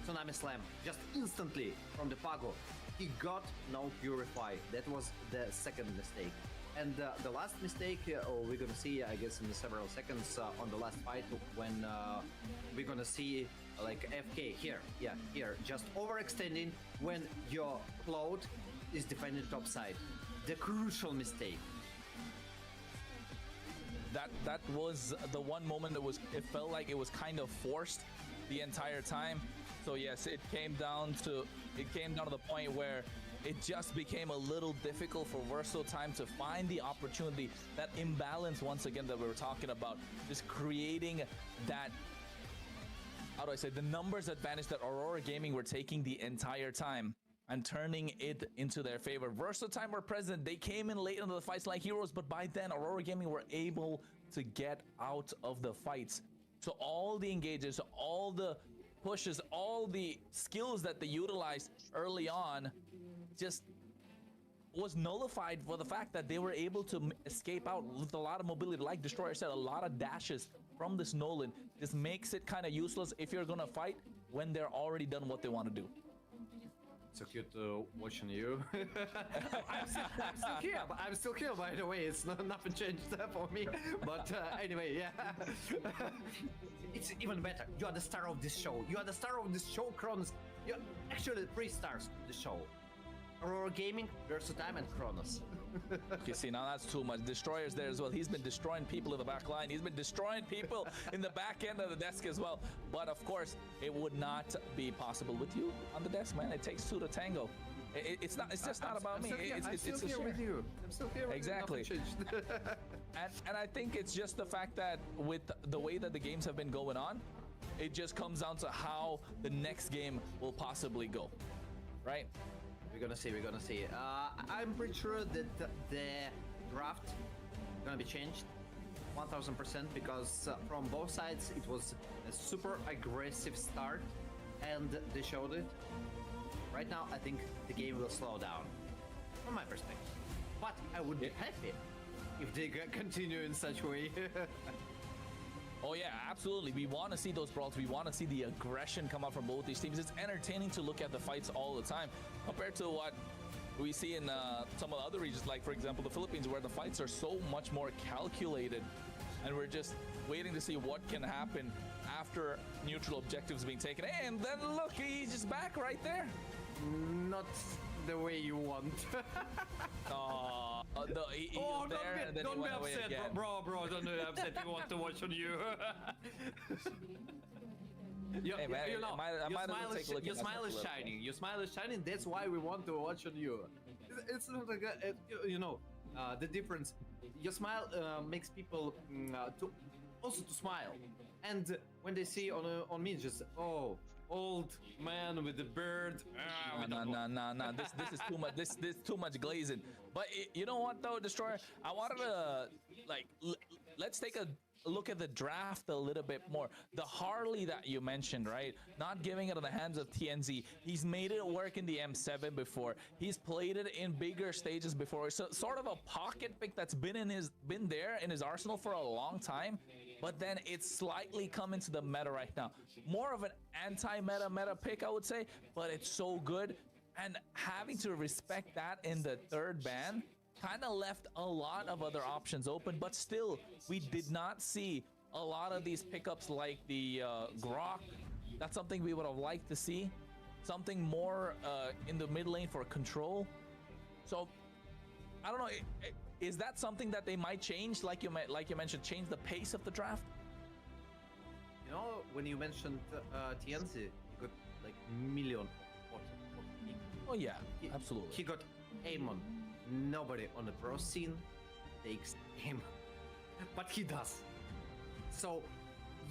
Tsunami Slam. Just instantly from the Pago. He got no Purify. That was the second mistake. And the last mistake, we're gonna see, I guess, in several seconds on the last fight when we're gonna see like FK here, just overextending when your Cloud is defending top side. The crucial mistake. That was the one moment that it felt like it was kind of forced the entire time. So yes, it came down to the point where it just became a little difficult for Versatile to find the opportunity, that imbalance once again that we were talking about, just creating that, how do I say, the numbers advantage that Aurora Gaming were taking the entire time and turning it into their favor. Versatile were present, they came in late into the fights like heroes, but by then Aurora Gaming were able to get out of the fights. So all the engages, all the pushes, all the skills that they utilized early on just was nullified for the fact that they were able to escape out with a lot of mobility. Like Destroyer said, a lot of dashes from this Nolan. This makes it kind of useless if you're gonna fight when they're already done what they want to do. So cute watching you. I'm still here, by the way. It's nothing changed for me. But anyway, yeah. It's even better. You are the star of this show. Kronos. You're actually 3 stars of the show. Aurora Gaming, Versatile, and Kronos. Okay, see, now that's too much. Destroyer's there as well. He's been destroying people in the back line. He's been destroying people in the back end of the desk as well. But of course, it would not be possible with you on the desk, man. It takes 2 to tango. It's just not about me. I'm still here with you. Exactly. And I think it's just the fact that with the way that the games have been going on, it just comes down to how the next game will possibly go, right? We're gonna see. I'm pretty sure that the draft gonna be changed 1000% because from both sides it was a super aggressive start and they showed it. Right now I think the game will slow down from my perspective, but I would be happy if they continue in such a way. Oh yeah, absolutely. We want to see those brawls. We want to see the aggression come out from both these teams. It's entertaining to look at the fights all the time compared to what we see in some of the other regions, like for example the Philippines, where the fights are so much more calculated and we're just waiting to see what can happen after neutral objectives being taken. And then look, he's just back right there. Not the way you want. Don't be upset, bro. Don't be upset. We want to watch on you. Hey, man, you know, your smile is shining. Your smile is shining. That's why we want to watch on you. It's not like the difference. Your smile makes people to smile, and when they see on me, just old man with the beard. No. This is too much. This too much glazing. But you know what though, Destroyer? I wanted to let's take a look at the draft a little bit more. The Harley that you mentioned, right? Not giving it in the hands of TNZ. He's made it work in the M7 before. He's played it in bigger stages before. So sort of a pocket pick that's been there in his arsenal for a long time. But then it's slightly come into the meta right now. More of an anti-meta pick, I would say, but it's so good. And having to respect that in the 3rd ban kind of left a lot of other options open, but still, we did not see a lot of these pickups like the Grok. That's something we would have liked to see. Something more in the mid lane for control. So, I don't know. Is that something that they might change, like you mentioned, change the pace of the draft? You know, when you mentioned TNZ, he got like million. Oh yeah, absolutely. He got Amon. Nobody on the pro scene. takes him, but he does. So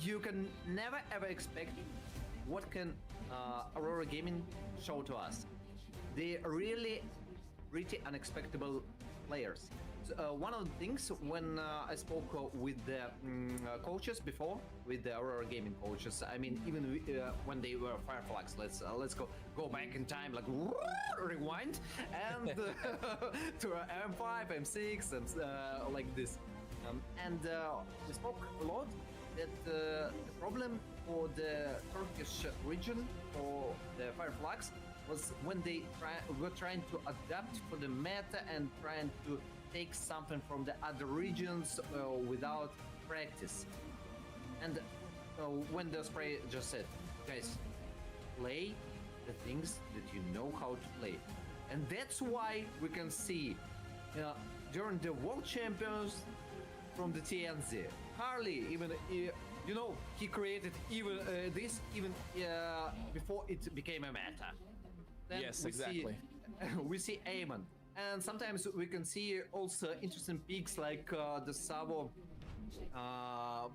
you can never ever expect what can Aurora Gaming show to us. They really pretty unexpected players. So, one of the things when I spoke with the coaches before, with the Aurora Gaming coaches, I mean even when they were Fireflags, let's go back in time, like rewind and to M5, M6, and like this. And we spoke a lot that the problem for the Turkish region for the Fireflags was when they were trying to adapt for the meta and trying to take something from the other regions without practice. And when the spray just said, guys, play the things that you know how to play. And that's why we can see during the World Champions from the TNZ, Harley even, you know, he created even this even before it became a meta. Then yes, exactly. We see Eamon. And sometimes we can see also interesting picks like the Savo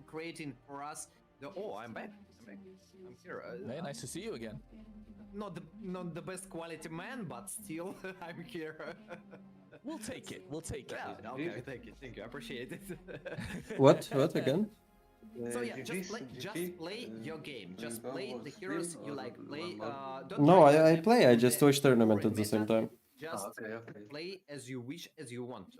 creating for us the I'm back. I'm here. Hey, nice to see you again. Not the best quality man, but still I'm here. We'll take it. We'll take it. Yeah, okay, thank you. I appreciate it. What again? So yeah, just play your game. Just play the heroes you like. Play. Don't No, try I to play. I just the watch tournament at the meta. same time. Just play as you wish, as you want to.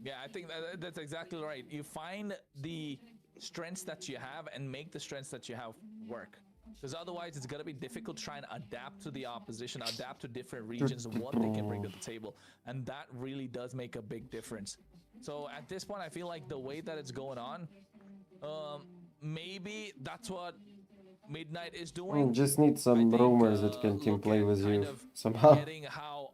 Yeah, I think that's exactly right. You find the strengths that you have and make the strengths that you have work. Because otherwise, it's going to be difficult trying to adapt to the opposition, adapt to different regions and what they can bring to the table. And that really does make a big difference. So at this point, I feel like the way that it's going on, maybe that's what Midnight is doing. Just need some rumors that can team play with you somehow. Getting how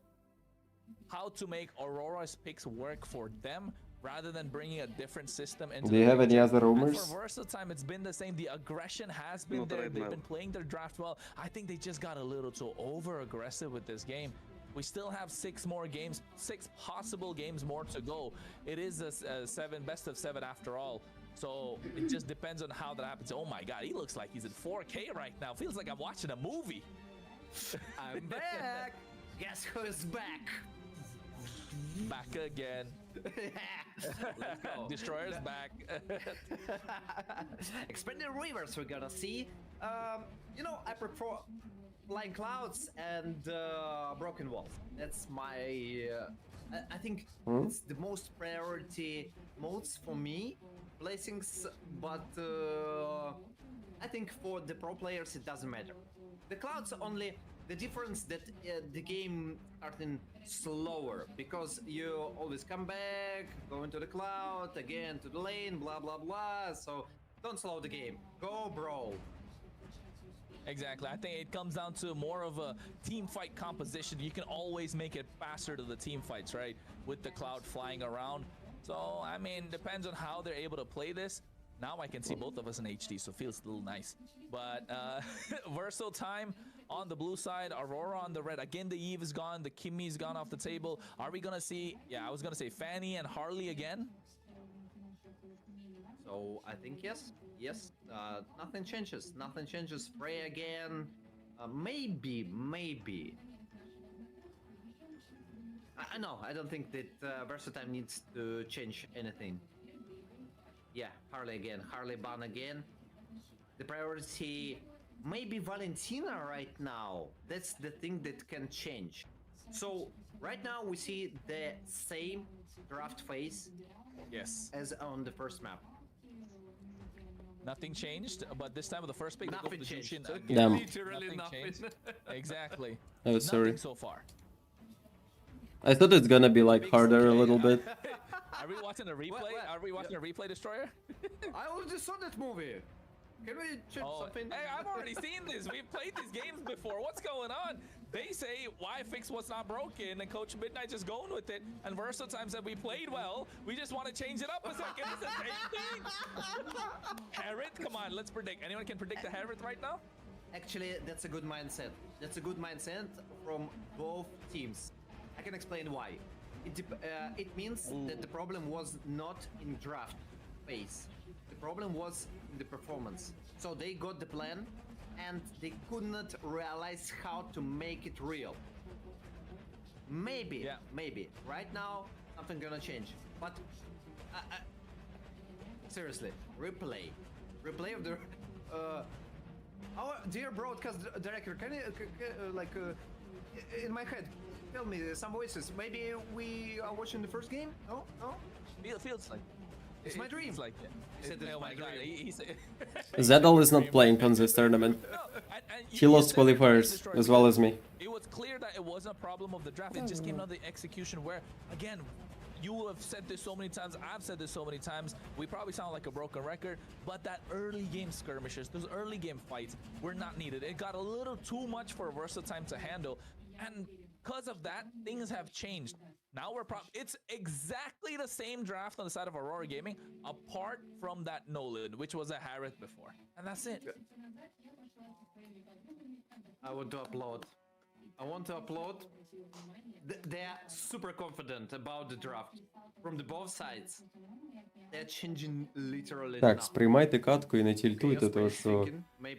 to make Aurora's picks work for them rather than bringing a different system into Do you have any other rumors? And for Versatile, it's been the same. The aggression has been there. They've been playing their draft well. I think they just got a little too over-aggressive with this game. We still have 6 more games, 6 possible games more to go. It is a best of 7 after all. So it just depends on how that happens. Oh my God, he looks like he's in 4K right now. Feels like I'm watching a movie. I'm back. Guess who's back? Back again. Let's go. Destroyer's back. Expanded rivers we're gonna see. You know, I prefer flying clouds and broken walls. That's my I think it's the most priority modes for me, placings, but I think for the pro players it doesn't matter. The clouds only the difference that the game starting slower because you always come back, go into the cloud, again to the lane, blah blah blah. So don't slow the game. Go, bro. Exactly. I think it comes down to more of a team fight composition. You can always make it faster to the team fights, right? With the cloud flying around. So, I mean, depends on how they're able to play this. Now I can see both of us in HD, so it feels a little nice. But Versal time on the blue side, Aurora on the red. Again, the Eve is gone. The Kimmy's gone off the table. Are we going to see, I was going to say Fanny and Harley again? So, I think yes. Yes, nothing changes. Nothing changes. Frey again. Maybe. No, I don't think that Versatile needs to change anything. Yeah, Harley again. Harley ban again. The priority, maybe Valentina right now. That's the thing that can change. So, right now we see the same draft phase. Yes. As on the first map. Nothing changed, but this time with the first pick, nothing they go for the changed. Jushin Damn. Literally nothing. Exactly. Oh, sorry. Nothing so far. I thought it's gonna be like harder a little bit. Are we watching a replay? What? Are we watching a replay, Destroyer? I already saw that movie. Can we check something? Hey, I've already seen this. We've played these games before. What's going on? They say, why fix what's not broken? And Coach Midnight just going with it. And Versatile said, we played well. We just want to change it up a second. It's the same thing. Harith, come on, let's predict. Anyone can predict the Harith right now? Actually, that's a good mindset. That's a good mindset from both teams. I can explain why. it means that the problem was not in draft phase. The problem was in the performance. So they got the plan, and they could not realize how to make it real. Maybe right now something gonna change. But seriously, replay of the our dear broadcast director. Can you in my head tell me some voices? Maybe we are watching the first game. No. Feels like it's my dream. Like He said it's oh my god, Zedal is not playing on this tournament. He lost qualifiers as well as me. It was clear that it wasn't a problem of the draft. It just came down to the execution where, again, you have said this so many times, I've said this so many times, we probably sound like a broken record, but that early game skirmishes, those early game fights were not needed. It got a little too much for Versatime to handle, and because of that, things have changed. Now it's exactly the same draft on the side of Aurora Gaming, apart from that Nolan, which was a Harith before, and that's it. I want to applaud. They are super confident about the draft from the both sides. They're changing literally Так, now. сприймайте катку і не тільтуйте, тому що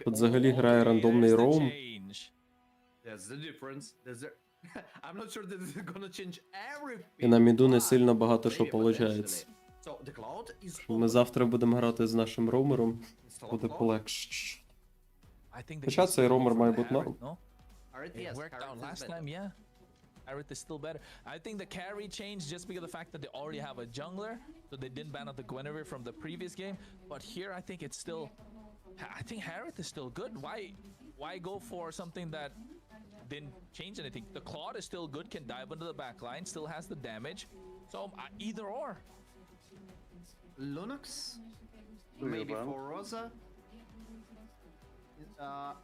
тут взагалі грає рандомний роум. That's the difference. I'm not sure that it's gonna change everything. І на міду не сильно багато що виходить. So the cloud is Ми завтра будемо грати з нашим роумером. Буде полегше. Хоча цей роумер має бути норм. It worked out last time, yeah. Harith is still better. I think the carry changed just because of the fact that they already have a jungler, so they didn't ban out the Guinevere from the previous game. But here, I think it's still, I think Harith is still good. Why go for something that didn't change anything? The Claude is still good, can dive into the back line, still has the damage. So either or. Lunox, maybe for Rosa.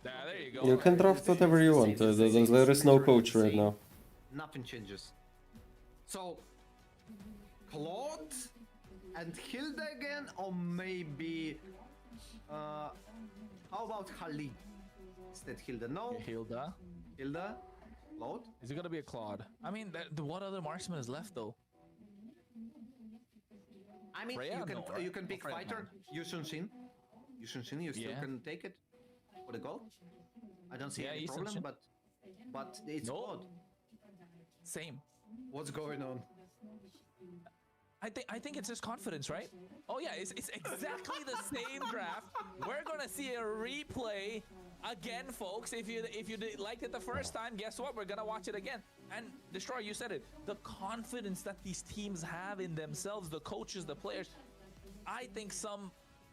There you go. You can draft whatever you want. There is no coach right now. Nothing changes. So, Claude and Hilda again, or maybe how about Khalid? Instead Hilda? No. Hilda, Claude. Is it gonna be a Claude? I mean, what other marksman is left though? I mean, Freya? you can pick Freya, fighter. You still can take it for the goal. I don't see any problem, but it's Claude. Same. What's going on? I think it's just confidence, right? Oh yeah, it's exactly the same draft. We're gonna see a replay again, folks. If you liked it the first time, guess what? We're gonna watch it again. And Destroy, you said it. The confidence that these teams have in themselves, the coaches, the players. I think some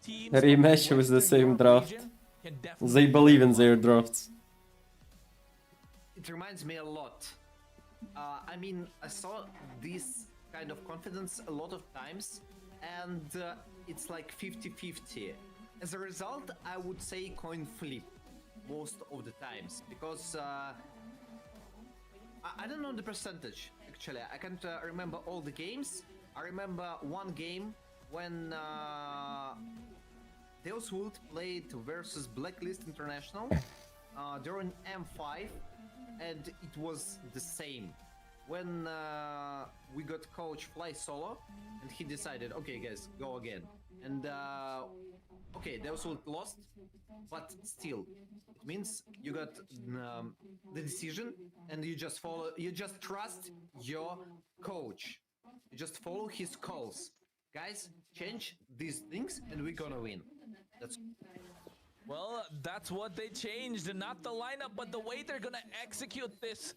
teams Rematch with the same draft. They believe in their drafts. It reminds me a lot. I mean, I saw this kind of confidence a lot of times, and it's like 50-50. As a result, I would say coin flip most of the times, because I don't know the percentage, actually. I can't remember all the games. I remember one game when Deus Vult played versus Blacklist International during M5, and it was the same. When we got coach fly solo, and he decided, okay guys, go again. And okay, Deus Vult lost, but still, it means you got the decision, and you just follow, you just trust your coach. You just follow his calls. Guys, change these things, and we're gonna win. Well, that's what they changed, not the lineup, but the way they're gonna execute this.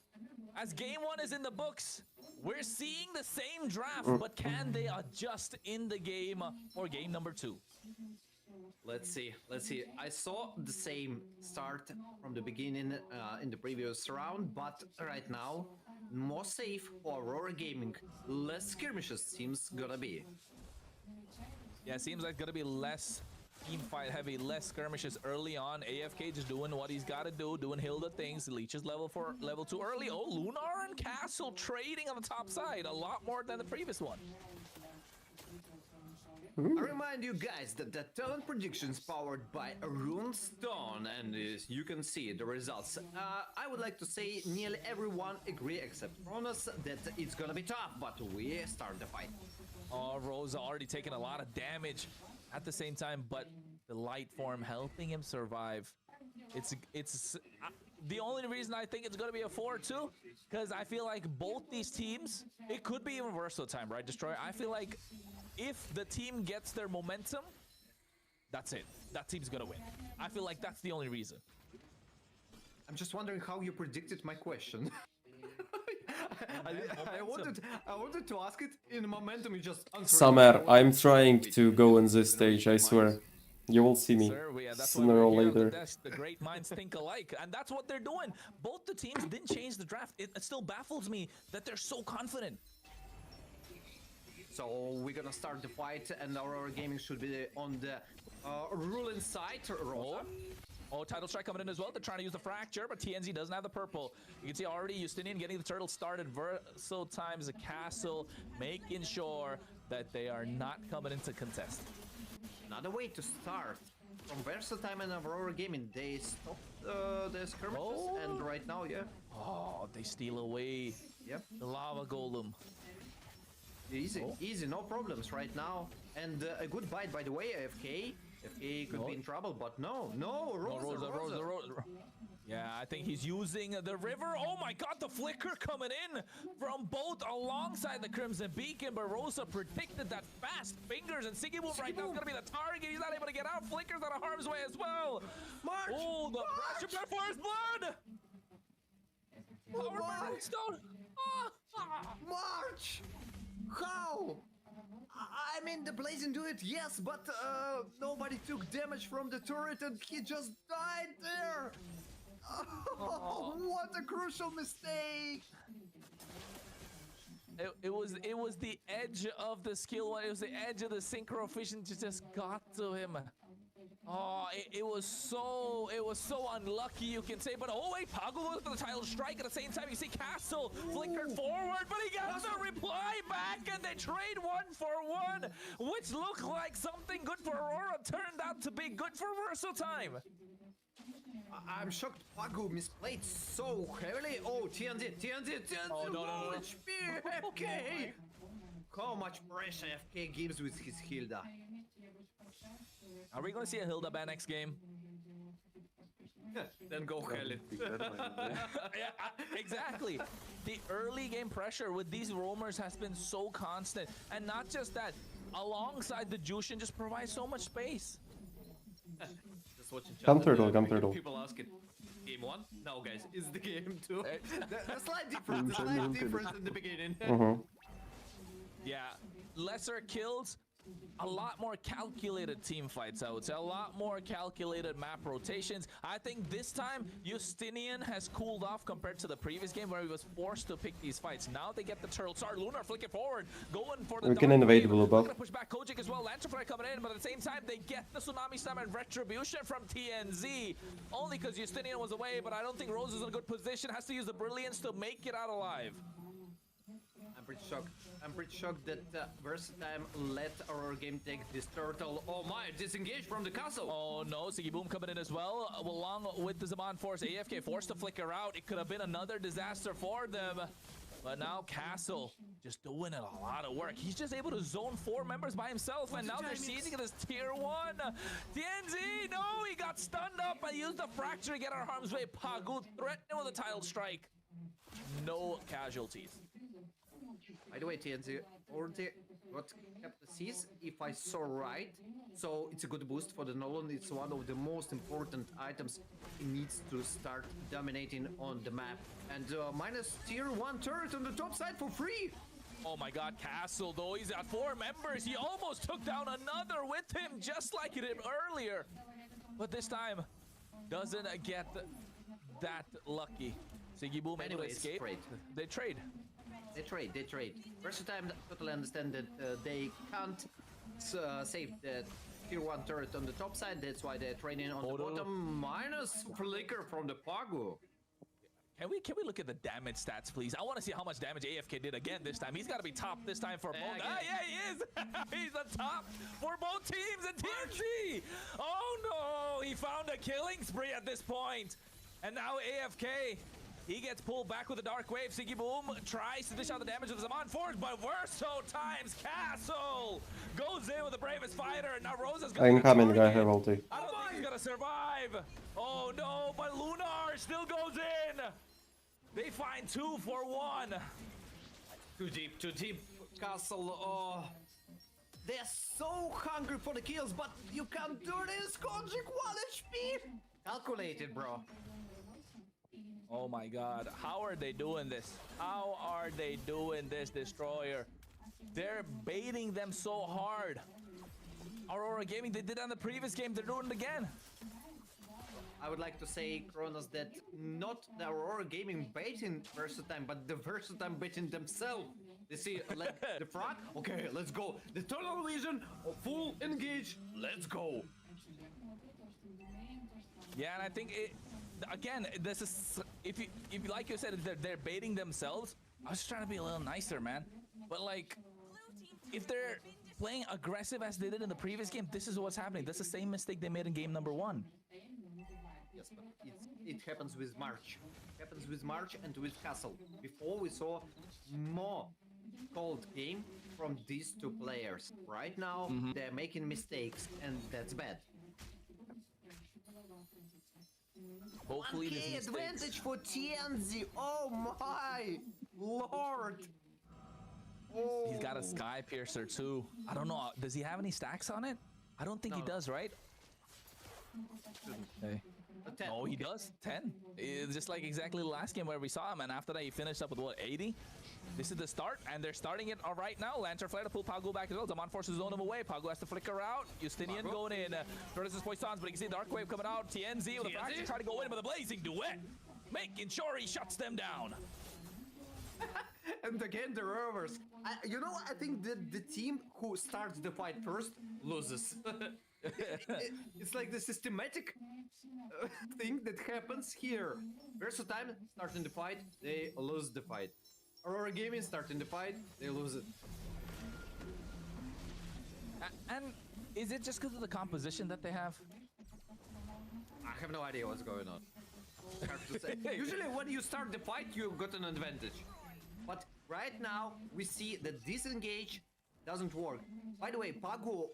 As game one is in the books, we're seeing the same draft, but can they adjust in the game for game number 2? Let's see. I saw the same start from the beginning in the previous round, but right now, more safe for Aurora Gaming. Less skirmishes seems gonna be. Yeah, it seems like gonna be less team fight heavy, less skirmishes early on. AFK just doing what he's got to do, doing Hilda things. Leech's level 2 early. Oh, Lunar and Castle trading on the top side a lot more than the previous one. I remind you guys that the talent predictions powered by Runestone, and you can see the results. I would like to say nearly everyone agree except Kronos that it's gonna be tough, but we start the fight. Oh, Rosa already taking a lot of damage at the same time, but the light form helping him survive. It's the only reason I think it's gonna be a 4-2, because I feel like both these teams, it could be even Verso time, right, Destroyer? I feel like if the team gets their momentum, that's it. That team's gonna win. I feel like that's the only reason. I'm just wondering how you predicted my question. I wanted to ask it in momentum. You just answered. Summer, I'm trying to go on this stage, I swear. You will see me Sir, that's sooner or why we're here on later. the desk. The great minds think alike, and that's what they're doing. Both the teams didn't change the draft. It still baffles me that they're so confident. So we're gonna start the fight, and our gaming should be on the ruling side. Oh, title strike coming in as well. They're trying to use the fracture, but TNZ doesn't have the purple. You can see already Justinian getting the turtle started. Verso times a castle, making sure that they are not coming into contest. Another way to start. From Versatime and Aurora Gaming, they stopped the skirmishes, and right now, yeah. Oh, they steal away. Yep. The lava golem. Easy, no problems right now. And a good bite, by the way, AFK. AFK could be in trouble, but no, Rosa. Yeah, I think he's using the river. Oh my god, the flicker coming in from both alongside the Crimson Beacon, but Rosa predicted that fast fingers, and Siggy Boom right now is going to be the target. He's not able to get out. Flicker's out of harm's way as well. March! Oh, the pressure for his blood! Powered by Redstone. March! How? I mean, the Blazing do it, yes, but nobody took damage from the turret and he just died there! Oh, what a crucial mistake! It was the edge of the skill one. It was the edge of the synchro efficiency just got to him. Oh, it was so unlucky, you can say. But oh wait, Pago goes for the title strike at the same time. You see Castle flickered forward, but he got the reply back, and they trade 1-for-1, which looked like something good for Aurora turned out to be good for Versatime. I'm shocked Pagu misplayed so heavily. Oh, TNZ, oh, no. HP, FK! How much pressure FK gives with his Hilda. Are we going to see a Hilda ban next game? Then go Helen. Yeah, exactly. The early game pressure with these roamers has been so constant. And not just that, alongside the Jushin just provides so much space. Come turtle. People asking, game 1? No, guys, is the game 2? A slight difference in the beginning. Yeah, lesser kills, a lot more calculated team fights, I would say. A lot more calculated map rotations. I think this time, Justinian has cooled off compared to the previous game where he was forced to pick these fights. Now they get the turtle. Sorry, Lunar flicking forward, going for the we can invade blue buff. Gonna push back Kojic as well. Lantern Flare coming in, but at the same time, they get the Tsunami Slam and Retribution from TNZ. Only because Justinian was away, but I don't think Rose is in a good position. Has to use the Brilliance to make it out alive. I'm pretty shocked that Versatime let our game take this turtle. Oh my, disengage from the castle. Oh no, Siggy Boom coming in as well, along with the Zaman Force. AFK forced to flicker out. It could have been another disaster for them. But now Castle just doing a lot of work. He's just able to zone 4 members by himself, and now they're sieging this tier 1. TNZ, no, he got stunned up. I used the fracture to get our harm's way. Pagu threatening with a title strike. No casualties. By the way, TNZ already got kept the C's, if I saw right. So it's a good boost for the Nolan. It's one of the most important items. He needs to start dominating on the map. And minus tier 1 turret on the top side for free. Oh my god, Castle though, he's at 4 members. He almost took down another with him, just like he did earlier. But this time, doesn't get that lucky. Siggy Boom able to escape. They trade. They trade. Versatime totally understand that they can't save the tier 1 turret on the top side. That's why they're trading on the bottom. Minus flicker from the Pagu. Can we look at the damage stats, please? I want to see how much damage AFK did again this time. He's got to be top this time for both. Yeah, he is. He's the top for both teams in TNG. Oh no, he found a killing spree at this point. And now AFK, he gets pulled back with a Dark Wave. Siggy Boom tries to dish out the damage with Zaman Forge, but Verso times Castle goes in with the bravest fighter, and now Rosa's gonna Incoming, I have ulti. I don't think he's gonna survive. Oh no, but Lunar still goes in. They find 2 for 1. Too deep. Castle, oh. They're so hungry for the kills, but you can't do this. Kojic 1 HP. Calculated, bro. Oh my god, how are they doing this? How are they doing this, Destroyer? They're baiting them so hard. Aurora Gaming, they did it on the previous game, they're doing it again. I would like to say, Kronos, that not the Aurora Gaming baiting Versatime, but the Versatime baiting themselves. They see like, the frog, okay, let's go. The tunnel vision, full engage, let's go. Yeah, and I think it, again, this is, if you like you said, they're baiting themselves. I was just trying to be a little nicer, man. But like, if they're playing aggressive as they did in the previous game, this is what's happening. That's the same mistake they made in game number 1. Yes, but it happens with March. It happens with March and with Castle. Before we saw more cold game from these two players. Right now, they're making mistakes, and that's bad. Hopefully, okay, advantage for TNZ. Oh my lord! Oh. He's got a Sky Piercer too. I don't know. Does he have any stacks on it? I don't think he does, right? Okay. Oh, he does. 10. It's just like exactly the last game where we saw him, and after that he finished up with what, 80? This is the start, and they're starting it all right now. Lantern Flare to pull Pagu back as well. Zaman forces zone him away. Pagu has to flicker out. Justinian going in. Tortoise's Poisons, but you can see Dark Wave coming out. TNZ with a fraction trying to go in with a blazing duet, making sure he shuts them down. And again, the rovers. You know, I think that the team who starts the fight first loses. It's like the systematic thing that happens here. Versatime starting the fight, they lose the fight. Aurora Gaming starting the fight, they lose it. And is it just because of the composition that they have? I have no idea what's going on. Hard to say. Usually when you start the fight, you got an advantage. But right now, we see that disengage doesn't work. By the way, Pagu,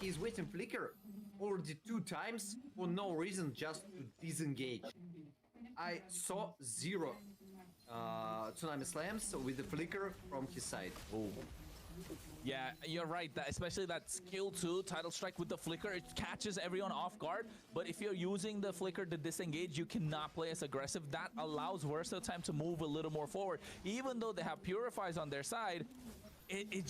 he's waiting flicker already 2 times for no reason, just to disengage. I saw 0 Tsunami Slams with the flicker from his side. Oh. Yeah, you're right. Especially that skill 2, Title Strike with the flicker, it catches everyone off guard. But if you're using the flicker to disengage, you cannot play as aggressive. That allows Versatime to move a little more forward. Even though they have Purifies on their side, they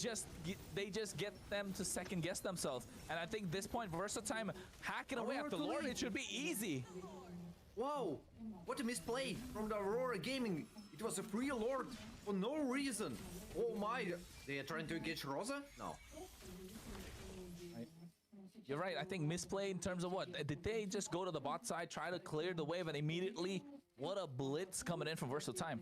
just get them to second guess themselves. And I think this point, Versatime hacking away at the Lord, it should be easy. Wow, what a misplay from the Aurora Gaming. It was a free Lord for no reason. Oh my, they are trying to engage Rosa? No. You're right, I think misplay in terms of what? Did they just go to the bot side, try to clear the wave, and immediately, what a blitz coming in from Versatime.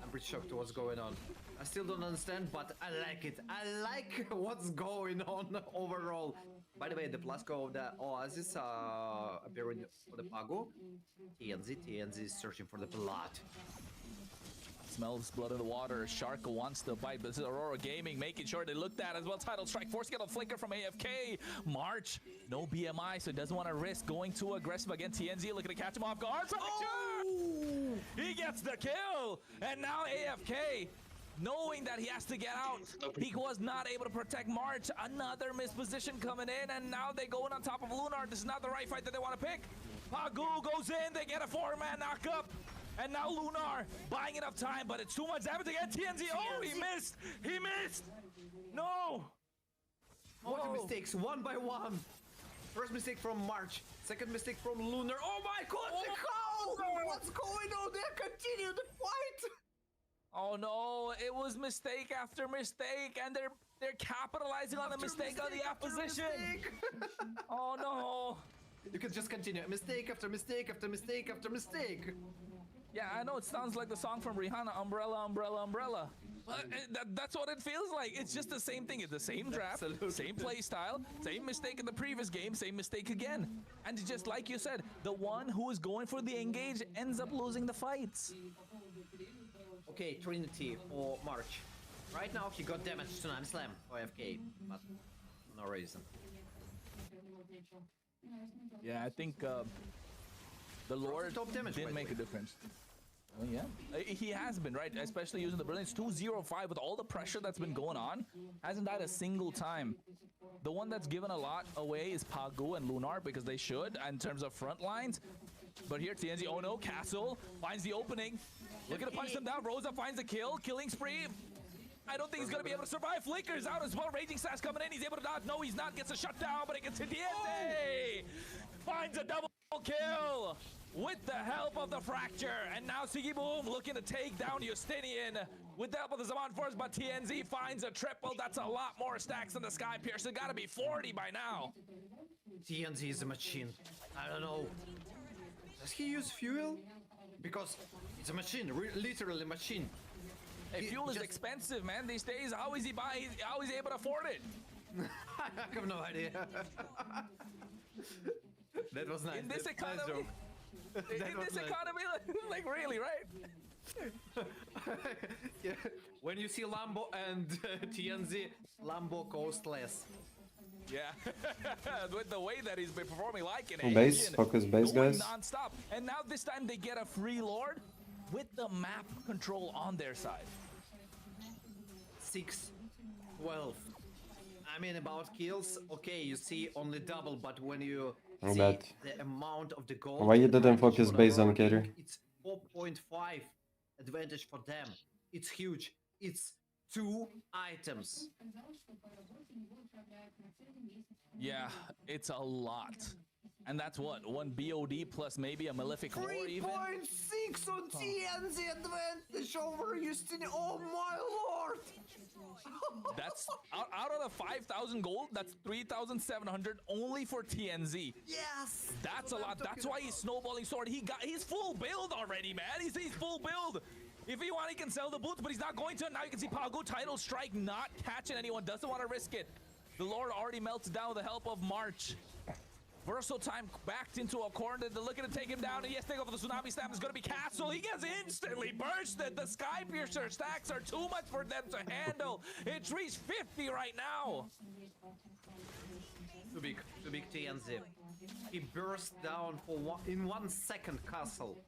I'm pretty shocked what's going on. I still don't understand, but I like it. I like what's going on overall. By the way, the Plasco of the Oasis appearing for the Pago. TNZ is searching for the blood. Smells blood in the water. Shark wants to bite, but this is Aurora Gaming making sure they looked at as well. Title Strike, forcing out a flicker from AFK. March, no BMI, so doesn't want to risk going too aggressive against TNZ. Looking to catch him off guard. Oh! He gets the kill, and now AFK, knowing that he has to get out, he was not able to protect March. Another misposition coming in, and now they going on top of Lunar. This is not the right fight that they want to pick. Pagu goes in, they get a 4-man knockup. And now Lunar buying enough time, but it's too much damage against TNZ. Oh, he missed! He missed! No! What mistakes, one by one. First mistake from March, second mistake from Lunar. Oh my god, how? What's going on there? Continue the fight! Oh no, it was mistake after mistake, and they're capitalizing on the mistake of the opposition. Oh no. You can just continue. Mistake after mistake after mistake after mistake. Yeah, I know it sounds like the song from Rihanna, Umbrella, Umbrella, Umbrella. But that's what it feels like. It's just the same thing. It's the same draft, same play style, same mistake in the previous game, same mistake again. And just like you said, the one who is going for the engage ends up losing the fights. Okay, Trinity for March. Right now he got damaged Tsunami Slam for FK, but for no reason. Yeah, I think the Lord didn't make a difference. Oh yeah, he has been, right? Especially using the Brilliance 205 with all the pressure that's been going on. Hasn't died a single time. The one that's given a lot away is Pagu and Lunar because they should in terms of front lines. But here TNZ, oh no, Castle finds the opening. Looking to punch them down. Rosa finds the kill. Killing spree. I don't think he's going to be able to survive. Flicker's out as well. Raging Sash coming in. He's able to dodge. No, he's not. Gets a shutdown, but it gets TNZ. Finds a double kill with the help of the Fracture. And now Siggy Boom looking to take down Justinian with the help of the Zaman Force, but TNZ finds a triple. That's a lot more stacks than the Sky Piercer. Got to be 40 by now. TNZ is a machine. I don't know. Does he use fuel? Because it's a machine, literally a machine. Hey, fuel is expensive, man, these days. How is he able to afford it? I have no idea. That was nice. In this economy, nice in this economy, like really, right? Yeah. When you see Lambo and TNZ, Lambo costs less. Yeah, with the way that he's been performing like an base, Asian, focus base, guys. Non-stop. And now this time they get a free Lord with the map control on their side. 6-12. I mean, about kills, okay, you see only double, but when you I see bet. the amount of the gold... Why you didn't focus base on Kater? It's 4.5 advantage for them. It's huge. It's 2 items. Yeah, it's a lot. And that's what, 1 BOD plus maybe a Malefic Lore even? 3.6 on TNZ advantage over Houston. Oh my lord! That's out of the 5,000 gold, that's 3,700 only for TNZ. Yes! That's a lot. That's why he's snowballing sword. He's full build already, man. He's full build. If he wants, he can sell the boots, but he's not going to. Now you can see Pagu title strike not catching anyone. Doesn't want to risk it. The Lord already melted down with the help of March. Versatile backed into a corner. They're looking to take him down. And yes, take over the Tsunami Slam is going to be Castle. He gets instantly bursted. The Sky Piercer stacks are too much for them to handle. It's reached 50 right now. Too big TNZ. He burst down for in 1 second, Castle.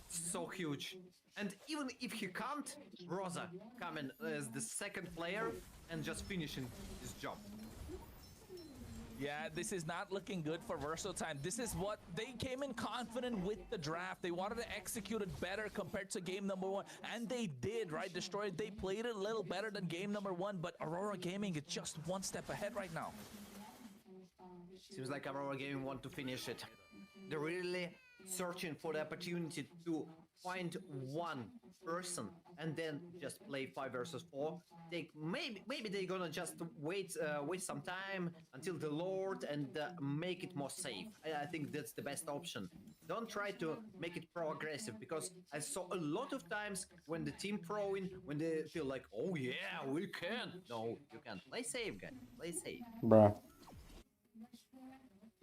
So huge. And even if he can't, Rosa coming as the second player and just finishing his job. Yeah, this is not looking good for Versatile. This is what they came in confident with the draft. They wanted to execute it better compared to game number 1. And they did, right? Destroyed. They played it a little better than game number 1. But Aurora Gaming is just 1 step ahead right now. Seems like Aurora Gaming want to finish it. They're really searching for the opportunity to find one person and then just play 5 versus 4. Maybe they're gonna just wait some time until the Lord and make it more safe. I think that's the best option. Don't try to make it pro-aggressive, because I saw a lot of times when the team pro-in, when they feel like, oh yeah, we can. No, you can't. Play safe, guys. Play safe. Bruh.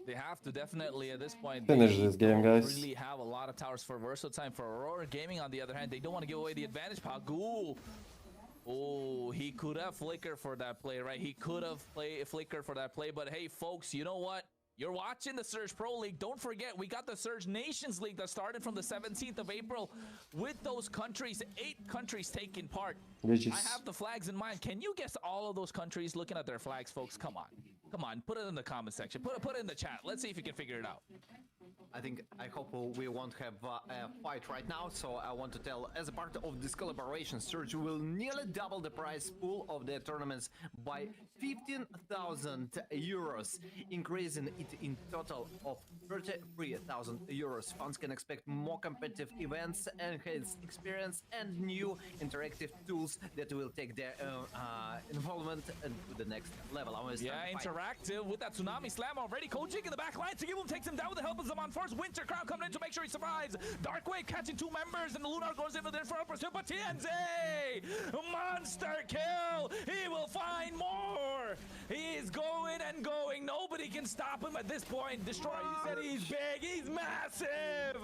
They have to definitely, at this point, Finish this game, guys. Really have a lot of towers for Versatile. For Aurora Gaming, on the other hand, they don't want to give away the advantage. Pagu. Oh, he could have flickered for that play, right? He could have flickered for that play. But hey, folks, you know what? You're watching the Surge Pro League. Don't forget, we got the Surge Nations League that started from the 17th of April with those countries, 8 countries taking part. I have the flags in mind. Can you guess all of those countries looking at their flags, folks? Come on. Come on, put it in the comment section. Put it in the chat. Let's see if you can figure it out. I hope we won't have a fight right now, so I want to tell, as a part of this collaboration, Surge will nearly double the prize pool of the tournaments by 15,000 euros, increasing it in total of 33,000 euros. Fans can expect more competitive events, enhanced experience, and new interactive tools that will take their involvement to the next level. Yeah, interactive with that tsunami slam already. Coaching in the back line. Sigilum takes him down with the help of Zaman first. Winter Crown coming in to make sure he survives. Darkwave catching two members, and the Lunar goes in with their front pursuit. But TNZ, monster kill. He will find more. He is going and going. Nobody can stop him at this point. Destroyer, you said he's big. He's massive.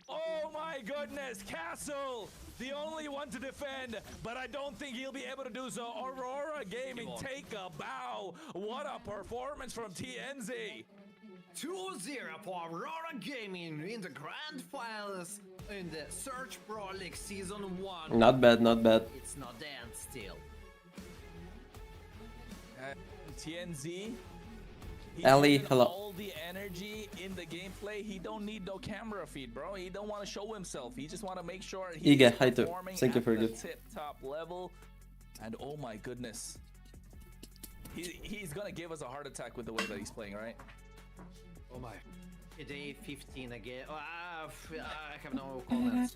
Oh my goodness, Castle, the only one to defend, but I don't think he'll be able to do so. Aurora Gaming take a bow. What a performance from TNZ. 2-0 for Aurora Gaming in the grand finals in the Search Pro League Season 1. Not bad, not bad. It's not the end still. TNZ, Ali, putting hello. all the energy in the gameplay. He don't need no camera feed, bro. He don't want to show himself. He just want to make sure he's Ige, hi too. performing Thank you at for the the tip-top level. And oh my goodness, he's gonna give us a heart attack with the way that he's playing, right? Oh my. Today 15 again. I have no comments.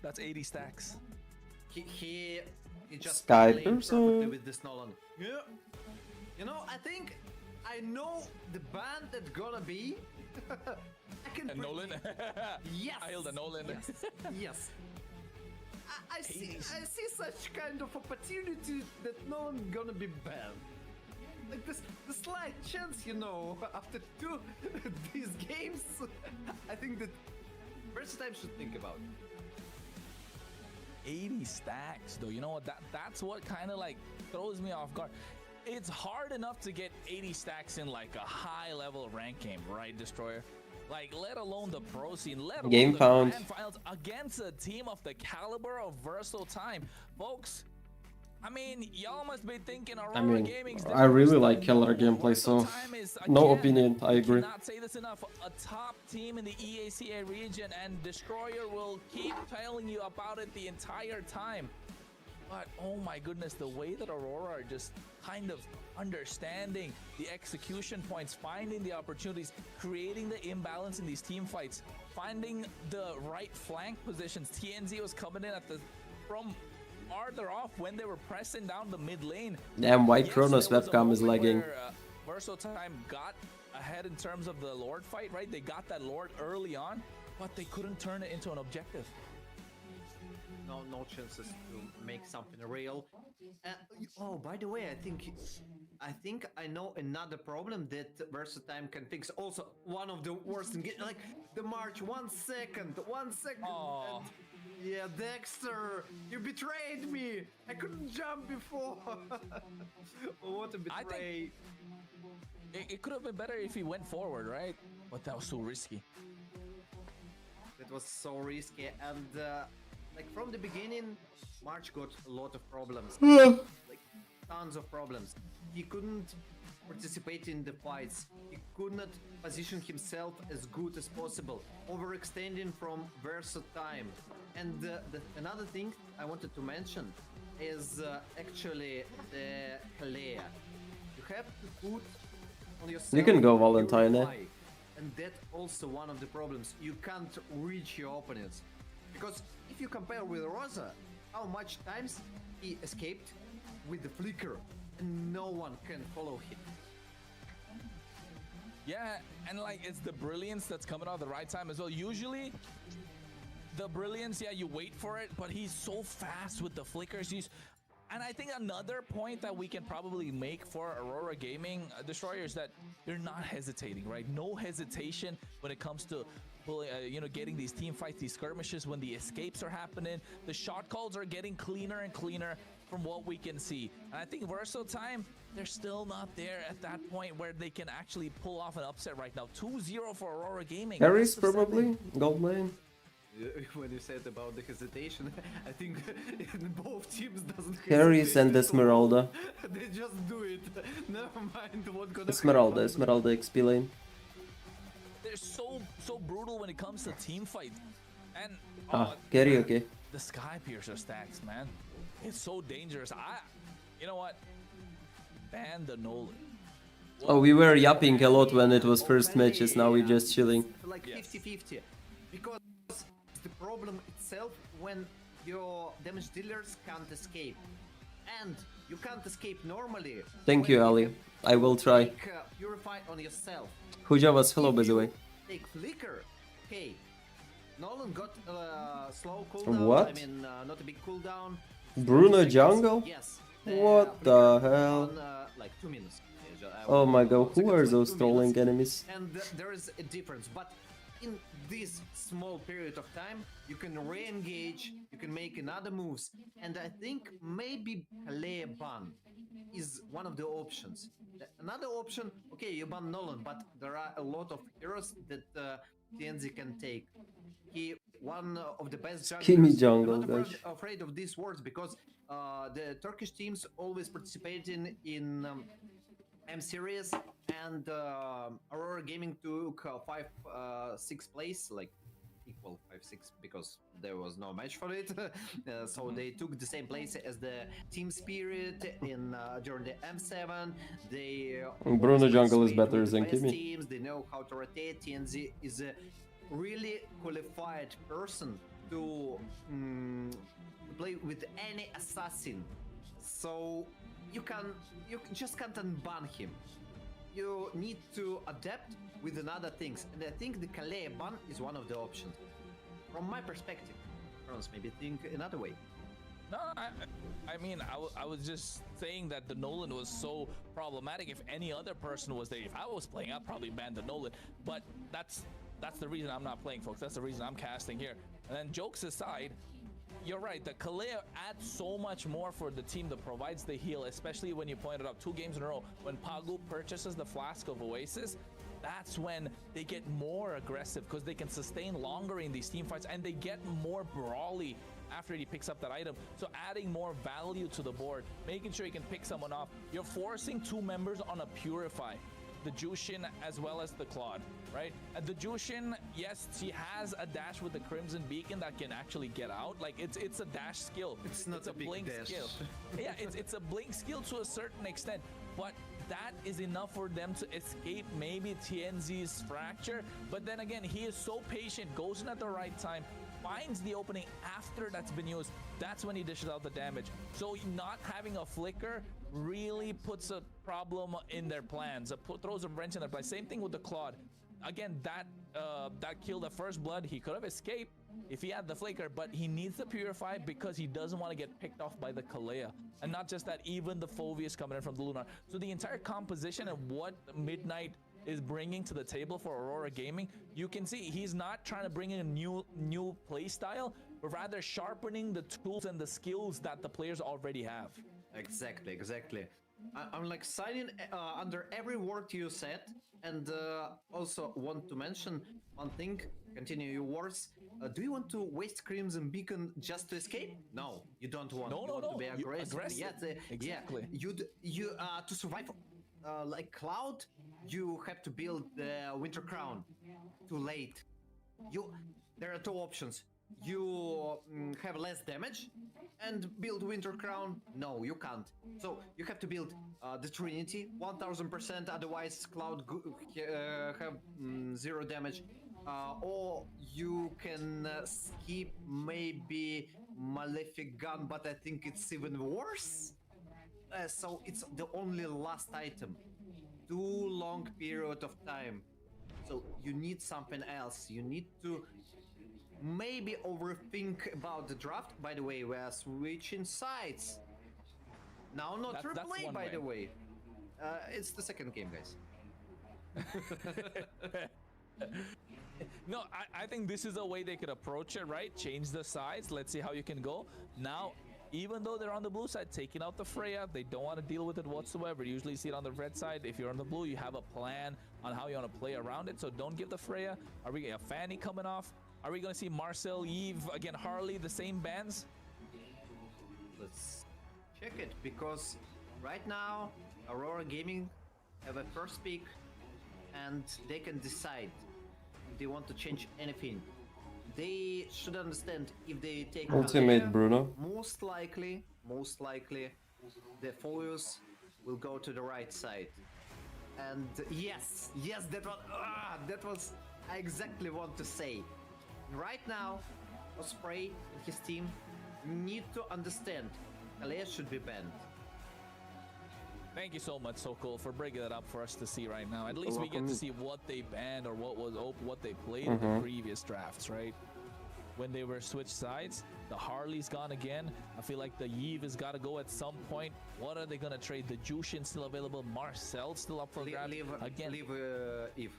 That's 80 stacks. He just Sky played perfectly person. with this Nolan. Yeah. You know, I think I know the band that's gonna be. I can. And Nolan. Yes. I held a Nolan. Yes. Yes. I see such kind of opportunity that Nolan gonna be banned. Like this, the slight chance, you know, after two these games, I think that first time should think about. 80 stacks, though. You know what? That's what kind of like throws me off guard. It's hard enough to get 80 stacks in like a high-level rank game, right, Destroyer? Like, let alone the pro scene, let alone Game the found. grand finals against a team of the caliber of Versal Time, folks. I mean, y'all must be thinking Aurora I mean, Gaming's I really like killer gameplay, so no opinion, I agree. Cannot say this enough. A top team in the EACA region, and Destroyer will keep telling you about it the entire time. But oh my goodness, the way that Aurora are just kind of understanding the execution points, finding the opportunities, creating the imbalance in these team fights, finding the right flank positions. TNZ was coming in at the from farther off when they were pressing down the mid lane. Damn, White Yes, Chronos there was a webcam is moment lagging. where, Versal Time got ahead in terms of the Lord fight, right? They got that Lord early on, but they couldn't turn it into an objective. No chances to make something real. Oh, by the way, I think I know another problem that Versatime can fix. Also, one of the worst in like the March 1 second. Oh. And, yeah, Dexter, you betrayed me. I couldn't jump before. What a betray. It could have been better if he went forward, right? But that was so risky. That was so risky, and like from the beginning, March got a lot of problems. Like tons of problems. He couldn't participate in the fights. He could not position himself as good as possible, overextending from Versatime. And another thing I wanted to mention is actually the Kalea. You have to put on yourself. You can go Valentine, your eh? eye. And that's also one of the problems. You can't reach your opponents. Because if you compare with Rosa, how much times he escaped with the flicker and no one can follow him. Yeah, and like it's the brilliance that's coming out at the right time as well. Usually the brilliance, yeah, you wait for it, but he's so fast with the flickers. And I think another point that we can probably make for Aurora Gaming Destroyer is that they're not hesitating, right? No hesitation when it comes to getting these team fights, these skirmishes, when the escapes are happening. The shot calls are getting cleaner and cleaner from what we can see. And I think Versal Time, they're still not there at that point where they can actually pull off an upset right now. 2-0 for Aurora Gaming. Harry's probably gold lane. When you said about the hesitation, I think both teams doesn't Harry's hesitate and at all. Esmeralda. They just do it. Never mind what gonna Esmeralda, happen. Esmeralda XP lane. They're so brutal when it comes to team fight. And Carry, okay. the Sky Piercer stacks, man. It's so dangerous. You know what? ban the Nolan. Oh, we were yapping a lot when it was first matches, now we're just chilling. Like 50-50. Because the problem itself when your damage dealers can't escape. And you can't escape normally. Thank you, Ali. I will try. Purify on yourself. Huja was hello, by the way. Take Flicker. Okay. Nolan got slow cooldown. What? I mean, not a big cooldown. Bruno jungle? Yes. What the hell? On, like 2 minutes. Oh my god, who are those trolling enemies? And there is a difference, but in this small period of time, you can re-engage, you can make another moves, and I think maybe Kalea ban is one of the options. Another option, okay, you ban Nolan, but there are a lot of heroes that TNZ can take. He one of the best junglers. Gimme jungle, I'm not guys. afraid of these words because the Turkish teams always participating in M series, and Aurora Gaming took 5-6 place, like equal 5-6 because there was no match for it. So they took the same place as the Team Spirit in during the M7. They Bruno jungle is better with the than best Kimi. teams. They know how to rotate. TNZ is a really qualified person to play with any assassin. So you just can't unban him. You need to adapt with another things, and I think the Kalea ban is one of the options. From my perspective, Franz maybe think another way. No, I mean, I was just saying that the Nolan was so problematic. If any other person was there, if I was playing, I'd probably ban the Nolan. But that's the reason I'm not playing, folks. That's the reason I'm casting here. And then jokes aside, you're right, the Kalea adds so much more for the team that provides the heal, especially when you pointed out 2 games in a row. When Pagu purchases the Flask of Oasis, that's when they get more aggressive because they can sustain longer in these team fights and they get more brawly after he picks up that item. So adding more value to the board, making sure you can pick someone off. You're forcing 2 members on a Purify, the Jushin as well as the Claude, right? And the Jushin, yes, she has a dash with the Crimson Beacon that can actually get out. Like it's a dash skill. It's not a blink dash. skill. Yeah, it's a blink skill to a certain extent, but that is enough for them to escape maybe TNZ's fracture. But then again, he is so patient, goes in at the right time, finds the opening after that's been used. That's when he dishes out the damage. So not having a flicker really puts a problem in their plans. Throws a wrench in their plans. Same thing with the Claude. Again, that killed the first blood. He could have escaped if he had the flicker, but he needs to purify because he doesn't want to get picked off by the Kalea. And not just that, even the Phoveus coming in from the Lunar. So the entire composition of what Midnight is bringing to the table for Aurora Gaming, you can see he's not trying to bring in a new play style, but rather sharpening the tools and the skills that the players already have. Exactly. I'm like signing under every word you said, and also want to mention one thing. Continue your words. Do you want to waste Crimson Beacon just to escape? No, you don't want. No, you no, want no. to be aggressive. Aggressive. Yes, Exactly. Yeah. You to survive like Cloud, you have to build the Winter Crown. Too late. There are 2 options. You have less damage and build Winter Crown. No, you can't. So you have to build the Trinity 1000%. Otherwise, Cloud have 0 damage. Or you can skip maybe Malefic Gun, but I think it's even worse. So it's the only last item. Too long period of time. So you need something else. You need to maybe overthink about the draft. By the way, we are switching sides. Now not replay, by the way. It's the second game, guys. No, I think this is a way they could approach it, right? Change the sides. Let's see how you can go. Now, even though they're on the blue side, taking out the Freya, they don't want to deal with it whatsoever. Usually you see it on the red side. If you're on the blue, you have a plan on how you want to play around it. So don't give the Freya. Are we getting a Fanny coming off? Are we going to see Marcel, Eve, again, Harley, the same bans? Let's check it, because right now, Aurora Gaming have a first pick, and they can decide if they want to change anything. They should understand if they take Ultimate Kalea, Bruno. most likely the Phoveus will go to the right side. And yes, that was I exactly want to say. Right now, Osprey and his team need to understand Kalea should be banned. Thank you so much, Sokol, for breaking that up for us to see right now. At least we get to see what they banned or what they played in the previous drafts, right? When they were switched sides, the Harley's gone again. I feel like the Yves has got to go at some point. What are they gonna trade? The Jushin still available. Marcel still up for grabs. Leave Eve.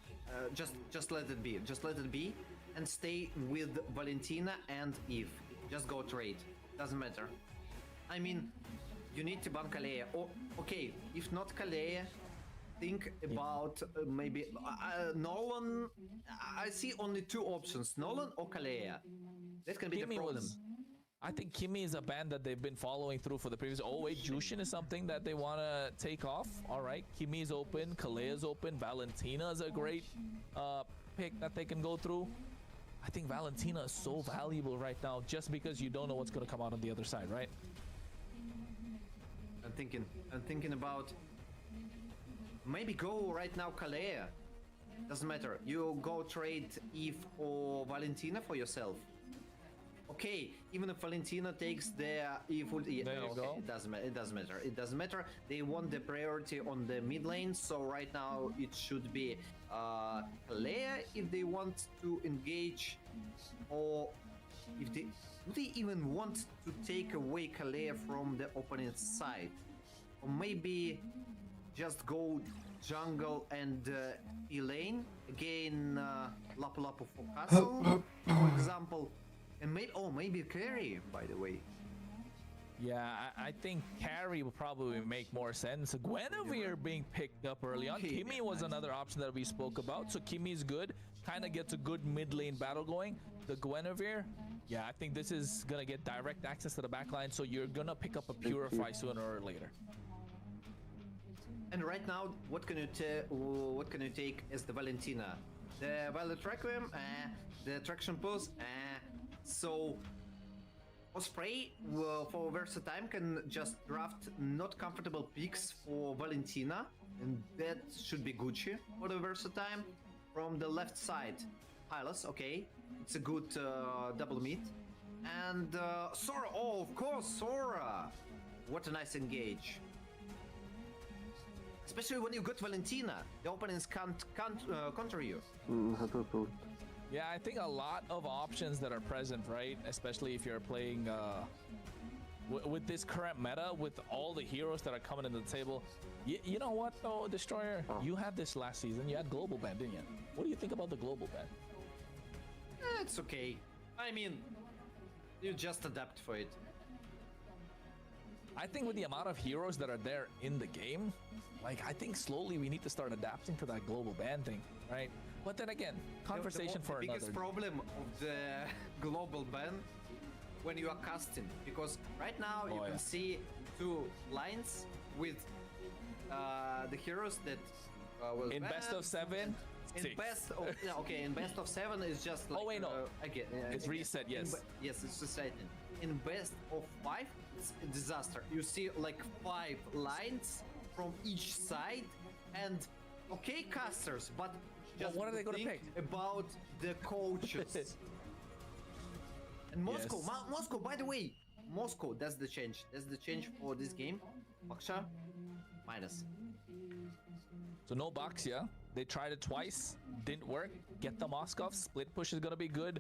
Just let it be. Just let it be, and stay with Valentina and Eve. Just go trade. Doesn't matter. I mean, you need to ban Kalea. Or okay, if not Kalea, think about maybe Nolan. I see only two options: Nolan or Kalea. That can be the problem. I think Kimmy is a band that they've been following through for the previous. Oh wait, Jushin is something that they want to take off. All right, Kimmy's open, Kalea's open, Valentina is a great pick that they can go through. I think Valentina is so valuable right now just because you don't know what's going to come out on the other side, right? I'm thinking about maybe go right now Kalea. Doesn't matter. You go trade Eve or Valentina for yourself. Okay, even if Valentina takes their Eve, it doesn't matter. It doesn't matter. It doesn't matter. They want the priority on the mid lane, so right now it should be Kalea if they want to engage, or if they do they even want to take away Kalea from the opponent's side, or maybe just go jungle and E-lane again, Lapu Lapu for castle, for example, and maybe carry, by the way. Yeah, I think carry will probably make more sense. Guinevere being picked up early on. Kimmy was another option that we spoke about. So Kimmy's good. Kind of gets a good mid lane battle going. The Guinevere, yeah, I think this is going to get direct access to the backline. So you're going to pick up a Purify sooner or later. And right now, what can you take as the Valentina? The Violet Requiem, the Traction Pulse, so Osprey for Versatime can just draft not comfortable picks for Valentina, and that should be Gucci for the Versatime. From the left side, Hylas, okay, it's a good double meet. And Sora, oh, of course, Sora! What a nice engage. Especially when you got Valentina, the opponents can't counter you. Yeah, I think a lot of options that are present, right? Especially if you're playing with this current meta, with all the heroes that are coming into the table. You know what, though, Destroyer? You had this last season. You had global ban, didn't you? What do you think about the global ban? It's okay. I mean, you just adapt for it. I think with the amount of heroes that are there in the game, like, I think slowly we need to start adapting to that global ban thing, right? But then again, conversation for another. The biggest problem of the global ban when you are casting, because right now you can see two lines with the heroes that will in ban. best of 7. In best of in best of 7 is just like again it's reset. Yes, yes, it's reset. In best of 5, it's a disaster. You see like 5 lines from each side, and okay, casters, but just what are they going to pick about the coaches? And Moscow, Moscow. By the way, Moscow. That's the change. That's the change for this game. Baksha, minus. So no Baxia. They tried it twice, didn't work. Get the Moskov. Split push is going to be good.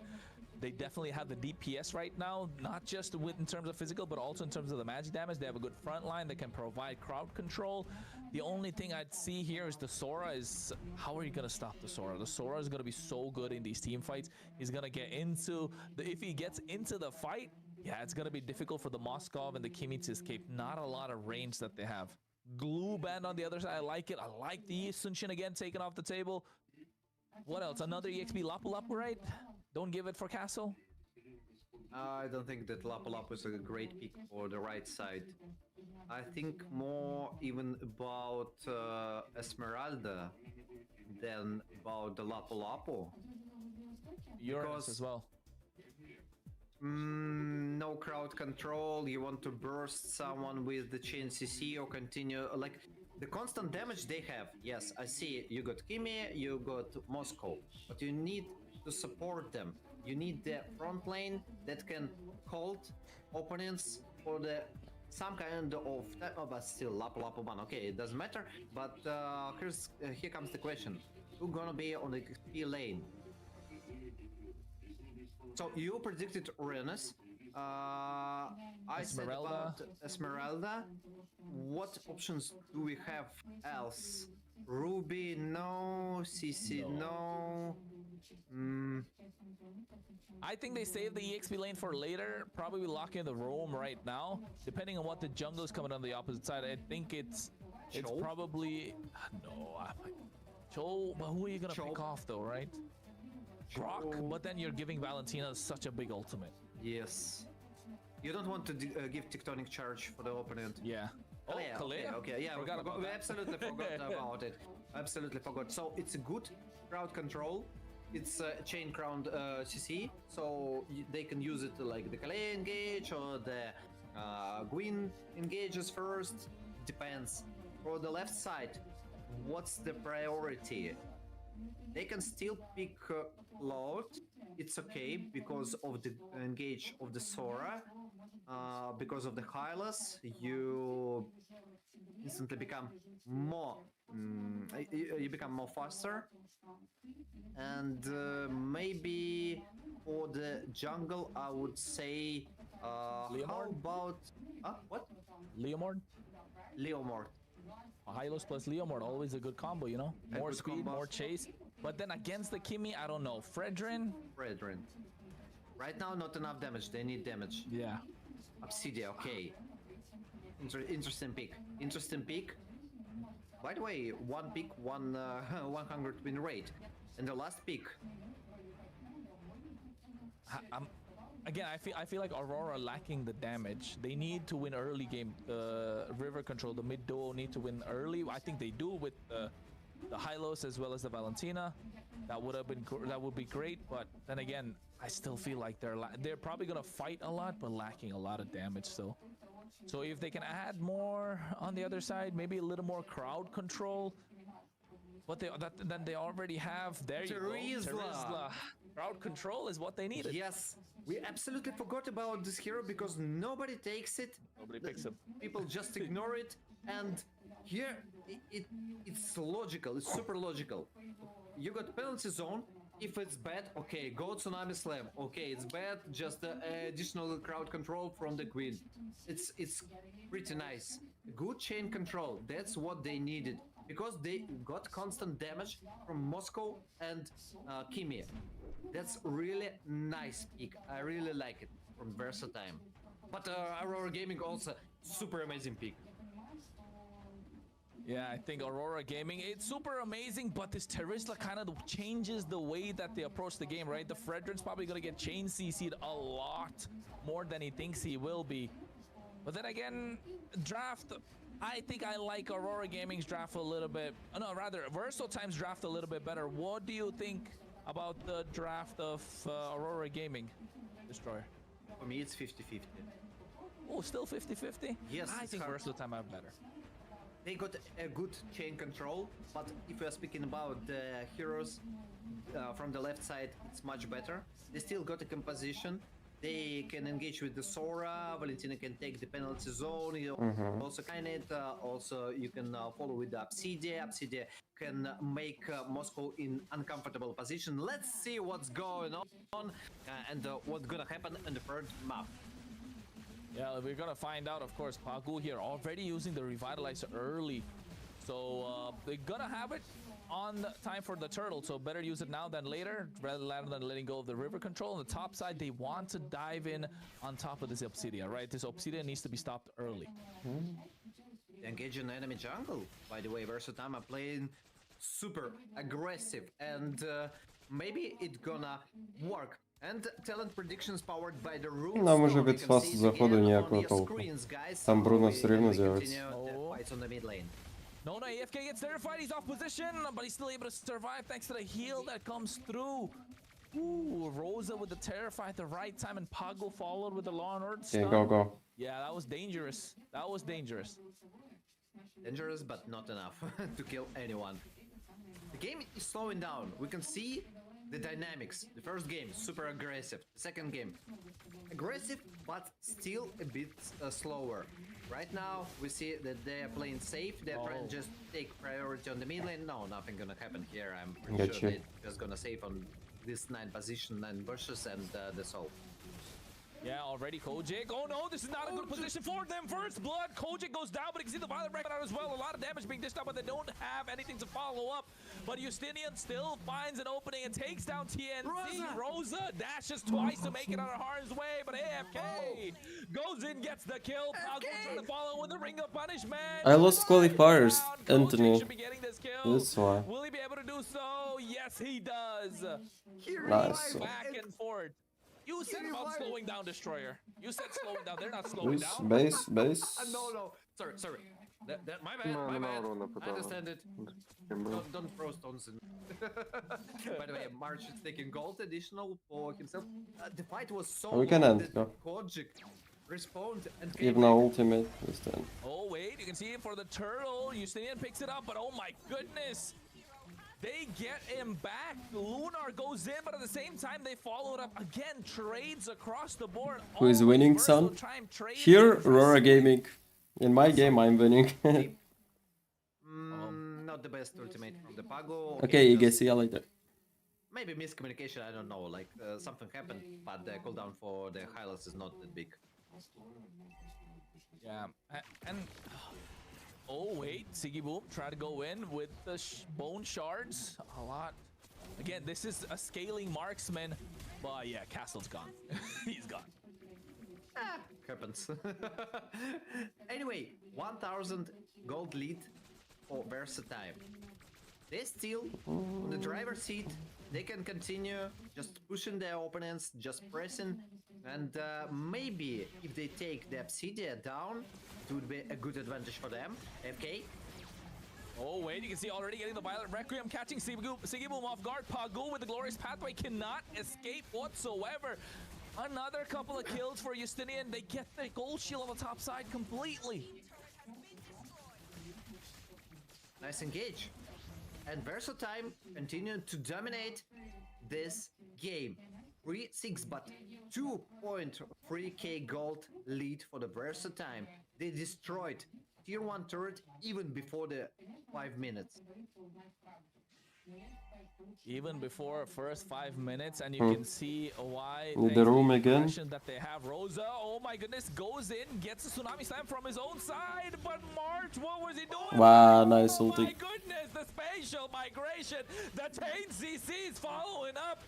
They definitely have the DPS right now, not just in terms of physical, but also in terms of the magic damage. They have a good front line that can provide crowd control. The only thing I'd see here is the Sora is, how are you going to stop the Sora? The Sora is going to be so good in these team fights. He's going to get into, if he gets into the fight, yeah, it's going to be difficult for the Moskov and the Kimmy to escape. Not a lot of range that they have. Glue band on the other side, I like it. I like the Sunshin again taken off the table. What else? Another EXP Lapu Lapu, right? Don't give it for Castle. I don't think that Lapu Lapu is a great pick for the right side. I think more even about Esmeralda than about the Lapu Lapu. Yours as well. No crowd control. You want to burst someone with the chain CC or continue, like, The constant damage they have, yes, I see you got Kimi, you got Moscow, but you need to support them. You need the front lane that can hold opponents for the some kind of but still Lapu ban. Okay, it doesn't matter. But here comes the question: who's gonna be on the P lane? So you predicted Uranus. I said about Esmeralda. What options do we have else? Ruby, no. CC, no. I think they save the EXP lane for later. Probably lock in the roam right now. Depending on what the jungle is coming on the opposite side, I think it's probably no. Cho, but who are you gonna pick off though, right? Brock, but then you're giving Valentina such a big ultimate. Yes. You don't want to give tectonic charge for the opponent. Yeah. Oh, Kalea? Okay, yeah, we absolutely forgot about it. Absolutely forgot. So it's a good crowd control. It's a chain crown CC, so they can use it like the Kalea engage or the Gwyn engages first. Depends. For the left side, what's the priority? They can still pick Loud. It's okay because of the engage of the Sora. Because of the Hylas, you instantly become more you become more faster. And maybe for the jungle, I would say how about what? Leomord? Leomord. Hylos plus Leomord, always a good combo, you know? More speed, more chase. But then against the Kimi, I don't know. Fredrin? Right now, not enough damage. They need damage. Yeah. Obsidia, okay. Interesting pick. Interesting pick. By the way, one pick, 100 win rate. And the last pick. Again, I feel like Aurora lacking the damage. They need to win early game. River control, the mid duo need to win early. I think they do with the Hylos as well as the Valentina. That would be great. But then again, I still feel like they're probably gonna fight a lot, but lacking a lot of damage still. So if they can add more on the other side, maybe a little more crowd control. But then they already have. There you go. Terizla. Crowd control is what they needed. Yes, we absolutely forgot about this hero because nobody takes it. Nobody picks him. People just ignore it, and here it's logical. It's super logical. You got penalty zone. If it's bad, okay, go Tsunami Slam. Okay, it's bad, just additional crowd control from the Queen. It's pretty nice. Good chain control. That's what they needed because they got constant damage from Moscow and Kimi. That's really nice pick. I really like it from Versatime. But Aurora Gaming also super amazing pick. Yeah, I think Aurora Gaming, it's super amazing, but this Terizla kind of changes the way that they approach the game, right? The Fredrin's probably going to get chain CC'd a lot more than he thinks he will be. But then again, draft, I think I like Aurora Gaming's draft a little bit. No, rather, Versatime's draft a little bit better. What do you think about the draft of Aurora Gaming, Destroyer? For me, it's 50-50. Oh, still 50-50? Yes, I think Versatime are better. They got a good chain control, but if we are speaking about the heroes from the left side, it's much better. They still got a composition. They can engage with the Sora. Valentina can take the penalty zone. You also can also you can follow with the Obsidia. Obsidia can make Moscow in uncomfortable position. Let's see what's going on and what's gonna happen in the third map. Yeah, we're gonna find out, of course. Pagu here already using the Revitalizer early. So they're gonna have it on time for the turtle. So better use it now than later, rather than letting go of the river control. On the top side, they want to dive in on top of this Obsidia, right? This Obsidia needs to be stopped early. Engage an enemy jungle. By the way, Versatime are playing super aggressive. And maybe it's gonna work. And talent predictions powered by the rules. Нам уже без фаста заходу ніякого толку. Там Бруно все рівно з'явиться. No, AFK gets terrified. He's off position, but he's still able to survive thanks to the heal that comes through. Ooh, Rosa with the Terrify at the right time, and Pago followed with the Law and Earth stun. Okay, go. Yeah, that was dangerous. That was dangerous. dangerous, but not enough to kill anyone. The game is slowing down. We can see the dynamics. The first game, super aggressive. The second game, aggressive, but still a bit slower. Right now, we see that they are playing safe. They're trying to just take priority on the mid lane. No, nothing gonna happen here. I'm pretty sure they're just gonna save on this 9 position, 9 bushes, and the soul. Yeah, already Kojik. Oh no, this is not a good position for them. First blood, Kojik goes down, but you can see the Violent Record out as well. A lot of damage being dished out, but they don't have anything to follow up. But Justinian still finds an opening and takes down TNC. Rosa dashes twice to make it out of harm's way, but AFK goes in, gets the kill. Pago trying to follow with the Ring of Punishment. I lost qualifiers, Anthony. Should be getting this kill. That's why. Will he be able to do so? Yes, he does. Nice. Back and forth. You said about slowing down Destroyer. You said slowing down. They're not slowing down. Base. No. Sorry. That my bad. My bad. I understand it. Don't throw stones in. By the way, March is taking gold additional for himself. The fight was so We can long end. that Kojic respawned and Even no ultimate this time. Oh wait, you can see it for the turtle. Justinian picks it up, but oh my goodness. They get him back. Lunar goes in, but at the same time, they follow it up again. Trades across the board. Who is winning, son? Here, Aurora Gaming. In my game, I'm winning. Not the best ultimate from the Pago. Okay, Ige, see you later. Maybe miscommunication, I don't know. Like something happened, but the cooldown for the Hylas is not that big. Yeah, and oh wait, Siggy Boom try to go in with the bone shards a lot. Again, this is a scaling marksman, but yeah, Castle's gone. He's gone. Happens. Anyway, 1000 gold lead for Versatile. They still on the driver's seat. They can continue just pushing their opponents, just pressing, and maybe if they take the Obsidian down, it would be a good advantage for them. FK. Oh wait, you can see already getting the Violent Requiem, catching Siggy Boom off guard. Pagu with the Glorious Pathway cannot escape whatsoever. Another couple of kills for Justinian. They get the gold shield on the top side completely. Nice engage. And Versatile continued to dominate this game. 3-6, but 2.3k gold lead for the Versatile. They destroyed tier 1 turret even before the 5 minutes. Even before first 5 minutes, and you can see why The room again. that they have. Rosa, oh my goodness, goes in, gets a Tsunami Slam from his own side, but March, what was he doing? Wow, nice ulti. Oh my goodness, the spatial migration, the Tain CC's following up.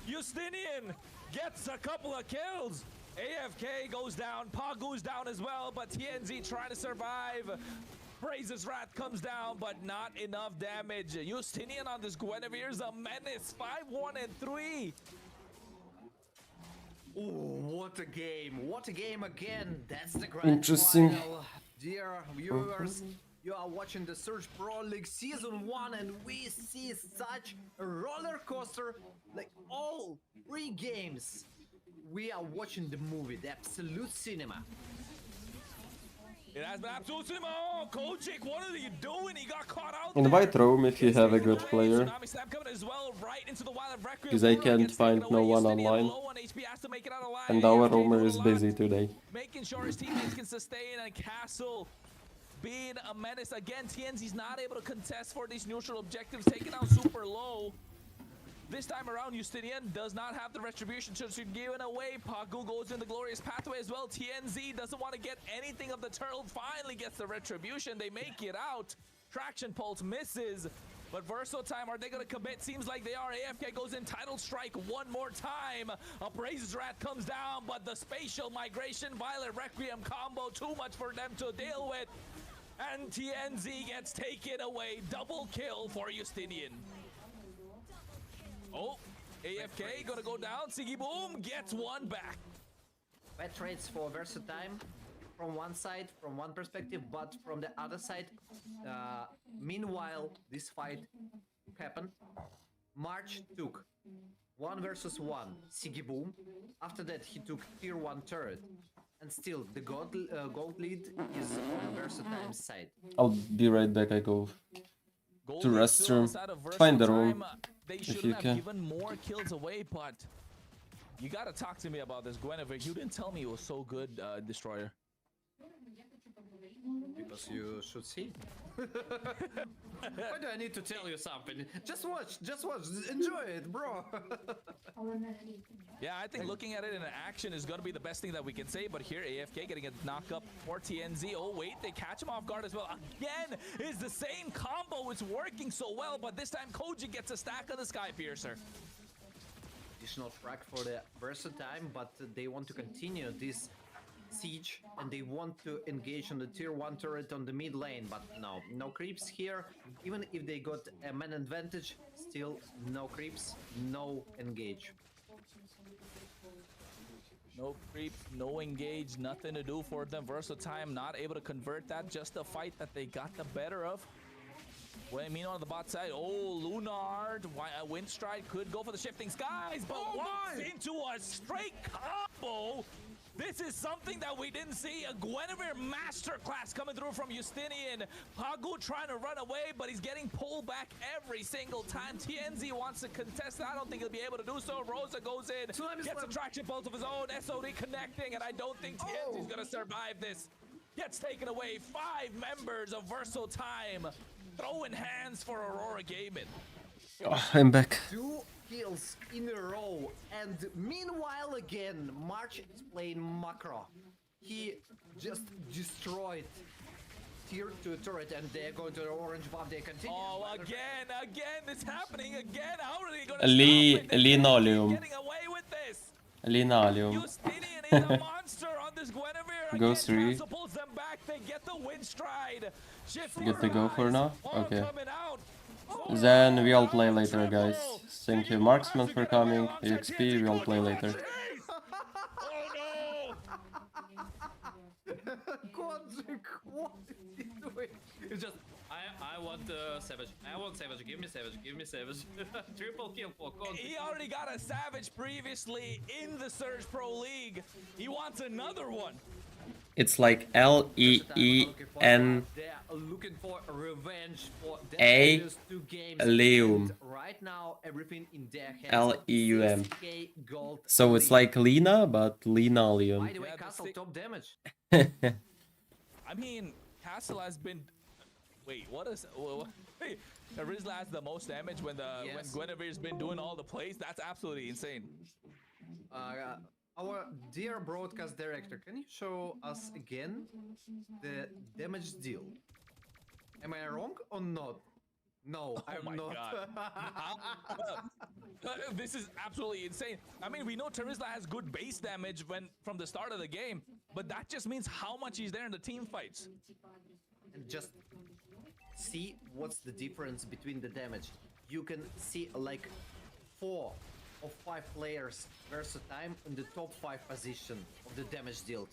Justinian gets a couple of kills. AFK goes down, Pagu's down as well, but TNZ trying to survive. Praise's Wrath comes down, but not enough damage. Justinian on this Guinevere's a menace. 5-1-3. Ooh, what a game! What a game again! That's the grand Interesting. final. Dear viewers, you are watching the Surge Pro League Season 1, and we see such a roller coaster. Like all 3 games, we are watching the movie, the absolute cinema. It has been absolute cinema. Oh, Kojik, what are you doing? He got caught out. Invite Rome if you have a good player. Tsunami Slam coming as well, right into the Wild Requiem. Because I can't find no one online. And our Romer is busy today. Making sure his teammates can sustain, and Castle being a menace again. TNZ's not able to contest for these neutral objectives, taken out super low. This time around, Justinian does not have the retribution, so she's given away. Pagu goes in the Glorious Pathway as well. TNZ doesn't want to get anything of the turtle. Finally gets the retribution. They make it out. Traction Pulse misses. But Versatile, are they going to commit? Seems like they are. AFK goes in. Title Strike one more time. A Praise's Wrath comes down, but the spatial migration, Violent Requiem combo, too much for them to deal with. And TNZ gets taken away. Double kill for Justinian. Oh, AFK gonna go down. Siggy Boom gets one back. Bad trades for Versatile from one side, from one perspective, but from the other side. Meanwhile, this fight happened. March took 1 versus 1 Siggy Boom. After that, he took tier 1 turret. and still the gold lead is on Versatime's side. I'll be right back. I go to Goldie still restroom. outside of Find the Versatile room Time. They if shouldn't you have can. given more kills away, but you gotta talk to me about this Guinevere. You didn't tell me it was so good, Destroyer. Because you should see. Why do I need to tell you something? Just watch, enjoy it, bro. Yeah, I think looking at it in action is going to be the best thing that we can say, but here AFK getting a knock up for TNZ. Oh wait, they catch him off guard as well. Again, is the same combo. It's working so well, but this time Koji gets a stack on the Sky Piercer. Additional frag for the Versatime, but they want to continue this siege and they want to engage on the tier 1 turret on the mid lane, but no creeps here. Even if they got a man advantage, still no creeps, no engage. No creep, no engage, nothing to do for them. Versatime not able to convert that, just a fight that they got the better of. Well, meanwhile on the bot side, oh, Lunard, Windstride could go for the shifting skies, but walks into a straight combo. This is something that we didn't see. A Guinevere masterclass coming through from Justinian. Pagu trying to run away, but he's getting pulled back every single time. TNZ wants to contest. I don't think he'll be able to do so. Rosa goes in, gets a traction bolt of his own. SOD connecting, and I don't think TNZ's going to survive this. Gets taken away. 5 members of Versatile Time throwing hands for Aurora Gaming. Oh, I'm back. 2 kills in a row, and meanwhile again, March is playing macro. He just destroyed tier 2 turret, and they're going to the orange buff. They continue. Oh, again, it's happening again. How are they going to Linoleum. getting away with this? Linoleum. Justinian is a monster on this Guinevere. Go 3. Castle pulls them back. They get the wind stride. Good to go for now? Okay. Coming out. Then we'll play later, guys. Thank you, Marksman, for coming. EXP, we'll play later. Kodzik, what is he doing? It's just, I want Savage. I want Savage. Give me Savage. Give me Savage. Triple kill for Kodzik. He already got a Savage previously in the Surge Pro League. He wants another one. It's like L-E-E-N looking for revenge for A Leum. Right now, everything in their hands. L-E-U-M. So it's like Lina, but linoleum. By the way, Castle top damage. I mean, Castle has been. Wait, what is? Hey, Rizla has the most damage when when Guinevere's been doing all the plays. That's absolutely insane. Our dear broadcast director, can you show us again the damage deal? Am I wrong or not? No, I'm not. God. This is absolutely insane. I mean, we know Terizla has good base damage from the start of the game, but that just means how much he's there in the team fights. And just see what's the difference between the damage. You can see like 4 of 5 players Versatime in the top 5 position of the damage dealt.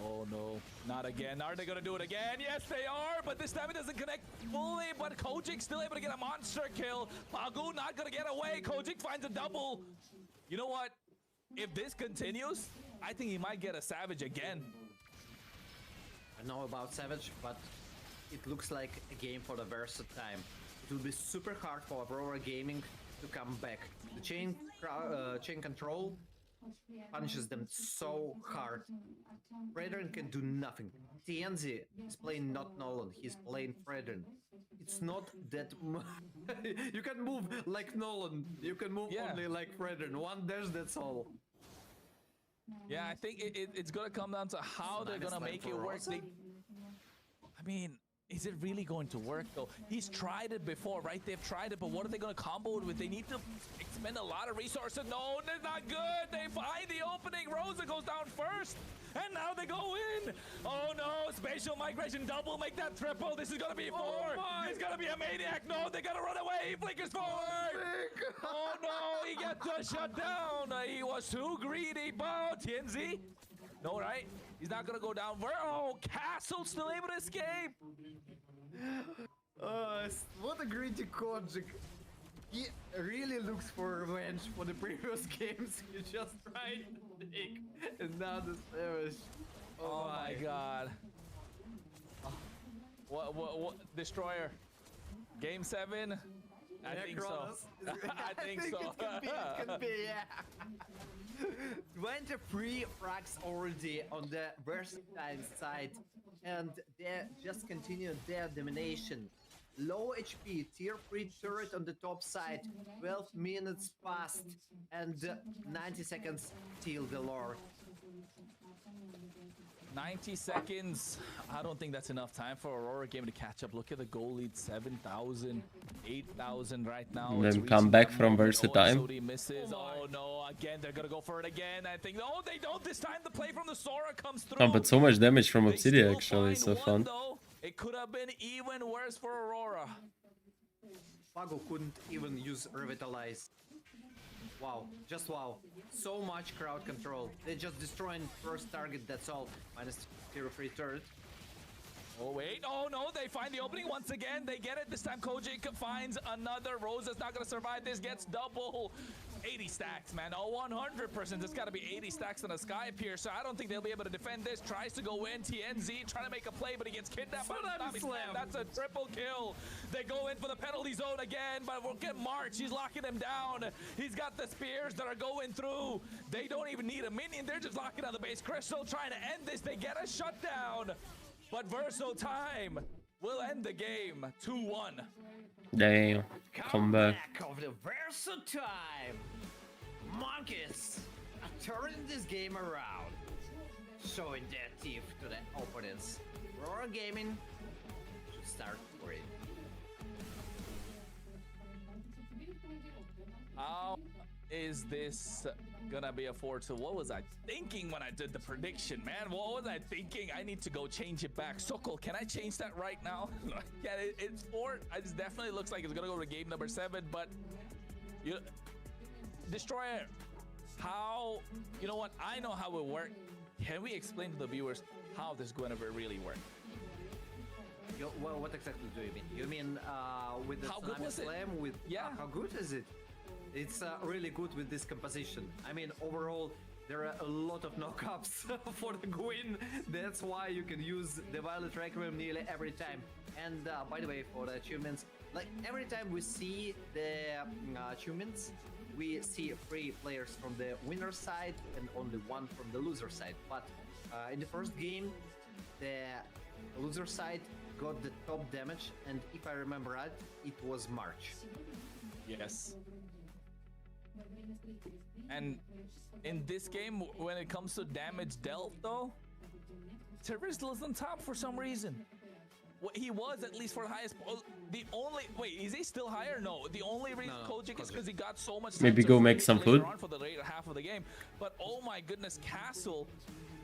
Oh no, not again. Are they gonna do it again? Yes, they are, but this time it doesn't connect fully, but Kojik still able to get a monster kill. Pagu not gonna get away. Kojik finds a double. You know what? If this continues, I think he might get a Savage again. I know about Savage, but it looks like a game for the Versatime. It will be super hard for Aurora Gaming to come back. The chain control punishes them so hard. Fredrin can do nothing. TNZ is playing not Nolan, he's playing Fredrin. It's not that you can move like Nolan, you can move only like Fredrin. One dash, that's all. Yeah, I think it's gonna come down to how they're gonna make it work. I mean, is it really going to work though? He's tried it before, right? They've tried it, but what are they going to combo it with? They need to expend a lot of resources. No, they're not good. They find the opening. Rosa goes down first, and now they go in. Oh no, spatial migration double, make that triple. This is going to be 4. It's going to be a maniac. No, they got to run away. He flickers forward. Oh no, he gets shut down. He was too greedy. Oh, TNZ. No, right? He's not gonna go down. Oh, Castle still able to escape. What a greedy Kodzik. he really looks for revenge for the previous games. He just tried to take another service. Oh my god. What? Destroyer. Game 7? I think so. I think so. It could be, yeah. 23 frags already on the versatile side, and they just continue their domination. Low HP, tier 3 turret on the top side, 12 minutes passed, and 90 seconds till the lore. 90 seconds. I don't think that's enough time for Aurora game to catch up. Look at the goal lead, 7,000, 8,000 right now. And then come back from Versatile. SOD misses. Oh no, again, they're gonna go for it again. I think, no, they don't this time. The play from the Sora comes through. Oh, but so much damage from Obsidian actually, so fun. Though. It could have been even worse for Aurora. Pago couldn't even use Revitalize. Wow, just wow. So much crowd control. They're just destroying first target, that's all. Minus tier 3 turret. Oh wait, oh no, they find the opening once again. They get it. This time Kojik finds another. Rosa's not gonna survive this, gets double. 80 stacks, man. Oh, 100%. It's got to be 80 stacks on a Sky Piercer. I don't think they'll be able to defend this. Tries to go in. TNZ trying to make a play, but he gets kidnapped by the Slam. That's a triple kill. They go in for the penalty zone again, but we'll get March. He's locking him down. He's got the spears that are going through. They don't even need a minion. They're just locking down the base. Crystal trying to end this. They get a shutdown, but Verso time will end the game 2-1. Damn, come back. Of the Verso time. Monkeys are turning this game around, showing their teeth to the opponents. Aurora Gaming should start for it. How is this gonna be a 4-2? What was I thinking when I did the prediction, man? What was I thinking? I need to go change it back. Sokol, can I change that right now? Yeah, it's 4. It definitely looks like it's gonna go to game number 7, but you Destroyer, how, you know what, I know how it works. Can we explain to the viewers how this Guinevere really works? What exactly do you mean? You mean with the Tsunami Slam? With how good is it? It's really good with this composition. I mean, overall, there are a lot of knockups for the Gwyn. That's why you can use the Violet Requiem nearly every time. And by the way, for the achievements, like every time we see the achievements, we see 3 players from the winner side and only 1 from the loser side. But in the first game, the loser side got the top damage, and if I remember right, it was March. Yes. And in this game, when it comes to damage dealt, though, Terror still is on top for some reason. He was at least for the highest. The only is he still higher? No. The only reason Kojik is because he got so much. Maybe go make some food for the later half of the game. But oh my goodness, Castle,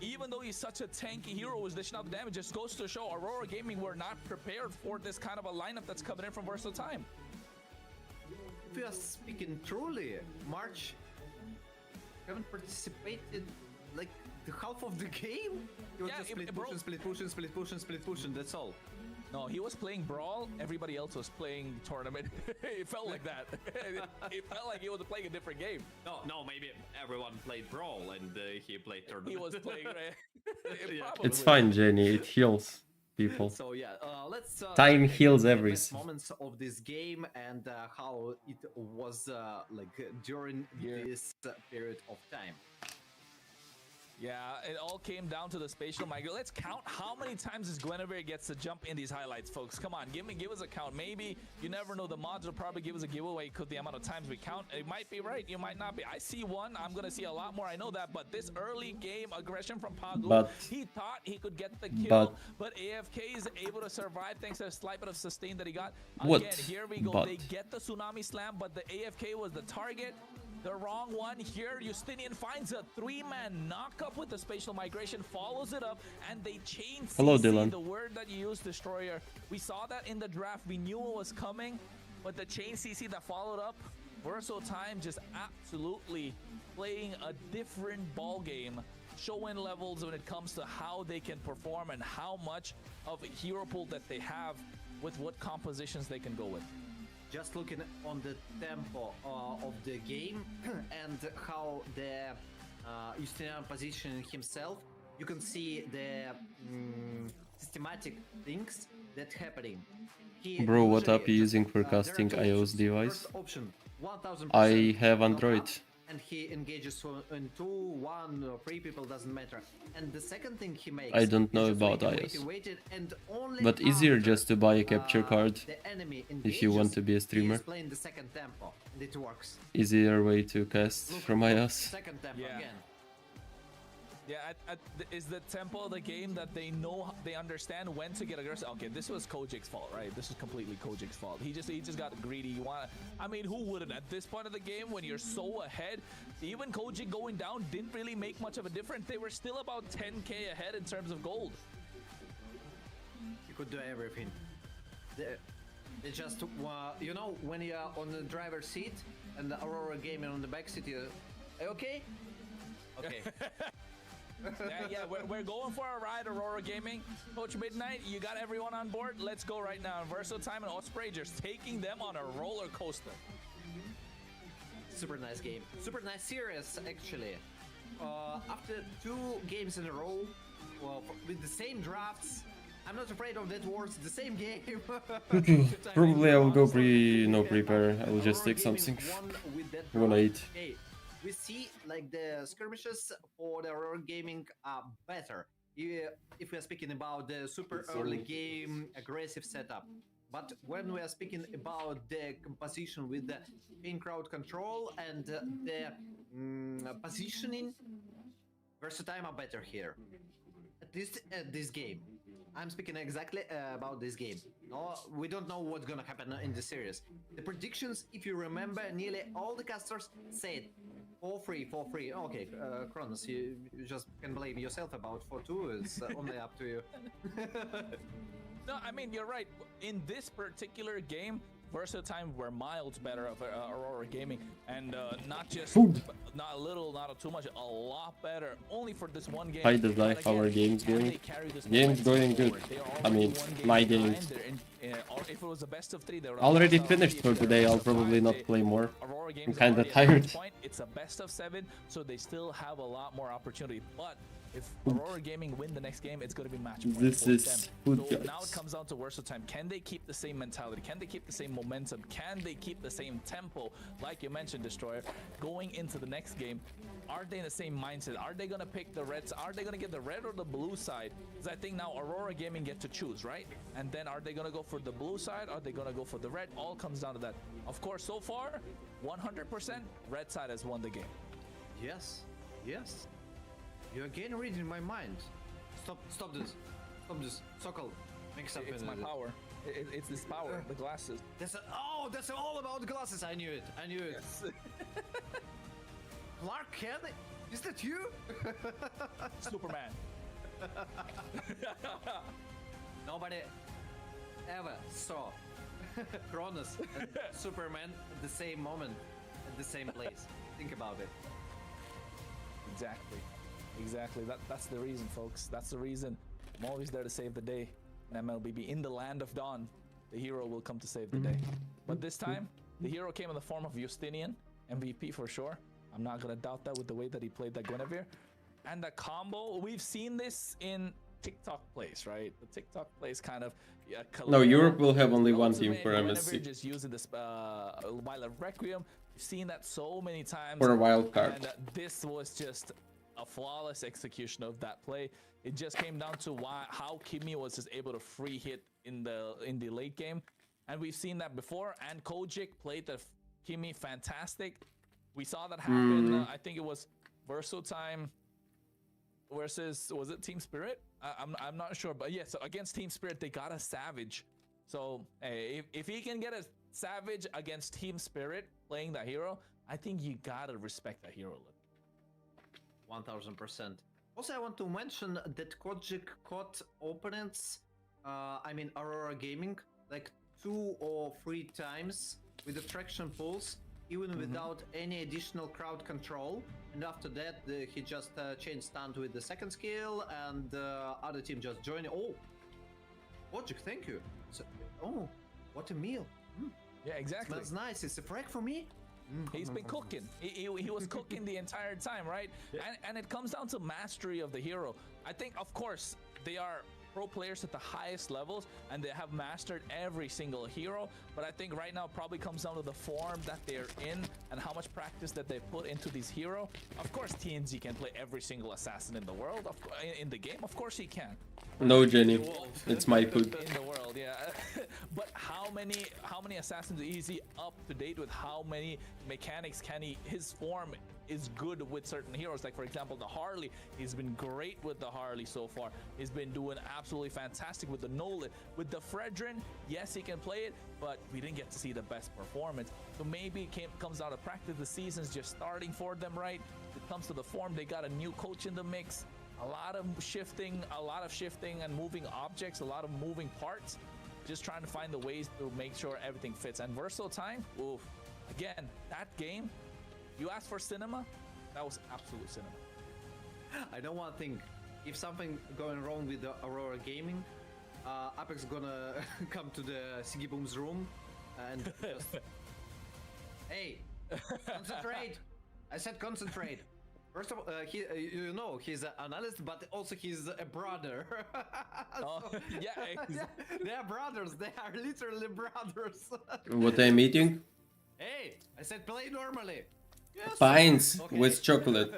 even though he's such a tanky hero, was dishing out the damage. Just goes to show Aurora Gaming were not prepared for this kind of a lineup that's coming in from Versatile Time. If you are speaking truly, March haven't participated like the half of the game. He was just split pushing, that's all. No, he was playing Brawl. Everybody else was playing Tournament. It felt like that. It felt like he was playing a different game. No, maybe everyone played Brawl and he played Tournament. He was playing. It's fine, Jenny. It heals people. So yeah, let's time heals everything. Moments of this game and how it was like during this period of time. Yeah, it all came down to the spatial migrate. Let's count how many times this Guinevere gets to jump in these highlights, folks. Come on, give us a count. Maybe, you never know, the mods will probably give us a giveaway because the amount of times we count. It might be right, you might not be. I see 1, I'm gonna see a lot more, I know that, but this early game aggression from Pagu, he thought he could get the kill, but AFK is able to survive thanks to a slight bit of sustain that he got. Again, here we go. They get the Tsunami Slam, but the AFK was the target. The wrong one here. Justinian finds a 3-man knockup with the spatial migration, follows it up, and they chain CC. Hello, Dylan. The word that you used, Destroyer. We saw that in the draft. We knew it was coming, but the chain CC that followed up, Versatile Time just absolutely playing a different ball game, showing levels when it comes to how they can perform and how much of a hero pool that they have with what compositions they can go with. just looking on the tempo of the game and how the Justinian positioning himself, you can see the systematic things that happening. Bro, what app are you using for casting iOS device? Option, 1000%. I have Android. And he engages in 2, 1, or 3 people, doesn't matter. And the second thing he makes, I don't know about iOS. But easier just to buy a capture card if you want to be a streamer. The second tempo, and it works. Easier way to cast from iOS. Second tempo again. Yeah, is the tempo of the game that they know, they understand when to get aggressive. Okay, this was Kojik's fault, right? This was completely Kojik's fault. He just got greedy. I mean, who wouldn't? At this point of the game, when you're so ahead, even Kojik going down didn't really make much of a difference. They were still about 10k ahead in terms of gold. You could do everything. It's just, you know, when you're on the driver's seat and the Aurora Gaming on the back seat, you're okay? Okay. yeah, we're going for a ride, Aurora Gaming. Coach Midnight, you got everyone on board? Let's go right now. Versatile and Osprey just taking them on a roller coaster. Super nice game. Super nice series, actually. After 2 games in a row, with the same drafts, I'm not afraid of that words, the same game. Probably I will go prepare. I will just take something. I'm gonna eat. Okay. We see like the skirmishes for the Aurora Gaming are better if we are speaking about the super early game aggressive setup. But when we are speaking about the composition with the in crowd control and the positioning, Versatile are better here. At least at this game. I'm speaking exactly about this game. No, we don't know what's gonna happen in the series. The predictions, if you remember, nearly all the casters said 4-3, 4-3. Okay, Kronos, you just can blame yourself about 4-2. It's only up to you. No, I mean, you're right. In this particular game, Versatile were miles better of Aurora Gaming, and not just not a little, not too much, a lot better. Only for this one game. How does life our games going? Game's going good. I mean, my games. If it was a best of 3, they were already finished for today. I'll probably not play more. I'm kind of tired. It's a best of 7, so they still have a lot more opportunity. But if Aurora Gaming win the next game, it's going to be match point this is for them. So now it comes down to Versatile. Can they keep the same mentality? Can they keep the same momentum? Can they keep the same tempo? Like you mentioned, Destroyer, going into the next game, are they in the same mindset? Are they going to pick the reds? Are they going to get the red or the blue side? Because I think now Aurora Gaming get to choose, right? And then are they going to go for the blue side? Are they going to go for the red? All comes down to that. Of course, so far, 100% red side has won the game. Yes, yes. You're again reading my mind. Stop this. Stop this. Sokol, mix up. It's my power. It's this power, the glasses. That's all about the glasses. I knew it. I knew it. Yes. Clark Kent? Is that you? Superman. Nobody ever saw Kronos and Superman at the same moment, at the same place. Think about it. Exactly. That's the reason, folks. That's the reason. I'm always there to save the day. In MLBB, in the land of dawn, the hero will come to save the day. But this time, the hero came in the form of Justinian, MVP for sure. I'm not gonna doubt that with the way that he played that Guinevere. And the combo, we've seen this in TikTok plays, right? The TikTok plays kind of... no, Europe will have only one team for MSC. Just using this Wild Requiem. We've seen that so many times. For a wild card. And this was just a flawless execution of that play. It just came down to how Kimmy was just able to free hit in the late game. And we've seen that before. And Kojik played the Kimmy fantastic. We saw that happen. I think it was Versatile versus, was it Team Spirit? I'm not sure, but yeah, so against Team Spirit, they got a Savage. So hey, if he can get a Savage against Team Spirit playing that hero, I think you gotta respect that hero. 1000%. Also, I want to mention that Kojik caught opponents, I mean Aurora Gaming, like 2 or 3 times with the traction pulls, even without any additional crowd control. And after that, he just changed stand with the second skill, and the other team just joined. Oh, Kojik, thank you. So, oh, what a meal. Yeah, exactly. Smells nice. It's a frag for me. He's been cooking. He was cooking the entire time, right? And it comes down to mastery of the hero. I think, of course, they are pro players at the highest levels and they have mastered every single hero, but I think right now it probably comes down to the form that they're in and how much practice that they put into these hero. Of course TNZ can play every single assassin in the world, in the game, of course he can. No, Jenny, it's my food. In the world, yeah. But how many assassins is he up to date with? How many mechanics can he? His form is good with certain heroes. Like for example, the Harley. He's been great with the Harley so far. He's been doing absolutely fantastic with the Nolan. With the Fredrin, yes, he can play it, but we didn't get to see the best performance. So maybe it comes out of practice. The season's just starting for them, right? It comes to the form. They got a new coach in the mix. A lot of shifting and moving objects, a lot of moving parts. Just trying to find the ways to make sure everything fits. And Versatile Time, oof. Again, that game, you asked for cinema, that was absolute cinema. I know one thing. If something going wrong with the Aurora Gaming, Apex gonna come to the Siggy Boom's room and just... Hey, concentrate! I said concentrate. First of all, you know, he's an analyst, but also he's a brother. Yeah, they are brothers. They are literally brothers. What I'm eating? Hey, I said play normally. Yes. Pints Okay. with chocolate.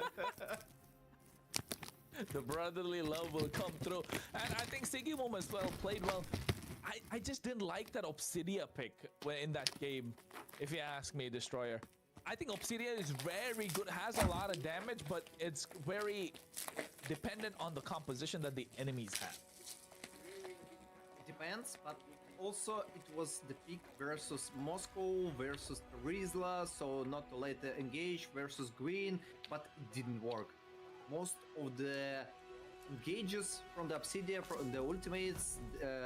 The brotherly love will come through. And I think Siggy Boom as well played well. I just didn't like that Obsidia pick in that game, if you ask me, Destroyer. I think Obsidian is very good, has a lot of damage, but it's very dependent on the composition that the enemies have. It depends, but also it was the pick versus Moscow versus Rizla, so not to let engage versus Green, but it didn't work. Most of the engages from the Obsidian, from the ultimates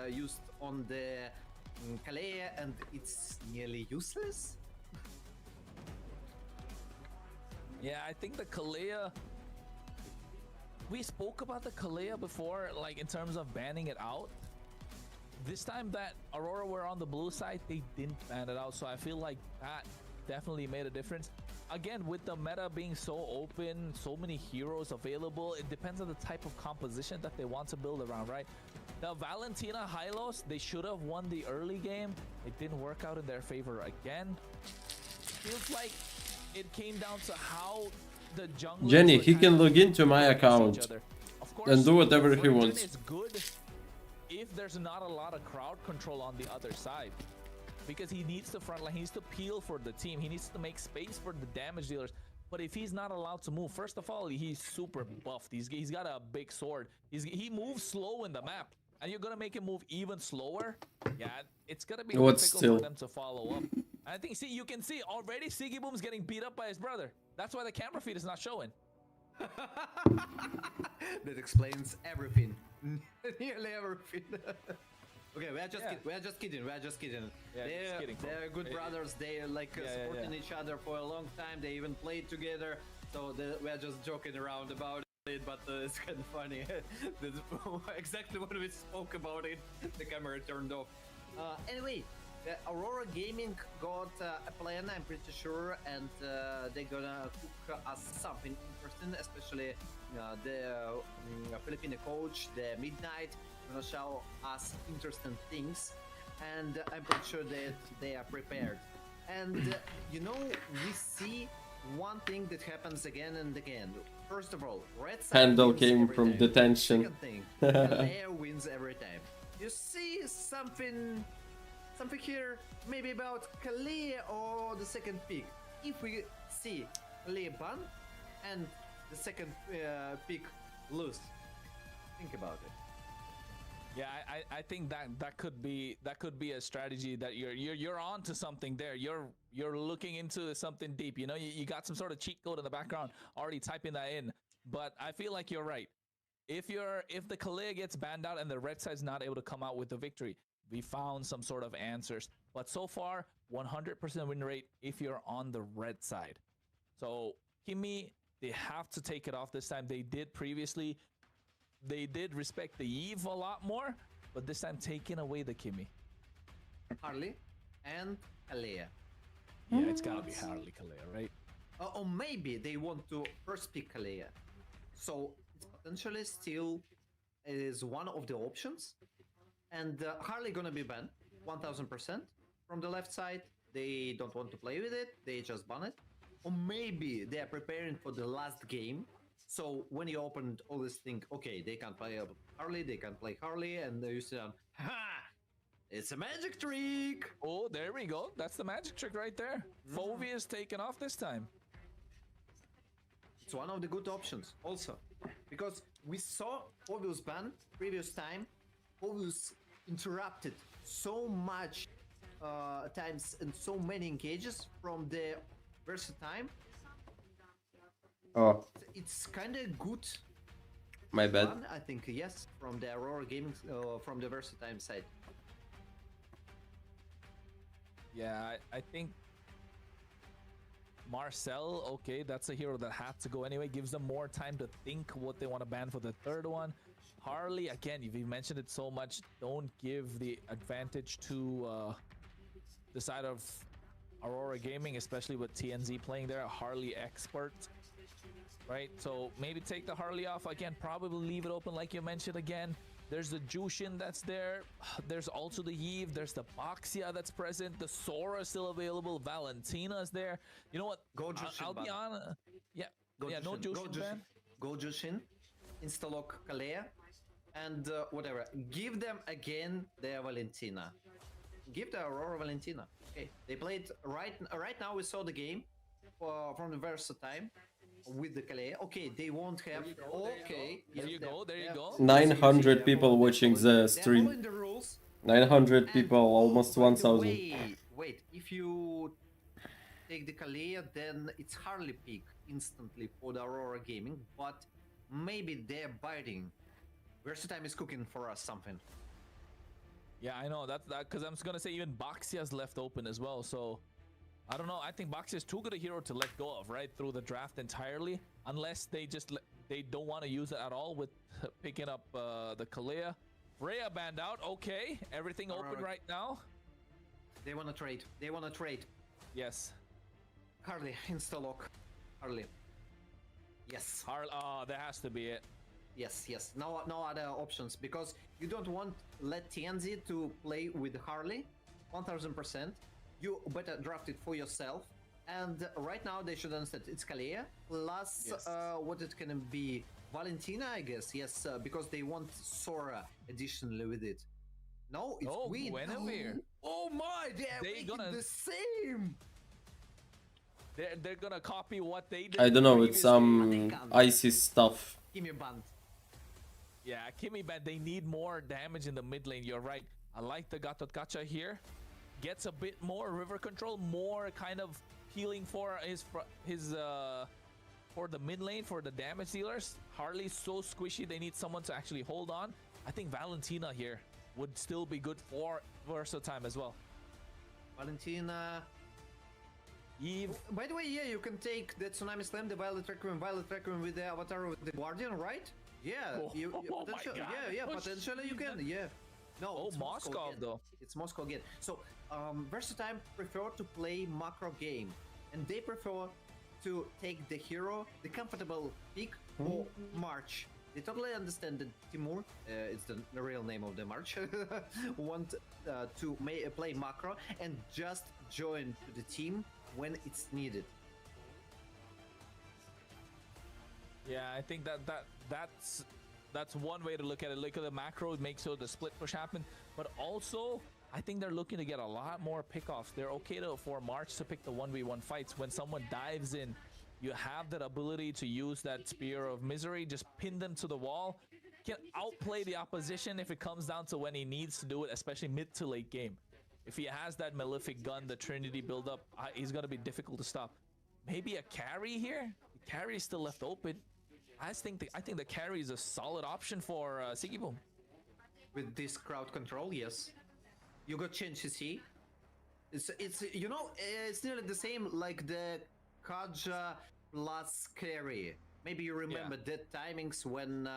used on the Kalea, and it's nearly useless. Yeah, I think the Kalea... We spoke about the Kalea before, like in terms of banning it out. This time that Aurora were on the blue side, they didn't ban it out, so I feel like that definitely made a difference. Again, with the meta being so open, so many heroes available, it depends on the type of composition that they want to build around, right? The Valentina Hylos, they should have won the early game. It didn't work out in their favor again. Feels like it came down to how the junglers Jenny, would he kind can of log into my against each account other. Of course, and do whatever he Virgin wants. is good if there's not a lot of crowd control on the other side, because he needs to frontline, he needs to peel for the team, he needs to make space for the damage dealers. But if he's not allowed to move, first of all, he's super buffed. He's got a big sword. He moves slow in the map, and you're gonna make him move even slower. Yeah, it's gonna be difficult for them to follow up. And I think, see, you can see already Siggy Boom's getting beat up by his brother. That's why the camera feed is not showing. That explains everything. Nearly everything. Okay, we are just kidding. Yeah, just kidding. They're good brothers. They like supporting each other for a long time. They even played together. So we are just joking around about it, but it's kind of funny. That's exactly when we spoke about it, the camera turned off. Anyway, Aurora Gaming got a plan, I'm pretty sure, and they're gonna cook us something interesting, especially the Filipino coach, the Midnight, gonna show us interesting things, and I'm pretty sure that they are prepared. And you know, we see one thing that happens again and again. First of all, Red side Handle wins came every from time. detention. Second thing, Lair wins every time. You see something here, maybe about Kalea or the second pick. If we see Kalea ban and the second pick lose, think about it. Yeah, I think that could be a strategy that you're on to something there. You're looking into something deep. You know, you got some sort of cheat code in the background already typing that in. But I feel like you're right. If the Kalea gets banned out and the red side's not able to come out with the victory, we found some sort of answers. But so far, 100% win rate if you're on the red side. So Kimi, they have to take it off this time. They did previously. They did respect the Eve a lot more, but this time taking away the Kimi. Harley and Kalea. Yeah, it's gotta be Harley Kalea, right? Or maybe they want to first pick Kalea. So it's potentially still is one of the options. And Harley gonna be banned 1000% from the left side. They don't want to play with it. They just ban it. Or maybe they are preparing for the last game. So when you opened all this thing, okay, they can play Harley, they can play Harley, and you say, ha! It's a magic trick! Oh, there we go. That's the magic trick right there. Fovi is taken off this time. It's one of the good options also. Because we saw Fovius ban previous time. Fovius interrupted so much times and so many engages from the Versatime. Oh, It's kind of good. my bad. One, I think yes, from the Aurora Gaming, from the Versatime side. Yeah, I think Marcel, okay, that's a hero that had to go anyway. Gives them more time to think what they want to ban for the third one. Harley, again, you've mentioned it so much. Don't give the advantage to the side of Aurora Gaming, especially with TNZ playing there. Harley expert, right? So maybe take the Harley off again. Probably leave it open like you mentioned again. There's the Jushin that's there. There's also the Yves. There's the Boxia that's present. The Sora is still available. Valentina's there. You know what? Go Jushin. I'll be honest. Yeah. Go yeah. Jushin. No Jushin ban. Go Jushin. Instalock Kalea. And whatever. Give them again their Valentina. Give the Aurora Valentina. Okay. They played right now. We saw the game from the Versatime with the Kalea. Okay, they won't have. Okay, there you go. There you go. 900 people watching the stream. Following the rules. 900 people, almost By the 1000. way, wait, if you take the Kalea, then it's hardly peak instantly for the Aurora Gaming, but maybe they're biting. Versatime is cooking for us something. Yeah, I know that because I'm gonna say even Boxia's left open as well. So I don't know. I think Boxia is too good a hero to let go of right through the draft entirely, unless they just they don't want to use it at all with picking up the Kalea. Freya banned out. Okay, everything open right now. They want to trade. They want to trade. Yes. Harley, insta-lock. Harley. Yes. Oh, that has to be it. Yes, yes. No other options, because you don't want let TNZ to play with Harley 1000%. You better draft it for yourself. And right now they should understand it's Kalea plus Yes. what it can be, Valentina, I guess. Yes, because they want Sora additionally with it. No, it's Queen. Guinevere. Oh my, they're gonna the same. They're gonna copy what they did. I don't know, it's previously. some icy stuff. Give me a band. Yeah, Kimi band. They need more damage in the mid lane. You're right. I like the Gatot Kacha here. Gets a bit more river control, more kind of healing for his for the mid lane, for the damage dealers. Harley's so squishy, they need someone to actually hold on. I think Valentina here would still be good for Versatime as well. Valentina. Eve. By the way, yeah, you can take the Tsunami Slam, the Violet Requiem with the Avatar of the Guardian, right? Yeah, Oh my God. yeah, potentially you can, yeah. No, Oh, it's Moscow again. though. It's Moscow again. So, Versatime prefer to play macro game, and they prefer to take the hero, the comfortable pick for March. They totally understand that Timur, it's the real name of the March, want to play macro and just join to the team when it's needed. Yeah, I think that's one way to look at it. Look at the macro, make sure the split push happen. But also, I think they're looking to get a lot more pickoffs. They're okay for March to pick the 1v1 fights. When someone dives in, you have that ability to use that Spear of Misery, just pin them to the wall. Can outplay the opposition if it comes down to when he needs to do it, especially mid to late game. If he has that Malefic gun, the Trinity build-up, he's going to be difficult to stop. Maybe a carry here? The carry is still left open. I think the carry is a solid option for Sigiboom. With this crowd control, yes. You got Chen CC. It's you know, it's nearly the same like the Kaja plus carry. Maybe you remember the timings when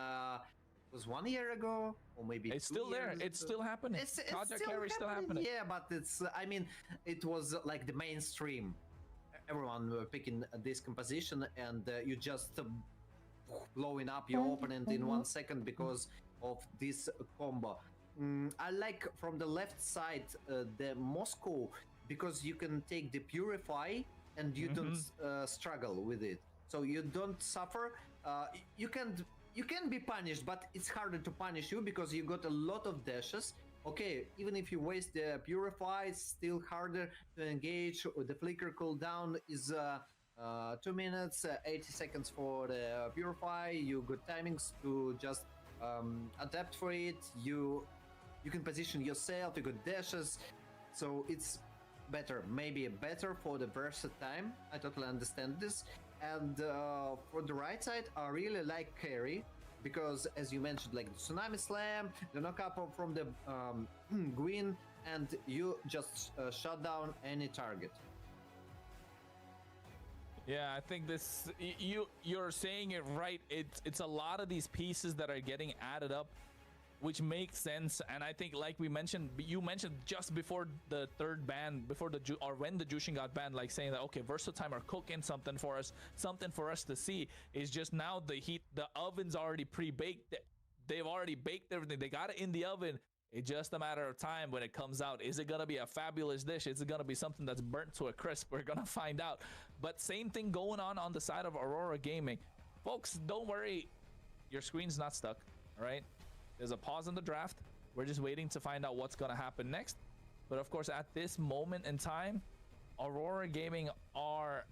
was 1 year ago, or maybe It's 2 still there. years It's ago. still happening. It's Carja still carry still happening. happening. Yeah, but it's. I mean, it was like the mainstream. Everyone were picking this composition, and you just blowing up your opponent in 1 second because of this combo. I like from the left side the Moscow because you can take the Purify and you don't struggle with it, so you don't suffer. You can be punished, but it's harder to punish you because you got a lot of dashes. Okay, even if you waste the Purify, it's still harder to engage. The flicker cooldown is 2 minutes, 80 seconds for the Purify. You got timings to just adapt for it. You can position yourself, you got dashes, so it's better, maybe better for the versatile. I totally understand this. And for the right side, I really like carry because, as you mentioned, like the Tsunami Slam, the knockup from the Gwyn, and you just shut down any target. Yeah, I think this you're saying it right. It's a lot of these pieces that are getting added up, which makes sense. And I think, like you mentioned just before the third ban, before when the Jushin got banned, like saying that okay, Versatime are cooking something for us to see. Is just now the oven's already pre-baked. They've already baked everything. They got it in the oven. It's just a matter of time when it comes out. Is it gonna be a fabulous dish? Is it gonna be something that's burnt to a crisp? We're gonna find out. But same thing going on the side of Aurora Gaming. Folks, don't worry. Your screen's not stuck, all right? There's a pause in the draft. We're just waiting to find out what's gonna happen next. But of course, at this moment in time, Aurora Gaming are,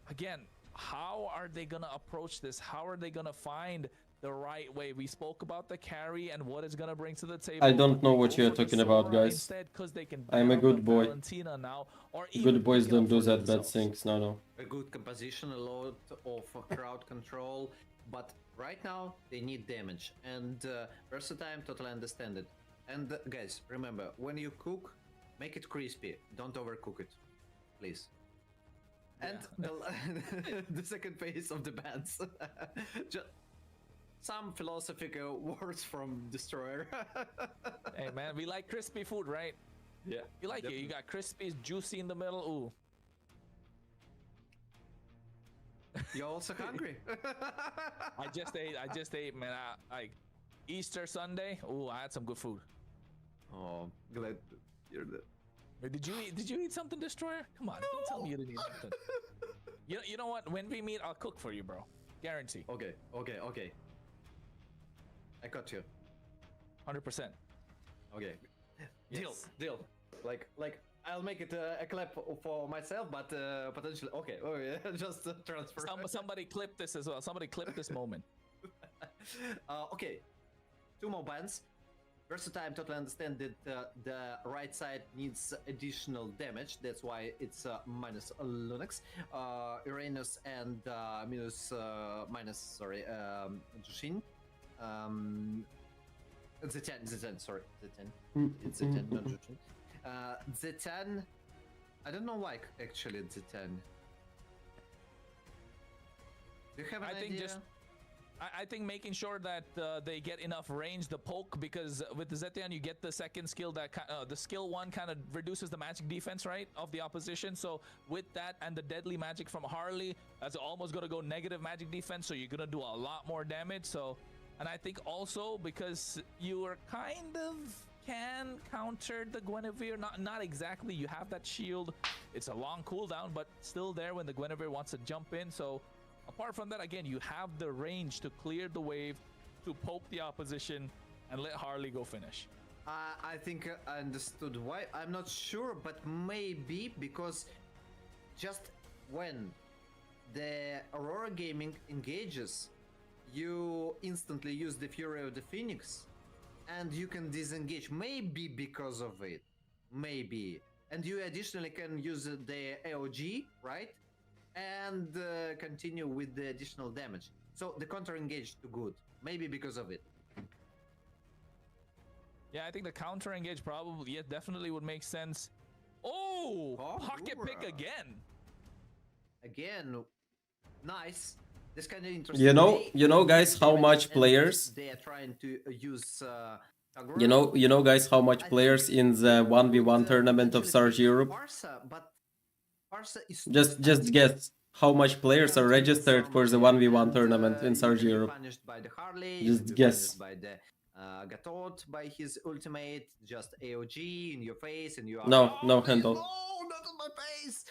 again, how are they gonna approach this? How are they gonna find the right way? We spoke about the carry and what it's gonna bring to the table. I don't know what you're talking about, guys. Instead, 'cause they can I'm a ban good the boy. Valentina now, or Good boys pick it don't up do for that bad themselves. things. No. A good composition, a lot of crowd control, but right now they need damage, and Versatime totally understand it. And guys, remember, when you cook, make it crispy, don't overcook it, please. And the second phase of the bans. Just some philosophical words from Destroyer. Hey man, we like crispy food, right? Yeah, you like definitely. it. You got crispy, juicy in the middle. Ooh. You're also hungry. I just ate, man. I Easter Sunday. Ooh, I had some good food. Oh, glad you're the. Wait, did you eat something, Destroyer? Come on, don't tell me you didn't eat something. You know what? When we meet, I'll cook for you, bro. Guarantee. Okay. I got you. 100%. Okay. Yes. Deal. Like I'll make it a clap for myself, but potentially okay. Oh yeah, just transfer. Somebody clip this as well. Somebody clip this moment. Okay, 2 more bans. Versatile totally understand that the right side needs additional damage. That's why it's minus Lunax, Uranus, and minus Jushin. Z10, sorry, Z10. It's Z10, not Jushin. Z10, I don't know why actually Z10. Do you have an idea? I think making sure that they get enough range, the poke, because with the Zetian you get the second skill that the skill 1 kind of reduces the magic defense, right, of the opposition. So with that and the deadly magic from Harley, that's almost gonna go negative magic defense, so you're gonna do a lot more damage. So, and I think also because you are kind of can counter the Guinevere, not exactly. You have that shield. It's a long cooldown, but still there when the Guinevere wants to jump in. So apart from that, again, you have the range to clear the wave, to poke the opposition, and let Harley go finish. I think I understood why. I'm not sure, but maybe because just when the Aurora Gaming engages, you instantly use the Fury of the Phoenix, and you can disengage. Maybe because of it. Maybe. And you additionally can use the AOG, right? And continue with the additional damage. So the counter engage too good. Maybe because of it. Yeah, I think the counter engage probably, yeah, definitely would make sense. Oh, pocket pick again. Again, nice. this kind of interesting. You know, guys, how much players? They are trying to use. You know, guys, how much players in the 1v1 tournament of Sarge Europe? Just guess how much players are registered for the 1v1 tournament in Sarge Europe. Just guess. Got by his ultimate, just AOG in your face, and you are No handle. No, not on my face.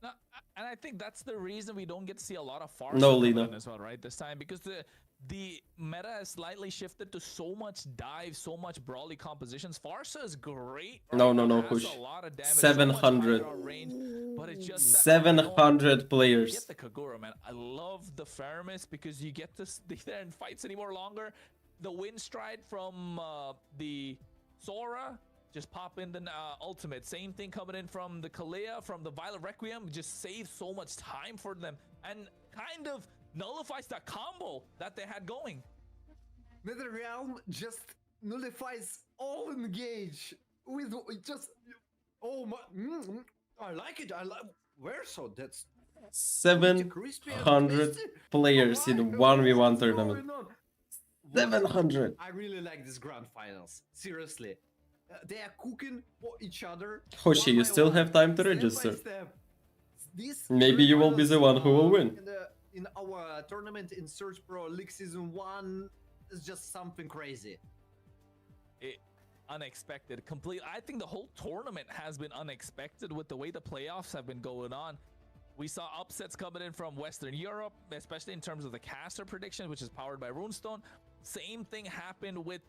No, and I think that's the reason we don't get to see a lot of Farsa No, Lina. as well, right? This time, because the meta has slightly shifted to so much dive, so much brawly compositions. Farsa is great. No, Has push. a lot of damage, 700. so much range, but it's just that 700 players. Get the Kagura, man. I love the Faramis because you get to stay there in fights anymore longer. The wind stride from the Sora, just pop in the ultimate. Same thing coming in from the Kalea, from the Violet Requiem, just saves so much time for them and kind of nullifies that combo that they had going. NetherRealm just nullifies all engage with just. Oh my! I like it. I like Verso. That's 700 players in 1v1 tournament. 700. I really like this grand finals. Seriously, they are cooking for each other. Hoshi, you still have time to register. Maybe you will be the one who will win. In our tournament in Surge Pro League Season 1 is just something crazy. Unexpected, complete. I think the whole tournament has been unexpected with the way the playoffs have been going on. We saw upsets coming in from Western Europe, especially in terms of the caster prediction, which is powered by Runestone. Same thing happened with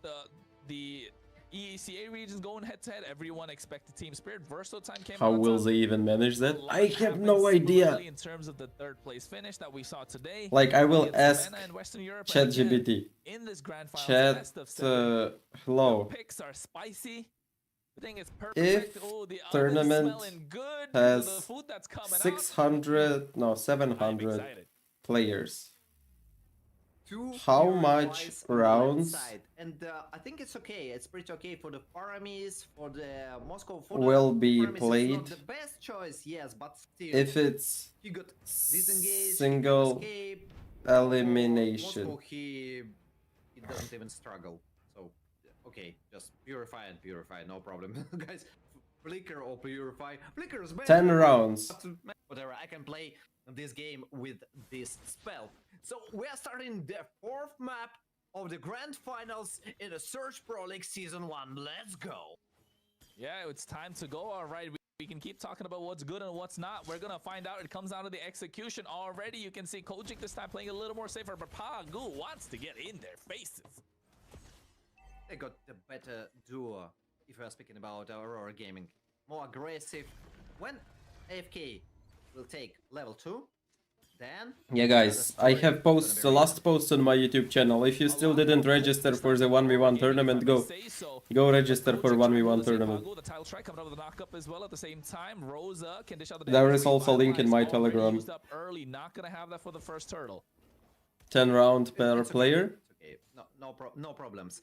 the EECA regions going head-to-head. Everyone expected Team Spirit. Verso time came How out will they even manage that? I have no idea. In terms of the third place finish that we saw today, Like, I will ask Europe, ChatGPT. in this grand finals, Chat, best of seven, hello. the picks are spicy. The thing is perfect. If the oven's tournament smelling good, has the food that's coming 600, no, 700 excited. players, how much rounds And I think it's okay. It's pretty okay for the Paramis, for the Moscow. will be Paramis played is not the best choice, yes, but still. if it's he got disengaged, single escape. elimination? Moscow, he doesn't even struggle. So okay, just purify, no problem, guys. Flicker or purify. Flicker is better. 10 rounds. Whatever, I can play this game with this spell. So we are starting the 4th map of the grand finals in the Surge Pro League Season 1. Let's go. Yeah, it's time to go. All right, we can keep talking about what's good and what's not. We're gonna find out. It comes down to the execution. Already you can see Kojic this time playing a little more safer, but Pagu wants to get in their faces. They got the better duo, if we are speaking about Aurora Gaming. More aggressive. When AFK will take level 2, then... Yeah, guys, I have posts, the last post on my YouTube channel. If you still didn't register for the 1v1 tournament, go register for 1v1 tournament. The title strike coming out of the knockup as well at the same time. Rosa can dish out the There is also a link in my Telegram. Used up early, not gonna have that for the first turtle. 10 rounds per player. Okay, no problems.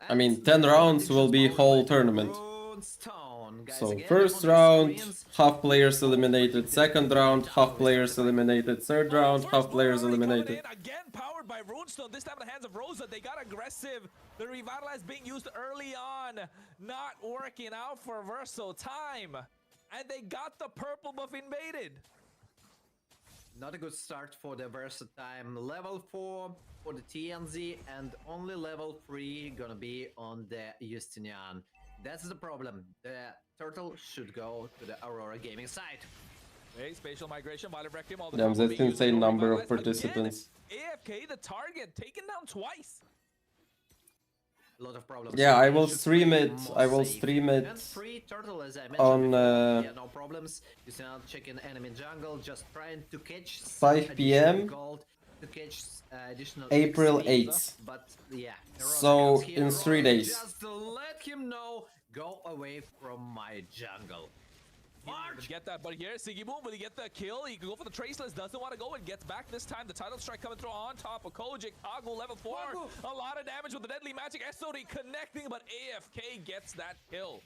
I mean, 10 rounds will be whole tournament. Guys, So again, first round, half players eliminated. Second round, half players eliminated. Third round, half players eliminated. Again, powered by Runestone. This time in the hands of Rosa. They got aggressive. The Revitalize being used early on. Not working out for Verso. Time. And they got the purple buff invaded. Not a good start for the Versatime. Level 4 for the TNZ and only level 3 gonna be on the Justinian. That's the problem. The turtle should go to the Aurora Gaming side. Hey, spatial migration, Violet Requiem, all the Damn, that's insane number of participants. AFK, the target, taken down twice. A lot of problems. Yeah, I will stream it. I will stream it on yeah, no problems. You see now checking enemy jungle, just trying to catch 5 PM gold, to catch additional April XP, 8th. But yeah, So in 3 days. Just to let him know, go away from my jungle. March! Get that, but here, Siggy Boom, will he get the kill? He can go for the Traceless, doesn't want to go and gets back this time. The title strike coming through on top of Kojic. Pagu level 4. A lot of damage with the deadly magic. SOD connecting, but AFK gets that kill.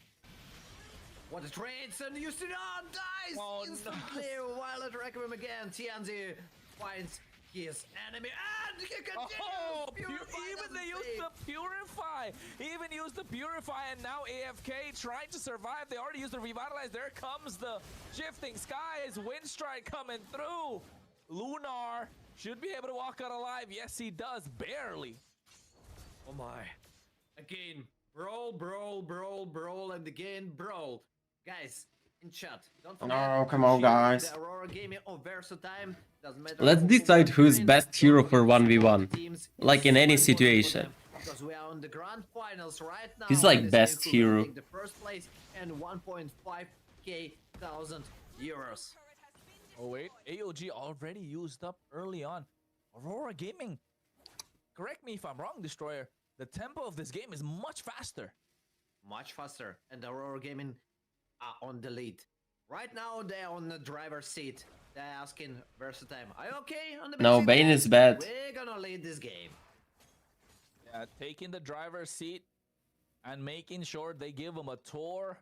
What a trades and Justinian dies instantly. Violet Requiem again. TNZ finds his enemy, and he continues. Oh, Purify even doesn't they used save. the Purify. Even used the Purify, and now AFK trying to survive. They already used the Revitalize. There comes the Shifting Skies. Windstrike coming through. Lunar should be able to walk out alive. Yes, he does. Barely. Oh my. Again, brawl, and again, brawl. Guys, in chat, don't forget. No, come on, to guys. the Aurora Gaming or Versatime. Doesn't matter. Let's decide who's best hero for 1v1. Like in any situation. Because we are on the grand finals right now. He's like This best game could hero. take the first place and 1.5k thousand euros. Oh wait, AOG already used up early on. Aurora Gaming. Correct me if I'm wrong, Destroyer. The tempo of this game is much faster. Much faster, and Aurora Gaming are on the lead. Right now, they're on the driver's seat. They're asking Versatime, are you okay on the back No, seat? Bane is bad. We're gonna lead this game. Yeah, taking the driver's seat and making sure they give him a tour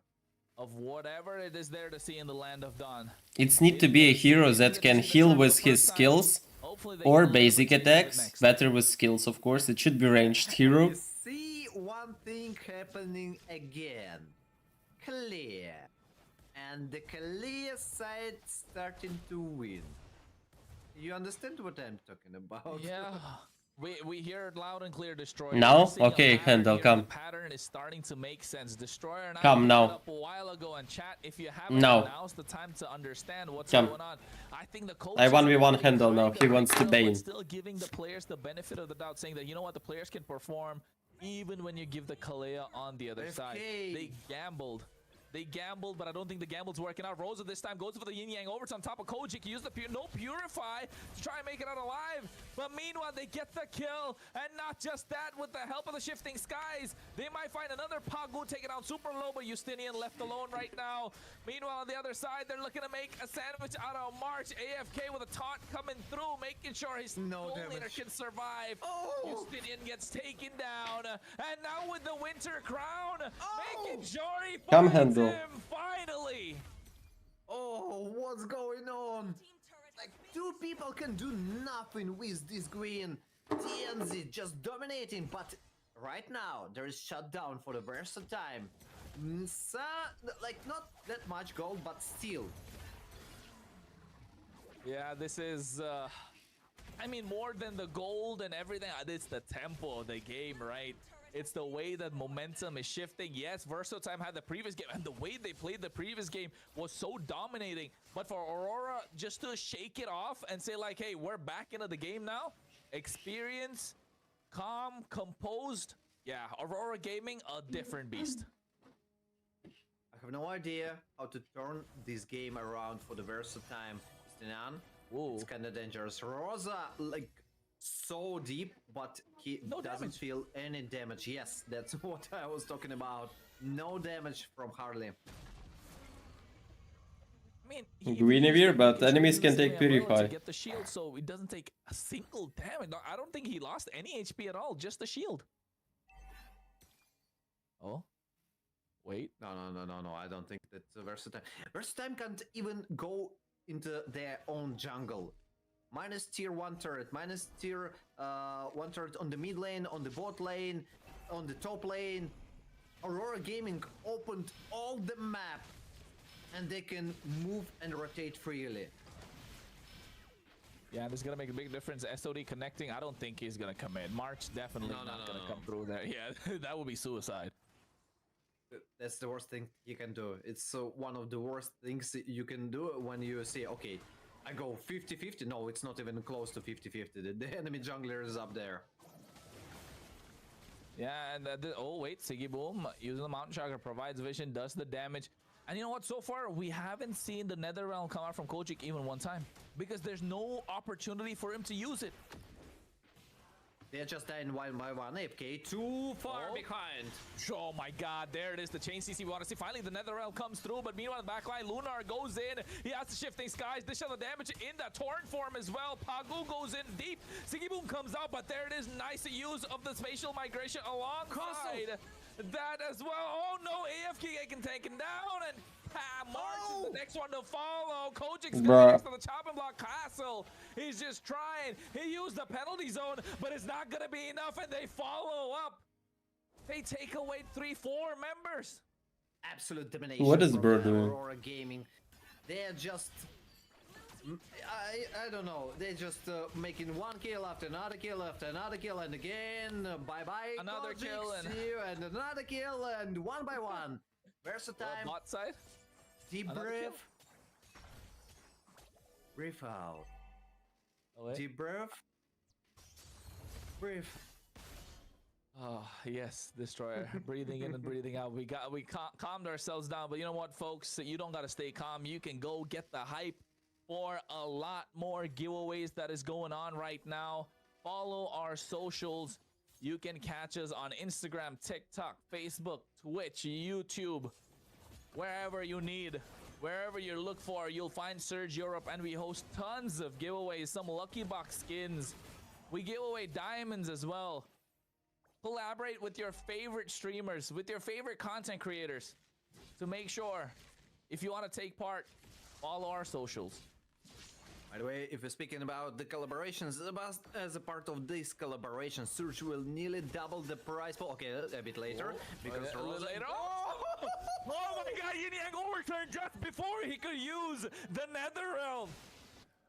of whatever it is there to see in the Land of Dawn. It's need to be a hero that can heal with his skills or basic attacks. Better with skills, of course. It should be ranged hero. You see one thing happening again. Clear. And the clear side starting to win. You understand what I'm talking about? Yeah. We hear it loud and clear, Destroyer. Now? We're seeing a Okay, pattern Handel, here. come. The pattern is starting to make sense. Destroyer and I Come brought it now. up a while ago in chat. If you haven't, Now. now's the time to understand what's Come. going on. I think the coach I is 1v1 really Handel now. trying He to wants to rebuild, but Bane. still giving the players the benefit of the doubt, saying that, you know what, the players can perform even when you give the Kalea on the other side. They gambled. They gambled, but I don't think the gamble's working out. Rosa this time goes for the yin yang overs on top of Kojik. He used the no Purify to try and make it out alive. But meanwhile, they get the kill. And not just that, with the help of the Shifting Skies, they might find another Pagu taken out super low, but Justinian left alone right now. Meanwhile, on the other side, they're looking to make a sandwich out of March. AFK with a taunt coming through, making sure his goal leader can survive. Justinian gets taken down. And now with the Winter Crown, making sure he Come, finds Handel. him finally. Oh, what's going on? Like, two people can do nothing with this green. TNZ just dominating, but right now there is shutdown for the Versatime. So, like, not that much gold, but still. Yeah, this is, I mean, more than the gold and everything, it's the tempo of the game, right? It's the way that momentum is shifting. Yes, Versatime had the previous game, and the way they played the previous game was so dominating. But for Aurora, just to shake it off and say like, hey, we're back into the game now. Experience, calm, composed. Yeah, Aurora Gaming, a different beast. I have no idea how to turn this game around for the Versatime. Stinan, it's kind of dangerous. Rosa, like, so deep, but he doesn't feel any damage. Yes, that's what I was talking about. No damage from Harley. I mean, Guinevere, but enemies can take Purify. to get the shield, so it doesn't take a single damage. No, I don't think he lost any HP at all, just the shield. Oh, wait. No. I don't think that's Versatime. Versatime can't even go into their own jungle. Minus tier 1 turret, minus tier 1 turret on the mid lane, on the bot lane, on the top lane. Aurora Gaming opened all the map and they can move and rotate freely. Yeah, this is gonna make a big difference. SOD connecting, I don't think he's gonna commit. March definitely not gonna come through there. Yeah, that would be suicide. That's the worst thing you can do. It's one of the worst things you can do when you say, okay, I go 50-50. No, it's not even close to 50-50. The enemy jungler is up there. Yeah, and oh wait, Siggy Boom using the Mountain Chakra provides vision, does the damage. And you know what? So far, we haven't seen the Nether Realm come out from Kojik even one time because there's no opportunity for him to use it. They're just dying one by one. AFK too far behind. Oh my god, there it is, the chain CC we want to see. Finally, the Nether Realm comes through, but meanwhile, the backline, Lunar goes in. He has the Shifting Skies, dish out the damage in the Torrent form as well. Pagu goes in deep. Siggy Boom comes out, but there it is. Nice use of the spatial migration alongside that as well. Oh no, AFK can take him down, and March is the next one to follow. Kojik's next to the chopping block. Castle He's just trying. He used the penalty zone, but it's not going to be enough, and they follow up. They take away 3-4 members. Absolute domination. What is from Bird the doing? Aurora Gaming. They're just... I don't know. They're just making one kill after another kill after another kill, and again, bye-bye. Another Kojic, kill and... see you, and another kill, and one by one. Versatile. Bot side. Deep Another breath. kill. Breathe out. Oh, wait. Deep breath. Breathe. Oh, yes, Destroyer. Breathing in and breathing out. We calmed ourselves down, but you know what, folks? You don't got to stay calm. You can go get the hype for a lot more giveaways that is going on right now. Follow our socials. You can catch us on Instagram, TikTok, Facebook, Twitch, YouTube, wherever you need. Wherever you look for, you'll find Surge Europe, and we host tons of giveaways, some lucky box skins. We give away diamonds as well. Collaborate with your favorite streamers, with your favorite content creators, to make sure, if you want to take part, follow our socials. By the way, if we're speaking about the collaborations, as a part of this collaboration, Surge will nearly double the prize pool. Okay, a bit later. Because a little later. Oh! Oh my god, Yin Yang overturned just before he could use the Nether Realm.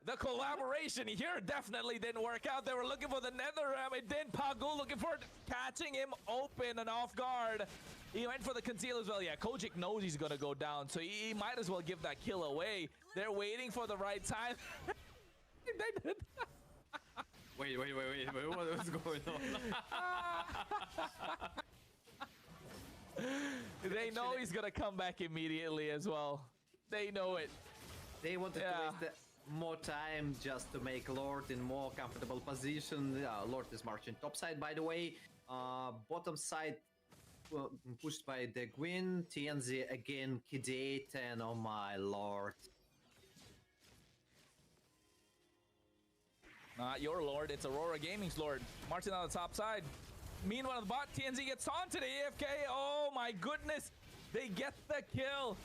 The collaboration here definitely didn't work out. They were looking for the Nether Realm. It didn't. Pagu looking for it, catching him open and off guard. He went for the conceal as well. Yeah, Kojic knows he's going to go down, so he might as well give that kill away. They're waiting for the right time. They did. Wait, what's going on? They know he's going to come back immediately as well. They know it. They wanted to waste more time just to make Lord in more comfortable position. Lord is marching topside, by the way. Bottom side pushed by the Gwyn. TNZ again, Kid8, and oh my lord. Not your Lord, it's Aurora Gaming's Lord. Marching on the top side. Meanwhile, the bot, TNZ gets onto the AFK. Oh my goodness. They get the kill.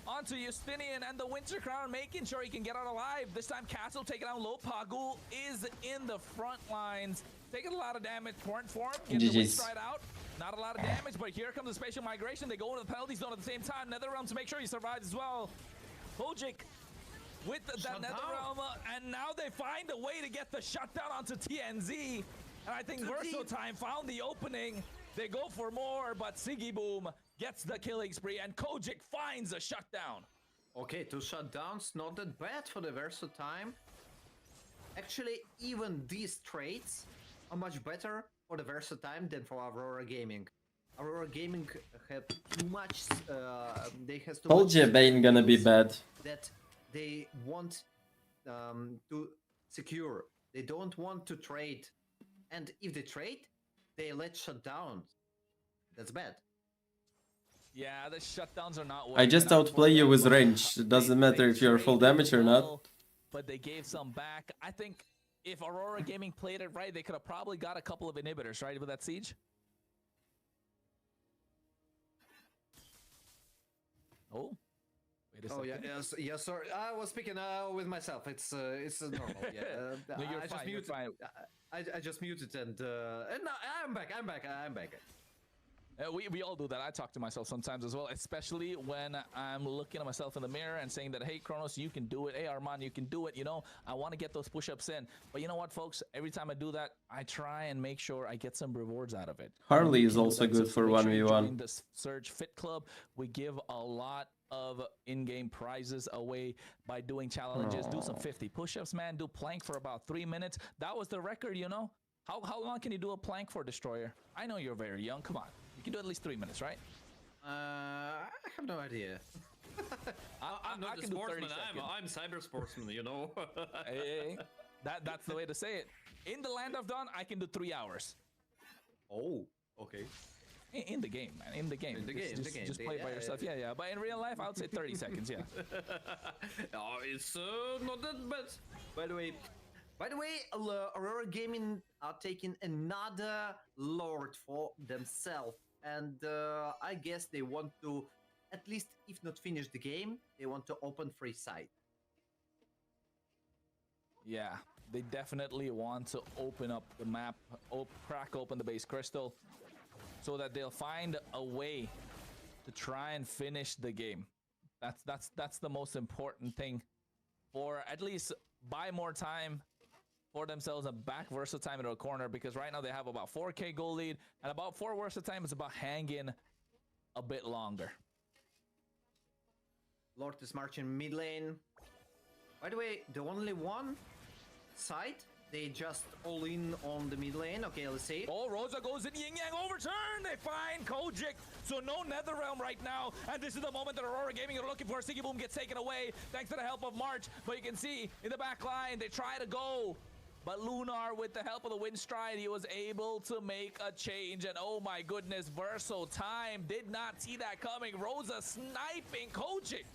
Onto Justinian and the Winter Crown, making sure he can get out alive. This time, Castle taking out low. Pagu is in the front lines. Taking a lot of damage. Point for him. Getting the Wind right out. Not a lot of damage, but here comes the Spatial Migration. They go into the penalty zone at the same time. NetherRealm to make sure he survives as well. Kojic with that NetherRealm, and now they find a way to get the shutdown onto TNZ. And I think Versatile found the opening. They go for more, but Siggy Boom gets the killing spree, and Kojic finds a shutdown. Okay, 2 shutdowns, not that bad for the Versatile. Actually, even these traits are much better for the Versatile than for Aurora Gaming. Aurora Gaming have too much. They has too Told much. you Bane gonna be bad. That they want to secure. They don't want to trade, and if they trade, they let shutdowns. That's bad. Yeah, the shutdowns are not I just outplay you with range. It doesn't matter if you're full damage or not. But they gave some back. I think if Aurora Gaming played it right, they could have probably got a couple of inhibitors, right, with that siege? Oh. Wait a second. Yeah, yes, sorry. I was speaking with myself. It's normal. Yeah, No, you're fine, you're fine. I just muted and no, I'm back. We all do that. I talk to myself sometimes as well, especially when I'm looking at myself in the mirror and saying that, hey, Kronos, you can do it. Hey, Arman, you can do it. You know, I want to get those push-ups in. But you know what, folks? Every time I do that, I try and make sure I get some rewards out of it. Harley is also good for 1v1. Join the Surge Fit Club. We give a lot of in-game prizes away by doing challenges. Do some 50 push-ups, man. Do plank for about 3 minutes. That was the record, you know? How long can you do a plank for, Destroyer? I know you're very young. Come on. You can do at least 3 minutes, right? I have no idea. I'm not a sportsman. I'm cyber sportsman, you know. Hey, that's the way to say it. In the Land of Dawn, I can do 3 hours. Oh, okay. In the game, man. In the game. Just play it by yourself. Yeah. But in real life, I would say 30 seconds, yeah. Oh, it's not that bad. By the way, Aurora Gaming are taking another Lord for themselves. And I guess they want to, at least if not finish the game, they want to open free site. Yeah, they definitely want to open up the map, crack open the base crystal, so that they'll find a way to try and finish the game. That's the most important thing, or at least buy more time for themselves and back Versatime into a corner, because right now they have about 4k goal lead, and about 4 Versatime is about hanging a bit longer. Lord is marching mid lane. By the way, the only one side, they just all in on the mid lane. Okay, let's see. Oh, Rosa goes in, Yin Yang overturn. They find Kojic, so no Netherrealm right now. And this is the moment that Aurora Gaming are looking for. Siggy Boom gets taken away thanks to the help of March. But you can see in the back line, they try to go. But Lunar, with the help of the Wind Stride, he was able to make a change. And oh my goodness, Versatime did not see that coming. Rosa sniping Kojic.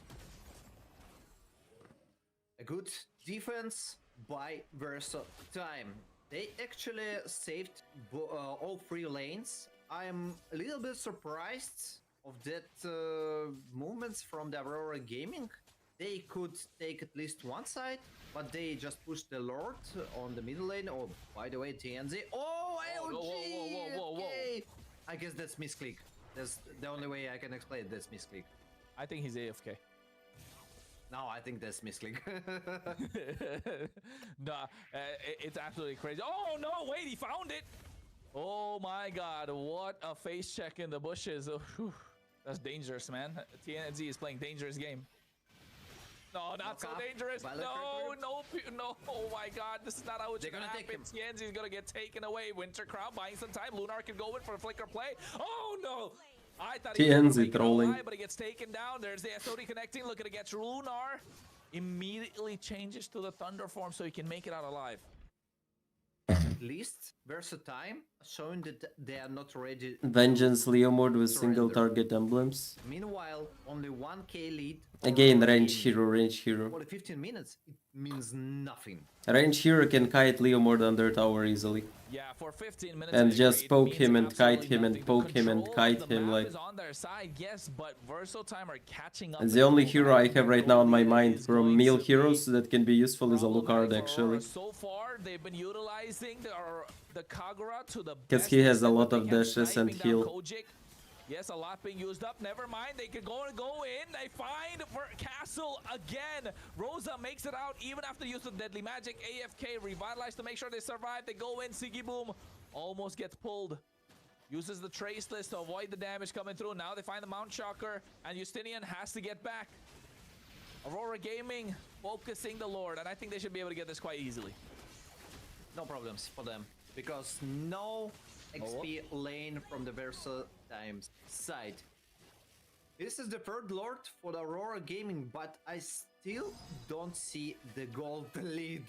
A good defense by Versatime. They actually saved all 3 lanes. I'm a little bit surprised of that movements from the Aurora Gaming. They could take at least one side, but they just pushed the Lord on the middle lane. Oh, by the way, TNZ. Oh, AOG! Whoa. Okay. I guess that's misclick. That's the only way I can explain it. That's misclick. I think he's AFK. No, I think that's misclick. Nah, it's absolutely crazy. Oh, no, wait, he found it. Oh, my God. What a face check in the bushes. Whew. That's dangerous, man. TNZ is playing dangerous game. No, not so dangerous. No. Oh, my God. This is not how it's going to happen. TNZ is going to get taken away. Winter Crown buying some time. Lunar can go in for a flicker play. Oh, no. I thought he was trolling, but he gets taken down. There's the SOD connecting, looking to get Lunar. Immediately changes to the Thunder form so he can make it out alive. At least Versatime showing that they are not ready. Vengeance Leo mode with single target emblems. Meanwhile, only 1k lead. Again, range hero. For 15 minutes, it means nothing. Range hero can kite Leo more than their tower easily. Yeah, for 15 minutes. And just poke him and kite him and poke him and kite him like. Is on their side, yes, but Versatime are catching up. And the only hero I have right now on my mind from meal heroes that can be useful is a Lucard actually. So far, they've been utilizing the Kagura to the because he has a lot of dashes and heal. Yes, a lot being used up. Never mind. They could go in. They find Castle again. Rosa makes it out even after the use of Deadly Magic. AFK revitalized to make sure they survive. They go in. Siggy Boom almost gets pulled. Uses the trace list to avoid the damage coming through. Now they find the Mount Shocker, and Justinian has to get back. Aurora Gaming focusing the Lord, and I think they should be able to get this quite easily. No problems for them, because no XP lane from the Versatime's side. This is the 3rd Lord for the Aurora Gaming, but I still don't see the gold lead.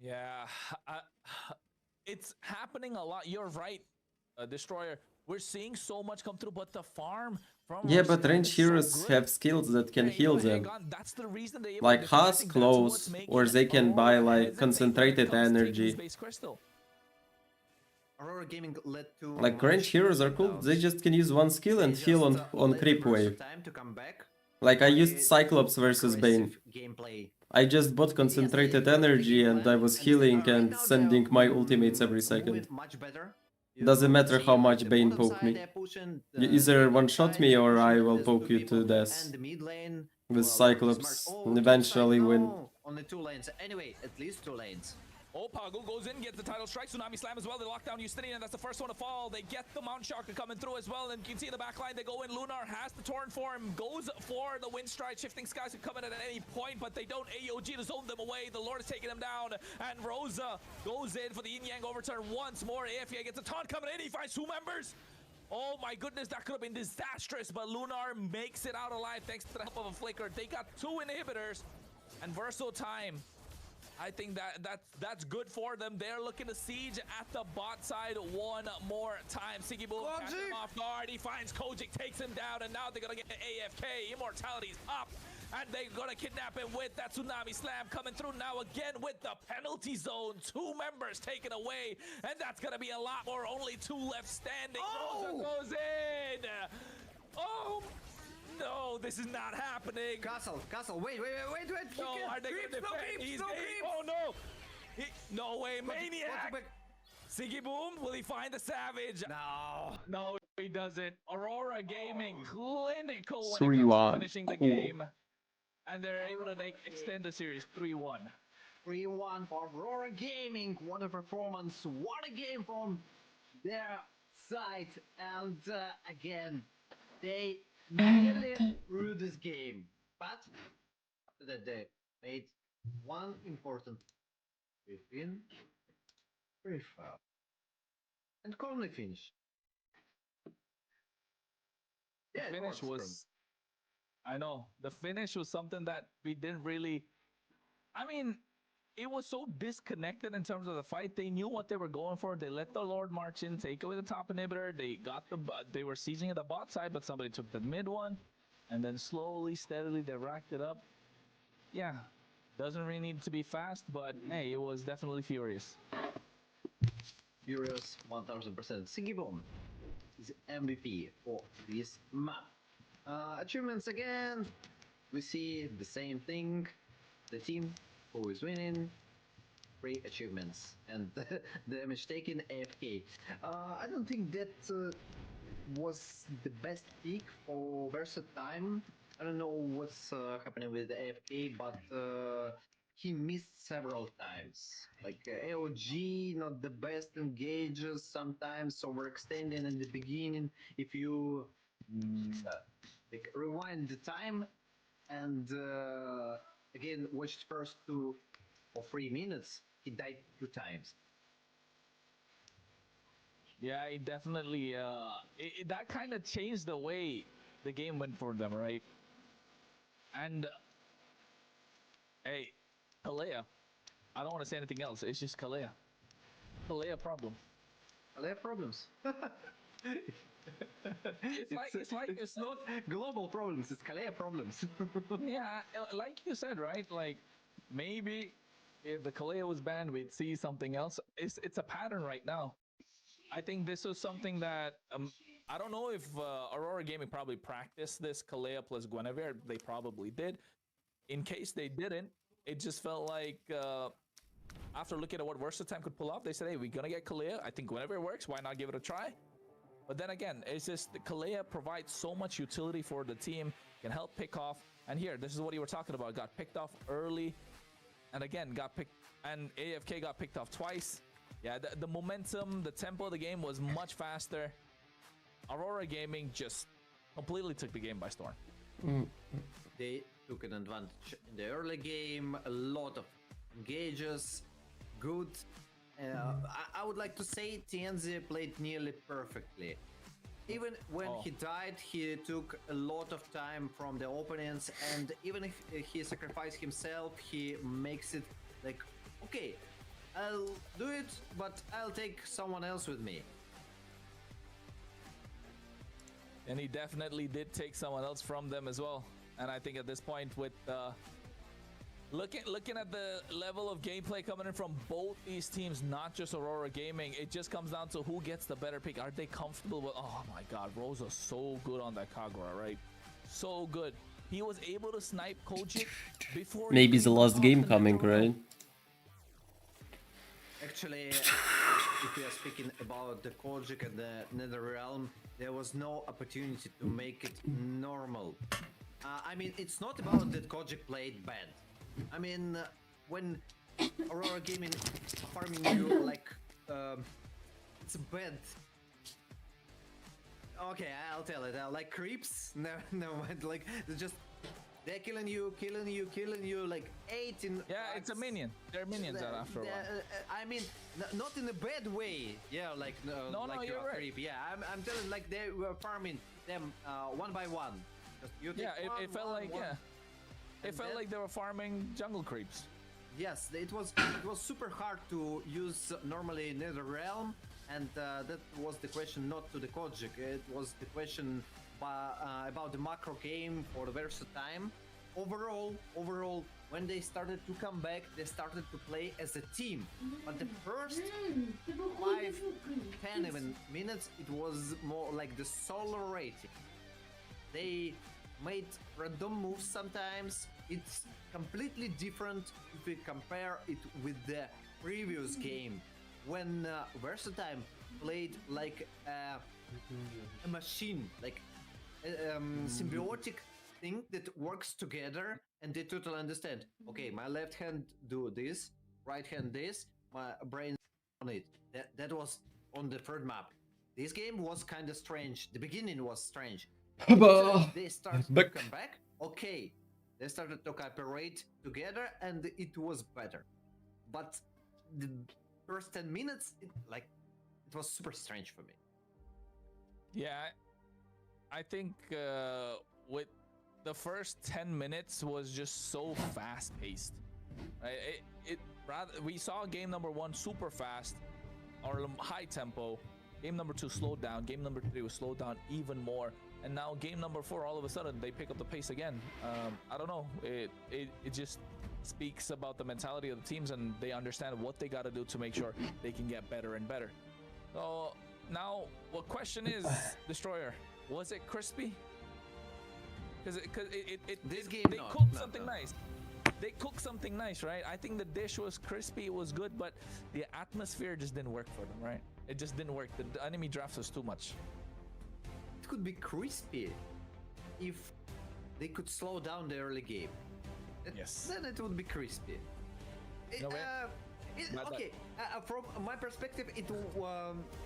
Yeah, it's happening a lot. You're right, Destroyer. We're seeing so much come through, but the farm from but range heroes have skills that can heal them. That's the reason they like Husk close, or they can buy like concentrated energy. Aurora Gaming led to like range heroes are cool. They just can use one skill and heal on creep wave. Like I used Cyclops versus Bane. I just bought concentrated energy and I was healing and sending my ultimates every second. Doesn't matter how much Bane poked me. You either one-shot me or I will poke you to death. With Cyclops and eventually win. Only 2 lanes. Anyway, at least 2 lanes. Oh, Pagu goes in, gets the title strike, Tsunami Slam as well. They lock down Justinian, that's the first one to fall. They get the Mount Shocker coming through as well, and you can see in the back line, they go in. Lunar has the Torn form, goes for the Wind Stride. Shifting Skies can come in at any point, but they don't AOG to zone them away. The Lord is taking them down, and Rosa goes in for the Yin Yang overturn once more. AFK gets a taunt coming in, he finds 2 members. Oh my goodness, that could have been disastrous, but Lunar makes it out alive thanks to the help of a flicker. They got 2 inhibitors, and Versatime, I think that's good for them. They're looking to siege at the bot side one more time. Siggy Boom catches him off guard. He finds Kojic, takes him down, and now they're going to get AFK. Immortality's up, and they're going to kidnap him with that Tsunami Slam coming through now again with the penalty zone. 2 members taken away, and that's going to be a lot more. Only 2 left standing. Rosa goes in. Oh, no, this is not happening. Castle, wait. No, Are they gonna Creeps, no defend? creeps, He's no getting- creeps. Oh no! No way, Maniac! Siggy Boom, will he find the Savage? No, he doesn't. Aurora Gaming, clinical when it comes to 3-1. finishing the game. And they're able to extend the series 3-1. 3-1 for Aurora Gaming. What a performance. What a game from their side. And again, they nearly drew this game. But after that, they made one important win, very far, and calmly finished. The finish was, I know, the finish was something that we didn't really, I mean, it was so disconnected in terms of the fight. They knew what they were going for. They let the Lord march in, take away the top inhibitor. They were seizing the bot side, but somebody took the mid one, and then slowly, steadily, they racked it up. Yeah, doesn't really need to be fast, but hey, it was definitely furious. Furious 1000%. Siggy Boom is MVP for this map. Achievements again. We see the same thing. The team who is winning. 3 achievements. And the damage taken AFK. I don't think that was the best pick for Versatime. I don't know what's happening with the AFK, but he missed several times. Like AOG, not the best engages, sometimes overextending in the beginning. If you like rewind the time and again watch the first 2 or 3 minutes, he died 2 times. Yeah, it definitely, that kind of changed the way the game went for them, right? And, hey, Kalea. I don't want to say anything else. It's just Kalea. Kalea problem. Kalea problems. It's not global problems. It's Kalea problems. Yeah, like you said, right? Like, maybe if the Kalea was banned, we'd see something else. It's a pattern right now. I think this was something that I don't know if Aurora Gaming probably practiced this Kalea plus Guinevere. They probably did. In case they didn't, it just felt like after looking at what Versatime could pull off, they said, hey, we're gonna get Kalea. I think Guinevere works. Why not give it a try? But then again, it's just Kalea provides so much utility for the team, can help pick off. And here, this is what you were talking about. Got picked off early, and again got picked. And AFK got picked off twice. Yeah, the momentum, the tempo of the game was much faster. Aurora Gaming just completely took the game by storm. They took an advantage in the early game, a lot of engages, good. I would like to say Tianzi played nearly perfectly. Even when he died, he took a lot of time from the opponents, and even if he sacrificed himself, he makes it like, okay, I'll do it, but I'll take someone else with me. And he definitely did take someone else from them as well. And I think at this point, with looking at the level of gameplay coming in from both these teams, not just Aurora Gaming, it just comes down to who gets the better pick. Are they comfortable with? Oh my God, Rosa's so good on that Kagura, right? So good. He was able to snipe Kojic before. Maybe the last game coming, right? Actually, if we are speaking about the Kojic and the Nether Realm, there was no opportunity to make it normal. I mean, it's not about that Kojic played bad. I mean, when Aurora Gaming farming you like, it's bad. Okay, I'll tell it. Like creeps? No, mind. Like they're killing you, like 18. Yeah, it's a minion. They're minions after a while. I mean, not in a bad way. Yeah, like no, like you're right. Creep. Yeah, I'm telling like they were farming them one by one. Yeah, it felt like it felt like they were farming jungle creeps. Yes, it was super hard to use normally Nether Realm, and that was the question not to the Kojic. It was the question about the macro game for the Versatime. Overall, when they started to come back, they started to play as a team. But the first 5-10 even minutes, it was more like the solo rating. They made random moves sometimes, it's completely different if we compare it with the previous game when Versatime played like a machine, like a symbiotic thing that works together, and they totally understand. Okay, my left hand do this, right hand this, my brain on it. That was on the third map. This game was kind of strange. The beginning was strange. They started to come back. Okay, they started to cooperate together, and it was better. But the first 10 minutes, it was super strange for me. Yeah, I think with the first 10 minutes was just so fast paced. Right? We saw game number 1 super fast or high tempo. Game number 2 slowed down. Game number 3 was slowed down even more. And now game number 4, all of a sudden they pick up the pace again. I don't know. It just speaks about the mentality of the teams, and they understand what they got to do to make sure they can get better and better. So now, what question is, Destroyer? Was it crispy? Because they cooked something nice. They cooked something nice, right? I think the dish was crispy, it was good, but the atmosphere just didn't work for them, right? It just didn't work. The enemy drafts was too much. It could be crispy if they could slow down the early game. Yes. Then it would be crispy. Okay, from my perspective, it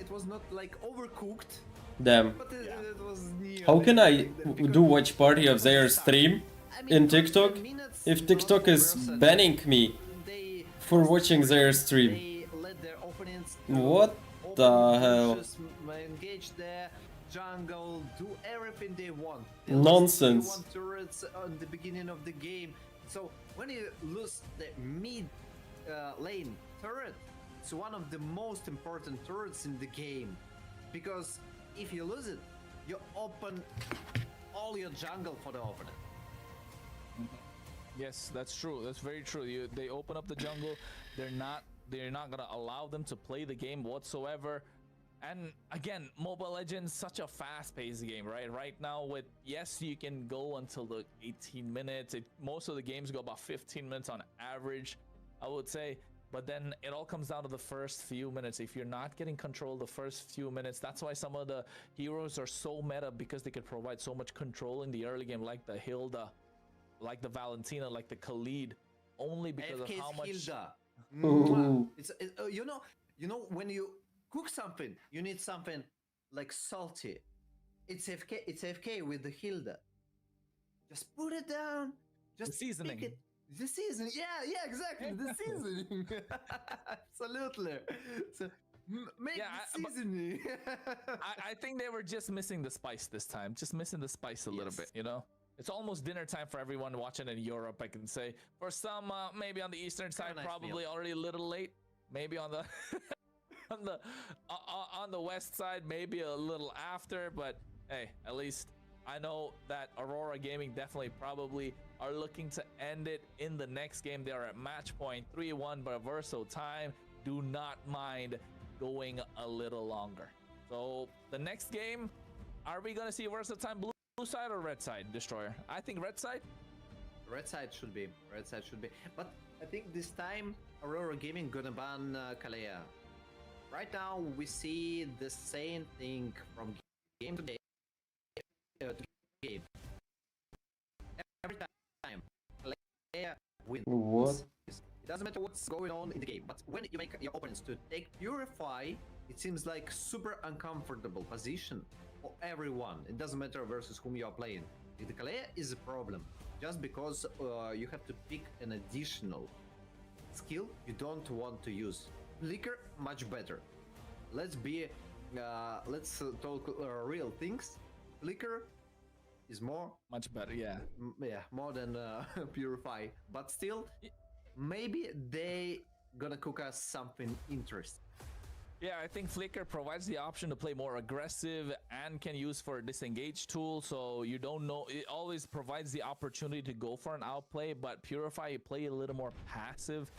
was not like overcooked. Damn. But it was near. How can I do watch party of their stream in TikTok if TikTok is banning me for watching their stream? They let their opponents What the hell? Engage their jungle, do everything they want. They Nonsense. want turrets on the beginning of the game. So when you lose the mid lane turret, it's one of the most important turrets in the game, because if you lose it, you open all your jungle for the opponent. Yes, that's true. That's very true. They open up the jungle. They're not gonna allow them to play the game whatsoever. And again, Mobile Legends, such a fast-paced game, right? Right now, yes, you can go until the 18 minutes. Most of the games go about 15 minutes on average, I would say. But then it all comes down to the first few minutes. If you're not getting control the first few minutes, that's why some of the heroes are so meta, because they could provide so much control in the early game, like the Hilda, like the Valentina, like the Khalid, only because FK's of how much. Hilda. Ooh. It's you know when you cook something, you need something like salty. It's FK with the Hilda. Just put it down. Just the seasoning. pick it. The seasoning. Yeah, exactly. The seasoning. Absolutely. So make the seasoning. I think they were just missing the spice this time. Just missing the spice a little bit, you know? It's almost dinner time for everyone watching in Europe, I can say. For some, maybe on the eastern side, probably already a little late. Maybe on the on the west side, maybe a little after. But hey, at least I know that Aurora Gaming definitely probably are looking to end it in the next game. They are at match point 3-1, but Verso time do not mind going a little longer. So the next game, are we gonna see Verso time blue side or red side, Destroyer? I think red side. Red side should be. Red side should be. But I think this time Aurora Gaming gonna ban Kalea. Right now we see the same thing from game to game. Every time Kalea wins. What? It doesn't matter what's going on in the game, but when you make your opponents to take Purify, it seems like super uncomfortable position for everyone. It doesn't matter versus whom you are playing. The Kalea is a problem just because you have to pick an additional skill you don't want to use. Flicker, much better. Let's talk real things. Flicker is much better, yeah. More than Purify, but still, maybe they gonna cook us something interesting. Yeah, I think Flicker provides the option to play more aggressive and can use for a disengage tool, so you don't know, it always provides the opportunity to go for an outplay, but Purify, you play a little more passive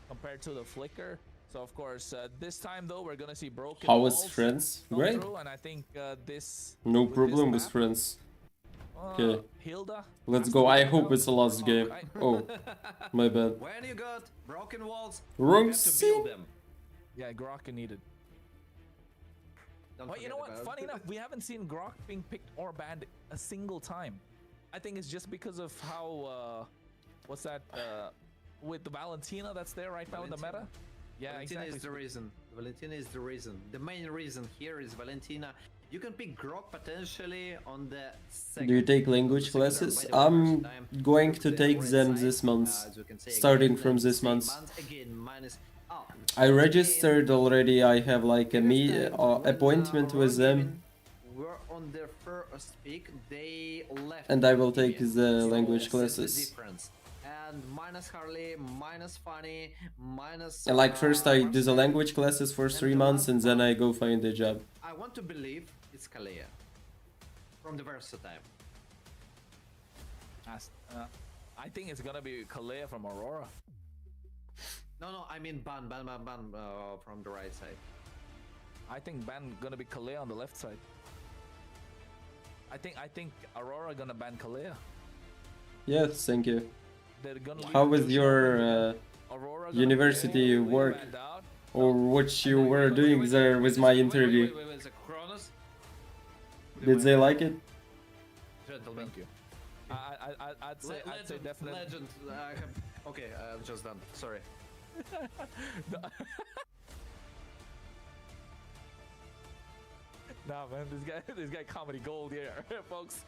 compared to the Flicker. So of course, this time though, we're gonna see broken How is walls friends? come Great. through, and I think this No problem with friends. Okay. Hilda. Let's go. I hope it's the last game. Oh, my bad. When you got broken walls, Wrong you have to scene. build them. Yeah, Grok needed. But you know what? Funny enough, we haven't seen Grok being picked or banned a single time. I think it's just because of how, what's that, with the Valentina that's there right now in the meta? Yeah, Valentina exactly. is the reason. Valentina is the reason. The main reason here is Valentina. You can pick Grok potentially on the second. Do you take language classes? I'm going to take them this month, starting from this month. I registered already. I have like a appointment with them, We're on their first pick. They left. and I will take the language classes. And minus Harley, minus Funny, minus. And like first I do the language classes for 3 months, and then I go find a job. I want to believe it's Kalea from the Versatile. I think it's gonna be Kalea from Aurora. No, I mean Ban from the right side. I think ban gonna be Kalea on the left side. I think Aurora gonna ban Kalea. Yes, thank you. They're gonna How was your university work, or what you were doing there with my interview? Did they like it? Thank you. I'd say definitely. Legend. Okay, I'm just done. Sorry. Nah, man, this guy comedy gold here, folks.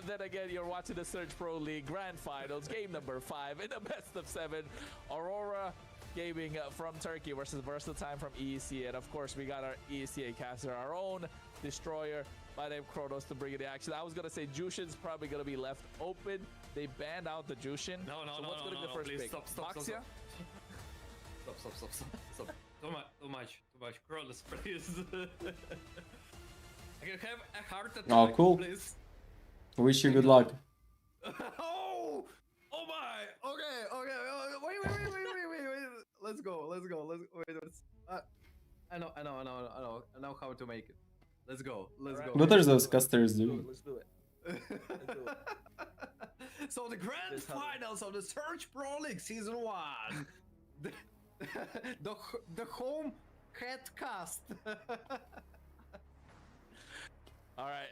Then again, you're watching the Surge Pro League Grand Finals, game number 5 in the best of 7. Aurora Gaming from Turkey versus Versatile from EECA, and of course we got our EECA caster, our own destroyer by name Kronos to bring in the action. I was gonna say Jushin's probably gonna be left open. They banned out the Jushin. No, so what's gonna be the first please, pick? stop. Maxia? Stop. Too much. Kronos, please. I can have a heart attack, Oh, cool. please. Wish you good luck. Oh my! Okay. Wait. Let's go. Wait. I know how to make it. Let's go. What are those casters doing? Let's do it. So the grand finals of the Surge Pro League Season 1. the home head cast. All right.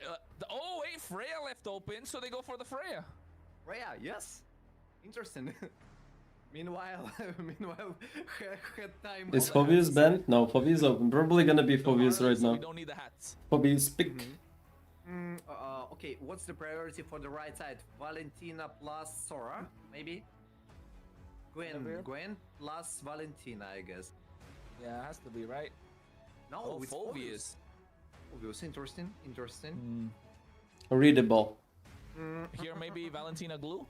Wait, Freya left open, so they go for the Freya. Freya, yes. Interesting. Meanwhile, head time. Is Phobius banned? No, Phobius open. Probably gonna be Phobius right We now. don't need the hats. Phobius pick. Okay, what's the priority for the right side? Valentina plus Sora, maybe? Gwen plus Valentina, I guess. Yeah, it has to be, right? No, it's Phobius. Phobius, interesting. Readable. Here maybe Valentina glue.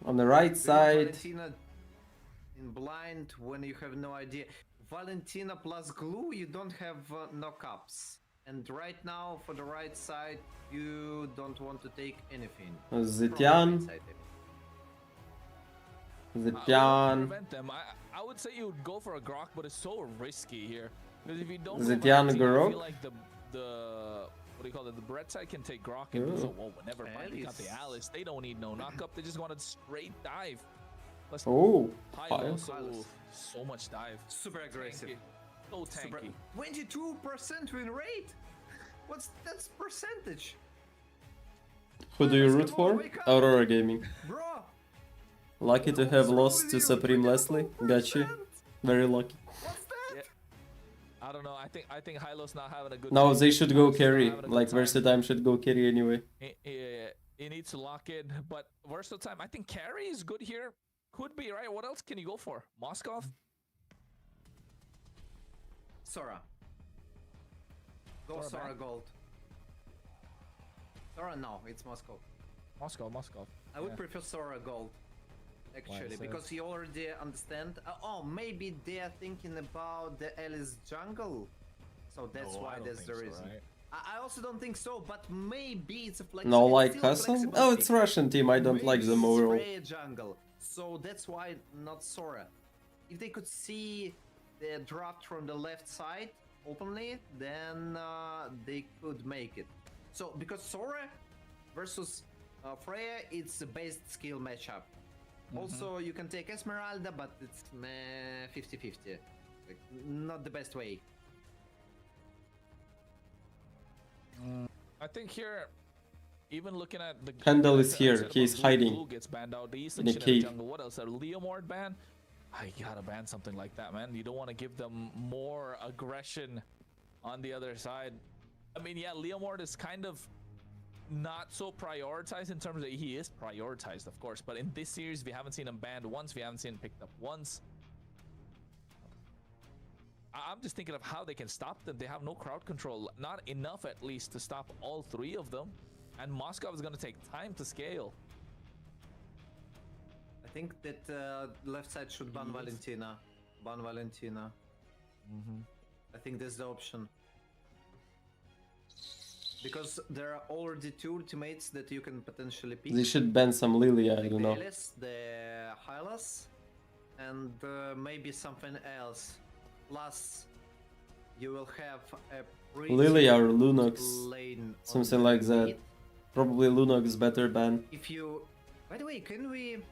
On the right side. Valentina in blind when you have no idea. Valentina plus glue, you don't have knockups. And right now, for the right side, you don't want to take anything. Zetian. Prevent them. I would say you would go for a Grok, but it's so risky here. Because if you don't, Zetian I Grok? feel like the what do you call it? The Brett side can take Grok and so never mind. They got the Alice. They don't need no knockup. They just want a straight dive. Let's fire. So much dive. Super aggressive. So tanky. 22% win rate. That's percentage? Who do you root for? Aurora Gaming. Bro. Lucky to have lost to Supreme Leslie. Got you. Very lucky. Yeah. I don't know. I think Hylo's not having a good. No, day. they should go carry. Like Versatile should go carry anyway. He needs to lock in, but Versatile, I think carry is good here. Could be, right? What else can you go for? Moskov? Sora. Go Sora gold. Sora, no, it's Moscow. Moscow. I would prefer Sora gold. Actually, because you already understand. Maybe they are thinking about the Alice jungle. So that's why that's the reason. So, right? I also don't think so, but maybe it's a No, like Hustle? Oh, it's Russian team. I don't like them overall. Freya jungle. So that's why not Sora. If they could see the draft from the left side openly, then they could make it. So because Sora versus Freya, it's the best skill matchup. Also, you can take Esmeralda, but it's 50-50. Like, not the best way. I think here, even looking at the Handel is here. He's hiding Blue gets banned out. The in a cave. jungle. What else? A Leomord ban? I gotta ban something like that, man. You don't want to give them more aggression on the other side. I mean, yeah, Leomord is kind of not so prioritized in terms of he is prioritized, of course, but in this series we haven't seen him banned once, we haven't seen him picked up once. I'm just thinking of how they can stop them. They have no crowd control, not enough at least to stop all three of them, and Moscow is going to take time to scale. I think that left side should ban Valentina. Ban Valentina. I think that's the option. Because there are already two ultimates that you can potentially pick. They should ban some Lilia, I don't know. The Hylas, and maybe something else. Plus, you will have a pretty Lilia or Lunox, lane something like that. Probably Lunox better ban. If you, by the way, can we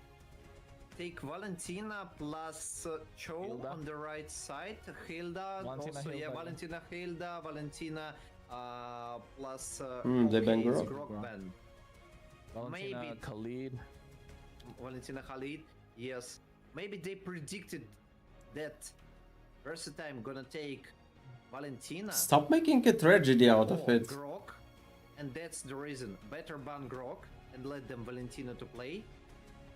take Valentina plus Cho Hilda on the right side? Hilda, Valentina, also, Hilda, yeah, Valentina, Hilda, Valentina, plus they ban okay, Grok. Grok ban. Valentina, Maybe Khalid. Valentina Khalid, yes. Maybe they predicted that Versatime gonna take Valentina. Stop making a tragedy out of it. Grok, and that's the reason. Better ban Grok and let them Valentina to play.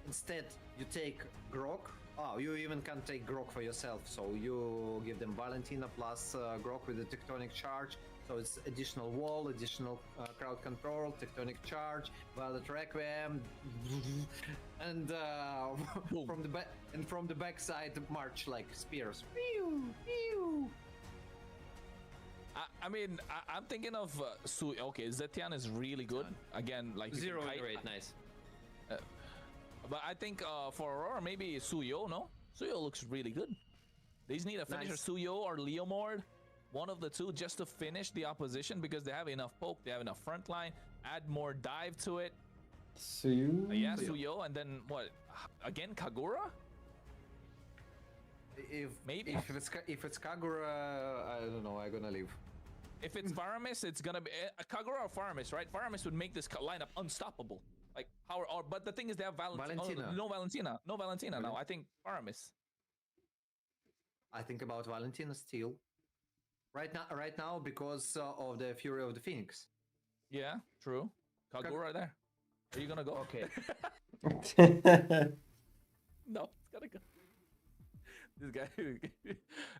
Instead, you take Grok. Oh, you even can take Grok for yourself. So you give them Valentina plus Grok with the Tectonic Charge. So it's additional wall, additional crowd control, Tectonic Charge, Violet Requiem, and from the backside march like spears. Pew, pew. I mean, I'm thinking of okay, Zetian is really good. Again, like Zero rate, nice. But I think for Aurora, maybe Suyo, no? Suyo looks really good. They just need a finisher, Nice. Suyo or Leomord. One of the two just to finish the opposition because they have enough poke, they have enough front line, add more dive to it. Suyo? Yeah, Suyo, and then what? Again, Kagura? Maybe. If it's Kagura, I don't know, I'm gonna leave. If it's Faramis, it's gonna be Kagura or Faramis, right? Faramis would make this lineup unstoppable. Like how? But the thing is, they have Valentina. Valentina. No Valentina now. I think Faramis. I think about Valentina still. Right now, because of the Fury of the Phoenix. Yeah, true. Kagura there. Are you gonna go? Okay. No, it's gotta go. This guy.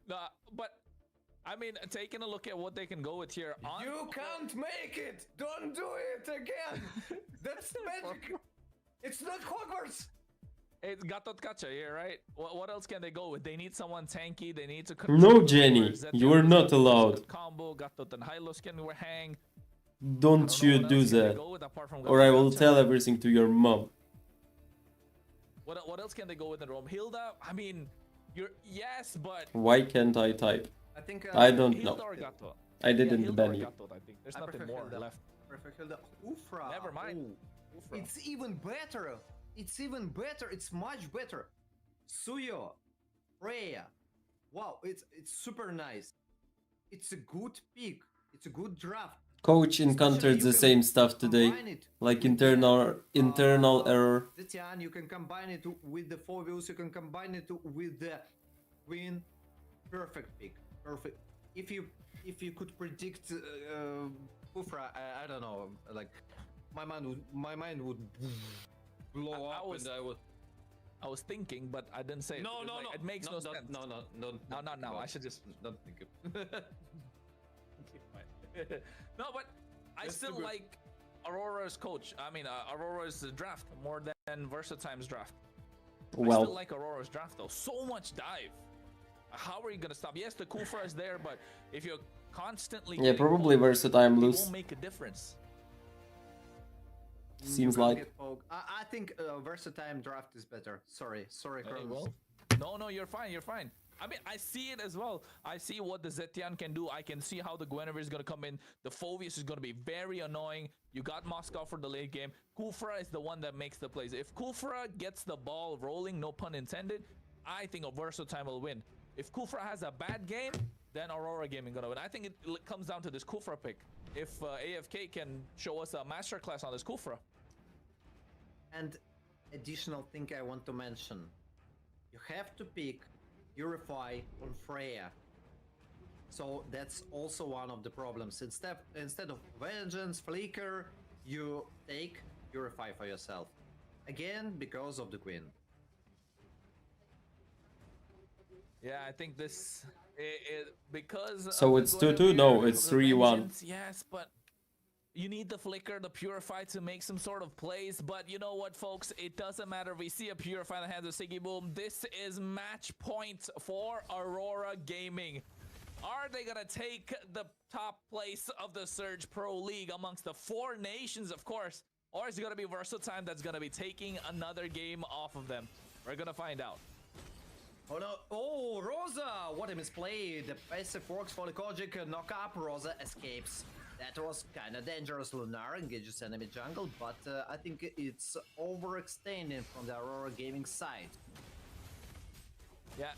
No, but I mean, taking a look at what they can go with here. You can't make it! Don't do it again! That's magic! It's not Hogwarts! It's Gatot Kacha here, right? What else can they go with? They need someone tanky. They need to. No, Jenny, you are not allowed. Combo Gatot and Hylos can hang. Don't you do that, or I will tell everything to your mom. What else can they go with in Rome? Hilda, I mean, yes, but Why can't I type? I think I don't Hilda know. or Gatot? I didn't Hilda ban or you. Gatot, I think. There's I nothing prefer more Hilda. left. Perfect Hilda. Ufra. Never mind. Ooh. Ufra. It's even better. It's even better. It's much better. Suyo, Freya. Wow, it's super nice. It's a good pick. It's a good draft. Coach encountered the same stuff today, like internal error. Zetian, you can combine it with the 4 wheels. You can combine it with the Queen. Perfect pick. Perfect. If you could predict Ufra, I don't know. Like my mind would blow up. I was thinking, but I didn't say it. No, It's no, like, no. It makes no sense. No. I should just don't think it. No, but I still like Aurora's coach. I mean, Aurora's draft more than Versatime's draft. I Well, still like Aurora's draft though. So much dive. How are you gonna stop? Yes, the Kufra is there, but if you're constantly yeah, getting probably poked, Versatime it lose. won't make a difference. Seems You're gonna like. get poked. I think Versatime draft is better. Sorry, Hey, Kronos. well, No, you're fine. You're fine. I mean, I see it as well. I see what the Zetian can do. I can see how the Guinevere is going to come in. The Phoveus is going to be very annoying. You got Moscow for the late game. Kufra is the one that makes the plays. If Kufra gets the ball rolling, no pun intended, I think a Versatile will win. If Kufra has a bad game, then Aurora Gaming going to win. I think it comes down to this Kufra pick. If AFK can show us a masterclass on this Kufra. And additional thing I want to mention. You have to pick Purify on Freya. So that's also one of the problems. Instead of Vengeance, Flicker, you take Purify for yourself. Again, because of the Queen. Yeah, I think this... because... So it's 2-2? No, it's 3-1. Yes, but... You need the Flicker, the Purify to make some sort of plays, but you know what, folks? It doesn't matter. We see a Purify in the hands of Siggy Boom. This is match point for Aurora Gaming. Are they gonna take the top place of the Surge Pro League amongst the 4 nations, of course? Or is it gonna be Versatile that's gonna be taking another game off of them? We're gonna find out. Oh no! Oh, Rosa! What a misplay! The passive works for the Kojic knock up. Rosa escapes. That was kind of dangerous. Lunar engages enemy jungle, but I think it's overextending from the Aurora Gaming side. Yeah,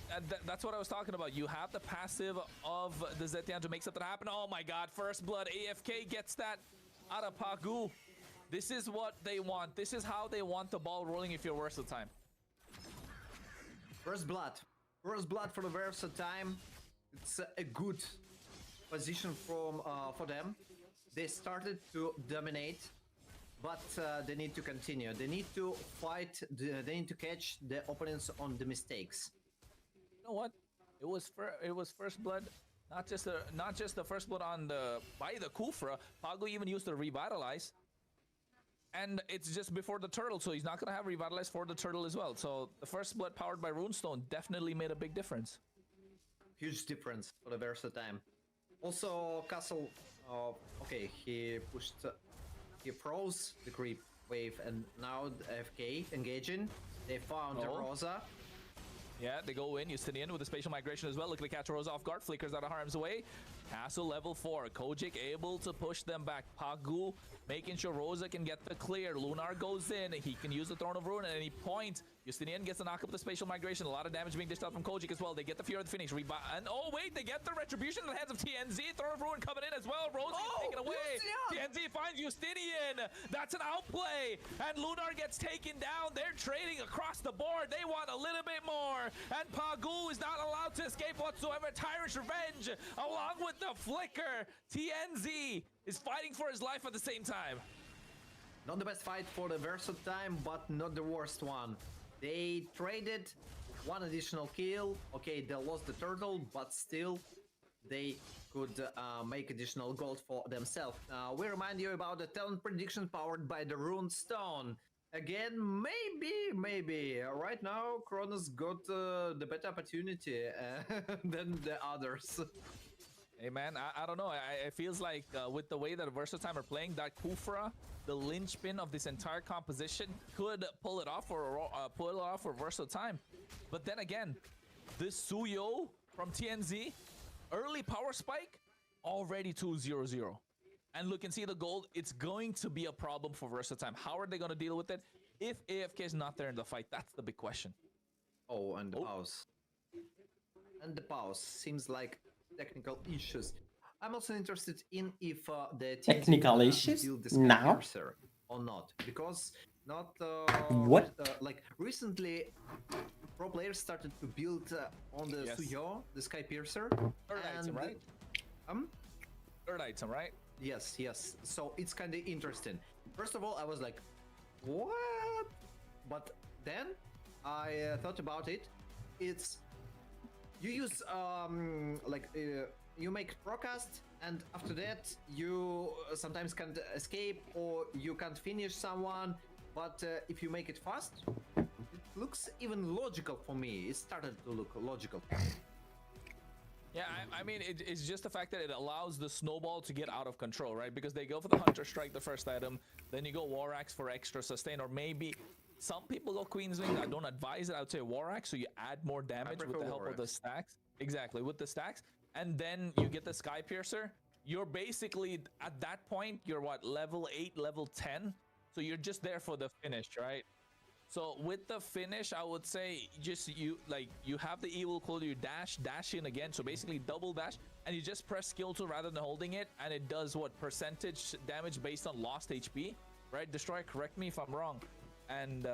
that's what I was talking about. You have the passive of the Zetian to make something happen. Oh my god, First Blood. AFK gets that out of Pagu. This is what they want. This is how they want the ball rolling if you're Versatile. First Blood. First Blood for the Versatile. It's a good position for them. They started to dominate, but they need to continue. They need to fight. They need to catch the opponents on the mistakes. You know what? It was First Blood, not just the First Blood on by the Kufra. Pago even used to revitalize, and it's just before the turtle, so he's not gonna have revitalize for the turtle as well. So the First Blood powered by Runestone definitely made a big difference. Huge difference for the Versatile. Also, Castle, okay, he froze the creep wave, and now the FK engaging. They found the Rosa. Yeah, they go in. Justinian with the spatial migration as well. Looking to catch Rosa off guard. Flickers out of harm's way. Castle level 4. Kojic able to push them back. Pagu making sure Rosa can get the clear. Lunar goes in. He can use the Throne of Ruin at any point. Justinian gets a knock up with the spatial migration. A lot of damage being dished out from Kojic as well. They get the Fury of the Phoenix. And oh wait, they get the Retribution in the hands of TNZ. Throne of Ruin coming in as well. Rosa taken away. TNZ finds Justinian. That's an outplay. And Lunar gets taken down. They're trading across the board. They want a little bit more. And Pagu is not allowed to escape whatsoever. Tyrant's Revenge along with the Flicker. TNZ is fighting for his life at the same time. Not the best fight for the Versatile, but not the worst one. They traded one additional kill. Okay, they lost the turtle, but still they could make additional gold for themselves. We remind you about the talent prediction powered by the Rune Stone. Again, maybe. Right now, Kronos got the better opportunity than the others. Hey man, I don't know. It feels like with the way that Versatile are playing, that Kufra, the linchpin of this entire composition, could pull it off for Versatile. But then again, this Suyo from TNZ, early power spike, already 2-0-0. And look and see the gold. It's going to be a problem for Versatile. How are they going to deal with it if AFK is not there in the fight? That's the big question. Oh, and the pause. And the pause seems like technical issues. I'm also interested in if the technical issues now or not, because not what like recently pro players started to build on the Suyo, the Sky Piercer. Third item, right? Third item, right? Yes. So it's kind of interesting. First of all, I was like, what? But then I thought about it. It's you use you make procast, and after that you sometimes can't escape or you can't finish someone. But if you make it fast, it looks even logical for me. It started to look logical. Yeah, I mean, it's just the fact that it allows the snowball to get out of control, right? Because they go for the Hunter Strike, the first item, then you go War Axe for extra sustain, or maybe some people go Queen's Wing. I don't advise it. I would say War Axe, so you add more damage with the help of the stacks. Exactly, with the stacks. And then you get the Sky Piercer. You're basically, at that point, you're what, level 8, level 10? So you're just there for the finish, right? So with the finish, I would say just you have the evil call, you dash in again. So basically double dash, and you just press skill 2 rather than holding it, and it does what, percentage damage based on lost HP, right? Destroyer, correct me if I'm wrong. And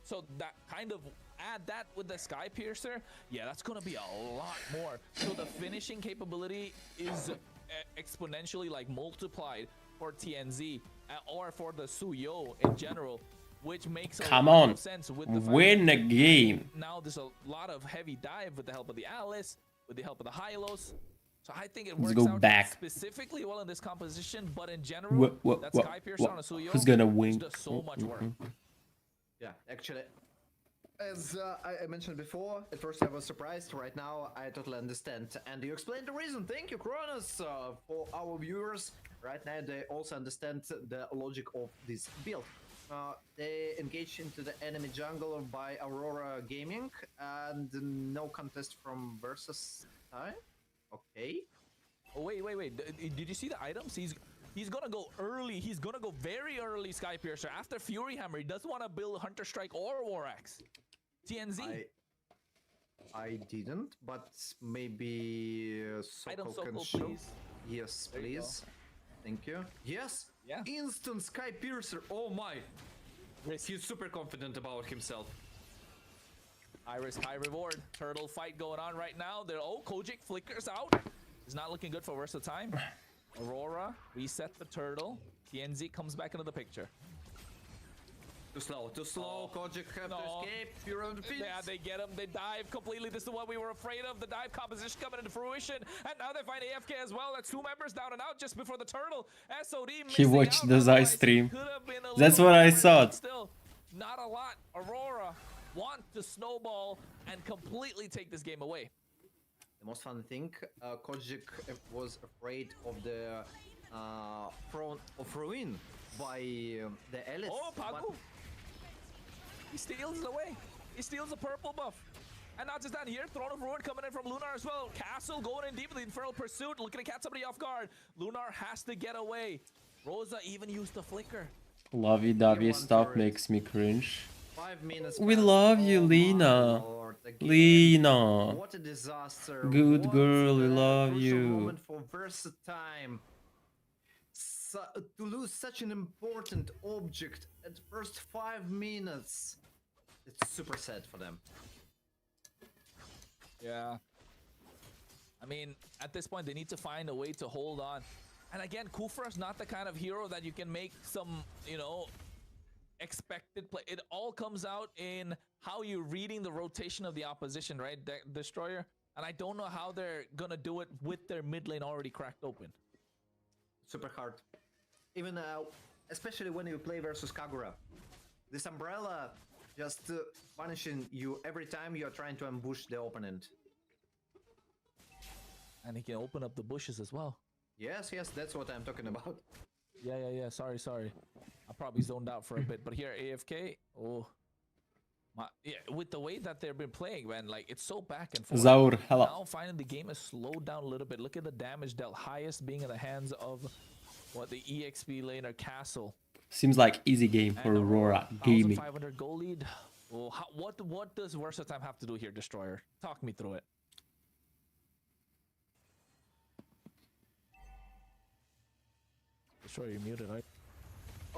so that kind of add that with the Sky Piercer, yeah, that's gonna be a lot more. So the finishing capability is exponentially like multiplied for TNZ or for the Suyo in general, which makes a lot of sense with the win a game. Now there's a lot of heavy dive with the help of the Alice, with the help of the Hylos. So I think it works out specifically well in this composition, but in general, that Sky Piercer on a Suyo who's gonna win? does so much work. Yeah, actually, as I mentioned before, at first I was surprised. Right now, I totally understand. And you explained the reason. Thank you, Kronos, for our viewers. Right now, they also understand the logic of this build. They engage into the enemy jungle by Aurora Gaming, and no contest from versus time. Okay. Oh, wait. Did you see the items? He's gonna go early. He's gonna go very early, Sky Piercer. After Fury Hammer, he doesn't want to build Hunter Strike or War Axe. TNZ. I didn't, but maybe Sokol can show. Please. Yes, please. Thank you. Yes. Yeah. Instant Sky Piercer. Oh my. He's super confident about himself. High risk, high reward. Turtle fight going on right now. Kojic flickers out. It's not looking good for Versatime. Aurora, reset the turtle. TNZ comes back into the picture. Too slow. Kojic have to escape. Pure on the feet. Yeah, they get him. They dive completely. This is what we were afraid of. The dive composition coming into fruition. And now they find AFK as well. That's 2 members down and out just before the turtle. SOD He watched the Zai stream. That's what I thought. Still, not a lot. Aurora want to snowball and completely take this game away. The most fun thing, Kojic was afraid of the throne of ruin by the Alice. Oh, Pagu! He steals it away. He steals the purple buff. And not just that, here, Throne of Ruin coming in from Lunar as well. Castle going in deep with the Infernal Pursuit, looking to catch somebody off guard. Lunar has to get away. Rosa even used the flicker. Lovey-dovey stuff makes me cringe. 5 minutes. We love you, Lena. Lena. What a disaster. Good girl, we love you. Moment for Versatime. To lose such an important object at the first 5 minutes. It's super sad for them. Yeah. I mean, at this point, they need to find a way to hold on. And again, Kufra's not the kind of hero that you can make some, expected play. It all comes out in how you're reading the rotation of the opposition, right, Destroyer? And I don't know how they're gonna do it with their mid lane already cracked open. Super hard. Even, especially when you play versus Kagura. This umbrella just punishing you every time you're trying to ambush the opponent. And he can open up the bushes as well. Yes, that's what I'm talking about. Yeah. Sorry. I probably zoned out for a bit. But here, AFK, with the way that they've been playing, man, like, it's so back and forth. Zaur, hello. Now finding the game has slowed down a little bit. Look at the damage dealt, highest being in the hands of the EXP laner Castle. Seems like easy game for Aurora Gaming. 500 goal lead. Oh, what does Versatime have to do here, Destroyer? Talk me through it. Destroyer, you're muted, right?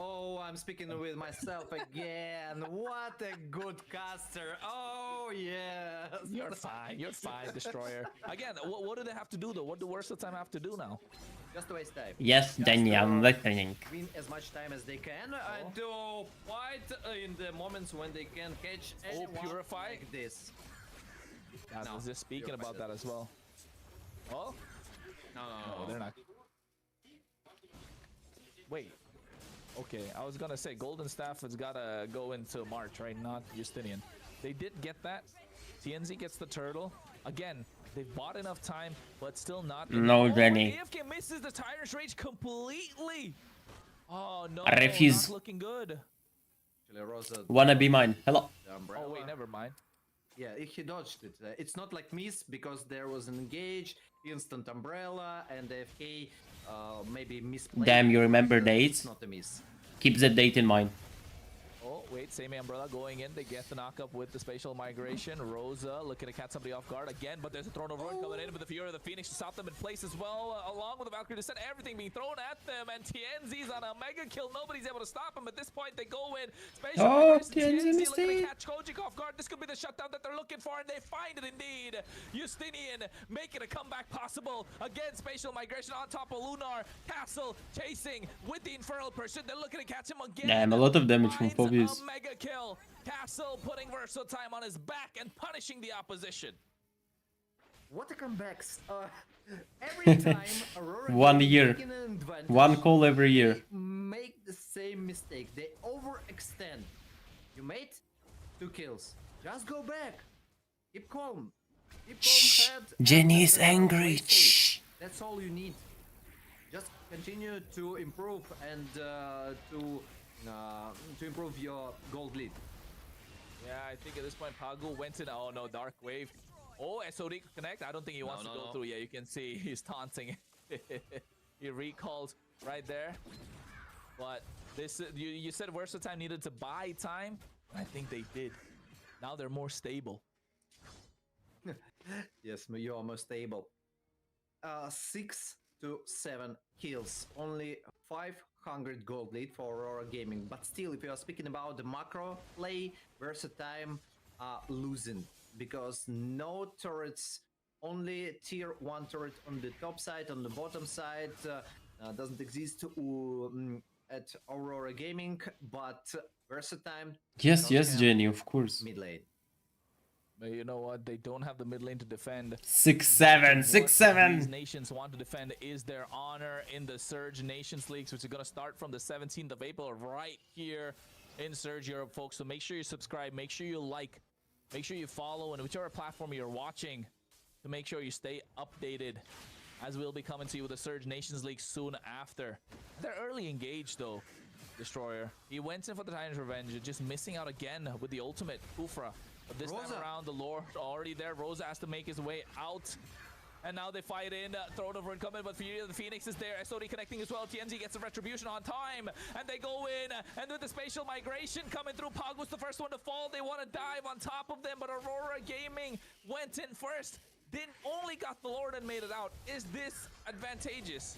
Oh, I'm speaking with myself again. What a good caster. Oh, yes. You're fine, Destroyer. Again, what do they have to do, though? What do Versatime have to do now? Just to waste time. Yes, Daniel, I'm listening. Win as much time as they can and to fight in the moments when they can catch anyone Purify like this. Yeah, I was just speaking about that as well. Oh? No, they're not. Wait. Okay, I was gonna say Golden Staff has gotta go into March, right? Not Justinian. They did get that. TNZ gets the turtle. Again, they've bought enough time, but still not. No, Rennie. AFK misses the Tyrant's Rage completely. Oh no, I refuse. not looking good. Actually, Rosa. Wanna be mine? Hello. The umbrella. Oh wait, never mind. Yeah, he dodged it. It's not like miss because there was an engage, instant umbrella, and AFK maybe misplayed. Damn, you remember It's dates? not a miss. Keep that date in mind. Oh, wait, same umbrella going in. They get the knockup with the spatial migration. Rosa looking to catch somebody off guard again, but there's a Throne of Ruin coming in with the Fury of the Phoenix to stop them in place as well, along with the Valkyrie Descent, everything being thrown at them, and TNZ's on a mega kill. Nobody's able to stop him. At this point, they go in. Spatial migration, TNZ looking to catch Kojic off guard. This could be the shutdown that they're looking for, and they find it indeed. Justinian making a comeback possible. Again, spatial migration on top of Lunar. Castle chasing with the Infernal Pursuit. They're looking to catch him again. Damn, a lot of damage from Phobius. A mega kill. Castle putting Versatile on his back and punishing the opposition. What a comebacks! Every time Aurora 1 year. taking an advantage, 1 call every year. they make the same mistake. They overextend. You made 2 kills. Just go back. Keep calm. Keep calm head. Jenny is and, angry. play safe. That's all you need. Just continue to improve and to improve your gold lead. Yeah, I think at this point Pagu went in. Oh no, Dark Wave. Oh, SOD connect. I don't think he wants to go through. Yeah, you can see he's taunting. He recalls right there. But this, you said Versatile needed to buy time. I think they did. Now they're more stable. Yes, you're almost stable. 6 to 7 kills. Only 500 gold lead for Aurora Gaming. But still, if you are speaking about the macro play, Versatile are losing. Because no turrets, only tier 1 turret on the top side, on the bottom side doesn't exist at Aurora Gaming, but Versatile. Yes, Jenny, of course. Mid lane. But you know what? They don't have the mid lane to defend. 6-7, 6-7. These nations want to defend is their honor in the Surge Nations Leagues, which is going to start from the 17th of April right here in Surge Europe, folks. So make sure you subscribe, make sure you like, make sure you follow, and whichever platform you're watching to make sure you stay updated, as we'll be coming to you with the Surge Nations League soon after. They're early engaged though, Destroyer. He went in for the Titan's Revenge, just missing out again with the ultimate Kufra. But this time around, the Lord already there. Rosa has to make his way out. And now they fight in. Throne of Ruin coming, but Fury of the Phoenix is there. SOD connecting as well. TNZ gets a retribution on time. And they go in. And with the spatial migration coming through, Pog was the first one to fall. They want to dive on top of them, but Aurora Gaming went in first. Then only got the Lord and made it out. Is this advantageous?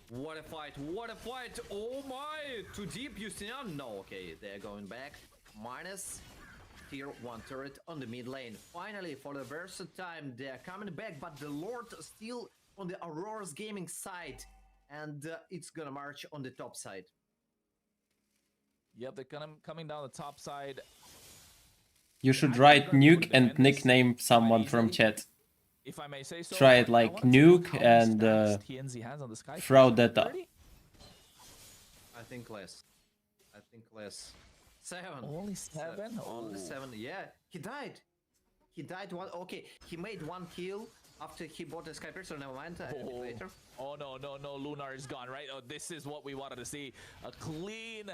What a fight. What a fight. Oh my. Too deep, Justinian? No, okay. They're going back. Minus tier 1 turret on the mid lane. Finally, for the Versatile, they're coming back, but the Lord still on the Aurora's Gaming side, and it's gonna march on the top side. Yep, they're coming down the top side. You should write nuke and nickname someone from chat. If I may say so. Try it like nuke and TNZ has on the sky. throw that up. I think less. 7. Only 7? Only 7. Yeah, he died. He died one. Okay, he made 1 kill after he bought the Skyper, so never mind. Later. Oh no, Lunar is gone, right? Oh, this is what we wanted to see. A clean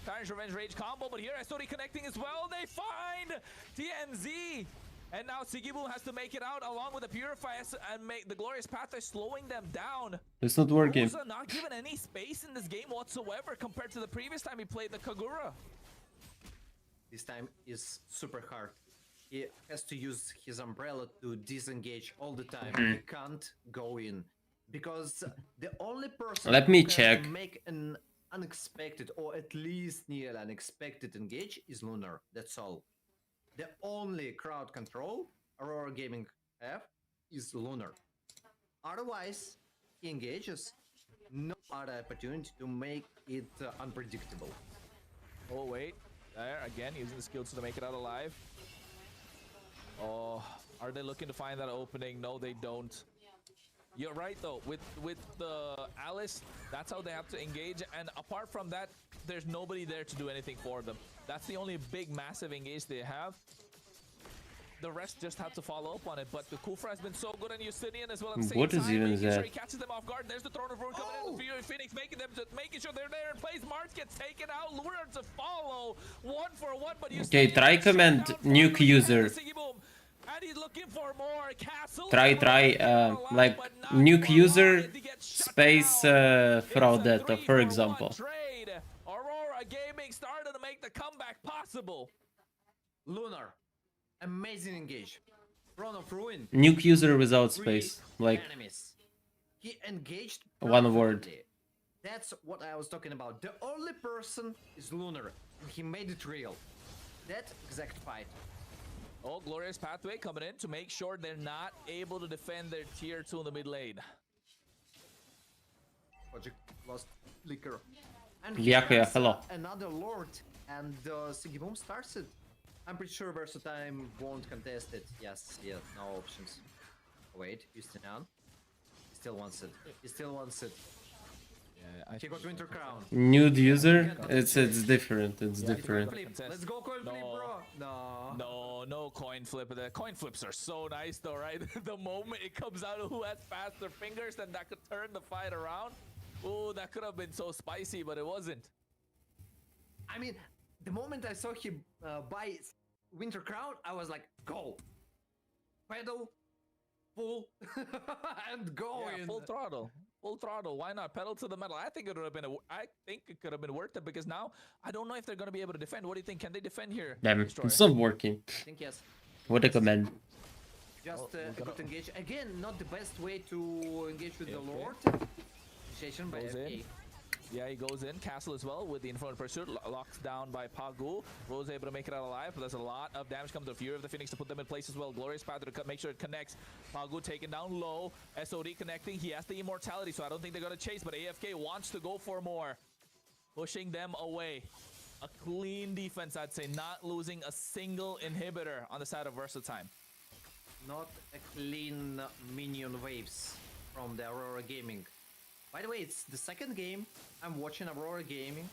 Titan's Revenge Rage combo, but here SOD connecting as well. They find TNZ. And now Sigibu has to make it out along with the Purifiers and make the Glorious Pathway, slowing them down. It's not working. Rosa not given any space in this game whatsoever compared to the previous time he played the Kagura. This time is super hard. He has to use his umbrella to disengage all the time. He can't go in because the only person Let me who check. can make an unexpected or at least near unexpected engage is Lunar. That's all. The only crowd control Aurora Gaming have is Lunar. Otherwise, he engages. No other opportunity to make it unpredictable. Oh wait. There, again, using the skills to make it out alive. Oh, are they looking to find that opening? No, they don't. You're right, though. With the Alice, that's how they have to engage. And apart from that, there's nobody there to do anything for them. That's the only big, massive engage they have. the rest just have to follow up on it. But the Kufra has been so good, and Justinian as well at the same What is time, even making sure that? he catches them off guard. There's the Throne of Ruin coming in. Fury Phoenix making sure they're there in place. March gets taken out. Lure to follow 1-for-1, but Okay, try command nuke user. And he's looking for more. Castle Try like nuke user space Fraudetto, for example. trade. Aurora Gaming started to make the comeback possible. Lunar, amazing engage. Throne of Ruin. Nuke user without space, like Enemies. He engaged. one word. perfectly. That's what I was talking about. The only person is Lunar, and he made it real. That exact fight. Oh, Glorious Pathway coming in to make sure they're not able to defend their tier 2 in the mid lane. Project lost Flicker. And Yakuya, here's, hello. Another Lord, and Sigiboom starts it. I'm pretty sure Versatime won't contest it. Yes, yeah, no options. Wait, Justinian. He still wants it. He still wants it. Yeah, he got Winter Crown. Nude user, it's different. It's different. Let's go coin flip, bro. No coin flip. The coin flips are so nice though, right? The moment it comes out of who has faster fingers, then that could turn the fight around. Oh, that could have been so spicy, but it wasn't. I mean, the moment I saw him buy Winter Crown, I was like, go. Pedal, full, and go Yeah, in. full throttle. Full throttle. Why not? Pedal to the metal. I think it would have been. I think it could have been worth it because now I don't know if they're going to be able to defend. What do you think? Can they defend here? Damn, Destroyer? it's not working. I think yes. What a command. Just a good engage. Again, not the best way to engage with the okay. Lord. Initiation by Goes FK. in. Yeah, he goes in. Castle as well with the Infernal Pursuit. Locks down by Pagu. Rose able to make it out alive, but there's a lot of damage coming to the Fury of the Phoenix to put them in place as well. Glorious Path to make sure it connects. Pagu taken down low. SOD connecting. He has the immortality, so I don't think they're going to chase, but AFK wants to go for more. Pushing them away. A clean defense, I'd say. Not losing a single inhibitor on the side of Versatime. Not a clean minion waves from the Aurora Gaming. By the way, it's the second game I'm watching Aurora Gaming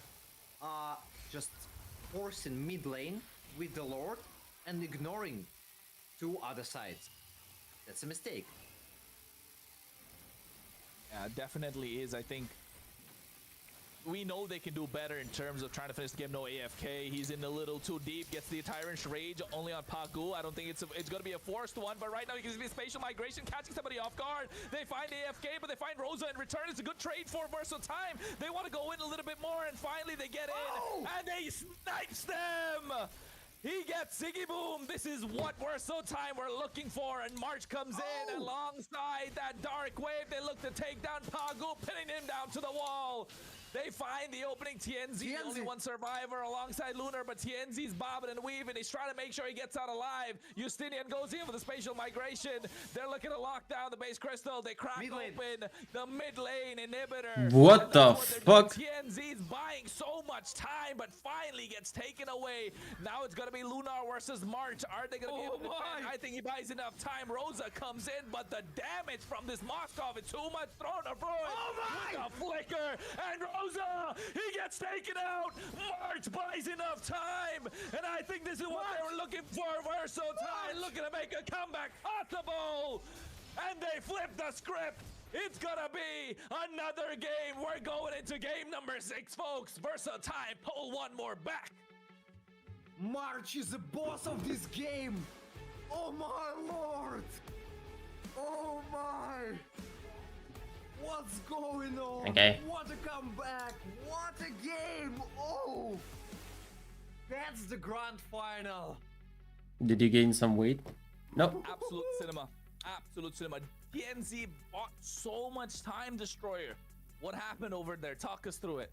just forcing mid lane with the Lord and ignoring two other sides. That's a mistake. Yeah, definitely is. I think we know they can do better in terms of trying to finish the game. No AFK. He's in a little too deep. Gets the Tyrant's Rage only on Pagu. I don't think it's going to be a forced one, but right now he can see spatial migration, catching somebody off guard. They find AFK, but they find Rosa in return. It's a good trade for Versatime. They want to go in a little bit more, and finally they get in, and they snipes them. He gets Sigiboom. This is what Versatime we're looking for, and March comes in alongside that Dark Wave. They look to take down Pagu, pinning him down to the wall. They find the opening. TNZ, the only one survivor alongside Lunar, but TNZ's bobbing and weaving. He's trying to make sure he gets out alive. Justinian goes in for the spatial migration. They're looking to lock down the base crystal. They crack open the mid lane inhibitor. What the fuck? TNZ's buying so much time, but finally gets taken away. Now it's going to be Lunar versus March. Are they going to be able to defend? I think he buys enough time. Rosa comes in, but the damage from this Moskov is too much. Throne of Ruin with a flicker, and Rosa, he gets taken out. March buys enough time, and I think this is what they were looking for. Versatime looking to make a comeback possible, and they flip the script. It's gonna be another game. We're going into game number 6, folks. Versatime pull one more back. March is the boss of this game. Oh my lord. Oh my. What's going on? Okay. What a comeback. What a game. Oh. That's the grand final. Did you gain some weight? No. Absolute cinema. Absolute cinema. TNZ bought so much time, Destroyer. What happened over there? Talk us through it.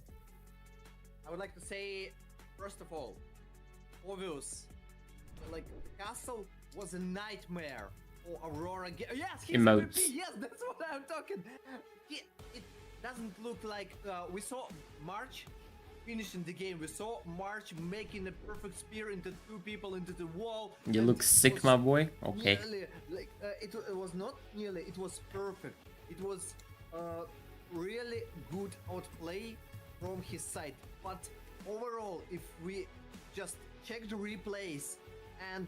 I would like to say, first of all, obvious. Like, the castle was a nightmare for Aurora. Yes, he's Emotes. MVP. Yes, that's what I'm talking. It doesn't look like we saw March finishing the game. We saw March making a perfect spear into two people into the wall. You look sick, my boy. Okay. Nearly, like it was not nearly. It was perfect. It was really good outplay from his side. But overall, if we just check the replays and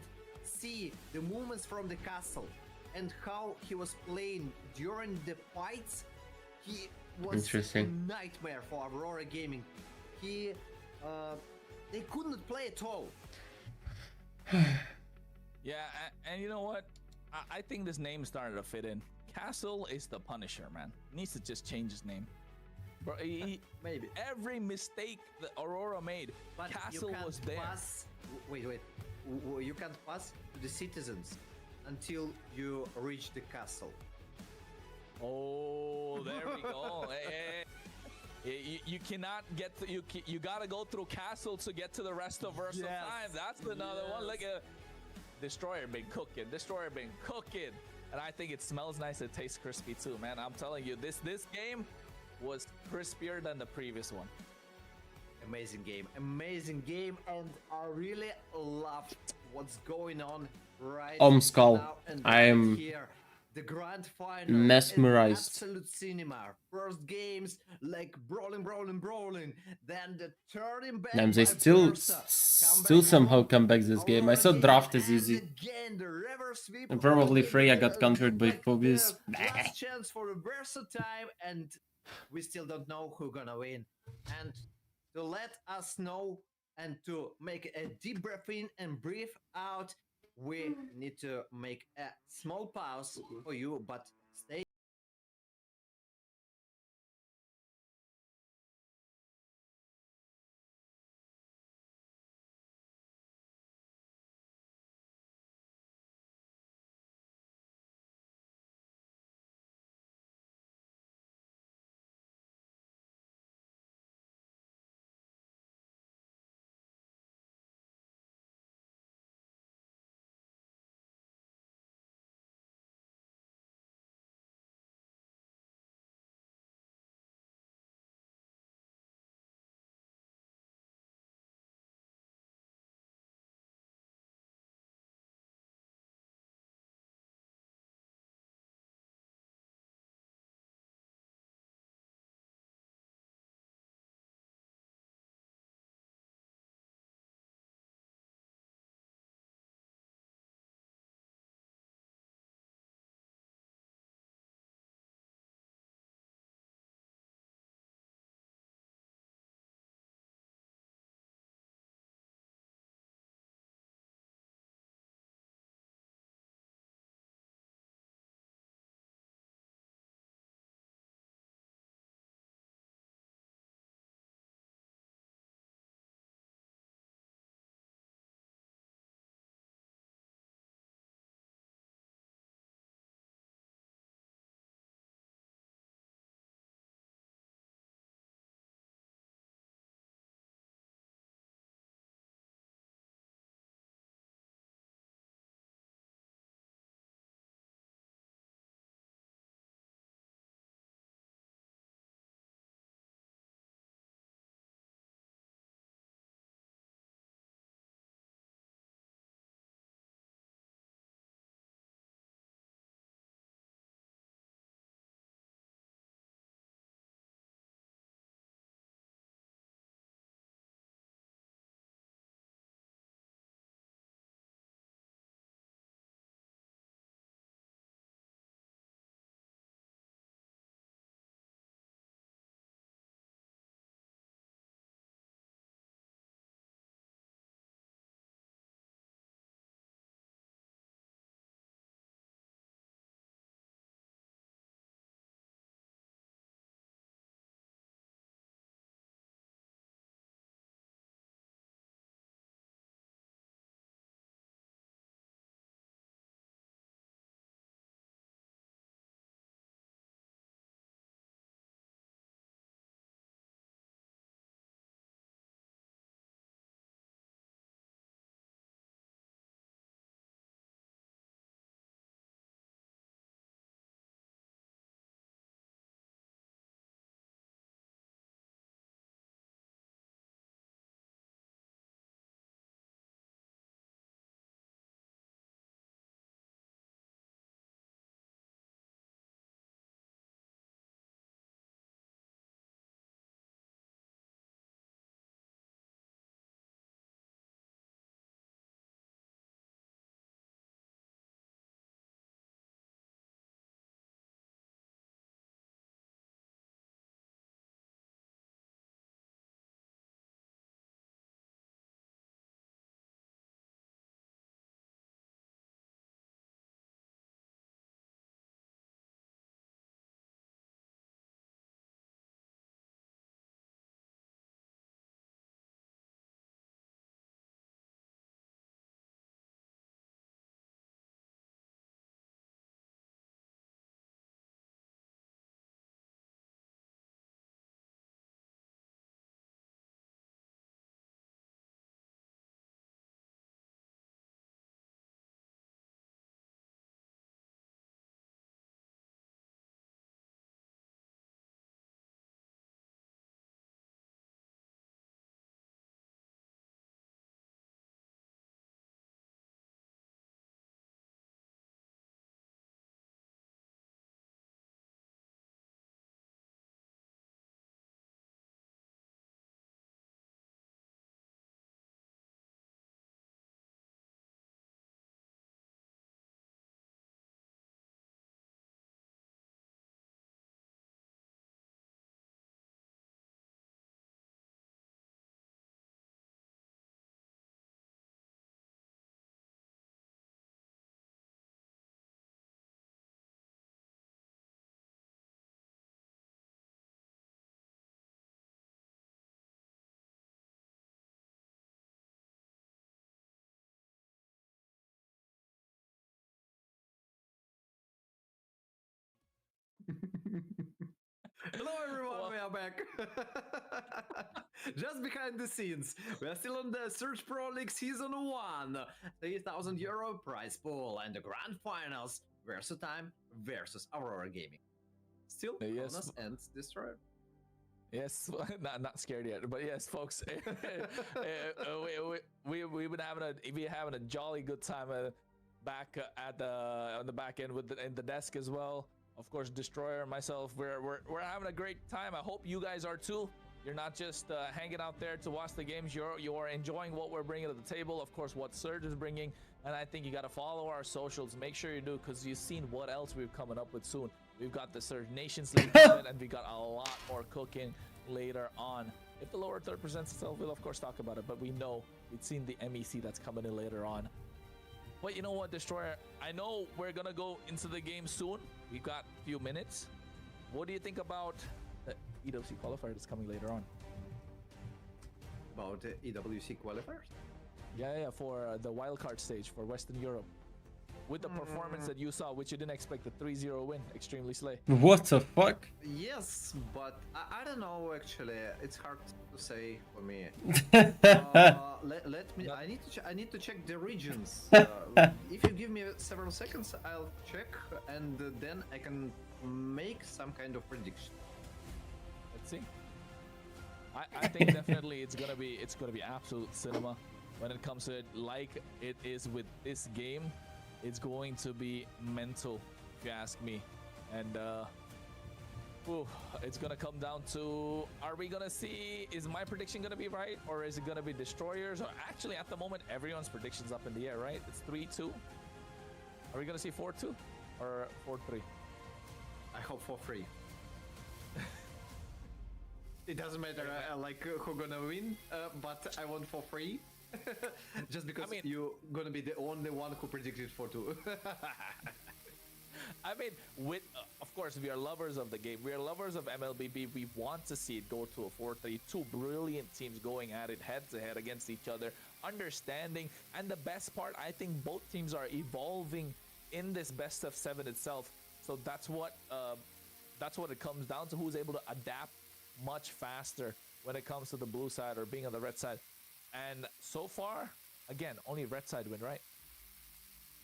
see the movements from the castle and how he was playing during the fights, he was Interesting. a nightmare for Aurora Gaming. They couldn't play at all. Yeah, and you know what? I think this name started to fit in. Castle is the Punisher, man. He needs to just change his name. Bro, maybe every mistake that Aurora made, but Castle you can't was there. Pass, wait. You can't pass to the citizens until you reach the castle. Oh, there we go. You cannot get to, you gotta go through castle to get to the rest of Versatile Time. That's another one. Look at Destroyer been cooking. And I think it smells nice. It tastes crispy too, man. I'm telling you, this game was crispier than the previous one. Amazing game, and I really love what's going on right Skull. now. And I am here, the grand final, mesmerized. Absolute cinema. First games like brawling. Then the turning back. Damn, they by still Bursa. still somehow come back this game. I thought draft is easy. Again, the reverse sweep. And probably Freya got countered by Phobius. Last chance for the Bursa time, and we still don't know who's gonna win. And to let us know and to make a deep breath in and breathe out, we need to make a small pause for you, but stay Hello everyone, we are back. Just behind the scenes, we are still on the Surge Pro League Season 1. 3,000 euro prize pool and the grand finals. Versatime versus Aurora Gaming. Still, Bonus and Destroyer. Yes, not scared yet, but yes, folks, we've been having a jolly good time back at on the back end in the desk as well. Of course, Destroyer and myself, we're having a great time. I hope you guys are too. You're not just hanging out there to watch the games. You're enjoying what we're bringing to the table. Of course, what Surge is bringing, and I think you got to follow our socials. Make sure you do, because you've seen what else we're coming up with soon. We've got the Surge Nations League coming, and we got a lot more cooking later on. If the lower third presents itself, we'll of course talk about it. But we know we've seen the MEC that's coming in later on. But you know what, Destroyer? I know we're gonna go into the game soon. We've got a few minutes. What do you think about the EWC qualifier that's coming later on? About the EWC qualifiers? Yeah, for the wildcard stage for Western Europe. With the performance that you saw, which you didn't expect, the 3-0 win, extremely slay. What the fuck? Yes, but I don't know actually. It's hard to say for me. Let me. I need to check the regions. If you give me several seconds, I'll check, and then I can make some kind of prediction. Let's see. I think definitely it's gonna be absolute cinema when it comes to it. Like it is with this game. It's going to be mental, if you ask me. And it's gonna come down to, are we gonna see, is my prediction gonna be right, or is it gonna be Destroyers? Or actually, at the moment, everyone's prediction's up in the air, right? It's 3-2. Are we gonna see 4-2 or 4-3? I hope 4-3. It doesn't matter like who's gonna win, but I want 4-3. Just because you're gonna be the only one who predicted 4-2. I mean, of course, we are lovers of the game. We are lovers of MLBB. We want to see it go to a 4-3. Two brilliant teams going at it head-to-head against each other, understanding. And the best part, I think both teams are evolving in this best of 7 itself. So that's what it comes down to. Who's able to adapt much faster when it comes to the blue side or being on the red side. And so far, again, only red side win, right?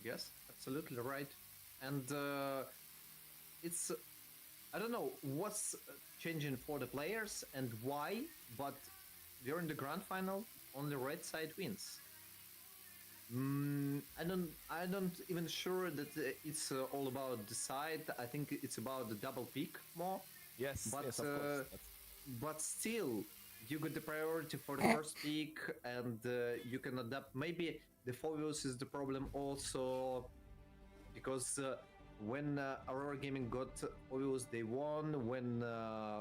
Yes, absolutely right. And it's, I don't know what's changing for the players and why, but during the grand final, only red side wins. I don't even sure that it's all about the side. I think it's about the double pick more. Yes, but yes, of course. But still, you got the priority for the first pick, and you can adapt. Maybe the Fovios is the problem also, because when Aurora Gaming got Fovios, they won. When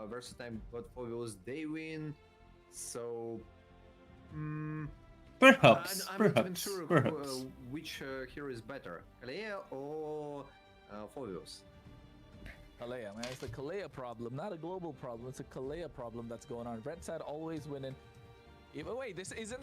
Versatime got Fovios, they win. So perhaps, I'm not even sure which hero is better, Kalea or Fovios. Kalea, man, it's the Kalea problem, not a global problem. It's a Kalea problem that's going on. Red side always winning. Wait, this isn't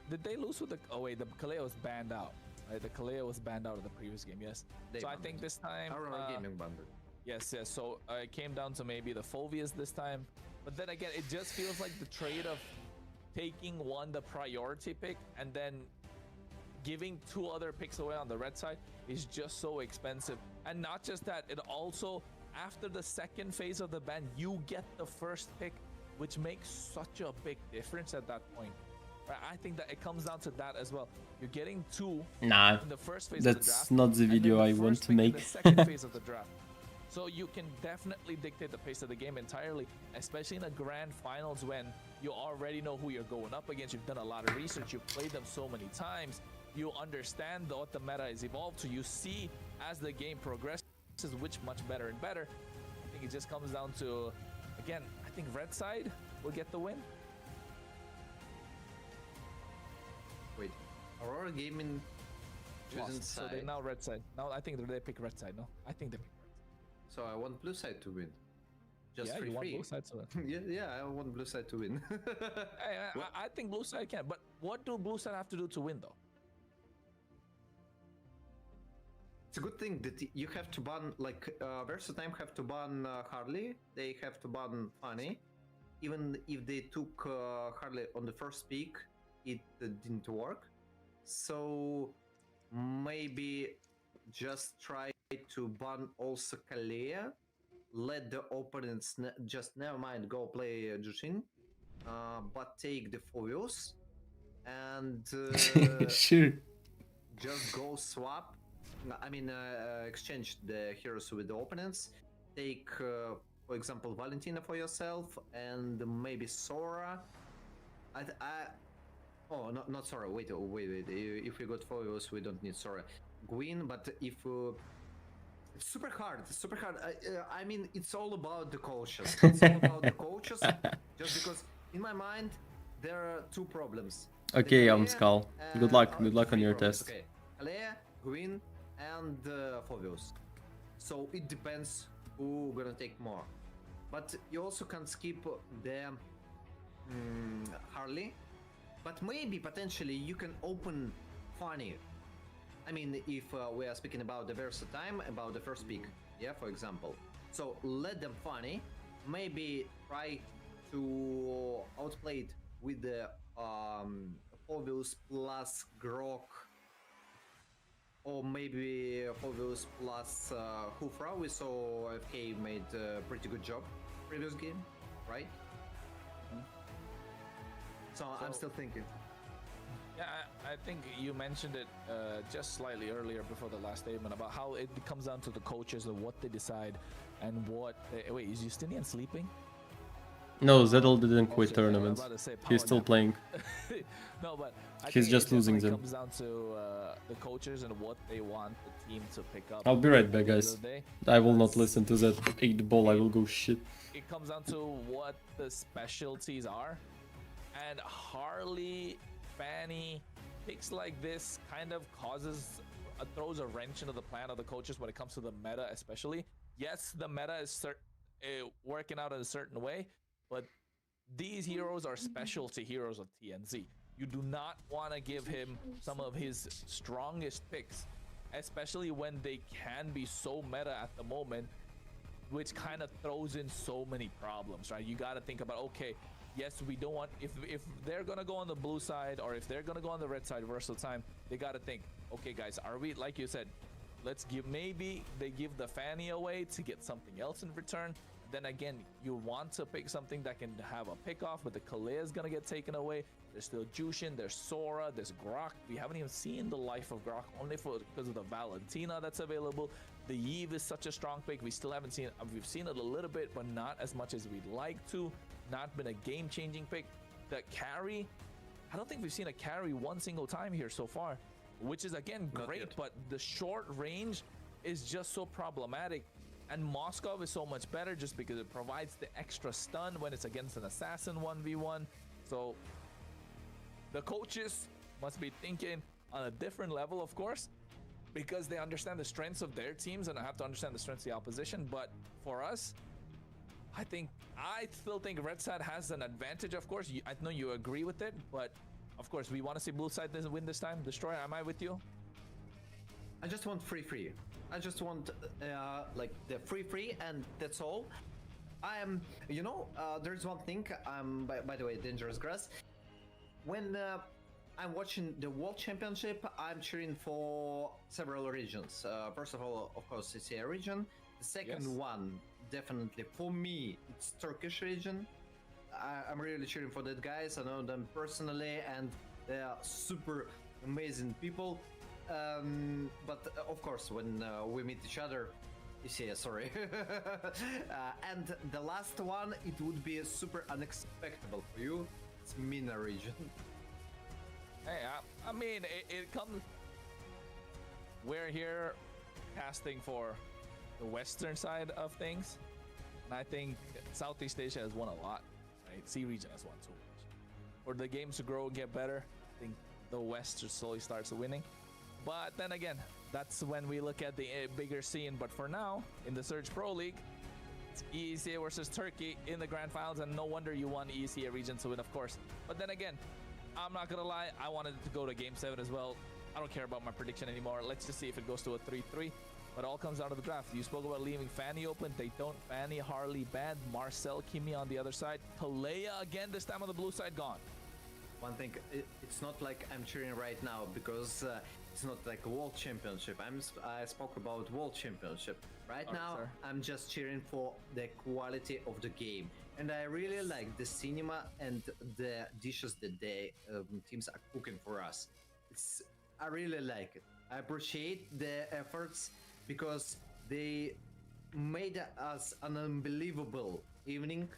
did they lose with the? Oh wait, the Kalea was banned out. Right, the Kalea was banned out of the previous game. Yes. So I think this time. Aurora Gaming banned it. Yes. So it came down to maybe the Fovias this time. But then again, it just feels like the trade of taking the priority pick, and then giving 2 other picks away on the red side is just so expensive. And not just that, it also, after the second phase of the ban, you get the first pick, which makes such a big difference at that point. Right? I think that it comes down to that as well. You're getting 2 in the first phase of the draft. That's not the video I want to make. In the second phase of the draft. So you can definitely dictate the pace of the game entirely, especially in the grand finals when you already know who you're going up against. You've done a lot of research. You've played them so many times. You understand what the meta is evolved to. You see as the game progresses which much better and better. I think it just comes down to, again, I think red side will get the win. Wait, Aurora Gaming chosen So side. they now red side. Now I think they pick red side. No, I think they pick red. So I want blue side to win. Just yeah, you want free. blue side to win. yeah, I want blue side to win. I think blue side can, but what do blue side have to do to win though? it's a good thing that you have to ban, like, Versatime have to ban Harley, they have to ban Funny. Even if they took Harley on the first pick, it didn't work. So maybe just try to ban also Kalea, let the opponents just never mind go play Jushin, but take the Fovios and Sure. just go swap. I mean, exchange the heroes with the opponents. Take, for example, Valentina for yourself, and maybe Sora. Oh, not Sora. Wait. If we got Fovios, we don't need Sora. Gwyn, but if it's super hard. I mean, it's all about the coaches. It's all about the coaches. Just because, in my mind, there are two problems. Okay, Skull. Good luck on your test. Okay, Kalea, Gwyn, and Fovios. So it depends who gonna take more. But you also can skip the Harley. But maybe potentially you can open Funny. I mean, if we are speaking about the Versatime, about the first pick, yeah, for example. So let them Funny. Maybe try to outplay it with the Fovios plus Grok, or maybe Fovios plus Hufra. We saw FK made a pretty good job previous game, right? So I'm still thinking. Yeah, I think you mentioned it just slightly earlier before the last statement about how it comes down to the coaches and what they decide and what. Wait, is Justinian sleeping? No, Zedel didn't quit tournaments. He's still playing. No, but he's just losing them. It comes down to the coaches and what they want the team to pick up. I'll be right back, guys. I will not listen to that 8-ball. I will go shit. It comes down to what the specialties are, and Harley, Fanny, picks like this kind of throws a wrench into the plan of the coaches when it comes to the meta, especially. Yes, the meta is working out in a certain way, but these heroes are specialty heroes of TNZ. You do not want to give him some of his strongest picks, especially when they can be so meta at the moment, which kind of throws in so many problems, right? You got to think about, okay, yes, we don't want, if they're gonna go on the blue side or if they're gonna go on the red side Versatime, they got to think, okay guys, are we, like you said, maybe they give the Fanny away to get something else in return. Then again, you want to pick something that can have a pick off, but the Kalea is gonna get taken away. There's still Jushin, there's Sora, there's Grok. We haven't even seen the life of Grok, only because of the Valentina that's available. The Yve is such a strong pick. We still haven't seen it. We've seen it a little bit, but not as much as we'd like to. Not been a game-changing pick. The carry, I don't think we've seen a carry one single time here so far, which is again great, but the short range is just so problematic. And Moskov is so much better just because it provides the extra stun when it's against an assassin 1v1. So the coaches must be thinking on a different level, of course, because they understand the strengths of their teams and have to understand the strengths of the opposition. But for us, I still think Red Side has an advantage, of course. I know you agree with it, but of course, we want to see Blue Side win this time. Destroyer, am I with you? I just want free. I just want like the free, and that's all. I am, there's one thing. By the way, Dangerous Grass. When I'm watching the World Championship, I'm cheering for several regions. First of all, of course, CCA region. The second one, definitely for me, it's Turkish region. I'm really cheering for that guys. I know them personally, and they are super amazing people. But of course, when we meet each other, yeah, sorry. And the last one, it would be super unexpected for you. It's MENA region. Hey, I mean, it comes. We're here casting for the western side of things, and I think Southeast Asia has won a lot. Right? C region has won too much. For the games to grow and get better, I think the West slowly starts winning. But then again, that's when we look at the bigger scene. But for now, in the Surge Pro League, it's EECA versus Turkey in the Grand Finals, and no wonder you want EECA region to win, of course. But then again, I'm not gonna lie, I wanted it to go to Game 7 as well. I don't care about my prediction anymore. Let's just see if it goes to a 3-3. But all comes down to the draft. You spoke about leaving Fanny open. They don't. Fanny, Harley banned. Marcel, Kimi on the other side. Kalea again, this time on the blue side, gone. One thing, it's not like I'm cheering right now because it's not like a world championship. I spoke about world championship. Right now, sir. I'm just cheering for the quality of the game. And I really like the cinema and the dishes that the teams are cooking for us. I really like it. I appreciate the efforts because they made us an unbelievable evening.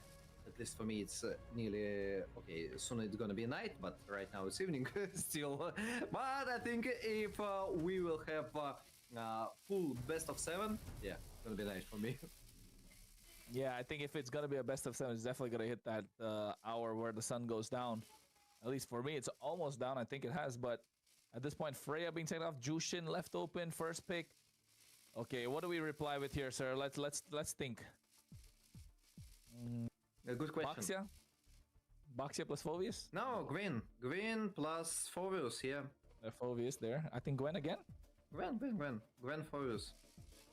At least for me, it's nearly okay. Soon it's gonna be night, but right now it's evening still. But I think if we will have full best of 7, yeah, it's gonna be nice for me. Yeah, I think if it's gonna be a best of 7, it's definitely gonna hit that hour where the sun goes down. At least for me, it's almost down. I think it has, but at this point, Freya being taken off, Jushin left open, first pick. Okay, what do we reply with here, sir? Let's think. A good question. Baxia? Baxia plus Phoveus? No, Gwen. Gwen plus Phoveus, yeah. Phoveus there. I think Gwen again? Gwen Phoveus.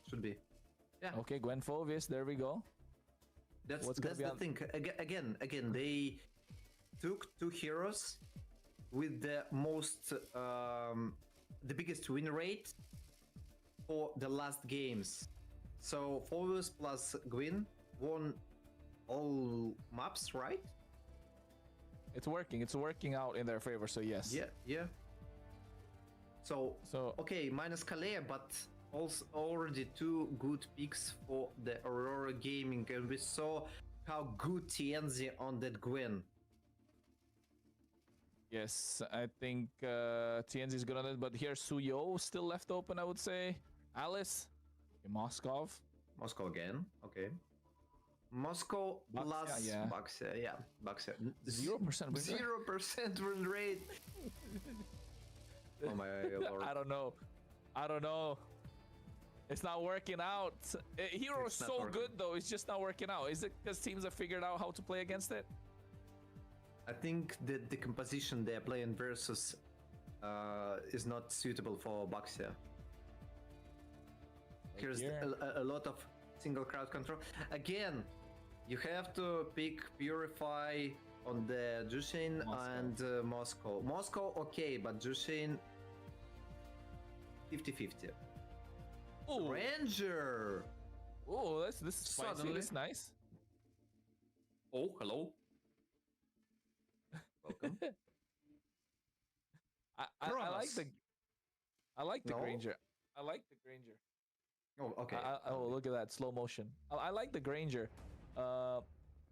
Should be. Yeah. Okay, Gwen Phoveus, there we go. That's the thing. Again, they took 2 heroes with the most, the biggest win rate for the last games. So Phoveus plus Gwen won all maps, right? It's working out in their favor, so yes. Yeah. So okay, minus Kalea, but also already 2 good picks for the Aurora Gaming, and we saw how good TNZ on that Gwen. Yes, I think TNZ is good on it, but here Suyo still left open, I would say. Alice, Moskov again, okay. Moscow plus Baxia, yeah. Baxia. 0% win rate. 0% win rate. Oh my lord. I don't know. It's not working out. Hero is so good though, it's just not working out. Is it because teams have figured out how to play against it? I think that the composition they're playing versus is not suitable for Baxia. Here's a lot of single crowd control. Again, you have to pick Purify on the Jushin and Moscow. Moscow, okay, but Jushin 50-50. Ooh. Ranger! Oh, this is spicy. This is nice. Oh, hello. Welcome. I like the Granger. I like the Granger. Oh, okay. Oh, look at that slow motion. I like the Granger.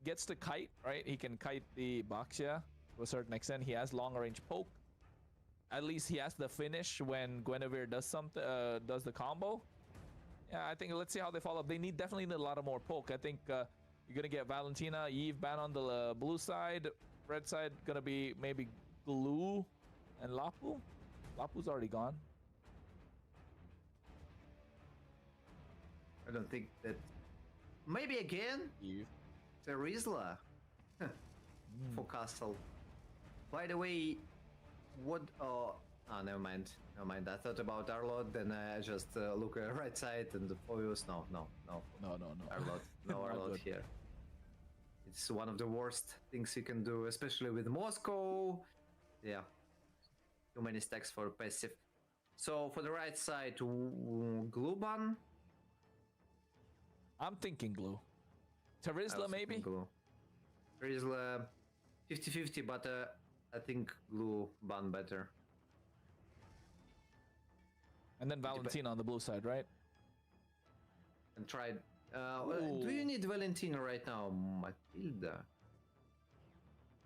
Gets the kite, right? He can kite the Baxia to a certain extent. He has long range poke. At least he has the finish when Guinevere does something, does the combo. Yeah, I think let's see how they follow up. They definitely need a lot of more poke. I think you're gonna get Valentina, Eve ban on the blue side. Red side gonna be maybe Glue and Lapu. Lapu's already gone. I don't think that. Maybe again. Terizla for Castle. By the way, what? Never mind. I thought about Arlot, then I just look at right side and the Phoveus. No. Arlot, no Arlot here. It's one of the worst things you can do, especially with Moscow. Yeah, too many stacks for passive. So for the right side, Gluban. I'm thinking Glue. Terizla maybe? Glue. Terizla 50-50, but I think Glue ban better. And then Valentina on the blue side, right? And try. Do you need Valentina right now, Matilda?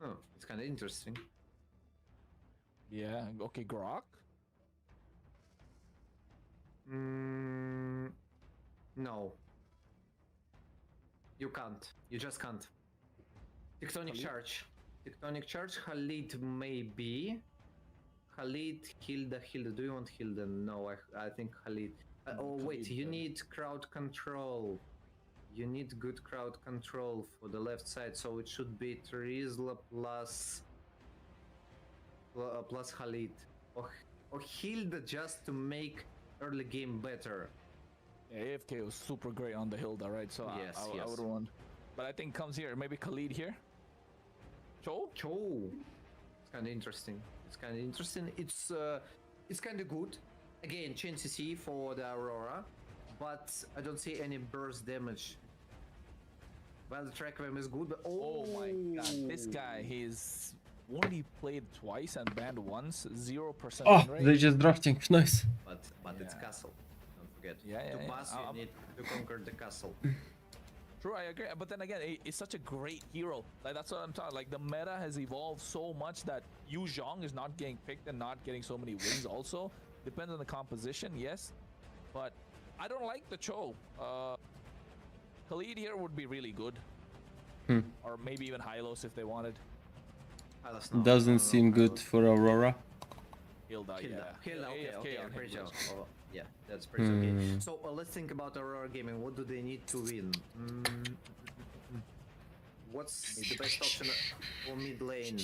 Oh, it's kind of interesting. Yeah. Okay, Grok. No. You can't. You just can't. Tectonic Charge. Tectonic Charge, Khalid maybe. Khalid, Hilda. Do you want Hilda? No, I think Khalid. Oh wait, you need crowd control. You need good crowd control for the left side, so it should be Terizla plus Khalid. or Hilda just to make early game better? Yeah, AFK was super great on the Hilda, right? So Yes, I would want. But I think comes here. Maybe Khalid here. Cho? It's kind of interesting. It's kind of good. Again, chain CC for the Aurora, but I don't see any burst damage. Well, the track of him is good, but oh my god, this guy, he's only played twice and banned once, 0% Oh, win rate. they're just drafting. Nice. But it's castle. Don't forget. Yeah, To pass, you need to conquer the castle. True, I agree. But then again, he's such a great hero. Like that's what I'm talking. Like the meta has evolved so much that Yu Zhong is not getting picked and not getting so many wins. Also, depends on the composition, yes. But I don't like the Cho. Khalid here would be really good, or maybe even Hylos if they wanted. Doesn't seem good for Aurora. Hilda, Hilda, okay, on him, pretty yes. sure. Oh, yeah, that's pretty okay. So let's think about Aurora Gaming. What do they need to win? What's the best option for mid lane?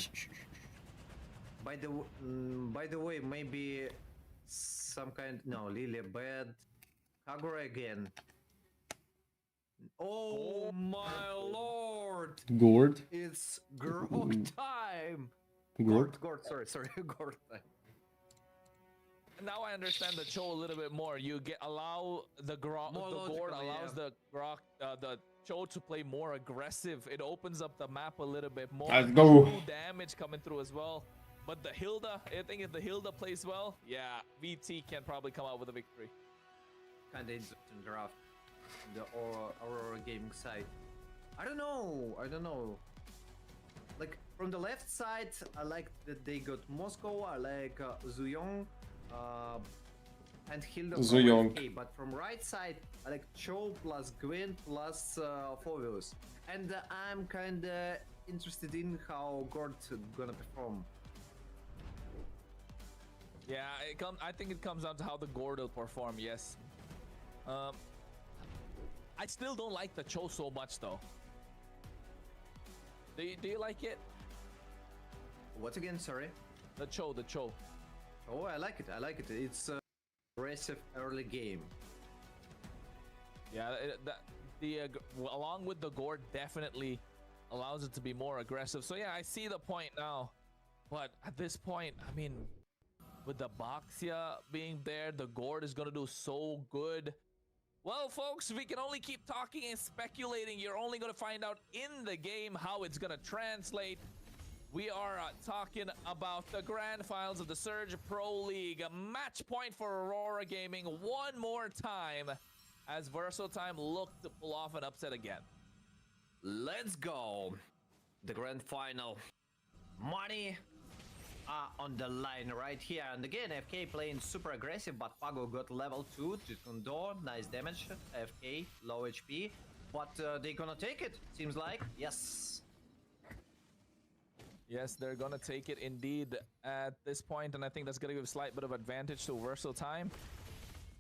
By the way, maybe some kind. No, Lilia bad. Kagura again. Oh my lord! Gord. It's Grog time. Gord. Gord. Sorry, Gord time. Now I understand the Cho a little bit more. You allow the Gord allows the Cho to play more aggressive. It opens up the map a little bit more. Let's go. True damage coming through as well. But the Hilda, I think if the Hilda plays well, yeah, VT can probably come out with a victory. Kinda interesting draft. The Aurora Gaming side. I don't know. Like from the left side, I like that they got Moscow. I like Zuyong, and Hilda. Zuyong. Okay, but from right side, I like Cho plus Gwen plus Fovius, and I'm kinda interested in how Gord's gonna perform. Yeah, I think it comes down to how the Gord will perform. Yes. I still don't like the Cho so much though. Do you like it? What again? Sorry. The Cho. Oh, I like it. It's aggressive early game. Yeah, along with the Gord definitely allows it to be more aggressive. So yeah, I see the point now. But at this point, I mean, with the Boxia being there, the Gord is gonna do so good. Well, folks, we can only keep talking and speculating. You're only going to find out in the game how it's going to translate. We are talking about the grand finals of the Surge Pro League. A match point for Aurora Gaming one more time as Versatime looked to pull off an upset again. Let's go. The grand final. Money on the line right here. And again, FK playing super aggressive, but Pago got level 2 to Condor. Nice damage. FK, low HP. But they're gonna take it, seems like. Yes. Yes, they're gonna take it indeed at this point, and I think that's gonna give a slight bit of advantage to Versatime.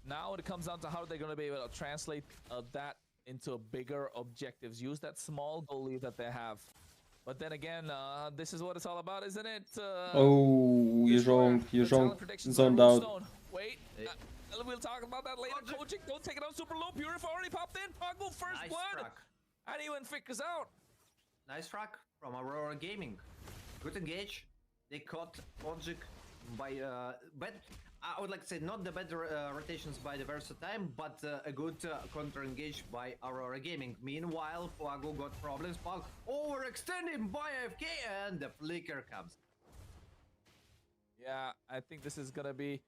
Now it comes down to how they're gonna be able to translate that into bigger objectives. Use that small goalie that they have. But then again, this is what it's all about, isn't it? Oh, Yu Zhong zoned out. Wait, we'll talk about that later. Kojic, don't take it out super low. Purify already popped in. Pago first Nice blood. frack. And even figures out. Nice frack from Aurora Gaming. Good engage. They caught Kojic by I would like to say not the better rotations by the Versatime, but a good counter engage by Aurora Gaming. Meanwhile, Pago got problems. Pago overextending by AFK, and the flicker comes. Yeah, I think this is gonna be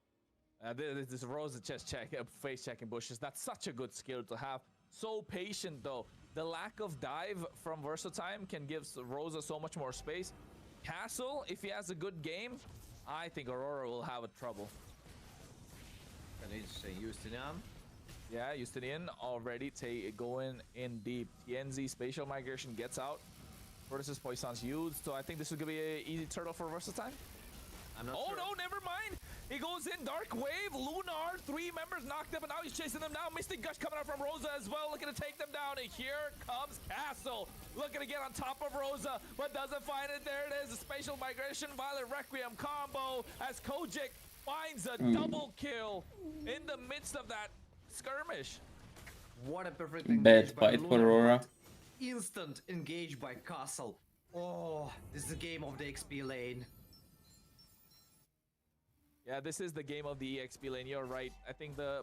this Rosa chest check, face checking bushes. That's such a good skill to have. So patient though. The lack of dive from Versatime can give Rosa so much more space. Castle, if he has a good game, I think Aurora will have a trouble. And it's Justinian. Yeah, Justinian already going in deep. TNZ spatial migration gets out versus Poisson's used, so I think this is gonna be an easy turtle for Versatime. I'm not Oh sure. no, never mind. He goes in Dark Wave, Lunar, 3 members knocked up, and now he's chasing them down. Mystic Gush coming out from Rosa as well, looking to take them down. And here comes Castle, looking to get on top of Rosa, but doesn't find it. There it is, a spatial migration, Violet Requiem combo as Kojic finds a double kill in the midst of that skirmish. What a perfect Bad engage by fight for Luna, Aurora. but instant engage by Castle. Oh, this is the game of the XP lane. Yeah, this is the game of the EXP lane. You're right. I think the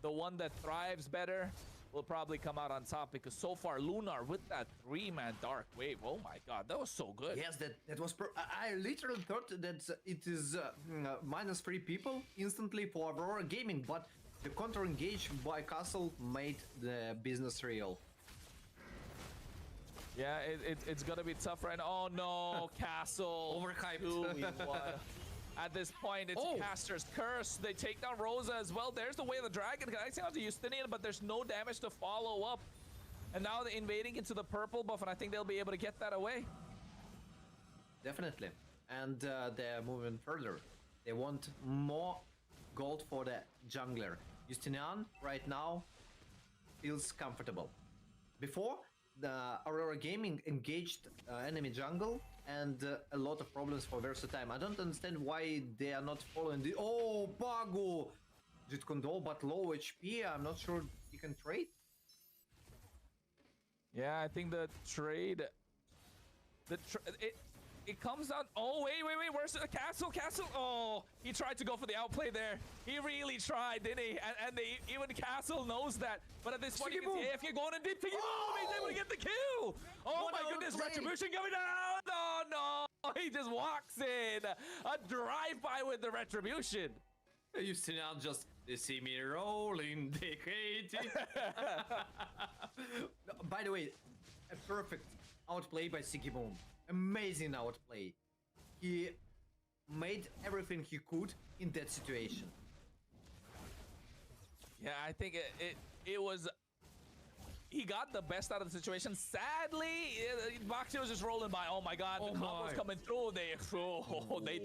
one that thrives better will probably come out on top, because so far Lunar with that 3-man dark wave. Oh my god, that was so good. Yes, that was. I literally thought that it is -3 people instantly for Aurora Gaming, but the counter engage by Castle made the business real. Yeah, it's gonna be tough right now. Oh no, Castle. Overhyped. 2-in-1. At this point, it's Caster's curse. They take down Rosa as well. There's the way of the dragon connecting out to Justinian, but there's no damage to follow up. And now they're invading into the purple buff, and I think they'll be able to get that away. Definitely. And they're moving further. They want more gold for the jungler. Justinian right now feels comfortable. Before, the Aurora Gaming engaged enemy jungle and a lot of problems for Versatime. I don't understand why they are not following the... Oh, Pago! Jet Condor, but low HP. I'm not sure he can trade. Yeah, I think the trade... It comes out... Oh, wait. Where's the Castle? Oh, he tried to go for the outplay there. He really tried, didn't he? And even Castle knows that. But at this point, you can see AFK going and deep. He's able to get the kill. Oh my goodness, Retribution coming down. Oh no, he just walks in. A drive-by with the Retribution. You see now just, they see me rolling, they hate it. By the way, a perfect outplay by Sigibone. Amazing outplay. He made everything he could in that situation. Yeah, I think it was... He got the best out of the situation. Sadly, Boxy was just rolling by. Oh my god, the combo's coming through. They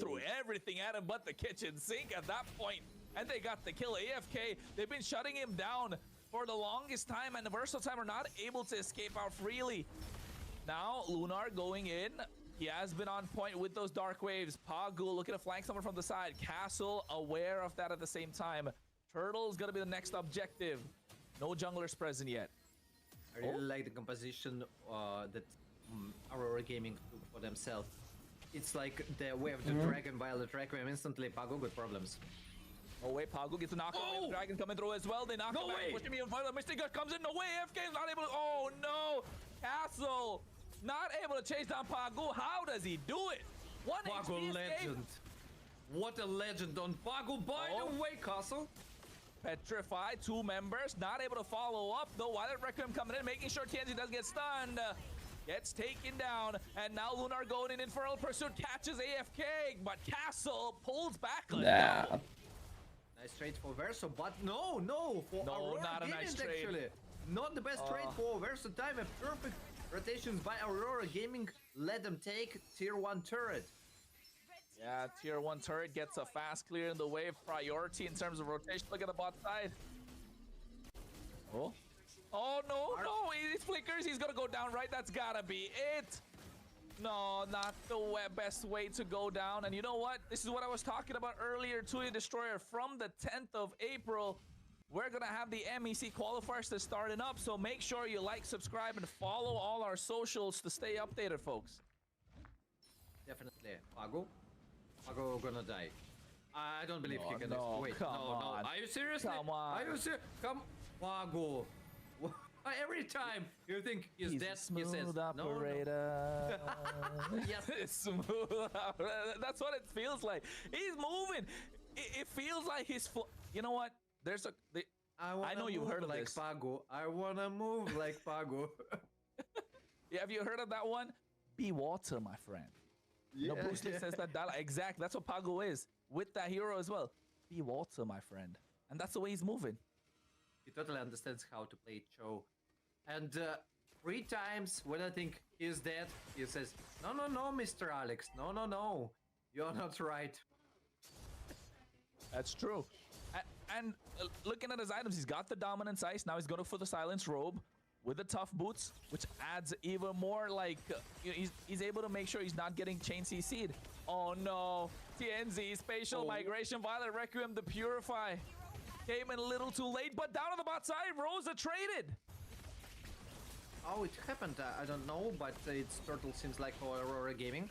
threw everything at him but the kitchen sink at that point. And they got the kill. AFK, they've been shutting him down for the longest time, and the Versatile are not able to escape out freely. Now, Lunar going in. He has been on point with those dark waves. Pagu looking to flank someone from the side. Castle aware of that at the same time. Turtle's gonna be the next objective. No junglers present yet. I really like the composition that Aurora Gaming took for themselves. It's like the way of the dragon Violet Requiem. Instantly, Pagu got problems. Oh wait, Pagu gets a knock. Oh! Dragon coming through as well. They knock him back, push him even further. Mystic Gut comes in. No way, AFK is not able to... Oh no! Castle not able to chase down Pagu. How does he do it? One Pagu legend. What a legend on Pagu. By the way, Castle. Petrified, 2 members, not able to follow up, though. Violet Requiem coming in, making sure TNZ doesn't get stunned. Gets taken down, and now Lunar going in Infernal Pursuit, catches AFK, but Castle pulls back. Nah. Nice trade for Verso, but no, for Aurora not a nice trade. Actually. Not the best trade for Verso time. A perfect rotations by Aurora Gaming. Let them take tier 1 turret. Yeah, tier 1 turret gets a fast clear in the wave. Priority in terms of rotation. Look at the bot side. Oh no, he flickers. He's gonna go down, right? That's gotta be it. No, not the best way to go down. And you know what? This is what I was talking about earlier. Tuli Destroyer, from the 10th of April, we're gonna have the MEC qualifiers to starting up. So make sure you like, subscribe, and follow all our socials to stay updated, folks. Definitely. Pago gonna die. I don't believe he can. Wait, come on. Are you serious? Come on. Are you serious? Come, Pago. Every time you think he's dead, he says operator. No. Yes, smooth. That's what it feels like. He's moving. It feels like he's. You know what? There's a. I know you've heard of like this. Pago. I wanna move like Pago. Yeah, have you heard of that one? Be water, my friend. Yeah, Bruce Lee says that dialogue. Exactly. That's what Pago is with that hero as well. Be water, my friend. And that's the way he's moving. He totally understands how to play Cho. And 3 times when I think he's dead, he says, no, Mr. Alex. No. You're not right. That's true. And looking at his items, he's got the Dominance Ice. Now he's going for the Silence Robe with the Tough Boots, which adds even more, like, he's able to make sure he's not getting chain CC'd. Oh no. TNZ, Spatial Migration, Violet Requiem, the Purify. Came in a little too late, but down on the bot side, Rosa traded. How it happened, I don't know, but it's Turtle seems like for Aurora Gaming.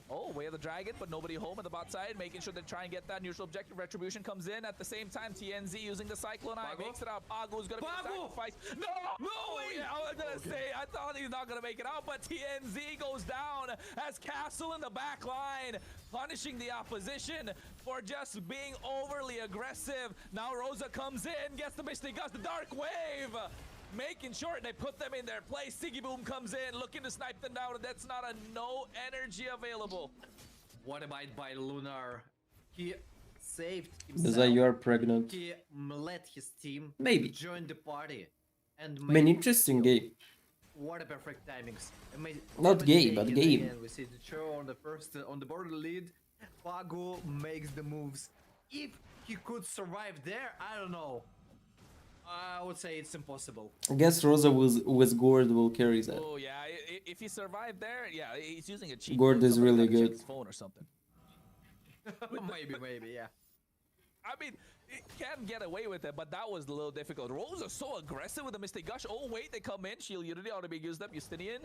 Oh, Way of the Dragon, but nobody home at the bot side, making sure they try and get that neutral objective. Retribution comes in at the same time. TNZ using the Cyclone Eye makes it out. Pago's gonna be the sacrifice. No! No way! I was gonna say, I thought he's not gonna make it out, but TNZ goes down as Castle in the back line, punishing the opposition for just being overly aggressive. Now Rosa comes in, gets the Mystic Gust, the Dark Wave! Making sure they put them in their place. Siggy Boom comes in, looking to snipe them down, and that's not a no energy available. What about by Lunar? He saved himself. Is that you are pregnant? He let his team Maybe join the party and I mean, interesting game. What a perfect timings. Not gay, but game. Again, we see the show on the first on the border lead. Pago makes the moves. If he could survive there, I don't know. I would say it's impossible. I guess Rosa with Gord will carry that. Oh yeah, if he survived there, yeah, he's using a cheat. Gord is really check good. his phone or something. maybe, yeah. I mean, it can get away with it, but that was a little difficult. Rosa so aggressive with the Mystic Gush. Oh wait, they come in. Shield Unity ought to be used up. Justinian.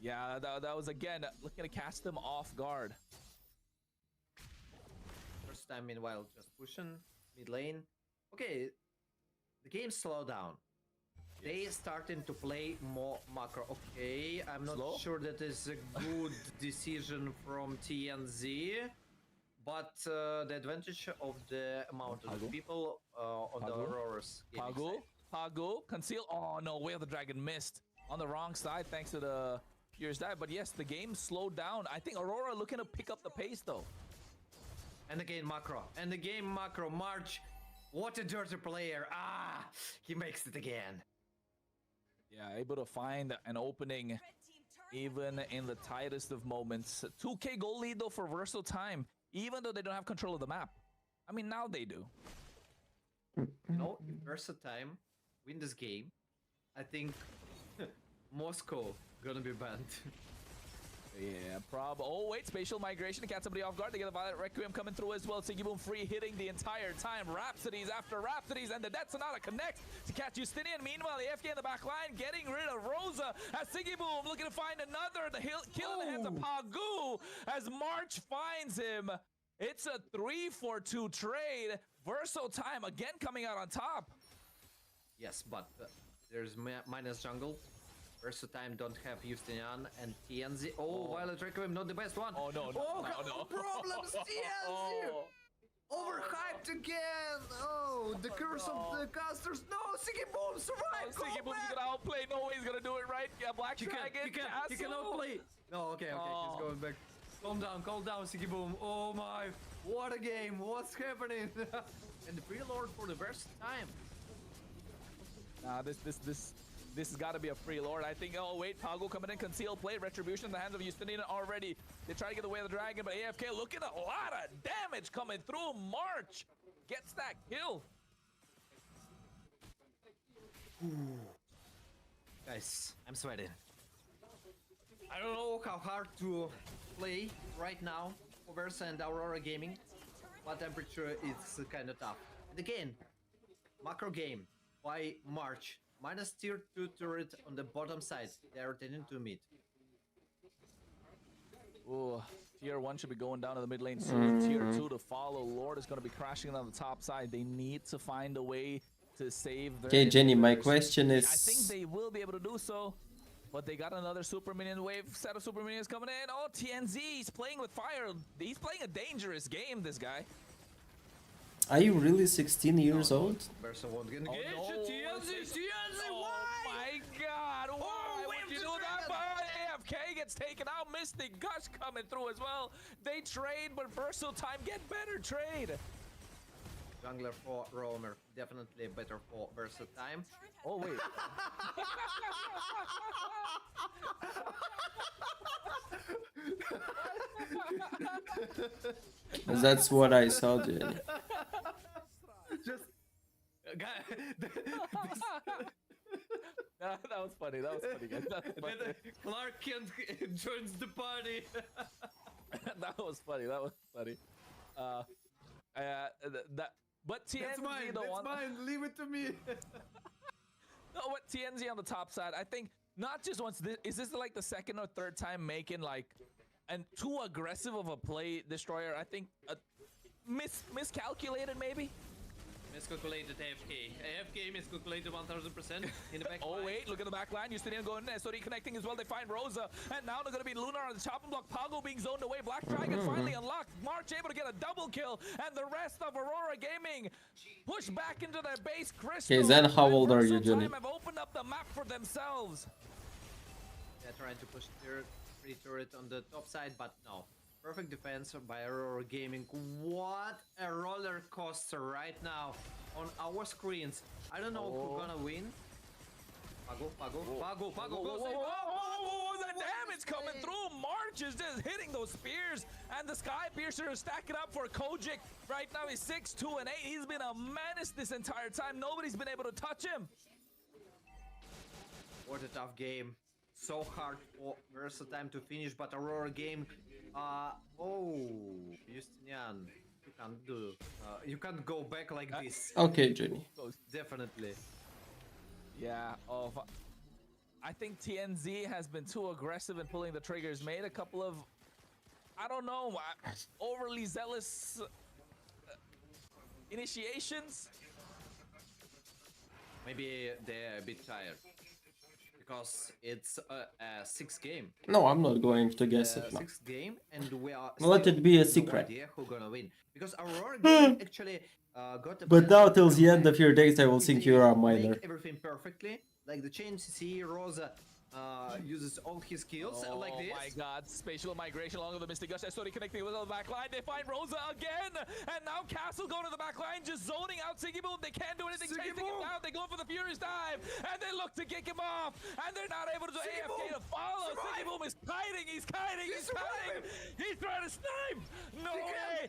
Yeah, that was again looking to cast them off guard. First time, meanwhile, just pushing mid lane. Okay. The game slowed down. They starting to play more macro. Okay, I'm not sure that is a good decision from TNZ, but the advantage of the amount of people on the Aurora's Pago, conceal. Oh no, Way of the Dragon missed on the wrong side thanks to the Furious dive. But yes, the game slowed down. I think Aurora looking to pick up the pace though. And again macro. And again macro. March. What a dirty player. Ah, he makes it again. Yeah, able to find an opening even in the tightest of moments. 2K goal lead though for Versal Time, even though they don't have control of the map. I mean, now they do. You know, if Versal Time win this game, I think Moscow gonna be banned. Yeah, Oh, wait, Spatial Migration to catch somebody off guard. They get the Violet Requiem coming through as well. Siggy Boom free hitting the entire time. Rhapsodies after Rhapsodies, and the Death Sonata connects to catch Justinian. Meanwhile, the FK in the back line getting rid of Rosa as Siggy Boom looking to find another. The kill in the hands of Pagu as March finds him. It's a 3-for-2 trade. Versal Time again coming out on top. Yes, but there's minus jungle. Versal Time don't have Justinian and TNZ. Oh, Violet Requiem, not the best one. Oh no, no. Problems, TNZ! Overhyped again! Oh, the curse of the casters. No, Siggy Boom survived! Siggy Boom's gonna outplay. No way he's gonna do it right. Yeah, Black Dragon. He can outplay. No, okay, he's going back. Calm down, Siggy Boom. Oh my, what a game! What's happening? And the preload for the Versal Time. This has got to be a free lord. I think, oh wait, Pago coming in, concealed play, retribution in the hands of Justinian already. They try to get away with the dragon, but AFK looking at a lot of damage coming through. March gets that kill. Guys, I'm sweating. I don't know how hard to play right now for Versa and Aurora Gaming, but I'm pretty sure it's kind of tough. And again, macro game by March. Minus tier 2 turret on the bottom side. They are returning to mid. Ooh, tier 1 should be going down to the mid lane soon. Tier 2 to follow. Lord is going to be crashing on the top side. They need to find a way to save their... Okay, Jenny, my question is... I think they will be able to do so. But they got another super minion wave. Set of super minions coming in. Oh, TNZ, he's playing with fire. He's playing a dangerous game, this guy. Are you really 16 years old? Versa won't get TNZ, oh my god, why would you do that? But AFK gets taken out. Mystic Gush coming through as well. They trade, but Versal Time get better trade. Jungler for roamer, definitely better for Versal Time. Oh wait. That's what I saw, Jenny. Just that was funny. That was funny, guys. That was funny. Clark Kent joins the party. That was funny. That was funny. But TNZ, That's mine. That's mine. Leave it to me. No, what TNZ on the top side, I think not just once. Is this like the second or third time making like and too aggressive of a play destroyer? I think miscalculated maybe. Miscalculated AFK. AFK miscalculated 1000% in the back. Oh wait, look at the back line. Justinian going in. So reconnecting as well. They find Rosa, and now they're gonna be Lunar on the chopping block. Pago being zoned away. Black Dragon finally unlocked. March able to get a double kill, and the rest of Aurora Gaming push back into their base. Crystal. Okay, then how old are you, Johnny? Have opened up the map for themselves. Yeah, trying to push free turret on the top side, but no. Perfect defense by Aurora Gaming. What a roller coaster right now on our screens. I don't know who's gonna win. Pago. Whoa, the damage coming through. March is just hitting those spears, and the Sky Piercer is stacking up for Kojic. Right now he's 6, 2, and 8. He's been a menace this entire time. Nobody's been able to touch him. What a tough game. So hard for Versatime to finish, but Aurora Game, Justinian, you can't do, you can't go back like this. Okay, Johnny. Definitely. Yeah, I think TNZ has been too aggressive in pulling the triggers. Made a couple of, I don't know, overly zealous initiations. Maybe they're a bit tired. Because it's a 6th game. No, I'm not going to guess it. 6th game, and we are. Let it be a no secret. idea who's gonna win. Because Aurora Game actually got a. But now till the end of your days, I will think you are a minor. Make everything perfectly, like the chain CC. Rosa uses all his skills like this. Oh my god, spatial migration along with the Mystic Gush. I started connecting with the back line. They find Rosa again, and now Castle going to the back line, just zoning out Siggy Boom. They can't do anything, chasing him down. They go for the Furious Dive, and they look to kick him off, and they're not able to do AFK to follow. Siggy Boom is kiting, he's kiting. He's trying to snipe. No way.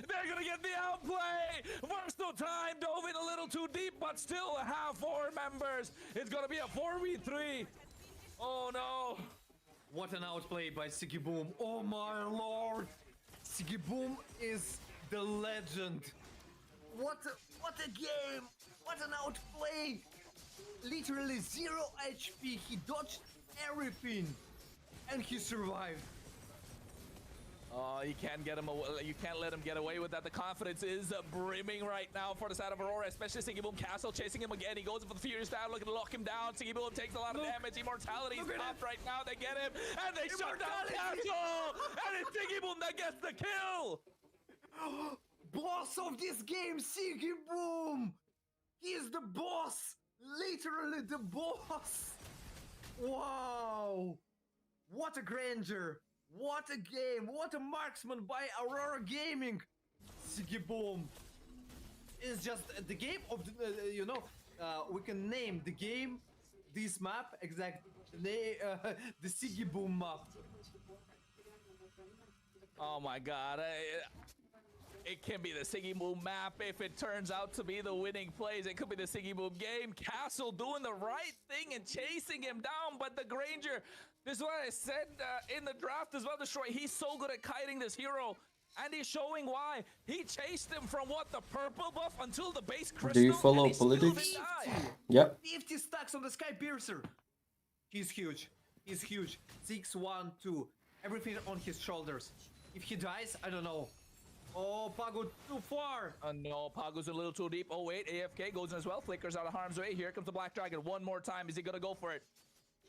They're gonna get the outplay. Versatile Time dove in a little too deep, but still have 4 members. It's gonna be a 4v3. Oh no. What an outplay by Siggy Boom. Oh my lord. Siggy Boom is the legend. What a game. What an outplay. Literally 0 HP. He dodged everything. And he survived. Oh, you can't get him away. You can't let him get away with that. The confidence is brimming right now for the side of Aurora, especially Siggy Boom. Castle chasing him again. He goes for the Furious Dive, looking to lock him down. Siggy Boom takes a lot of damage. Immortality is popped right now. They get him, and they shut down Castle. And it's Siggy Boom that gets the kill. Boss of this game, Siggy Boom. He's the boss. Literally the boss. Wow. What a grandeur. What a game! What a marksman by Aurora Gaming! Siggy Boom! It's just the game of the, we can name the game, this map, the Siggy Boom map. Oh my god. It can be the Siggy Boom map if it turns out to be the winning plays. It could be the Siggy Boom game. Castle doing the right thing and chasing him down, but the Granger, this is what I said in the draft as well, Destroy. He's so good at kiting this hero, and he's showing why. He chased him from the purple buff until the base crystal. Do you follow politics? Yep. 50 stacks on the Sky Piercer. He's huge. He's huge. 6, 1, 2. Everything on his shoulders. If he dies, I don't know. Oh, Pago too far. No, Pago's a little too deep. Oh, wait, AFK goes in as well. Flickers out of harm's way. Here comes the Black Dragon. One more time. Is he going to go for it?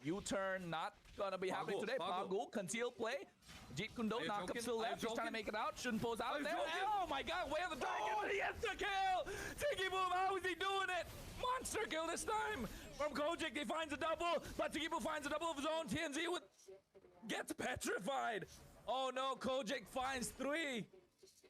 U-turn not going to be happening today. Pago, conceal play. Jeet Kundo, knock up to the left. Just trying to make it out. Shouldn't pose out there. Oh, my God. Way of the Dragon. He gets the kill. Siggy Boom, how is he doing it? Monster kill this time. From Kojic, he finds a double. But Siggy Boom finds a double of his own. TNZ gets petrified. Oh, no. Kojic finds 3.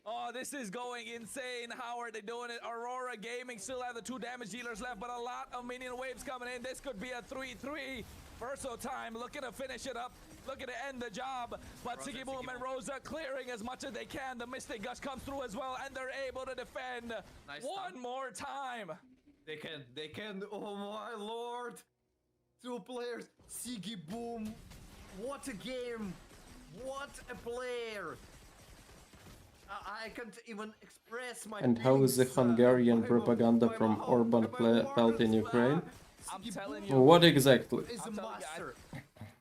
Oh, this is going insane. How are they doing it? Aurora Gaming still have the 2 damage dealers left, but a lot of minion waves coming in. This could be a 3-3. Verso Time looking to finish it up, looking to end the job. But Siggy Boom and Rosa clearing as much as they can. The Mystic Gush comes through as well, and they're able to defend one more time. They can. Oh my lord. 2 players. Siggy Boom. What a game. What a player! I can't even express my And how is the feelings, Hungarian by propaganda my from mouth, Orban by my felt in words. Ukraine? I'm telling you. What exactly? He's a I'm telling you, master.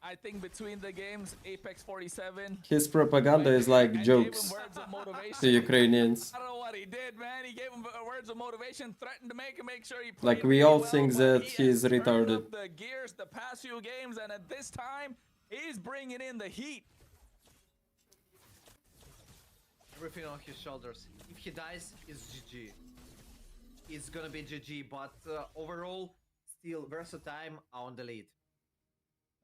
I think between the games, Apex 47. His propaganda is like and jokes gave him words of motivation. to Ukrainians. I don't know what he did, man. He gave him words of motivation, threatened to make sure he played Like we really all well, think but that he he's has turned retarded. up the gears the past few games, and at this time, he's bringing in the heat. Everything on his shoulders. If he dies, it's GG. It's gonna be GG, but overall, still Versatime on the lead.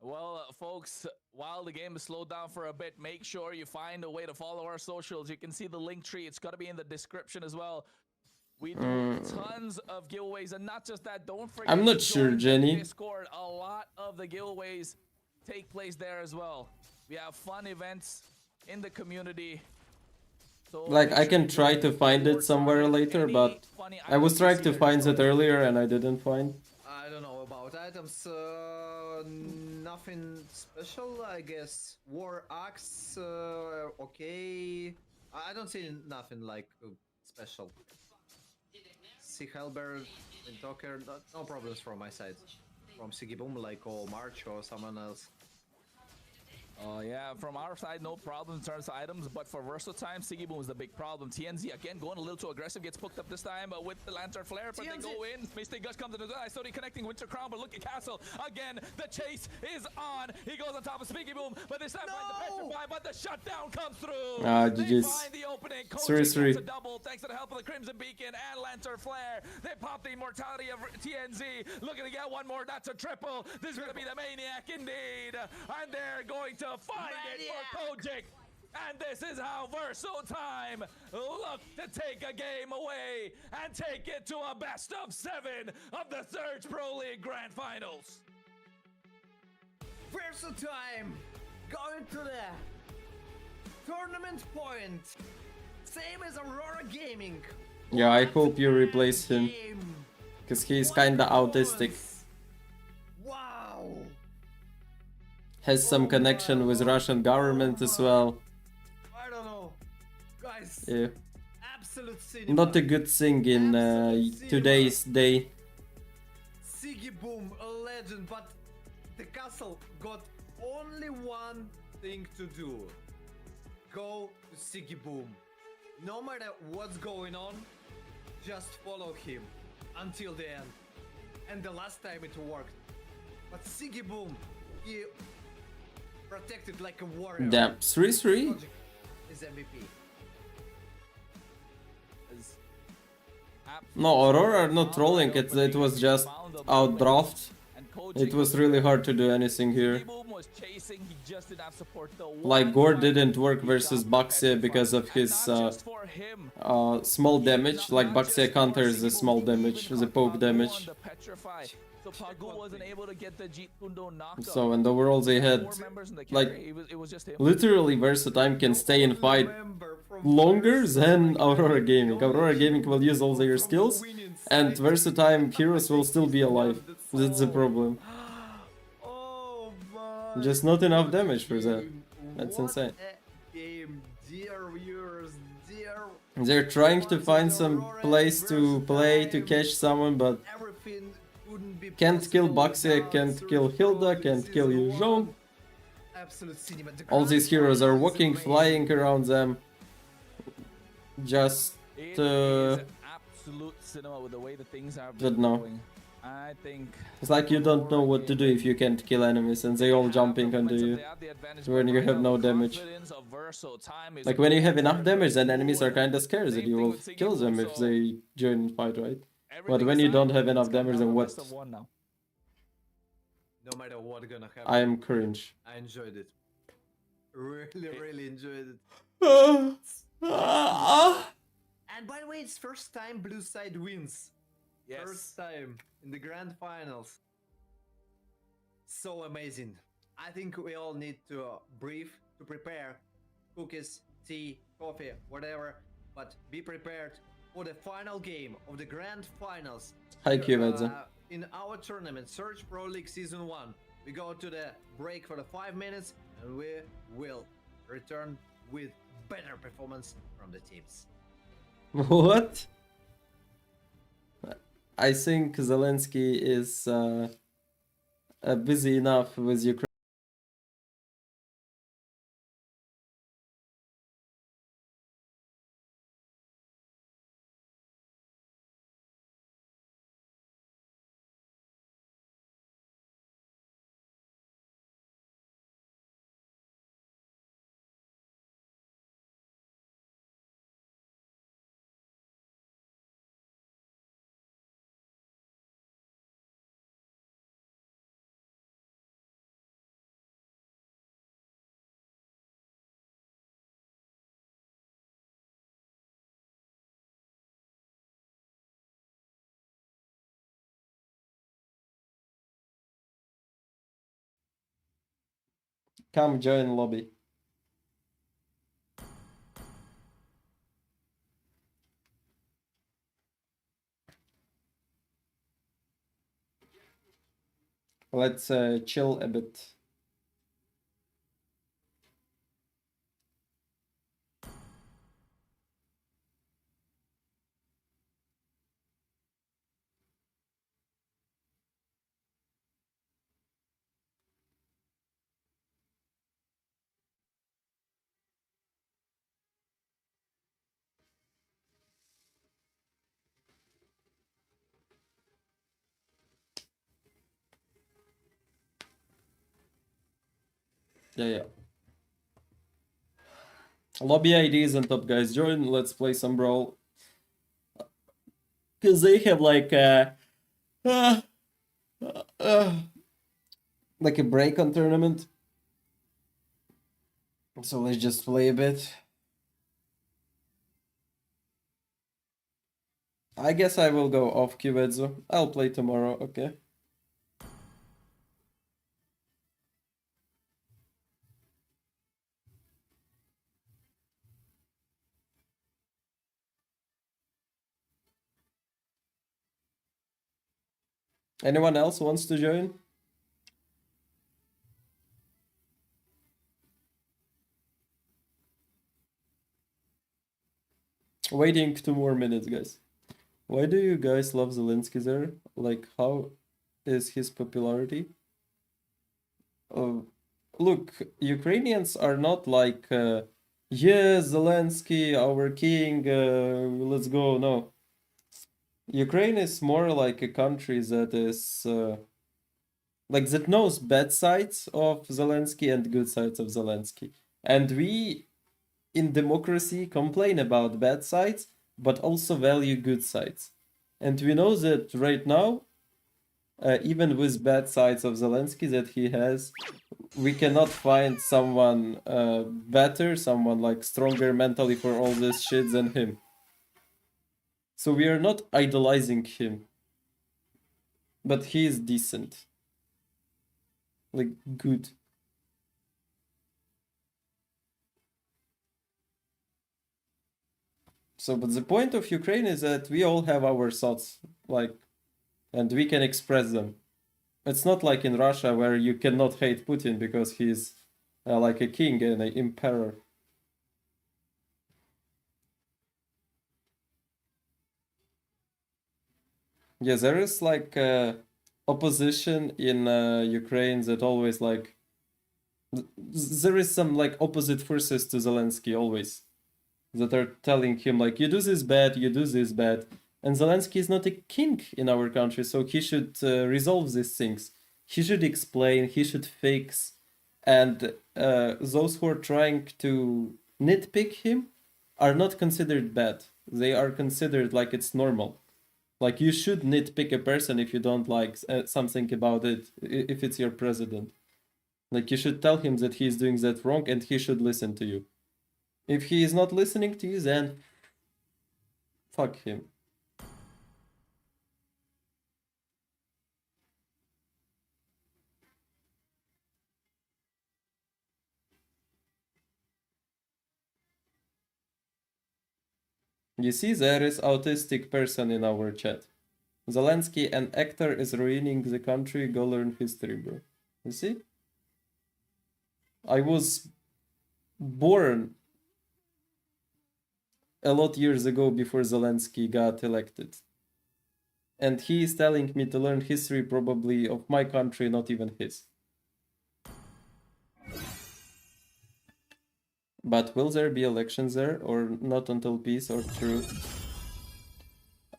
Well, folks, while the game is slowed down for a bit, make sure you find a way to follow our socials. You can see the link tree. It's got to be in the description as well. We do tons of giveaways, and not just that. Don't forget. I'm not to sure, join the Jenny. Discord. A lot of the giveaways take place there as well. We have fun events in the community. So Like make I sure can you try join to the find it Discord. somewhere later, Any but funny I was items you trying see to there, find join it earlier and I didn't find. I don't know about items. Nothing special, I guess. War axe, okay. I don't see nothing like special. Sea Halberd, Talker, no problems from my side. From Sigiboom, like or March or someone else. Oh yeah, from our side, no problem in terms of items, but for Versatime, Sigiboom is the big problem. TNZ again going a little too aggressive, gets hooked up this time with the Lantern Flare, but they go in. Mystic Gush comes in as well. I started connecting Winter Crown, but look at Castle again. The chase is on. He goes on top of Sigiboom, but this time finds the petrify, but the shutdown comes through. They GG's. find the opening. Coach 3-3. gets a double thanks to the help of the Crimson Beacon and Lantern Flare. They pop the immortality of TNZ, looking to get one more. That's a triple. This is going to be the Maniac indeed, and they're going to find it for Kojic. And this is how Versatime look to take a game away and take it to a best of 7 of the Surge Pro League Grand Finals. Versatime going to the tournament point. Same as Aurora Gaming. Yeah, I hope you replace him. Because he's kinda autistic. Wow. Has some connection with Russian government as well. I don't know. Guys. Yeah. Absolute cinema. Not a good thing in today's day. Sigiboom, a legend, but the castle got only one thing to do. Go to Sigiboom. No matter what's going on, just follow him until the end. And the last time it worked. But Sigiboom, he protected like a warrior. Damn, 3-3? Is MVP. No, Aurora are not trolling, it was just outdraft. It was really hard to do anything here. Like Gore didn't work versus Baxia because of his small damage. Like Baxia counters the small damage, the poke damage. So Pagu wasn't able to get the Jeet Kundo knocked So and overall they had like literally Versatime can stay in fight longer than Aurora Gaming. Aurora Gaming will use all their skills and Versatime heroes will still be alive. That's the problem. Just not enough damage for that. That's insane. They're trying to find some place to play to catch someone, but can't kill Baxia, can't kill Hilda, can't kill Yuzhong. All these heroes are walking, flying around them. Just absolute cinema with the way the things are going. I think it's like you don't know what to do if you can't kill enemies and they all jumping onto you when you have no damage. Like when you have enough damage, then enemies are kinda scared that you will kill them if they join fight, right? But when you don't have enough damage, then what? No matter what gonna happen. I am cringe. I enjoyed it. Really enjoyed it. And by the way, it's first time Blue Side wins. Yes. First time in the grand finals. So amazing. I think we all need to breathe, to prepare cookies, tea, coffee, whatever, but be prepared for the final game of the grand finals. In our tournament, Surge Pro League Season 1. We go to the break for the 5 minutes and we will return with better performance from the teams. What? I think Zelensky is busy enough with Ukraine. Come join lobby. Let's chill a bit. Yeah. Lobby ID is on top, guys. Join. Let's play some brawl. Because they have like like a break on tournament. So let's just play a bit. I guess I will go off Kivetsu. I'll play tomorrow, okay? Anyone else wants to join? Waiting 2 more minutes, guys. Why do you guys love Zelensky there? Like, how is his popularity? Look, Ukrainians are not like, yes, Zelensky, our king, let's go. No. Ukraine is more like a country that is, like, that knows bad sides of Zelensky and good sides of Zelensky. And we, in democracy, complain about bad sides, but also value good sides. And we know that right now, even with bad sides of Zelensky that he has, we cannot find someone better, someone like stronger mentally for all this shit than him. So we are not idolizing him, but he is decent, like good. So, but the point of Ukraine is that we all have our thoughts, like, and we can express them. It's not like in Russia where you cannot hate Putin because he's like a king and an emperor. Yeah, there is like opposition in Ukraine that always like there is some like opposite forces to Zelensky always that are telling him like you do this bad, you do this bad. And Zelensky is not a king in our country, so he should resolve these things. He should explain, he should fix. And those who are trying to nitpick him are not considered bad. They are considered like it's normal. Like you should nitpick a person if you don't like something about it, if it's your president. Like you should tell him that he is doing that wrong and he should listen to you. If he is not listening to you, then fuck him. You see, there is autistic person in our chat. Zelensky, an actor, is ruining the country. Go learn history, bro. You see? I was born a lot years ago before Zelensky got elected. And he is telling me to learn history probably of my country, not even his. But will there be elections there or not until peace or truce?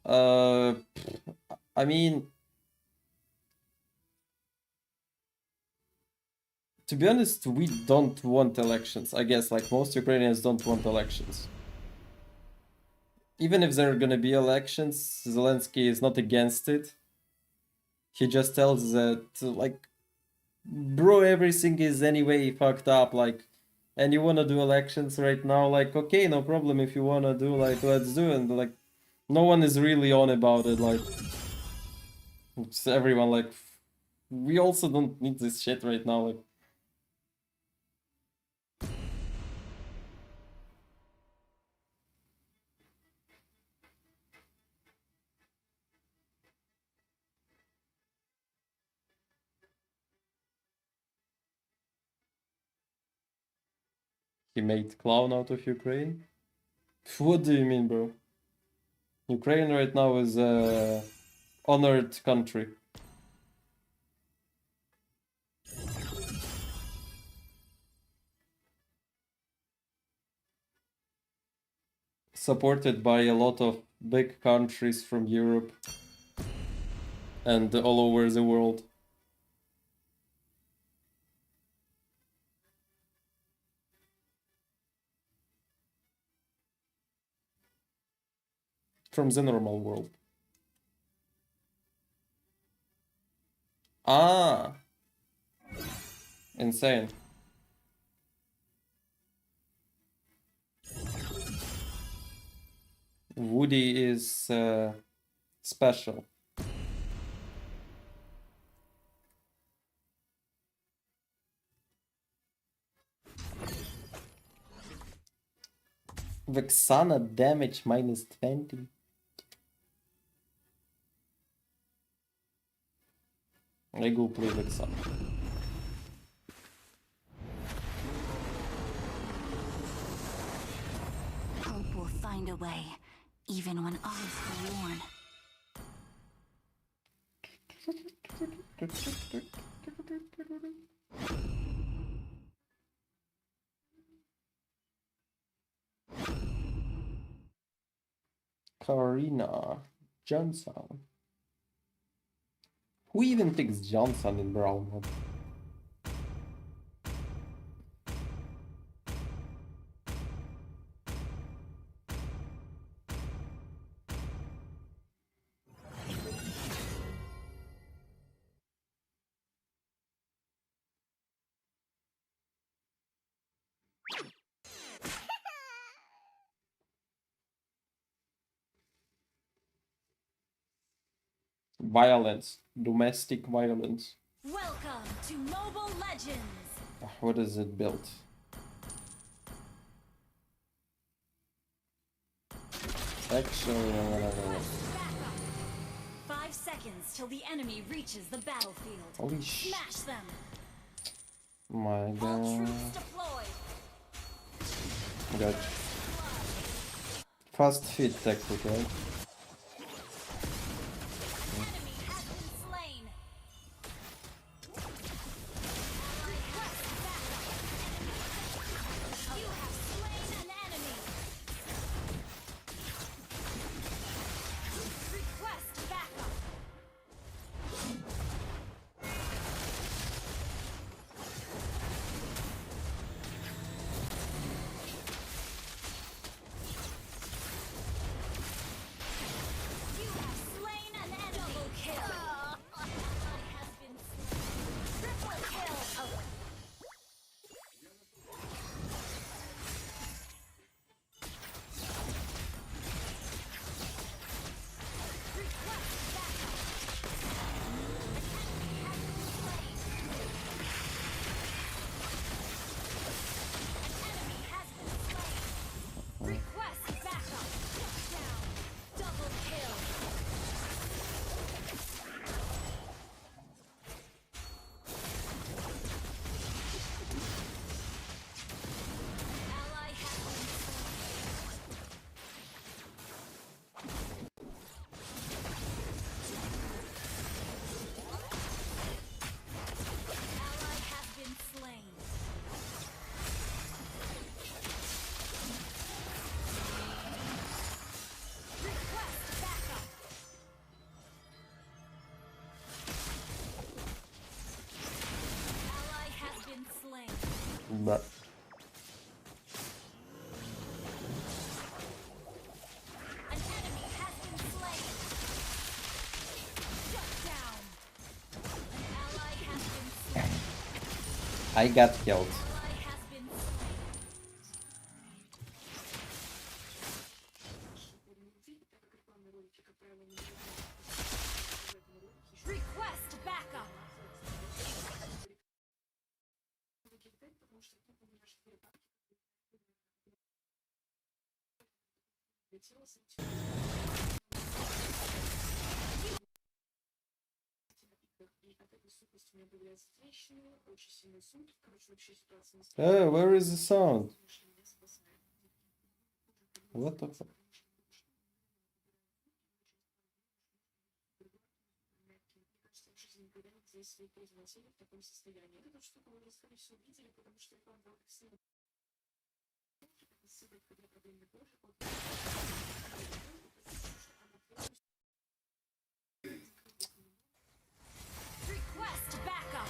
I mean, to be honest, we don't want elections. I guess like most Ukrainians don't want elections. Even if there are gonna be elections, Zelensky is not against it. He just tells that, like, bro, everything is anyway fucked up, like, and you wanna do elections right now, like, okay, no problem, if you wanna do, like, let's do it, like, no one is really on about it, like, it's everyone, like, we also don't need this shit right now, like. He made clown out of Ukraine? What do you mean, bro? Ukraine right now is a honored country. Supported by a lot of big countries from Europe and all over the world. From the normal world. Ah! Insane. Woody is special. Vexana damage minus 20. I go play Vexana. Hope will find a way, even when all is forlorn. Karina Johnson. Who even picks Johnson in Brown mode? Violence. Domestic violence. Welcome to Mobile Legends. What is it built? Actually, 5 seconds till the enemy reaches the battlefield. Holy Smash them. My All god. troops deployed. Gotcha. Fast feed tactic, right? Bruh. An enemy has been slain. Shut down. An ally has been slain. I got killed. Ally has been slain. Request backup. Oh, where is the sound? What the fuck? Request backup.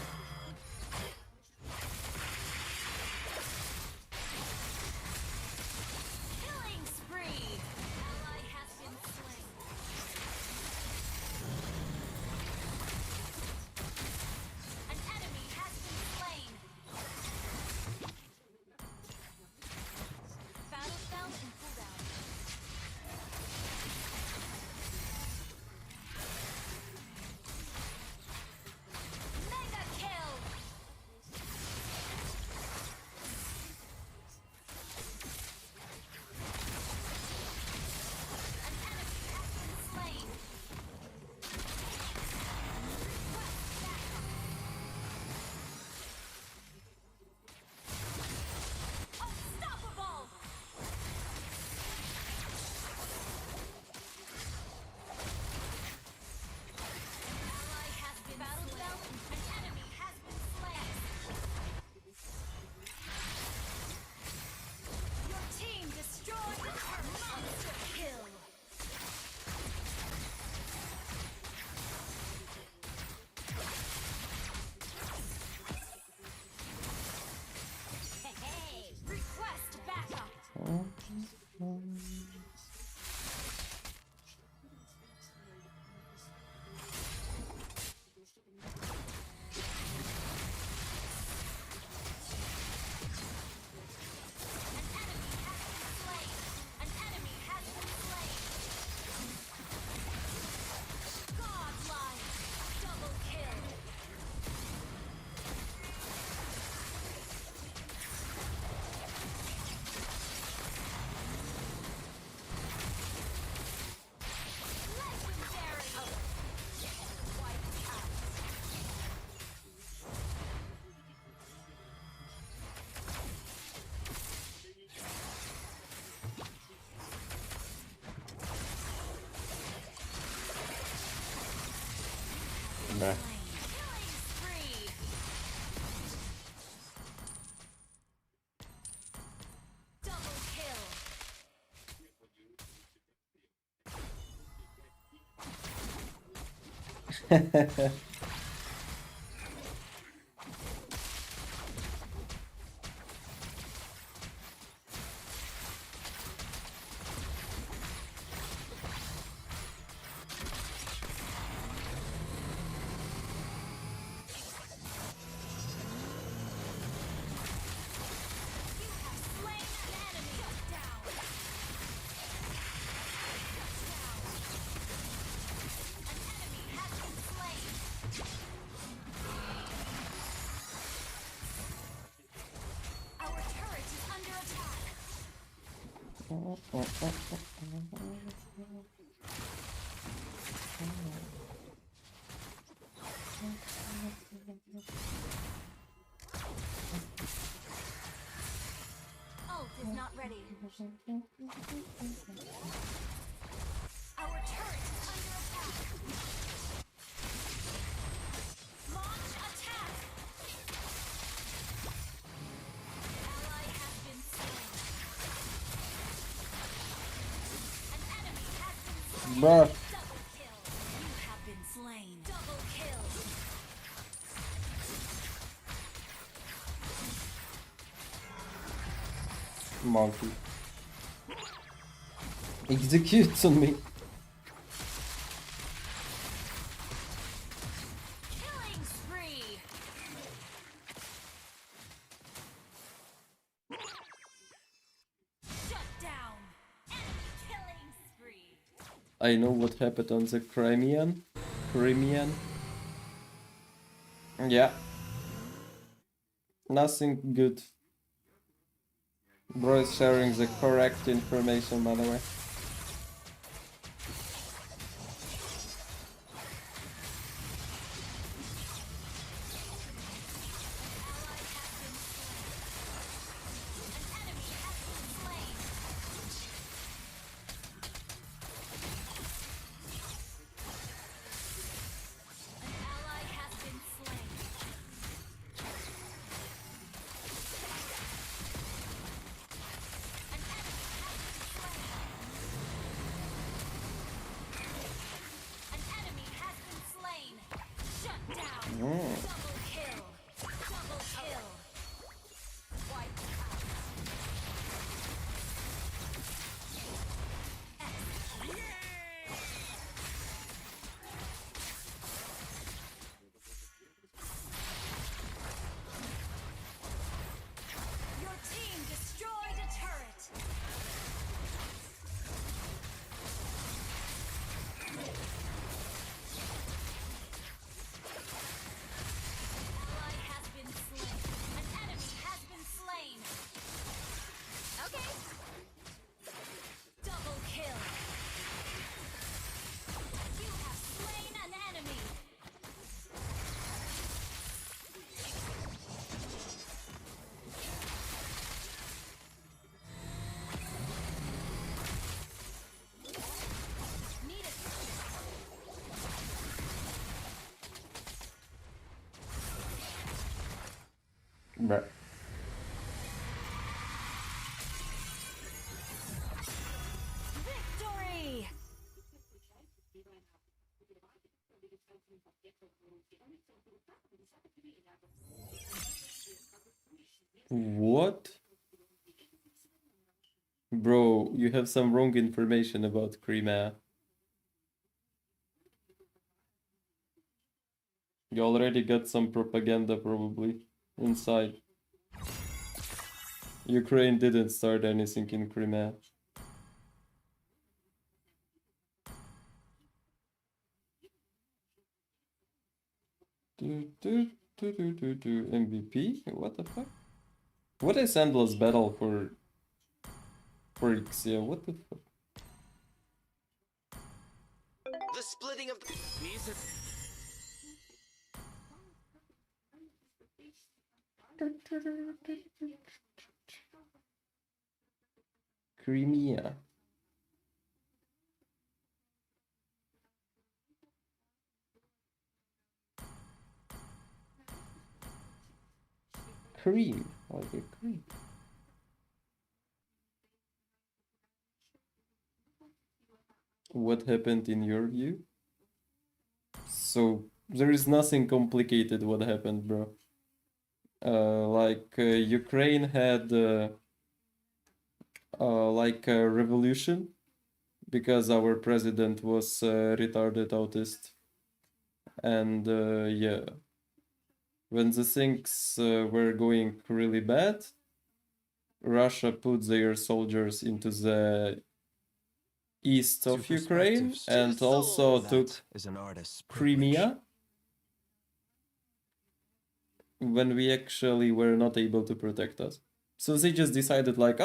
Killing spree. Ally has been slain. An enemy has been slain. Battle spell and cooldown. Mega kill. An enemy has been slain. Request backup. Unstoppable. Ally has been battle spell. An enemy has been slain. Your team destroyed a monster kill. Hey, request backup. An enemy has been slain. Godlike. Double kill. Legendary. Wiped out. Bruh. Killing spree. Double kill. You have slain an enemy. Shut down. An enemy has been slain. Our turret is under attack. Ult is not ready. Our turret is under attack. Launch attack. Ally has been slain. An enemy has been slain. Bruh. Double kill. You have been slain. Double kill. Monkey. Executes on me. Killing spree. Shut down. Enemy killing spree. I know what happened on the Crimean. Yeah. Nothing good. Bro is sharing the correct information, by the way. Your team destroyed a turret. Ally has been slain. An enemy has been slain. Okay. Double kill. You have slain an enemy. Need it. Bruh. Victory! What? Bro, you have some wrong information about Crimea. You already got some propaganda probably inside. Ukraine didn't start anything in Crimea. MVP? What the fuck? What is endless battle for EMEA? What the fuck? The splitting of the Crimea. Cream, like a cream. What happened in your view? So there is nothing complicated what happened, bro. Ukraine had like a revolution because our president was retarded autist, and yeah, when the things were going really bad, Russia put their soldiers into the east of Ukraine and also took Crimea when we actually were not able to protect us. So they just decided like,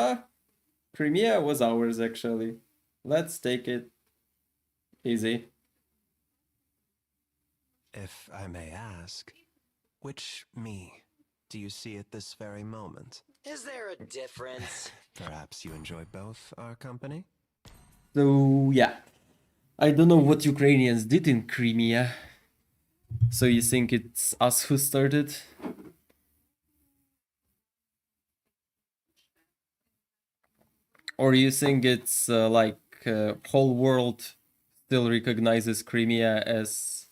Crimea was ours actually. Let's take it easy. If I may ask, which me do you see at this very moment? Is there a difference? Perhaps you enjoy both our company? So yeah, I don't know what Ukrainians did in Crimea. So you think it's us who started? Or you think it's whole world still recognizes Crimea as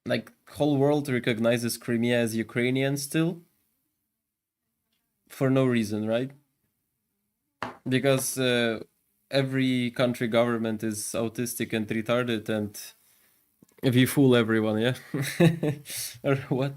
like whole world recognizes Crimea as Ukrainian still for no reason, right? Because every country government is autistic and retarded, and if you fool everyone, yeah, or what?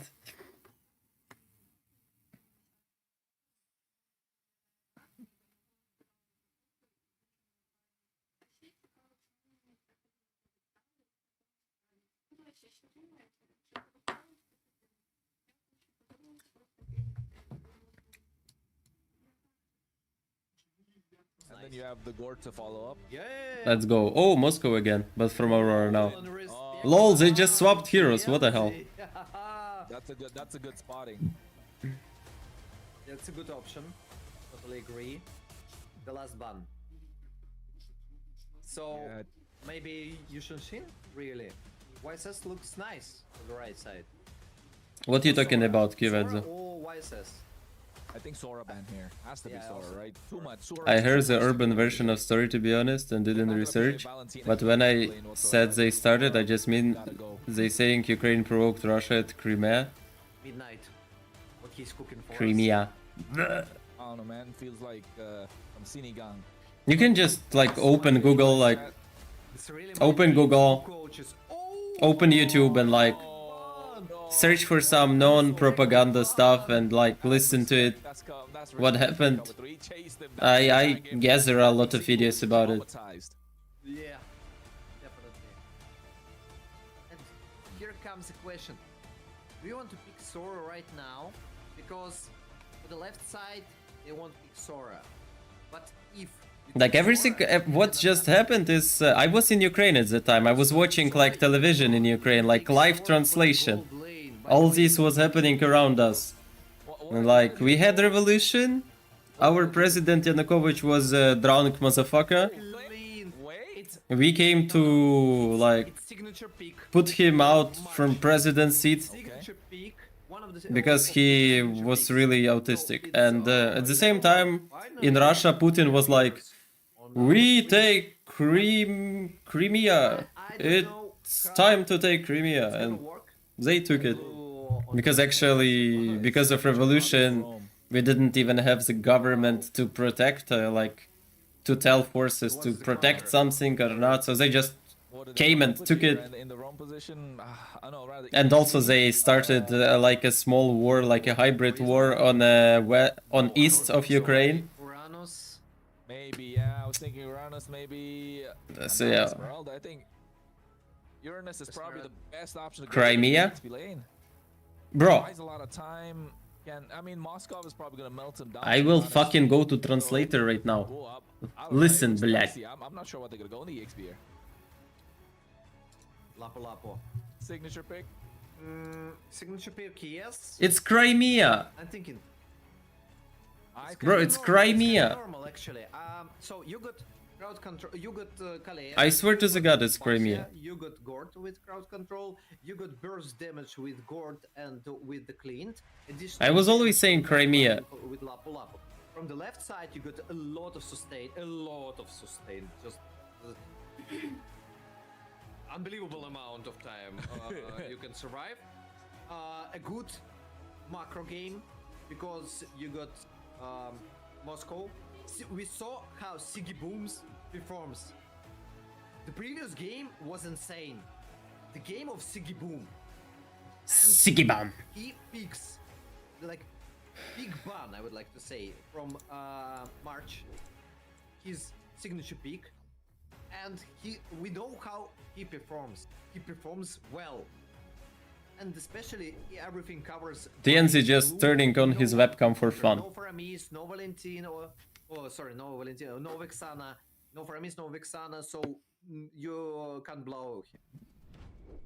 And then you have the Gort to follow up. Yeah. Let's go. Oh, Moscow again, but from Aurora now. Lol, they just swapped heroes. What the hell? That's a good spotting. That's a good option. Totally agree. The last ban. So maybe Yushinshin? Really? YSS looks nice on the right side. What are you talking about, Kivedze? Oh, YSS. I think Sora ban here. Has to be Sora, right? Too much. Sora I heard the urban version of story, to be honest, and didn't research. But when I said they started, I just mean they saying Ukraine provoked Russia at Crimea. Midnight. What he's cooking for Crimea. I don't know, man. Feels like from Sinigang. You can just like open Google, like open Google, open YouTube, and like search for some non-propaganda stuff and like listen to it. What happened? I guess there are a lot of videos about it. Yeah, definitely. And here comes the question. Do you want to pick Sora right now? Because for the left side, they won't pick Sora. But if like everything, what just happened is I was in Ukraine at the time. I was watching like television in Ukraine, like live translation. All this was happening around us. And, like we had revolution. Our president Yanukovych was a drunk motherfucker. We came to like put him out from president seat because he was really autistic. And at the same time, in Russia, Putin was like, "We take Crimea. It's time to take Crimea," and they took it. Because actually, because of revolution, we didn't even have the government to protect, like, to tell forces to protect something or not, so they just came and took it. And also they started like a small war, like a hybrid war on east of Ukraine. Maybe, yeah, I was thinking Uranus, maybe. So yeah. I think Uranus is probably the best option to Crimea? go lane. Bro, A lot of time. I mean, Moscow is probably gonna melt him down. I will fucking go to translator right now. Listen, блядь. I'm not sure what they're gonna go in the EXP here. Lapo. Signature pick? Signature pick, yes. It's Crimea. I'm thinking. Bro, it's Crimea. Normal, actually. So you got crowd control. You got Kalea. I swear to the god, it's Crimea. You got Gort with crowd control. You got burst damage with Gort and with the Clint. I was always saying Crimea. With Lapo. From the left side, you got a lot of sustain. Just unbelievable amount of time you can survive. A good macro game because you got Moscow. We saw how Siggy Booms performs. The previous game was insane. The game of Siggy Boom. Siggy Boom. He picks like big ban, I would like to say, from March. His signature pick, and we know how he performs. He performs well. And especially everything covers. TNC just turning on his webcam for fun. No Faramis, no Valentino. Oh, sorry, no Valentino, no Vexana. No Faramis, no Vexana. So you can't blow him.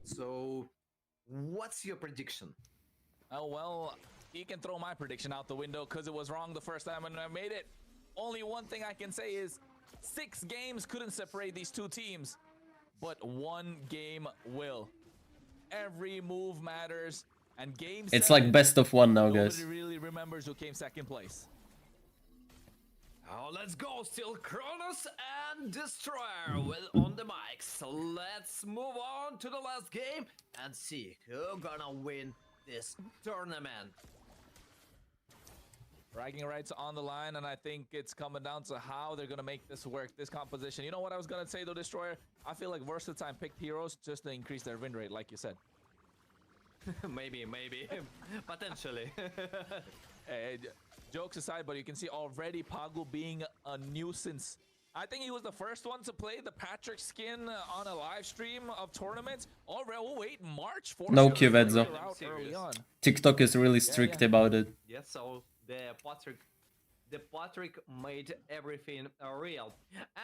So, what's your prediction? Oh, well, he can throw my prediction out the window because it was wrong the first time and I made it. Only one thing I can say is 6 games couldn't separate these two teams, but 1 game will. Every move matters, and game It's 7, like best of 1 now, guys. nobody really remembers who came second place. let's go. Still Kronos and Destroyer on the mics. Let's move on to the last game and see who gonna win this tournament. Bragging rights on the line, and I think it's coming down to how they're gonna make this work, this composition. You know what I was gonna say though, Destroyer? I feel like Versatile picked heroes just to increase their win rate, like you said. maybe, potentially. Hey, jokes aside, but you can see already Pagu being a nuisance. I think he was the first one to play the Patrick skin on a live stream of tournaments. Already, oh wait, March 4th. No Kievedzo. Early on. TikTok is really strict about it. Yes, so the Patrick made everything real.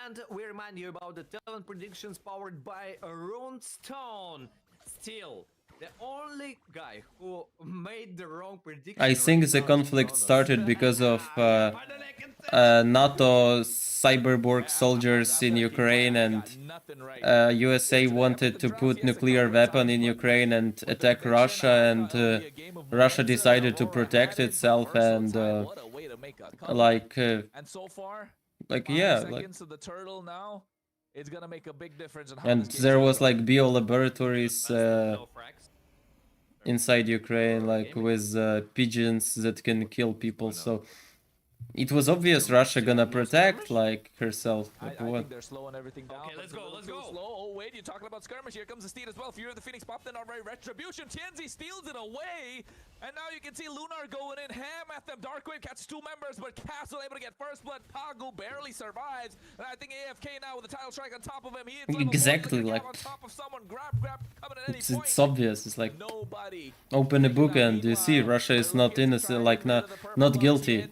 And we remind you about the talent predictions powered by Runestone. Still, the only guy who made the wrong prediction. I think the conflict started because of NATO cyberborg soldiers in Ukraine, and USA wanted to put nuclear weapon in Ukraine and attack Russia, and Russia decided to protect itself, and it's gonna make a big difference. And there was like bio laboratories inside Ukraine, like with pigeons that can kill people. So it was obvious Russia gonna protect like herself. Like, I what? think they're slowing everything down. Okay, let's go. Slow. Oh wait, you're talking about skirmish. Here comes the Steed as well. Fury of the Phoenix popped in already. Retribution. TNZ steals it away. And now you can see Lunar going in ham at them. Darkwave catches 2 members, but Castle able to get first blood. Pagu barely survives. And I think AFK now with the title strike on top of him. He hits Exactly, like on top of someone. Grab coming at any point. it's obvious. It's like nobody. Open a book and you see Russia is not innocent, like not guilty,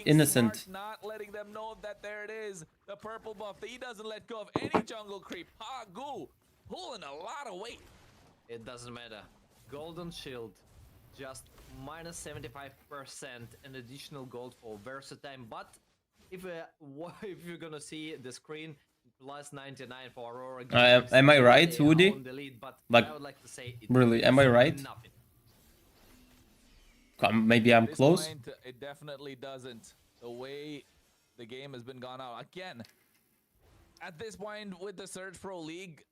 innocent. Not letting them know that there it is. The purple buff. He doesn't let go of any jungle creep. Pagu pulling a lot of weight. It doesn't matter. Golden Shield, just minus 75% an additional gold for Versatile. But if you're gonna see the screen, plus 99 for Aurora. Am I right, Woody? Lead, like, I would like to say really, am I right? Nothing. Maybe I'm close. Point, it definitely doesn't. The way the game has been gone out again. At this point with the Surge Pro League,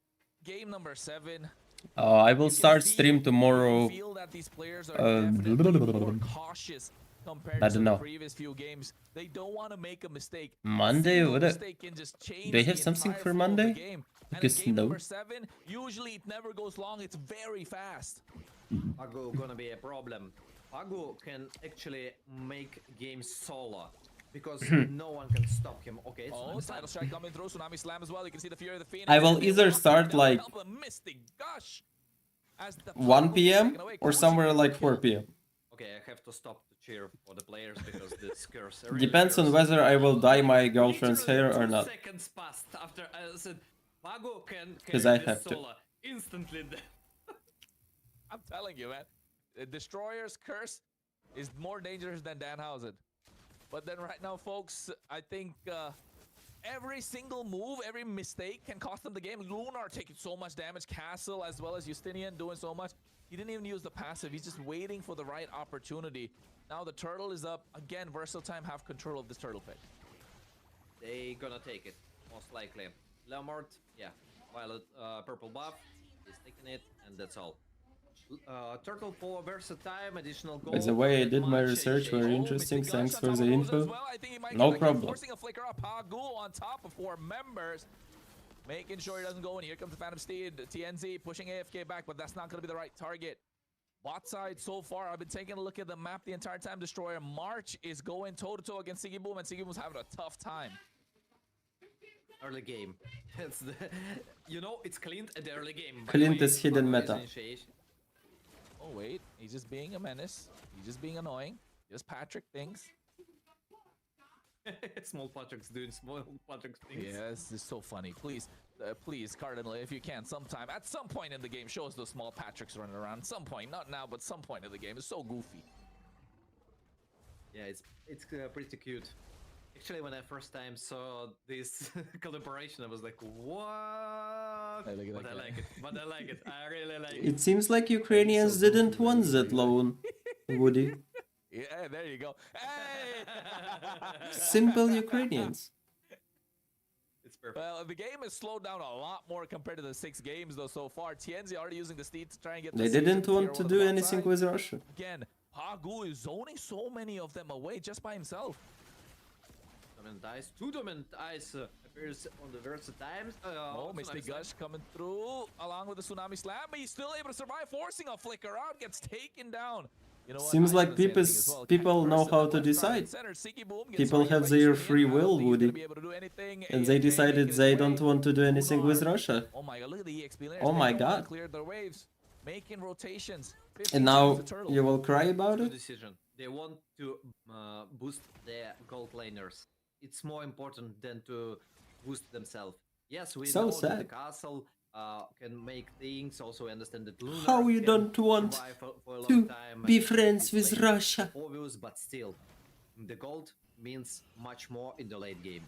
game number 7. I will start stream tomorrow. Feel that these players are more cautious compared to the previous few games. They don't want to make a mistake. Monday? What? They have the something for Monday? Because game no. number 7, usually it never goes long. It's very fast. Pagu gonna be a problem. Pagu can actually make games solo because no one can stop him. Okay, title strike coming through. Tsunami slam as well. You can see the Fury of the Phoenix. I will either start like 1 p.m. or somewhere like 4 p.m. Okay, I have to stop to cheer for the players because this curse. Depends on whether I will dye my girlfriend's hair or not. Seconds passed after I said Pagu can Because I have to. Instantly. I'm telling you, man. The Destroyer's curse is more dangerous than Danhausen. But then right now, folks, I think every single move, every mistake can cost them the game. Lunar taking so much damage. Castle as well as Justinian doing so much. He didn't even use the passive. He's just waiting for the right opportunity. Now the turtle is up. Again, Versatile have control of this turtle pit. They gonna take it, most likely. Leomord, yeah. Violet, purple buff. He's taking it, and that's all. Turtle for Versatile, additional gold. By the way, I did my research, very interesting, thanks for the info. No problem. Forcing a flicker up, Pagu on top of 4 members. Making sure he doesn't go in. Here comes the Phantom Steed, TNZ pushing AFK back, but that's not going to be the right target. Bot side so far, I've been taking a look at the map the entire time. Destroyer March is going toe-to-toe against Siggy Boom, and Siggy Boom's having a tough time. Early game. It's the, you know, it's Clint at the early game. Clint is hidden meta. Oh wait, he's just being a menace. He's just being annoying. Just Patrick things. Small Patrick's doing small Patrick's things. Yes, it's so funny. Please, please, Cardinal, if you can, sometime, at some point in the game, show us those small Patricks running around. Some point, not now, but some point in the game. It's so goofy. Yeah, it's pretty cute. Actually, when I first time saw this collaboration, I was like, what? But I like it. But I like it. I really like it. It seems like Ukrainians didn't want that loan, Woody. Yeah, there you go. Hey! Simple Ukrainians. It's perfect. Well, the game has slowed down a lot more compared to the 6 games though so far. TNZ already using the steed to try and get They the didn't Siege want to on do the anything outside. with Russia. Again, Pagu is zoning so many of them away just by himself. Dominant Ice, 2 Dominant Ice appears on the Versa times. Mystic Gush coming through along with the Tsunami Slam, but he's still able to survive, forcing a flicker out, gets taken down. You know what? Seems I like shouldn't say anything as well. people know how to decide. People have their free will, Woody. And they decided they don't want to do anything with Russia. Oh my god, look at the EXP layers. Oh my They don't wanna god. clear their waves, making rotations. And now you will cry about Good it? decision. They want to boost their gold laners. It's more important than to boost themselves. Yes, we So know that the sad. castle can make things. Also, understand that Lunar How you can don't want survive for a long to time. be friends with It's Russia? obvious, but still, the gold means much more in the late game.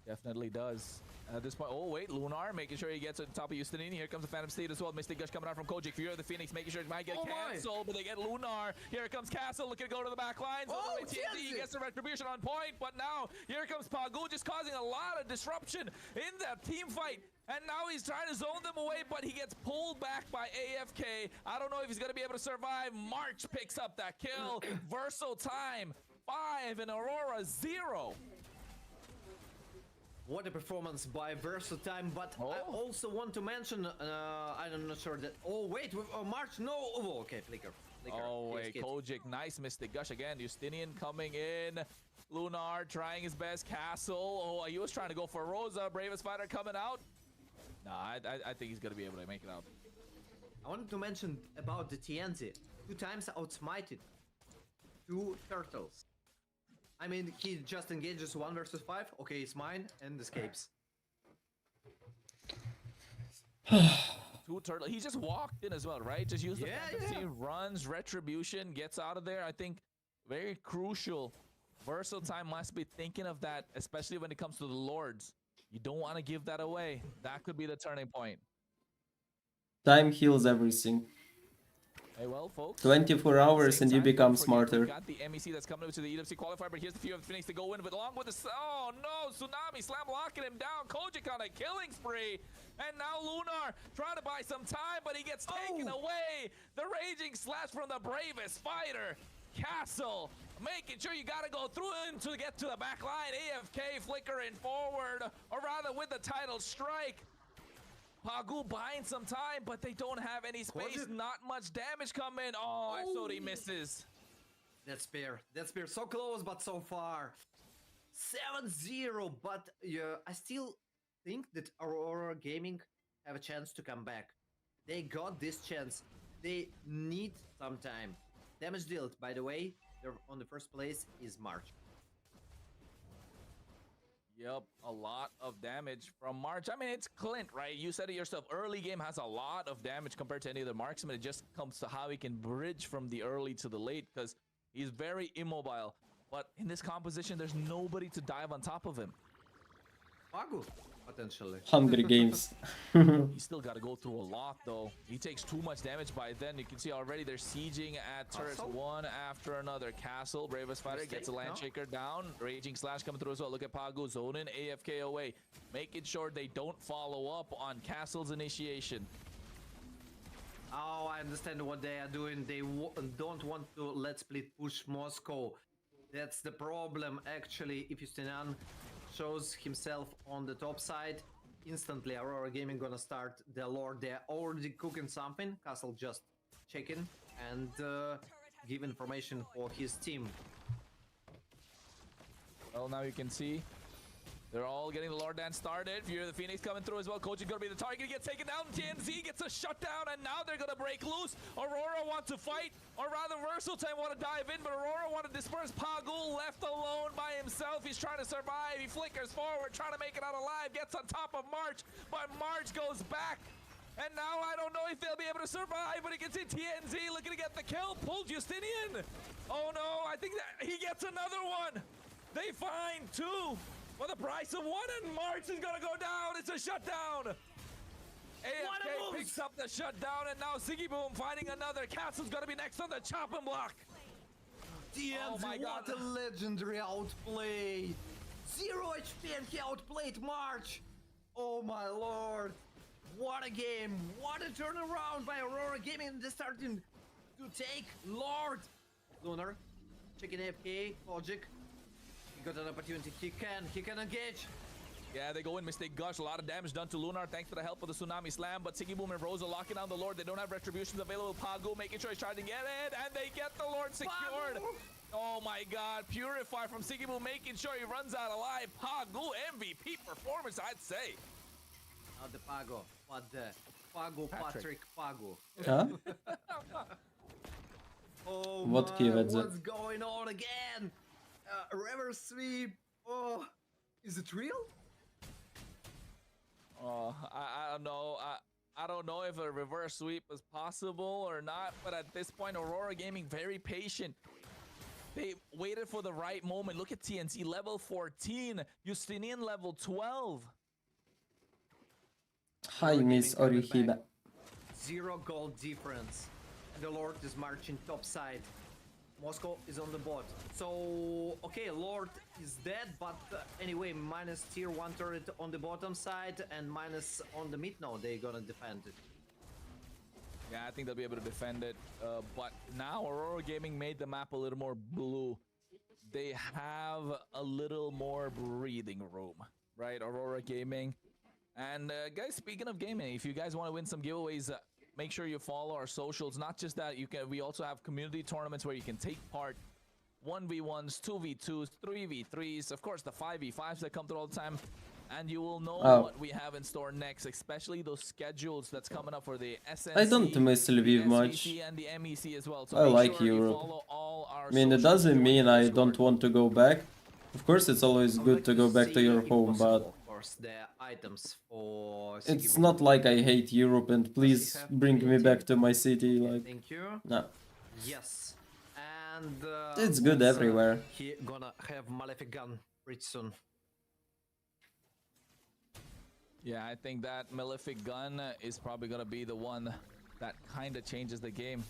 Definitely does. At this point, oh wait, Lunar making sure he gets at the top of Justinian. Here comes the Phantom Steed as well. Mystic Gush coming out from Kojik. Fury of the Phoenix making sure it might get cancelled, but they get Lunar. Here comes Castle looking to go to the back lines. Oh, TNT gets the retribution on point, but now here comes Pagu just causing a lot of disruption in that team fight. And now he's trying to zone them away, but he gets pulled back by AFK. I don't know if he's going to be able to survive. March picks up that kill. Verso time 5 and Aurora 0. What a performance by Versatime, but I also want to mention, I'm not sure that. Oh, wait, March, no. Oh, okay, Flicker. Oh, wait, Kojik, nice Mystic Gush again. Justinian coming in. Lunar trying his best. Castle. Oh, he was trying to go for Rosa. Bravest Fighter coming out. Nah, I think he's going to be able to make it out. I wanted to mention about the TNZ. 2 times outsmited. 2 turtles. I mean, he just engages 1 versus 5. Okay, it's mine and escapes. 2 turtle. He just walked in as well, right? Just used the fantasy, runs, retribution, gets out of there. I think very crucial. Versatime must be thinking of that, especially when it comes to the Lords. You don't want to give that away. That could be the turning point. Time heals everything. Hey, well, folks. 24 hours and you become smarter. We got the MEC that's coming over to the EWC qualifier, but here's the Fury of the Phoenix to go in, but along with the... Oh, no! Tsunami Slam locking him down. Kojik on a killing spree. And now Lunar trying to buy some time, but he gets taken away. The Raging Slash from the Bravest Fighter. Castle making sure you got to go through him to get to the back line. AFK flickering forward, or rather with the title strike. Pagu buying some time, but they don't have any space. Not much damage coming. Oh, Isodi misses. That's fair. That's fair. So close, but so far. 7-0, but I still think that Aurora Gaming have a chance to come back. They got this chance. They need some time. Damage dealt, by the way, they're on the first place is March. Yep, a lot of damage from March. I mean, it's Clint, right? You said it yourself. Early game has a lot of damage compared to any other marksman. It just comes to how he can bridge from the early to the late because he's very immobile. But in this composition, there's nobody to dive on top of him. Pagu, potentially. Hunger Games. He's still got to go through a lot, though. He takes too much damage by then. You can see already they're sieging at turrets one after another. Castle, Bravest Fighter, gets a Landshaker down. Raging Slash coming through as well. Look at Pagu, zoning AFK away. Making sure they don't follow up on Castle's initiation. Oh, I understand what they are doing. They don't want to let split push Moscow. That's the problem, actually. If Justinian shows himself on the top side, instantly Aurora Gaming gonna start the Lord. They're already cooking something. Castle just checking and give information for his team. Well, now you can see they're all getting the Lord Dance started. Fury of the Phoenix coming through as well. Kojik gonna be the target. He gets taken down. TNZ gets a shutdown, and now they're gonna break loose. Aurora wants to fight, or rather Versatime want to dive in, but Aurora want to disperse. Pagu left alone by himself. He's trying to survive. He flickers forward, trying to make it out alive. Gets on top of March, but March goes back. And now I don't know if they'll be able to survive, but he gets in. TNZ looking to get the kill. Pulls Justinian. Oh no, I think that he gets another one. They find 2. For the price of 1, and March is gonna go down. It's a shutdown. AFK picks up the shutdown, and now Ziggy Boom finding another. Castle's gonna be next on the chopping block. TNZ, Oh my what God. a legendary outplay! 0 HP and he outplayed March! Oh my lord! What a game! What a turnaround by Aurora Gaming! They're starting to take Lord! Lunar, checking AFK, Logic. He got an opportunity, he can engage! Yeah, they go in, Mystic Gush, a lot of damage done to Lunar thanks to the help of the Tsunami Slam, but Siggy Boom and Rosa locking down the Lord. They don't have retributions available. Pagu making sure he's trying to get it, and they get the Lord secured. Pagu! Oh my God, Purify from Siggy Boom making sure he runs out alive. Pagu MVP performance, I'd say. Not the Pago, but the Pago Patrick Pago. Huh? Oh What man, keywords? what's going on again? Reverse sweep. Oh, is it real? Oh, I don't know. I don't know if a reverse sweep is possible or not, but at this point, Aurora Gaming very patient. They waited for the right moment. Look at TNC level 14, Justinian level 12. Hi, Miss Orihiba. 0 gold difference. The Lord is marching top side. Moscow is on the bot. So, okay, Lord is dead, but anyway, minus tier 1 turret on the bottom side and minus on the mid now. They're gonna defend it. Yeah, I think they'll be able to defend it. But now Aurora Gaming made the map a little more blue. They have a little more breathing room, right? Aurora Gaming. And guys, speaking of gaming, if you guys want to win some giveaways, make sure you follow our socials. Not just that, we also have community tournaments where you can take part. 1v1s, 2v2s, 3v3s, of course the 5v5s that come through all the time. And you will know what we have in store next, especially those schedules that's coming up for the SNC, I don't miss Lviv much. SVC, and the MEC as well. So I make like sure you Europe. follow all our I mean, it socials, doesn't join mean the I Discord. don't want to go back. Of course, it's always good to go back to your home, but Of course, the items for it's not like I hate Europe and please bring me back to my city. Like, Thank you. no. Yes. And It's good also, everywhere. He gonna have Malefic gun pretty soon. Yeah, I think that Malefic gun is probably going to be the one that kind of changes the game.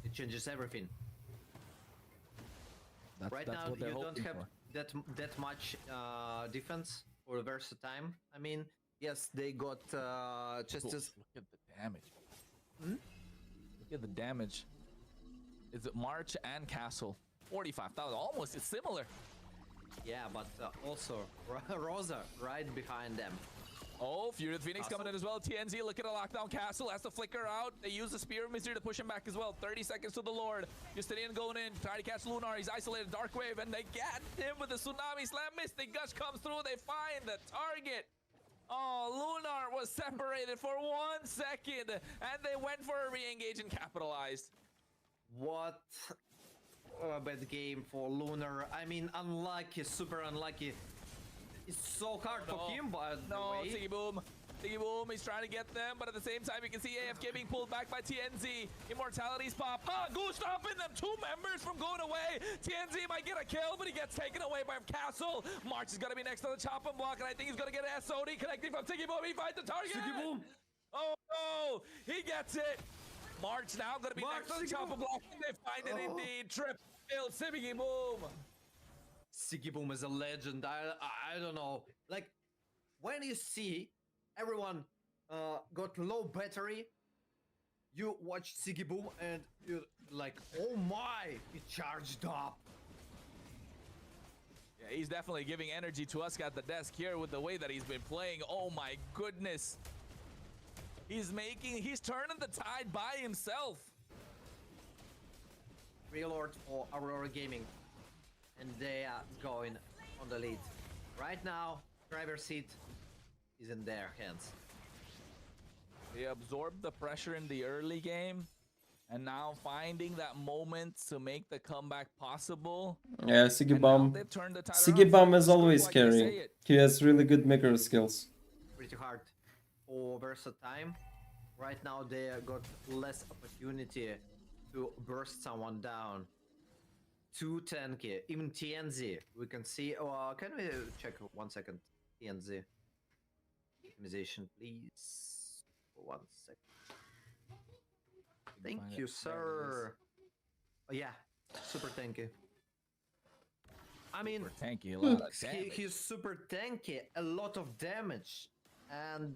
It changes everything. Right that's now, what they're you don't hoping have for. that much defense or versatile. I mean, yes, they got just Cool. as. Look at the damage. Hmm? Look at the damage. Is it March and Castle? 45,000. Almost. It's similar. Yeah, but also Rosa right behind them. Oh, Fury of the Phoenix Castle. coming in as well. TNZ looking to lock down Castle. Has to flicker out. They use the Spear of Misery to push him back as well. 30 seconds to the Lord. Justinian going in. Trying to catch Lunar. He's isolated. Dark Wave. And they get him with the Tsunami Slam. Mystic Gush comes through. They find the target. Oh, Lunar was separated for 1 second. And they went for a re-engage and capitalized. What a bad game for Lunar. I mean, unlucky, super unlucky. It's so hard for him, but no, Siggy Boom. Siggy Boom, he's trying to get them, but at the same time, you can see AFK being pulled back by TNZ. Immortality's pop. Pagu stopping them. 2 members from going away. TNZ might get a kill, but he gets taken away by Castle. March is going to be next on the chopping block, and I think he's going to get an SOD connecting from Siggy Boom. He finds the target. Siggy Boom. Oh, no. He gets it. March now going to be next on the chopping block, and they find it indeed. Trip kill Siggy Boom. Siggy Boom is a legend. I don't know. Like, when you see everyone got low battery, you watch Siggy Boom and you're like, oh my, he charged up. Yeah, he's definitely giving energy to us at the desk here with the way that he's been playing. Oh my goodness. He's turning the tide by himself. Real Lord for Aurora Gaming. And they are going on the lead. Right now, driver's seat is in their hands. They absorbed the pressure in the early game, and now finding that moment to make the comeback possible. Yeah, Siggy Bomb. They've turned the tide Siggy around. Bomb is Flip the always script like they say carrying. it. He has really good micro skills. Pretty hard for versatile. Right now, they got less opportunity to burst someone down. 2 tanky, even TNZ. We can see. Oh, can we check 1 second? TNZ optimization, please. 1 second. Thank you, sir. Oh yeah, Super tanky. I mean, Super tanky, a lot of damage. He's super tanky, a lot of damage, and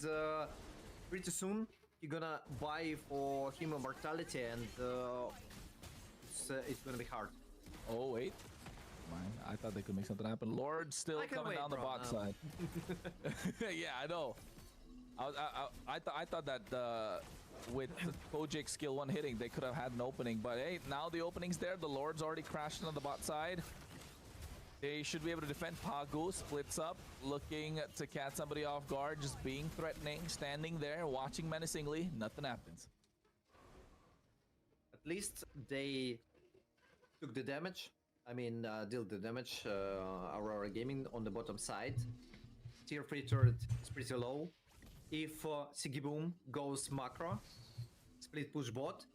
pretty soon you're gonna buy for him immortality, and it's gonna be hard. Oh wait, mind. I thought they could make something happen. Lord still coming down the bot side. Yeah, I know. I thought that with Kojik's skill 1 hitting, they could have had an opening, but hey, now the opening's there. The Lord's already crashed on the bot side. They should be able to defend. Pagu splits up, looking to catch somebody off guard, just being threatening, standing there, watching menacingly. Nothing happens. At least they took the damage. I mean, dealt the damage. Aurora Gaming on the bottom side. Tier 3 turret is pretty low. If Sigiboom goes macro, split push bot,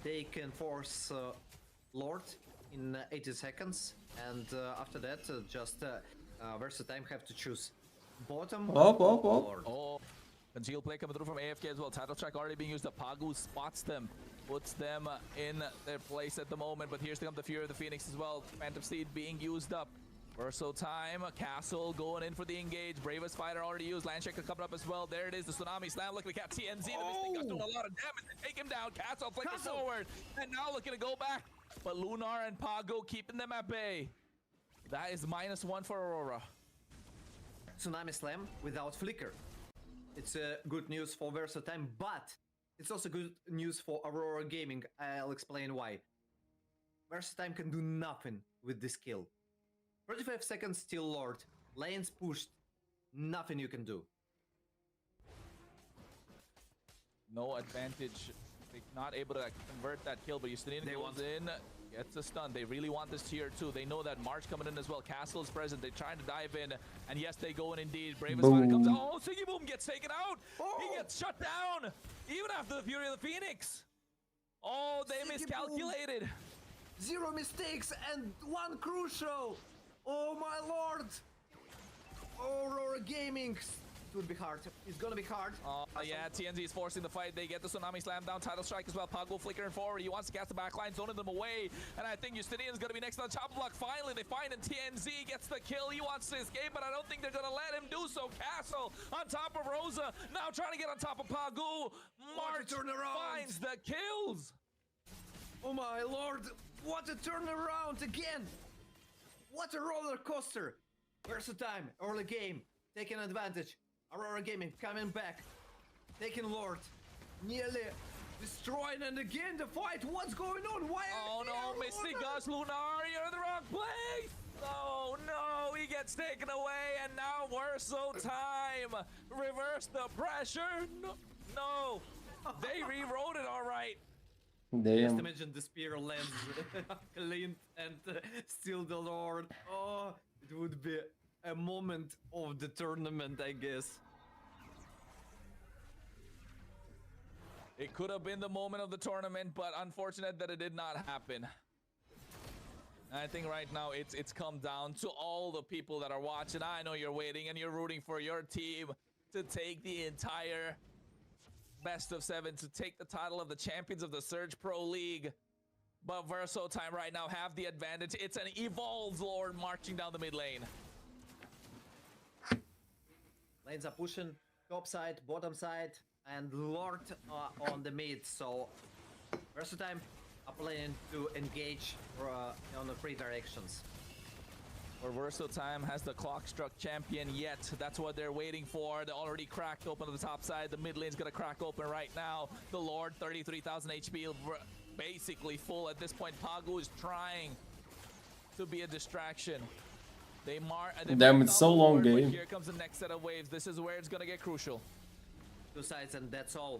they can force Lord in 80 seconds, and after that, just Versatime have to choose bottom or Lord. Oh, concealed play coming through from AFK as well. Title track already being used up. Pagu spots them, puts them in their place at the moment, but here's to come the Fury of the Phoenix as well. Phantom Steed being used up. Verso time, Castle going in for the engage. Bravest fighter already used. Landshaker coming up as well. There it is, the Tsunami Slam. Looking to catch TNZ. The Mystic Gust doing a lot of damage. They take him down. Castle flicking forward. And now looking to go back. But Lunar and Pago keeping them at bay. That is -1 for Aurora. Tsunami Slam without flicker. It's good news for Versatime, but it's also good news for Aurora Gaming. I'll explain why. Versatime can do nothing with this kill. 35 seconds still Lord. Lanes pushed. Nothing you can do. No advantage. They're not able to convert that kill, but Justinian goes in, gets a stun. They really want this tier 2. They know that March coming in as well. Castle is present. They're trying to dive in. And yes, they go in indeed. Bravest fighter comes out. Oh, Siggy Boom gets taken out. He gets shut down. Even after the Fury of the Phoenix. Oh, they miscalculated. 0 mistakes and 1 crucial. Oh my lord! Aurora Gaming! It would be hard. It's gonna be hard. Yeah, TNZ is forcing the fight. They get the Tsunami Slam down. Title Strike as well. Pago flickering forward. He wants to cast the backline, zoning them away. And I think Justinian's gonna be next on the chop block. Finally, they find him. TNZ gets the kill. He wants to escape, but I don't think they're gonna let him do so. Castle on top of Rosa. Now trying to get on top of Pago. March finds the kills. Oh my lord! What a turnaround again! What a roller coaster! Versatime, early game, taking advantage. Aurora Gaming coming back, taking Lord, nearly destroying, and again the fight. What's going on? Why? Oh no, Mystic Gust, Lunar, you're in the wrong place! Oh no, he gets taken away, and now Verso time. Reverse the pressure. No, they rewrote it all right. Just imagine the spear lands clean and still the Lord. Oh, it would be a moment of the tournament, I guess. It could have been the moment of the tournament, but unfortunate that it did not happen. And I think right now it's come down to all the people that are watching. I know you're waiting and you're rooting for your team to take the entire best of 7, to take the title of the champions of the Surge Pro League. But Verso time right now have the advantage. It's an evolved Lord marching down the mid lane. Lanes are pushing top side, bottom side, and Lord on the mid. So Verso time are planning to engage on the 3 directions. Where Verso time has the clock struck champion yet. That's what they're waiting for. They already cracked open to the top side. The mid lane's gonna crack open right now. The Lord, 33,000 HP, basically full at this point. Pagu is trying to be a distraction. Damn, it's so long game. Here comes the next set of waves. This is where it's gonna get crucial. 2 sides and that's all.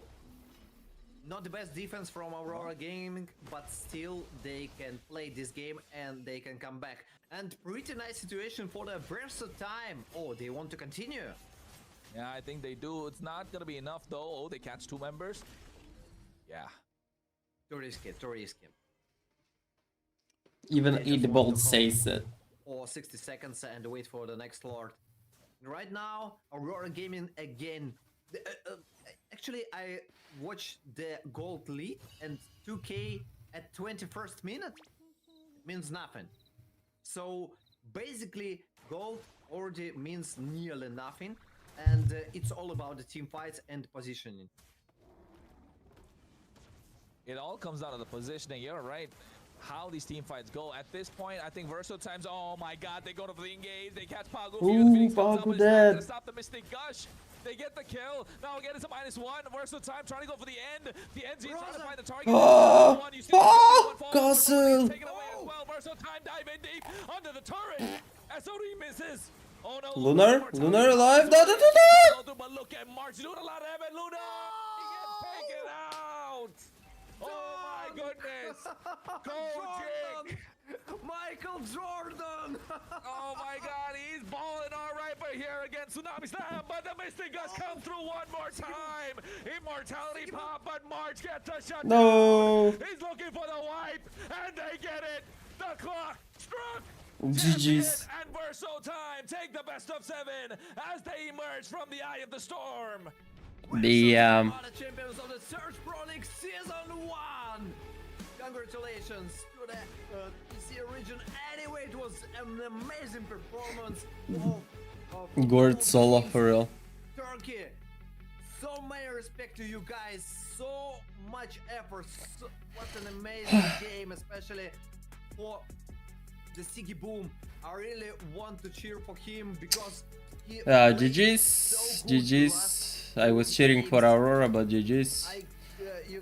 Not the best defense from Aurora Gaming, but still they can play this game and they can come back. And pretty nice situation for the Verso time. Oh, they want to continue. Yeah, I think they do. It's not gonna be enough though. Oh, they catch 2 members. Yeah. Too risky, too risky. Even Eatbolt says it. Or 60 seconds and wait for the next Lord. Right now, Aurora Gaming again. Actually, I watched the gold lead and 2K at 21st minute. means nothing. So basically, gold already means nearly nothing, and it's all about the team fights and positioning. It all comes down to the positioning. You're right. How these team fights go at this point, I think Verso times. Oh my God, they go to the engage. They catch Pagu. Ooh, Pagu dead. Stop the Mystic Gush. They get the kill. Now again, it's a -1. Verso time trying to go for the end. The NZ trying to find the target. Oh, Castle. Taken away as well. Verso time dive in deep under the turret. SOD misses. Oh no. Lunar alive. But look at March doing a lot of damage. Lunar. He gets taken out. Oh my goodness! Go Jig! Michael Jordan! Oh my God, he's balling all right, but here again, Tsunami Slam, but the Mystic Gush come through one more time. Immortality pop, but March gets a shot. No. He's looking for the wipe, and they get it. The clock struck. GG's. And Verso time take the best of 7 as they emerge from the eye of the storm. The champions of the Search Pro League Season 1. Congratulations to the PC region. Anyway, it was an amazing performance of Gord solo for real. Turkey. So many respect to you guys. So much effort. What an amazing game, especially for the Siggy Boom. I really want to cheer for him because he GG's. I was cheering for Aurora, but GG's.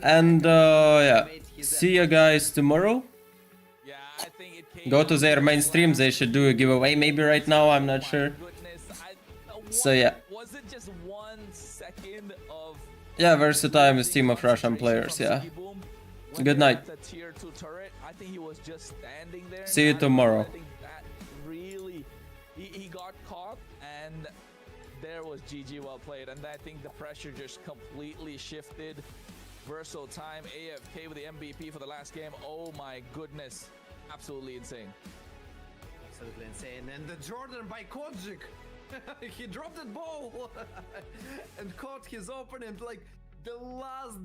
And yeah, see you guys tomorrow. Yeah, I think it Go to their main stream. They should do a giveaway maybe right now. I'm not sure. So yeah. Was it just 1 second of? Yeah, Versatime is team of Russian players. Yeah. Good night. I think he was just standing there. See you tomorrow. I think that really, he got caught, and there was GG well played, and I think the pressure just completely shifted. Verso time, AFK with the MVP for the last game. Oh my goodness, absolutely insane. Absolutely insane. And the Jordan by Kojic. He dropped that ball and caught his opponent like the last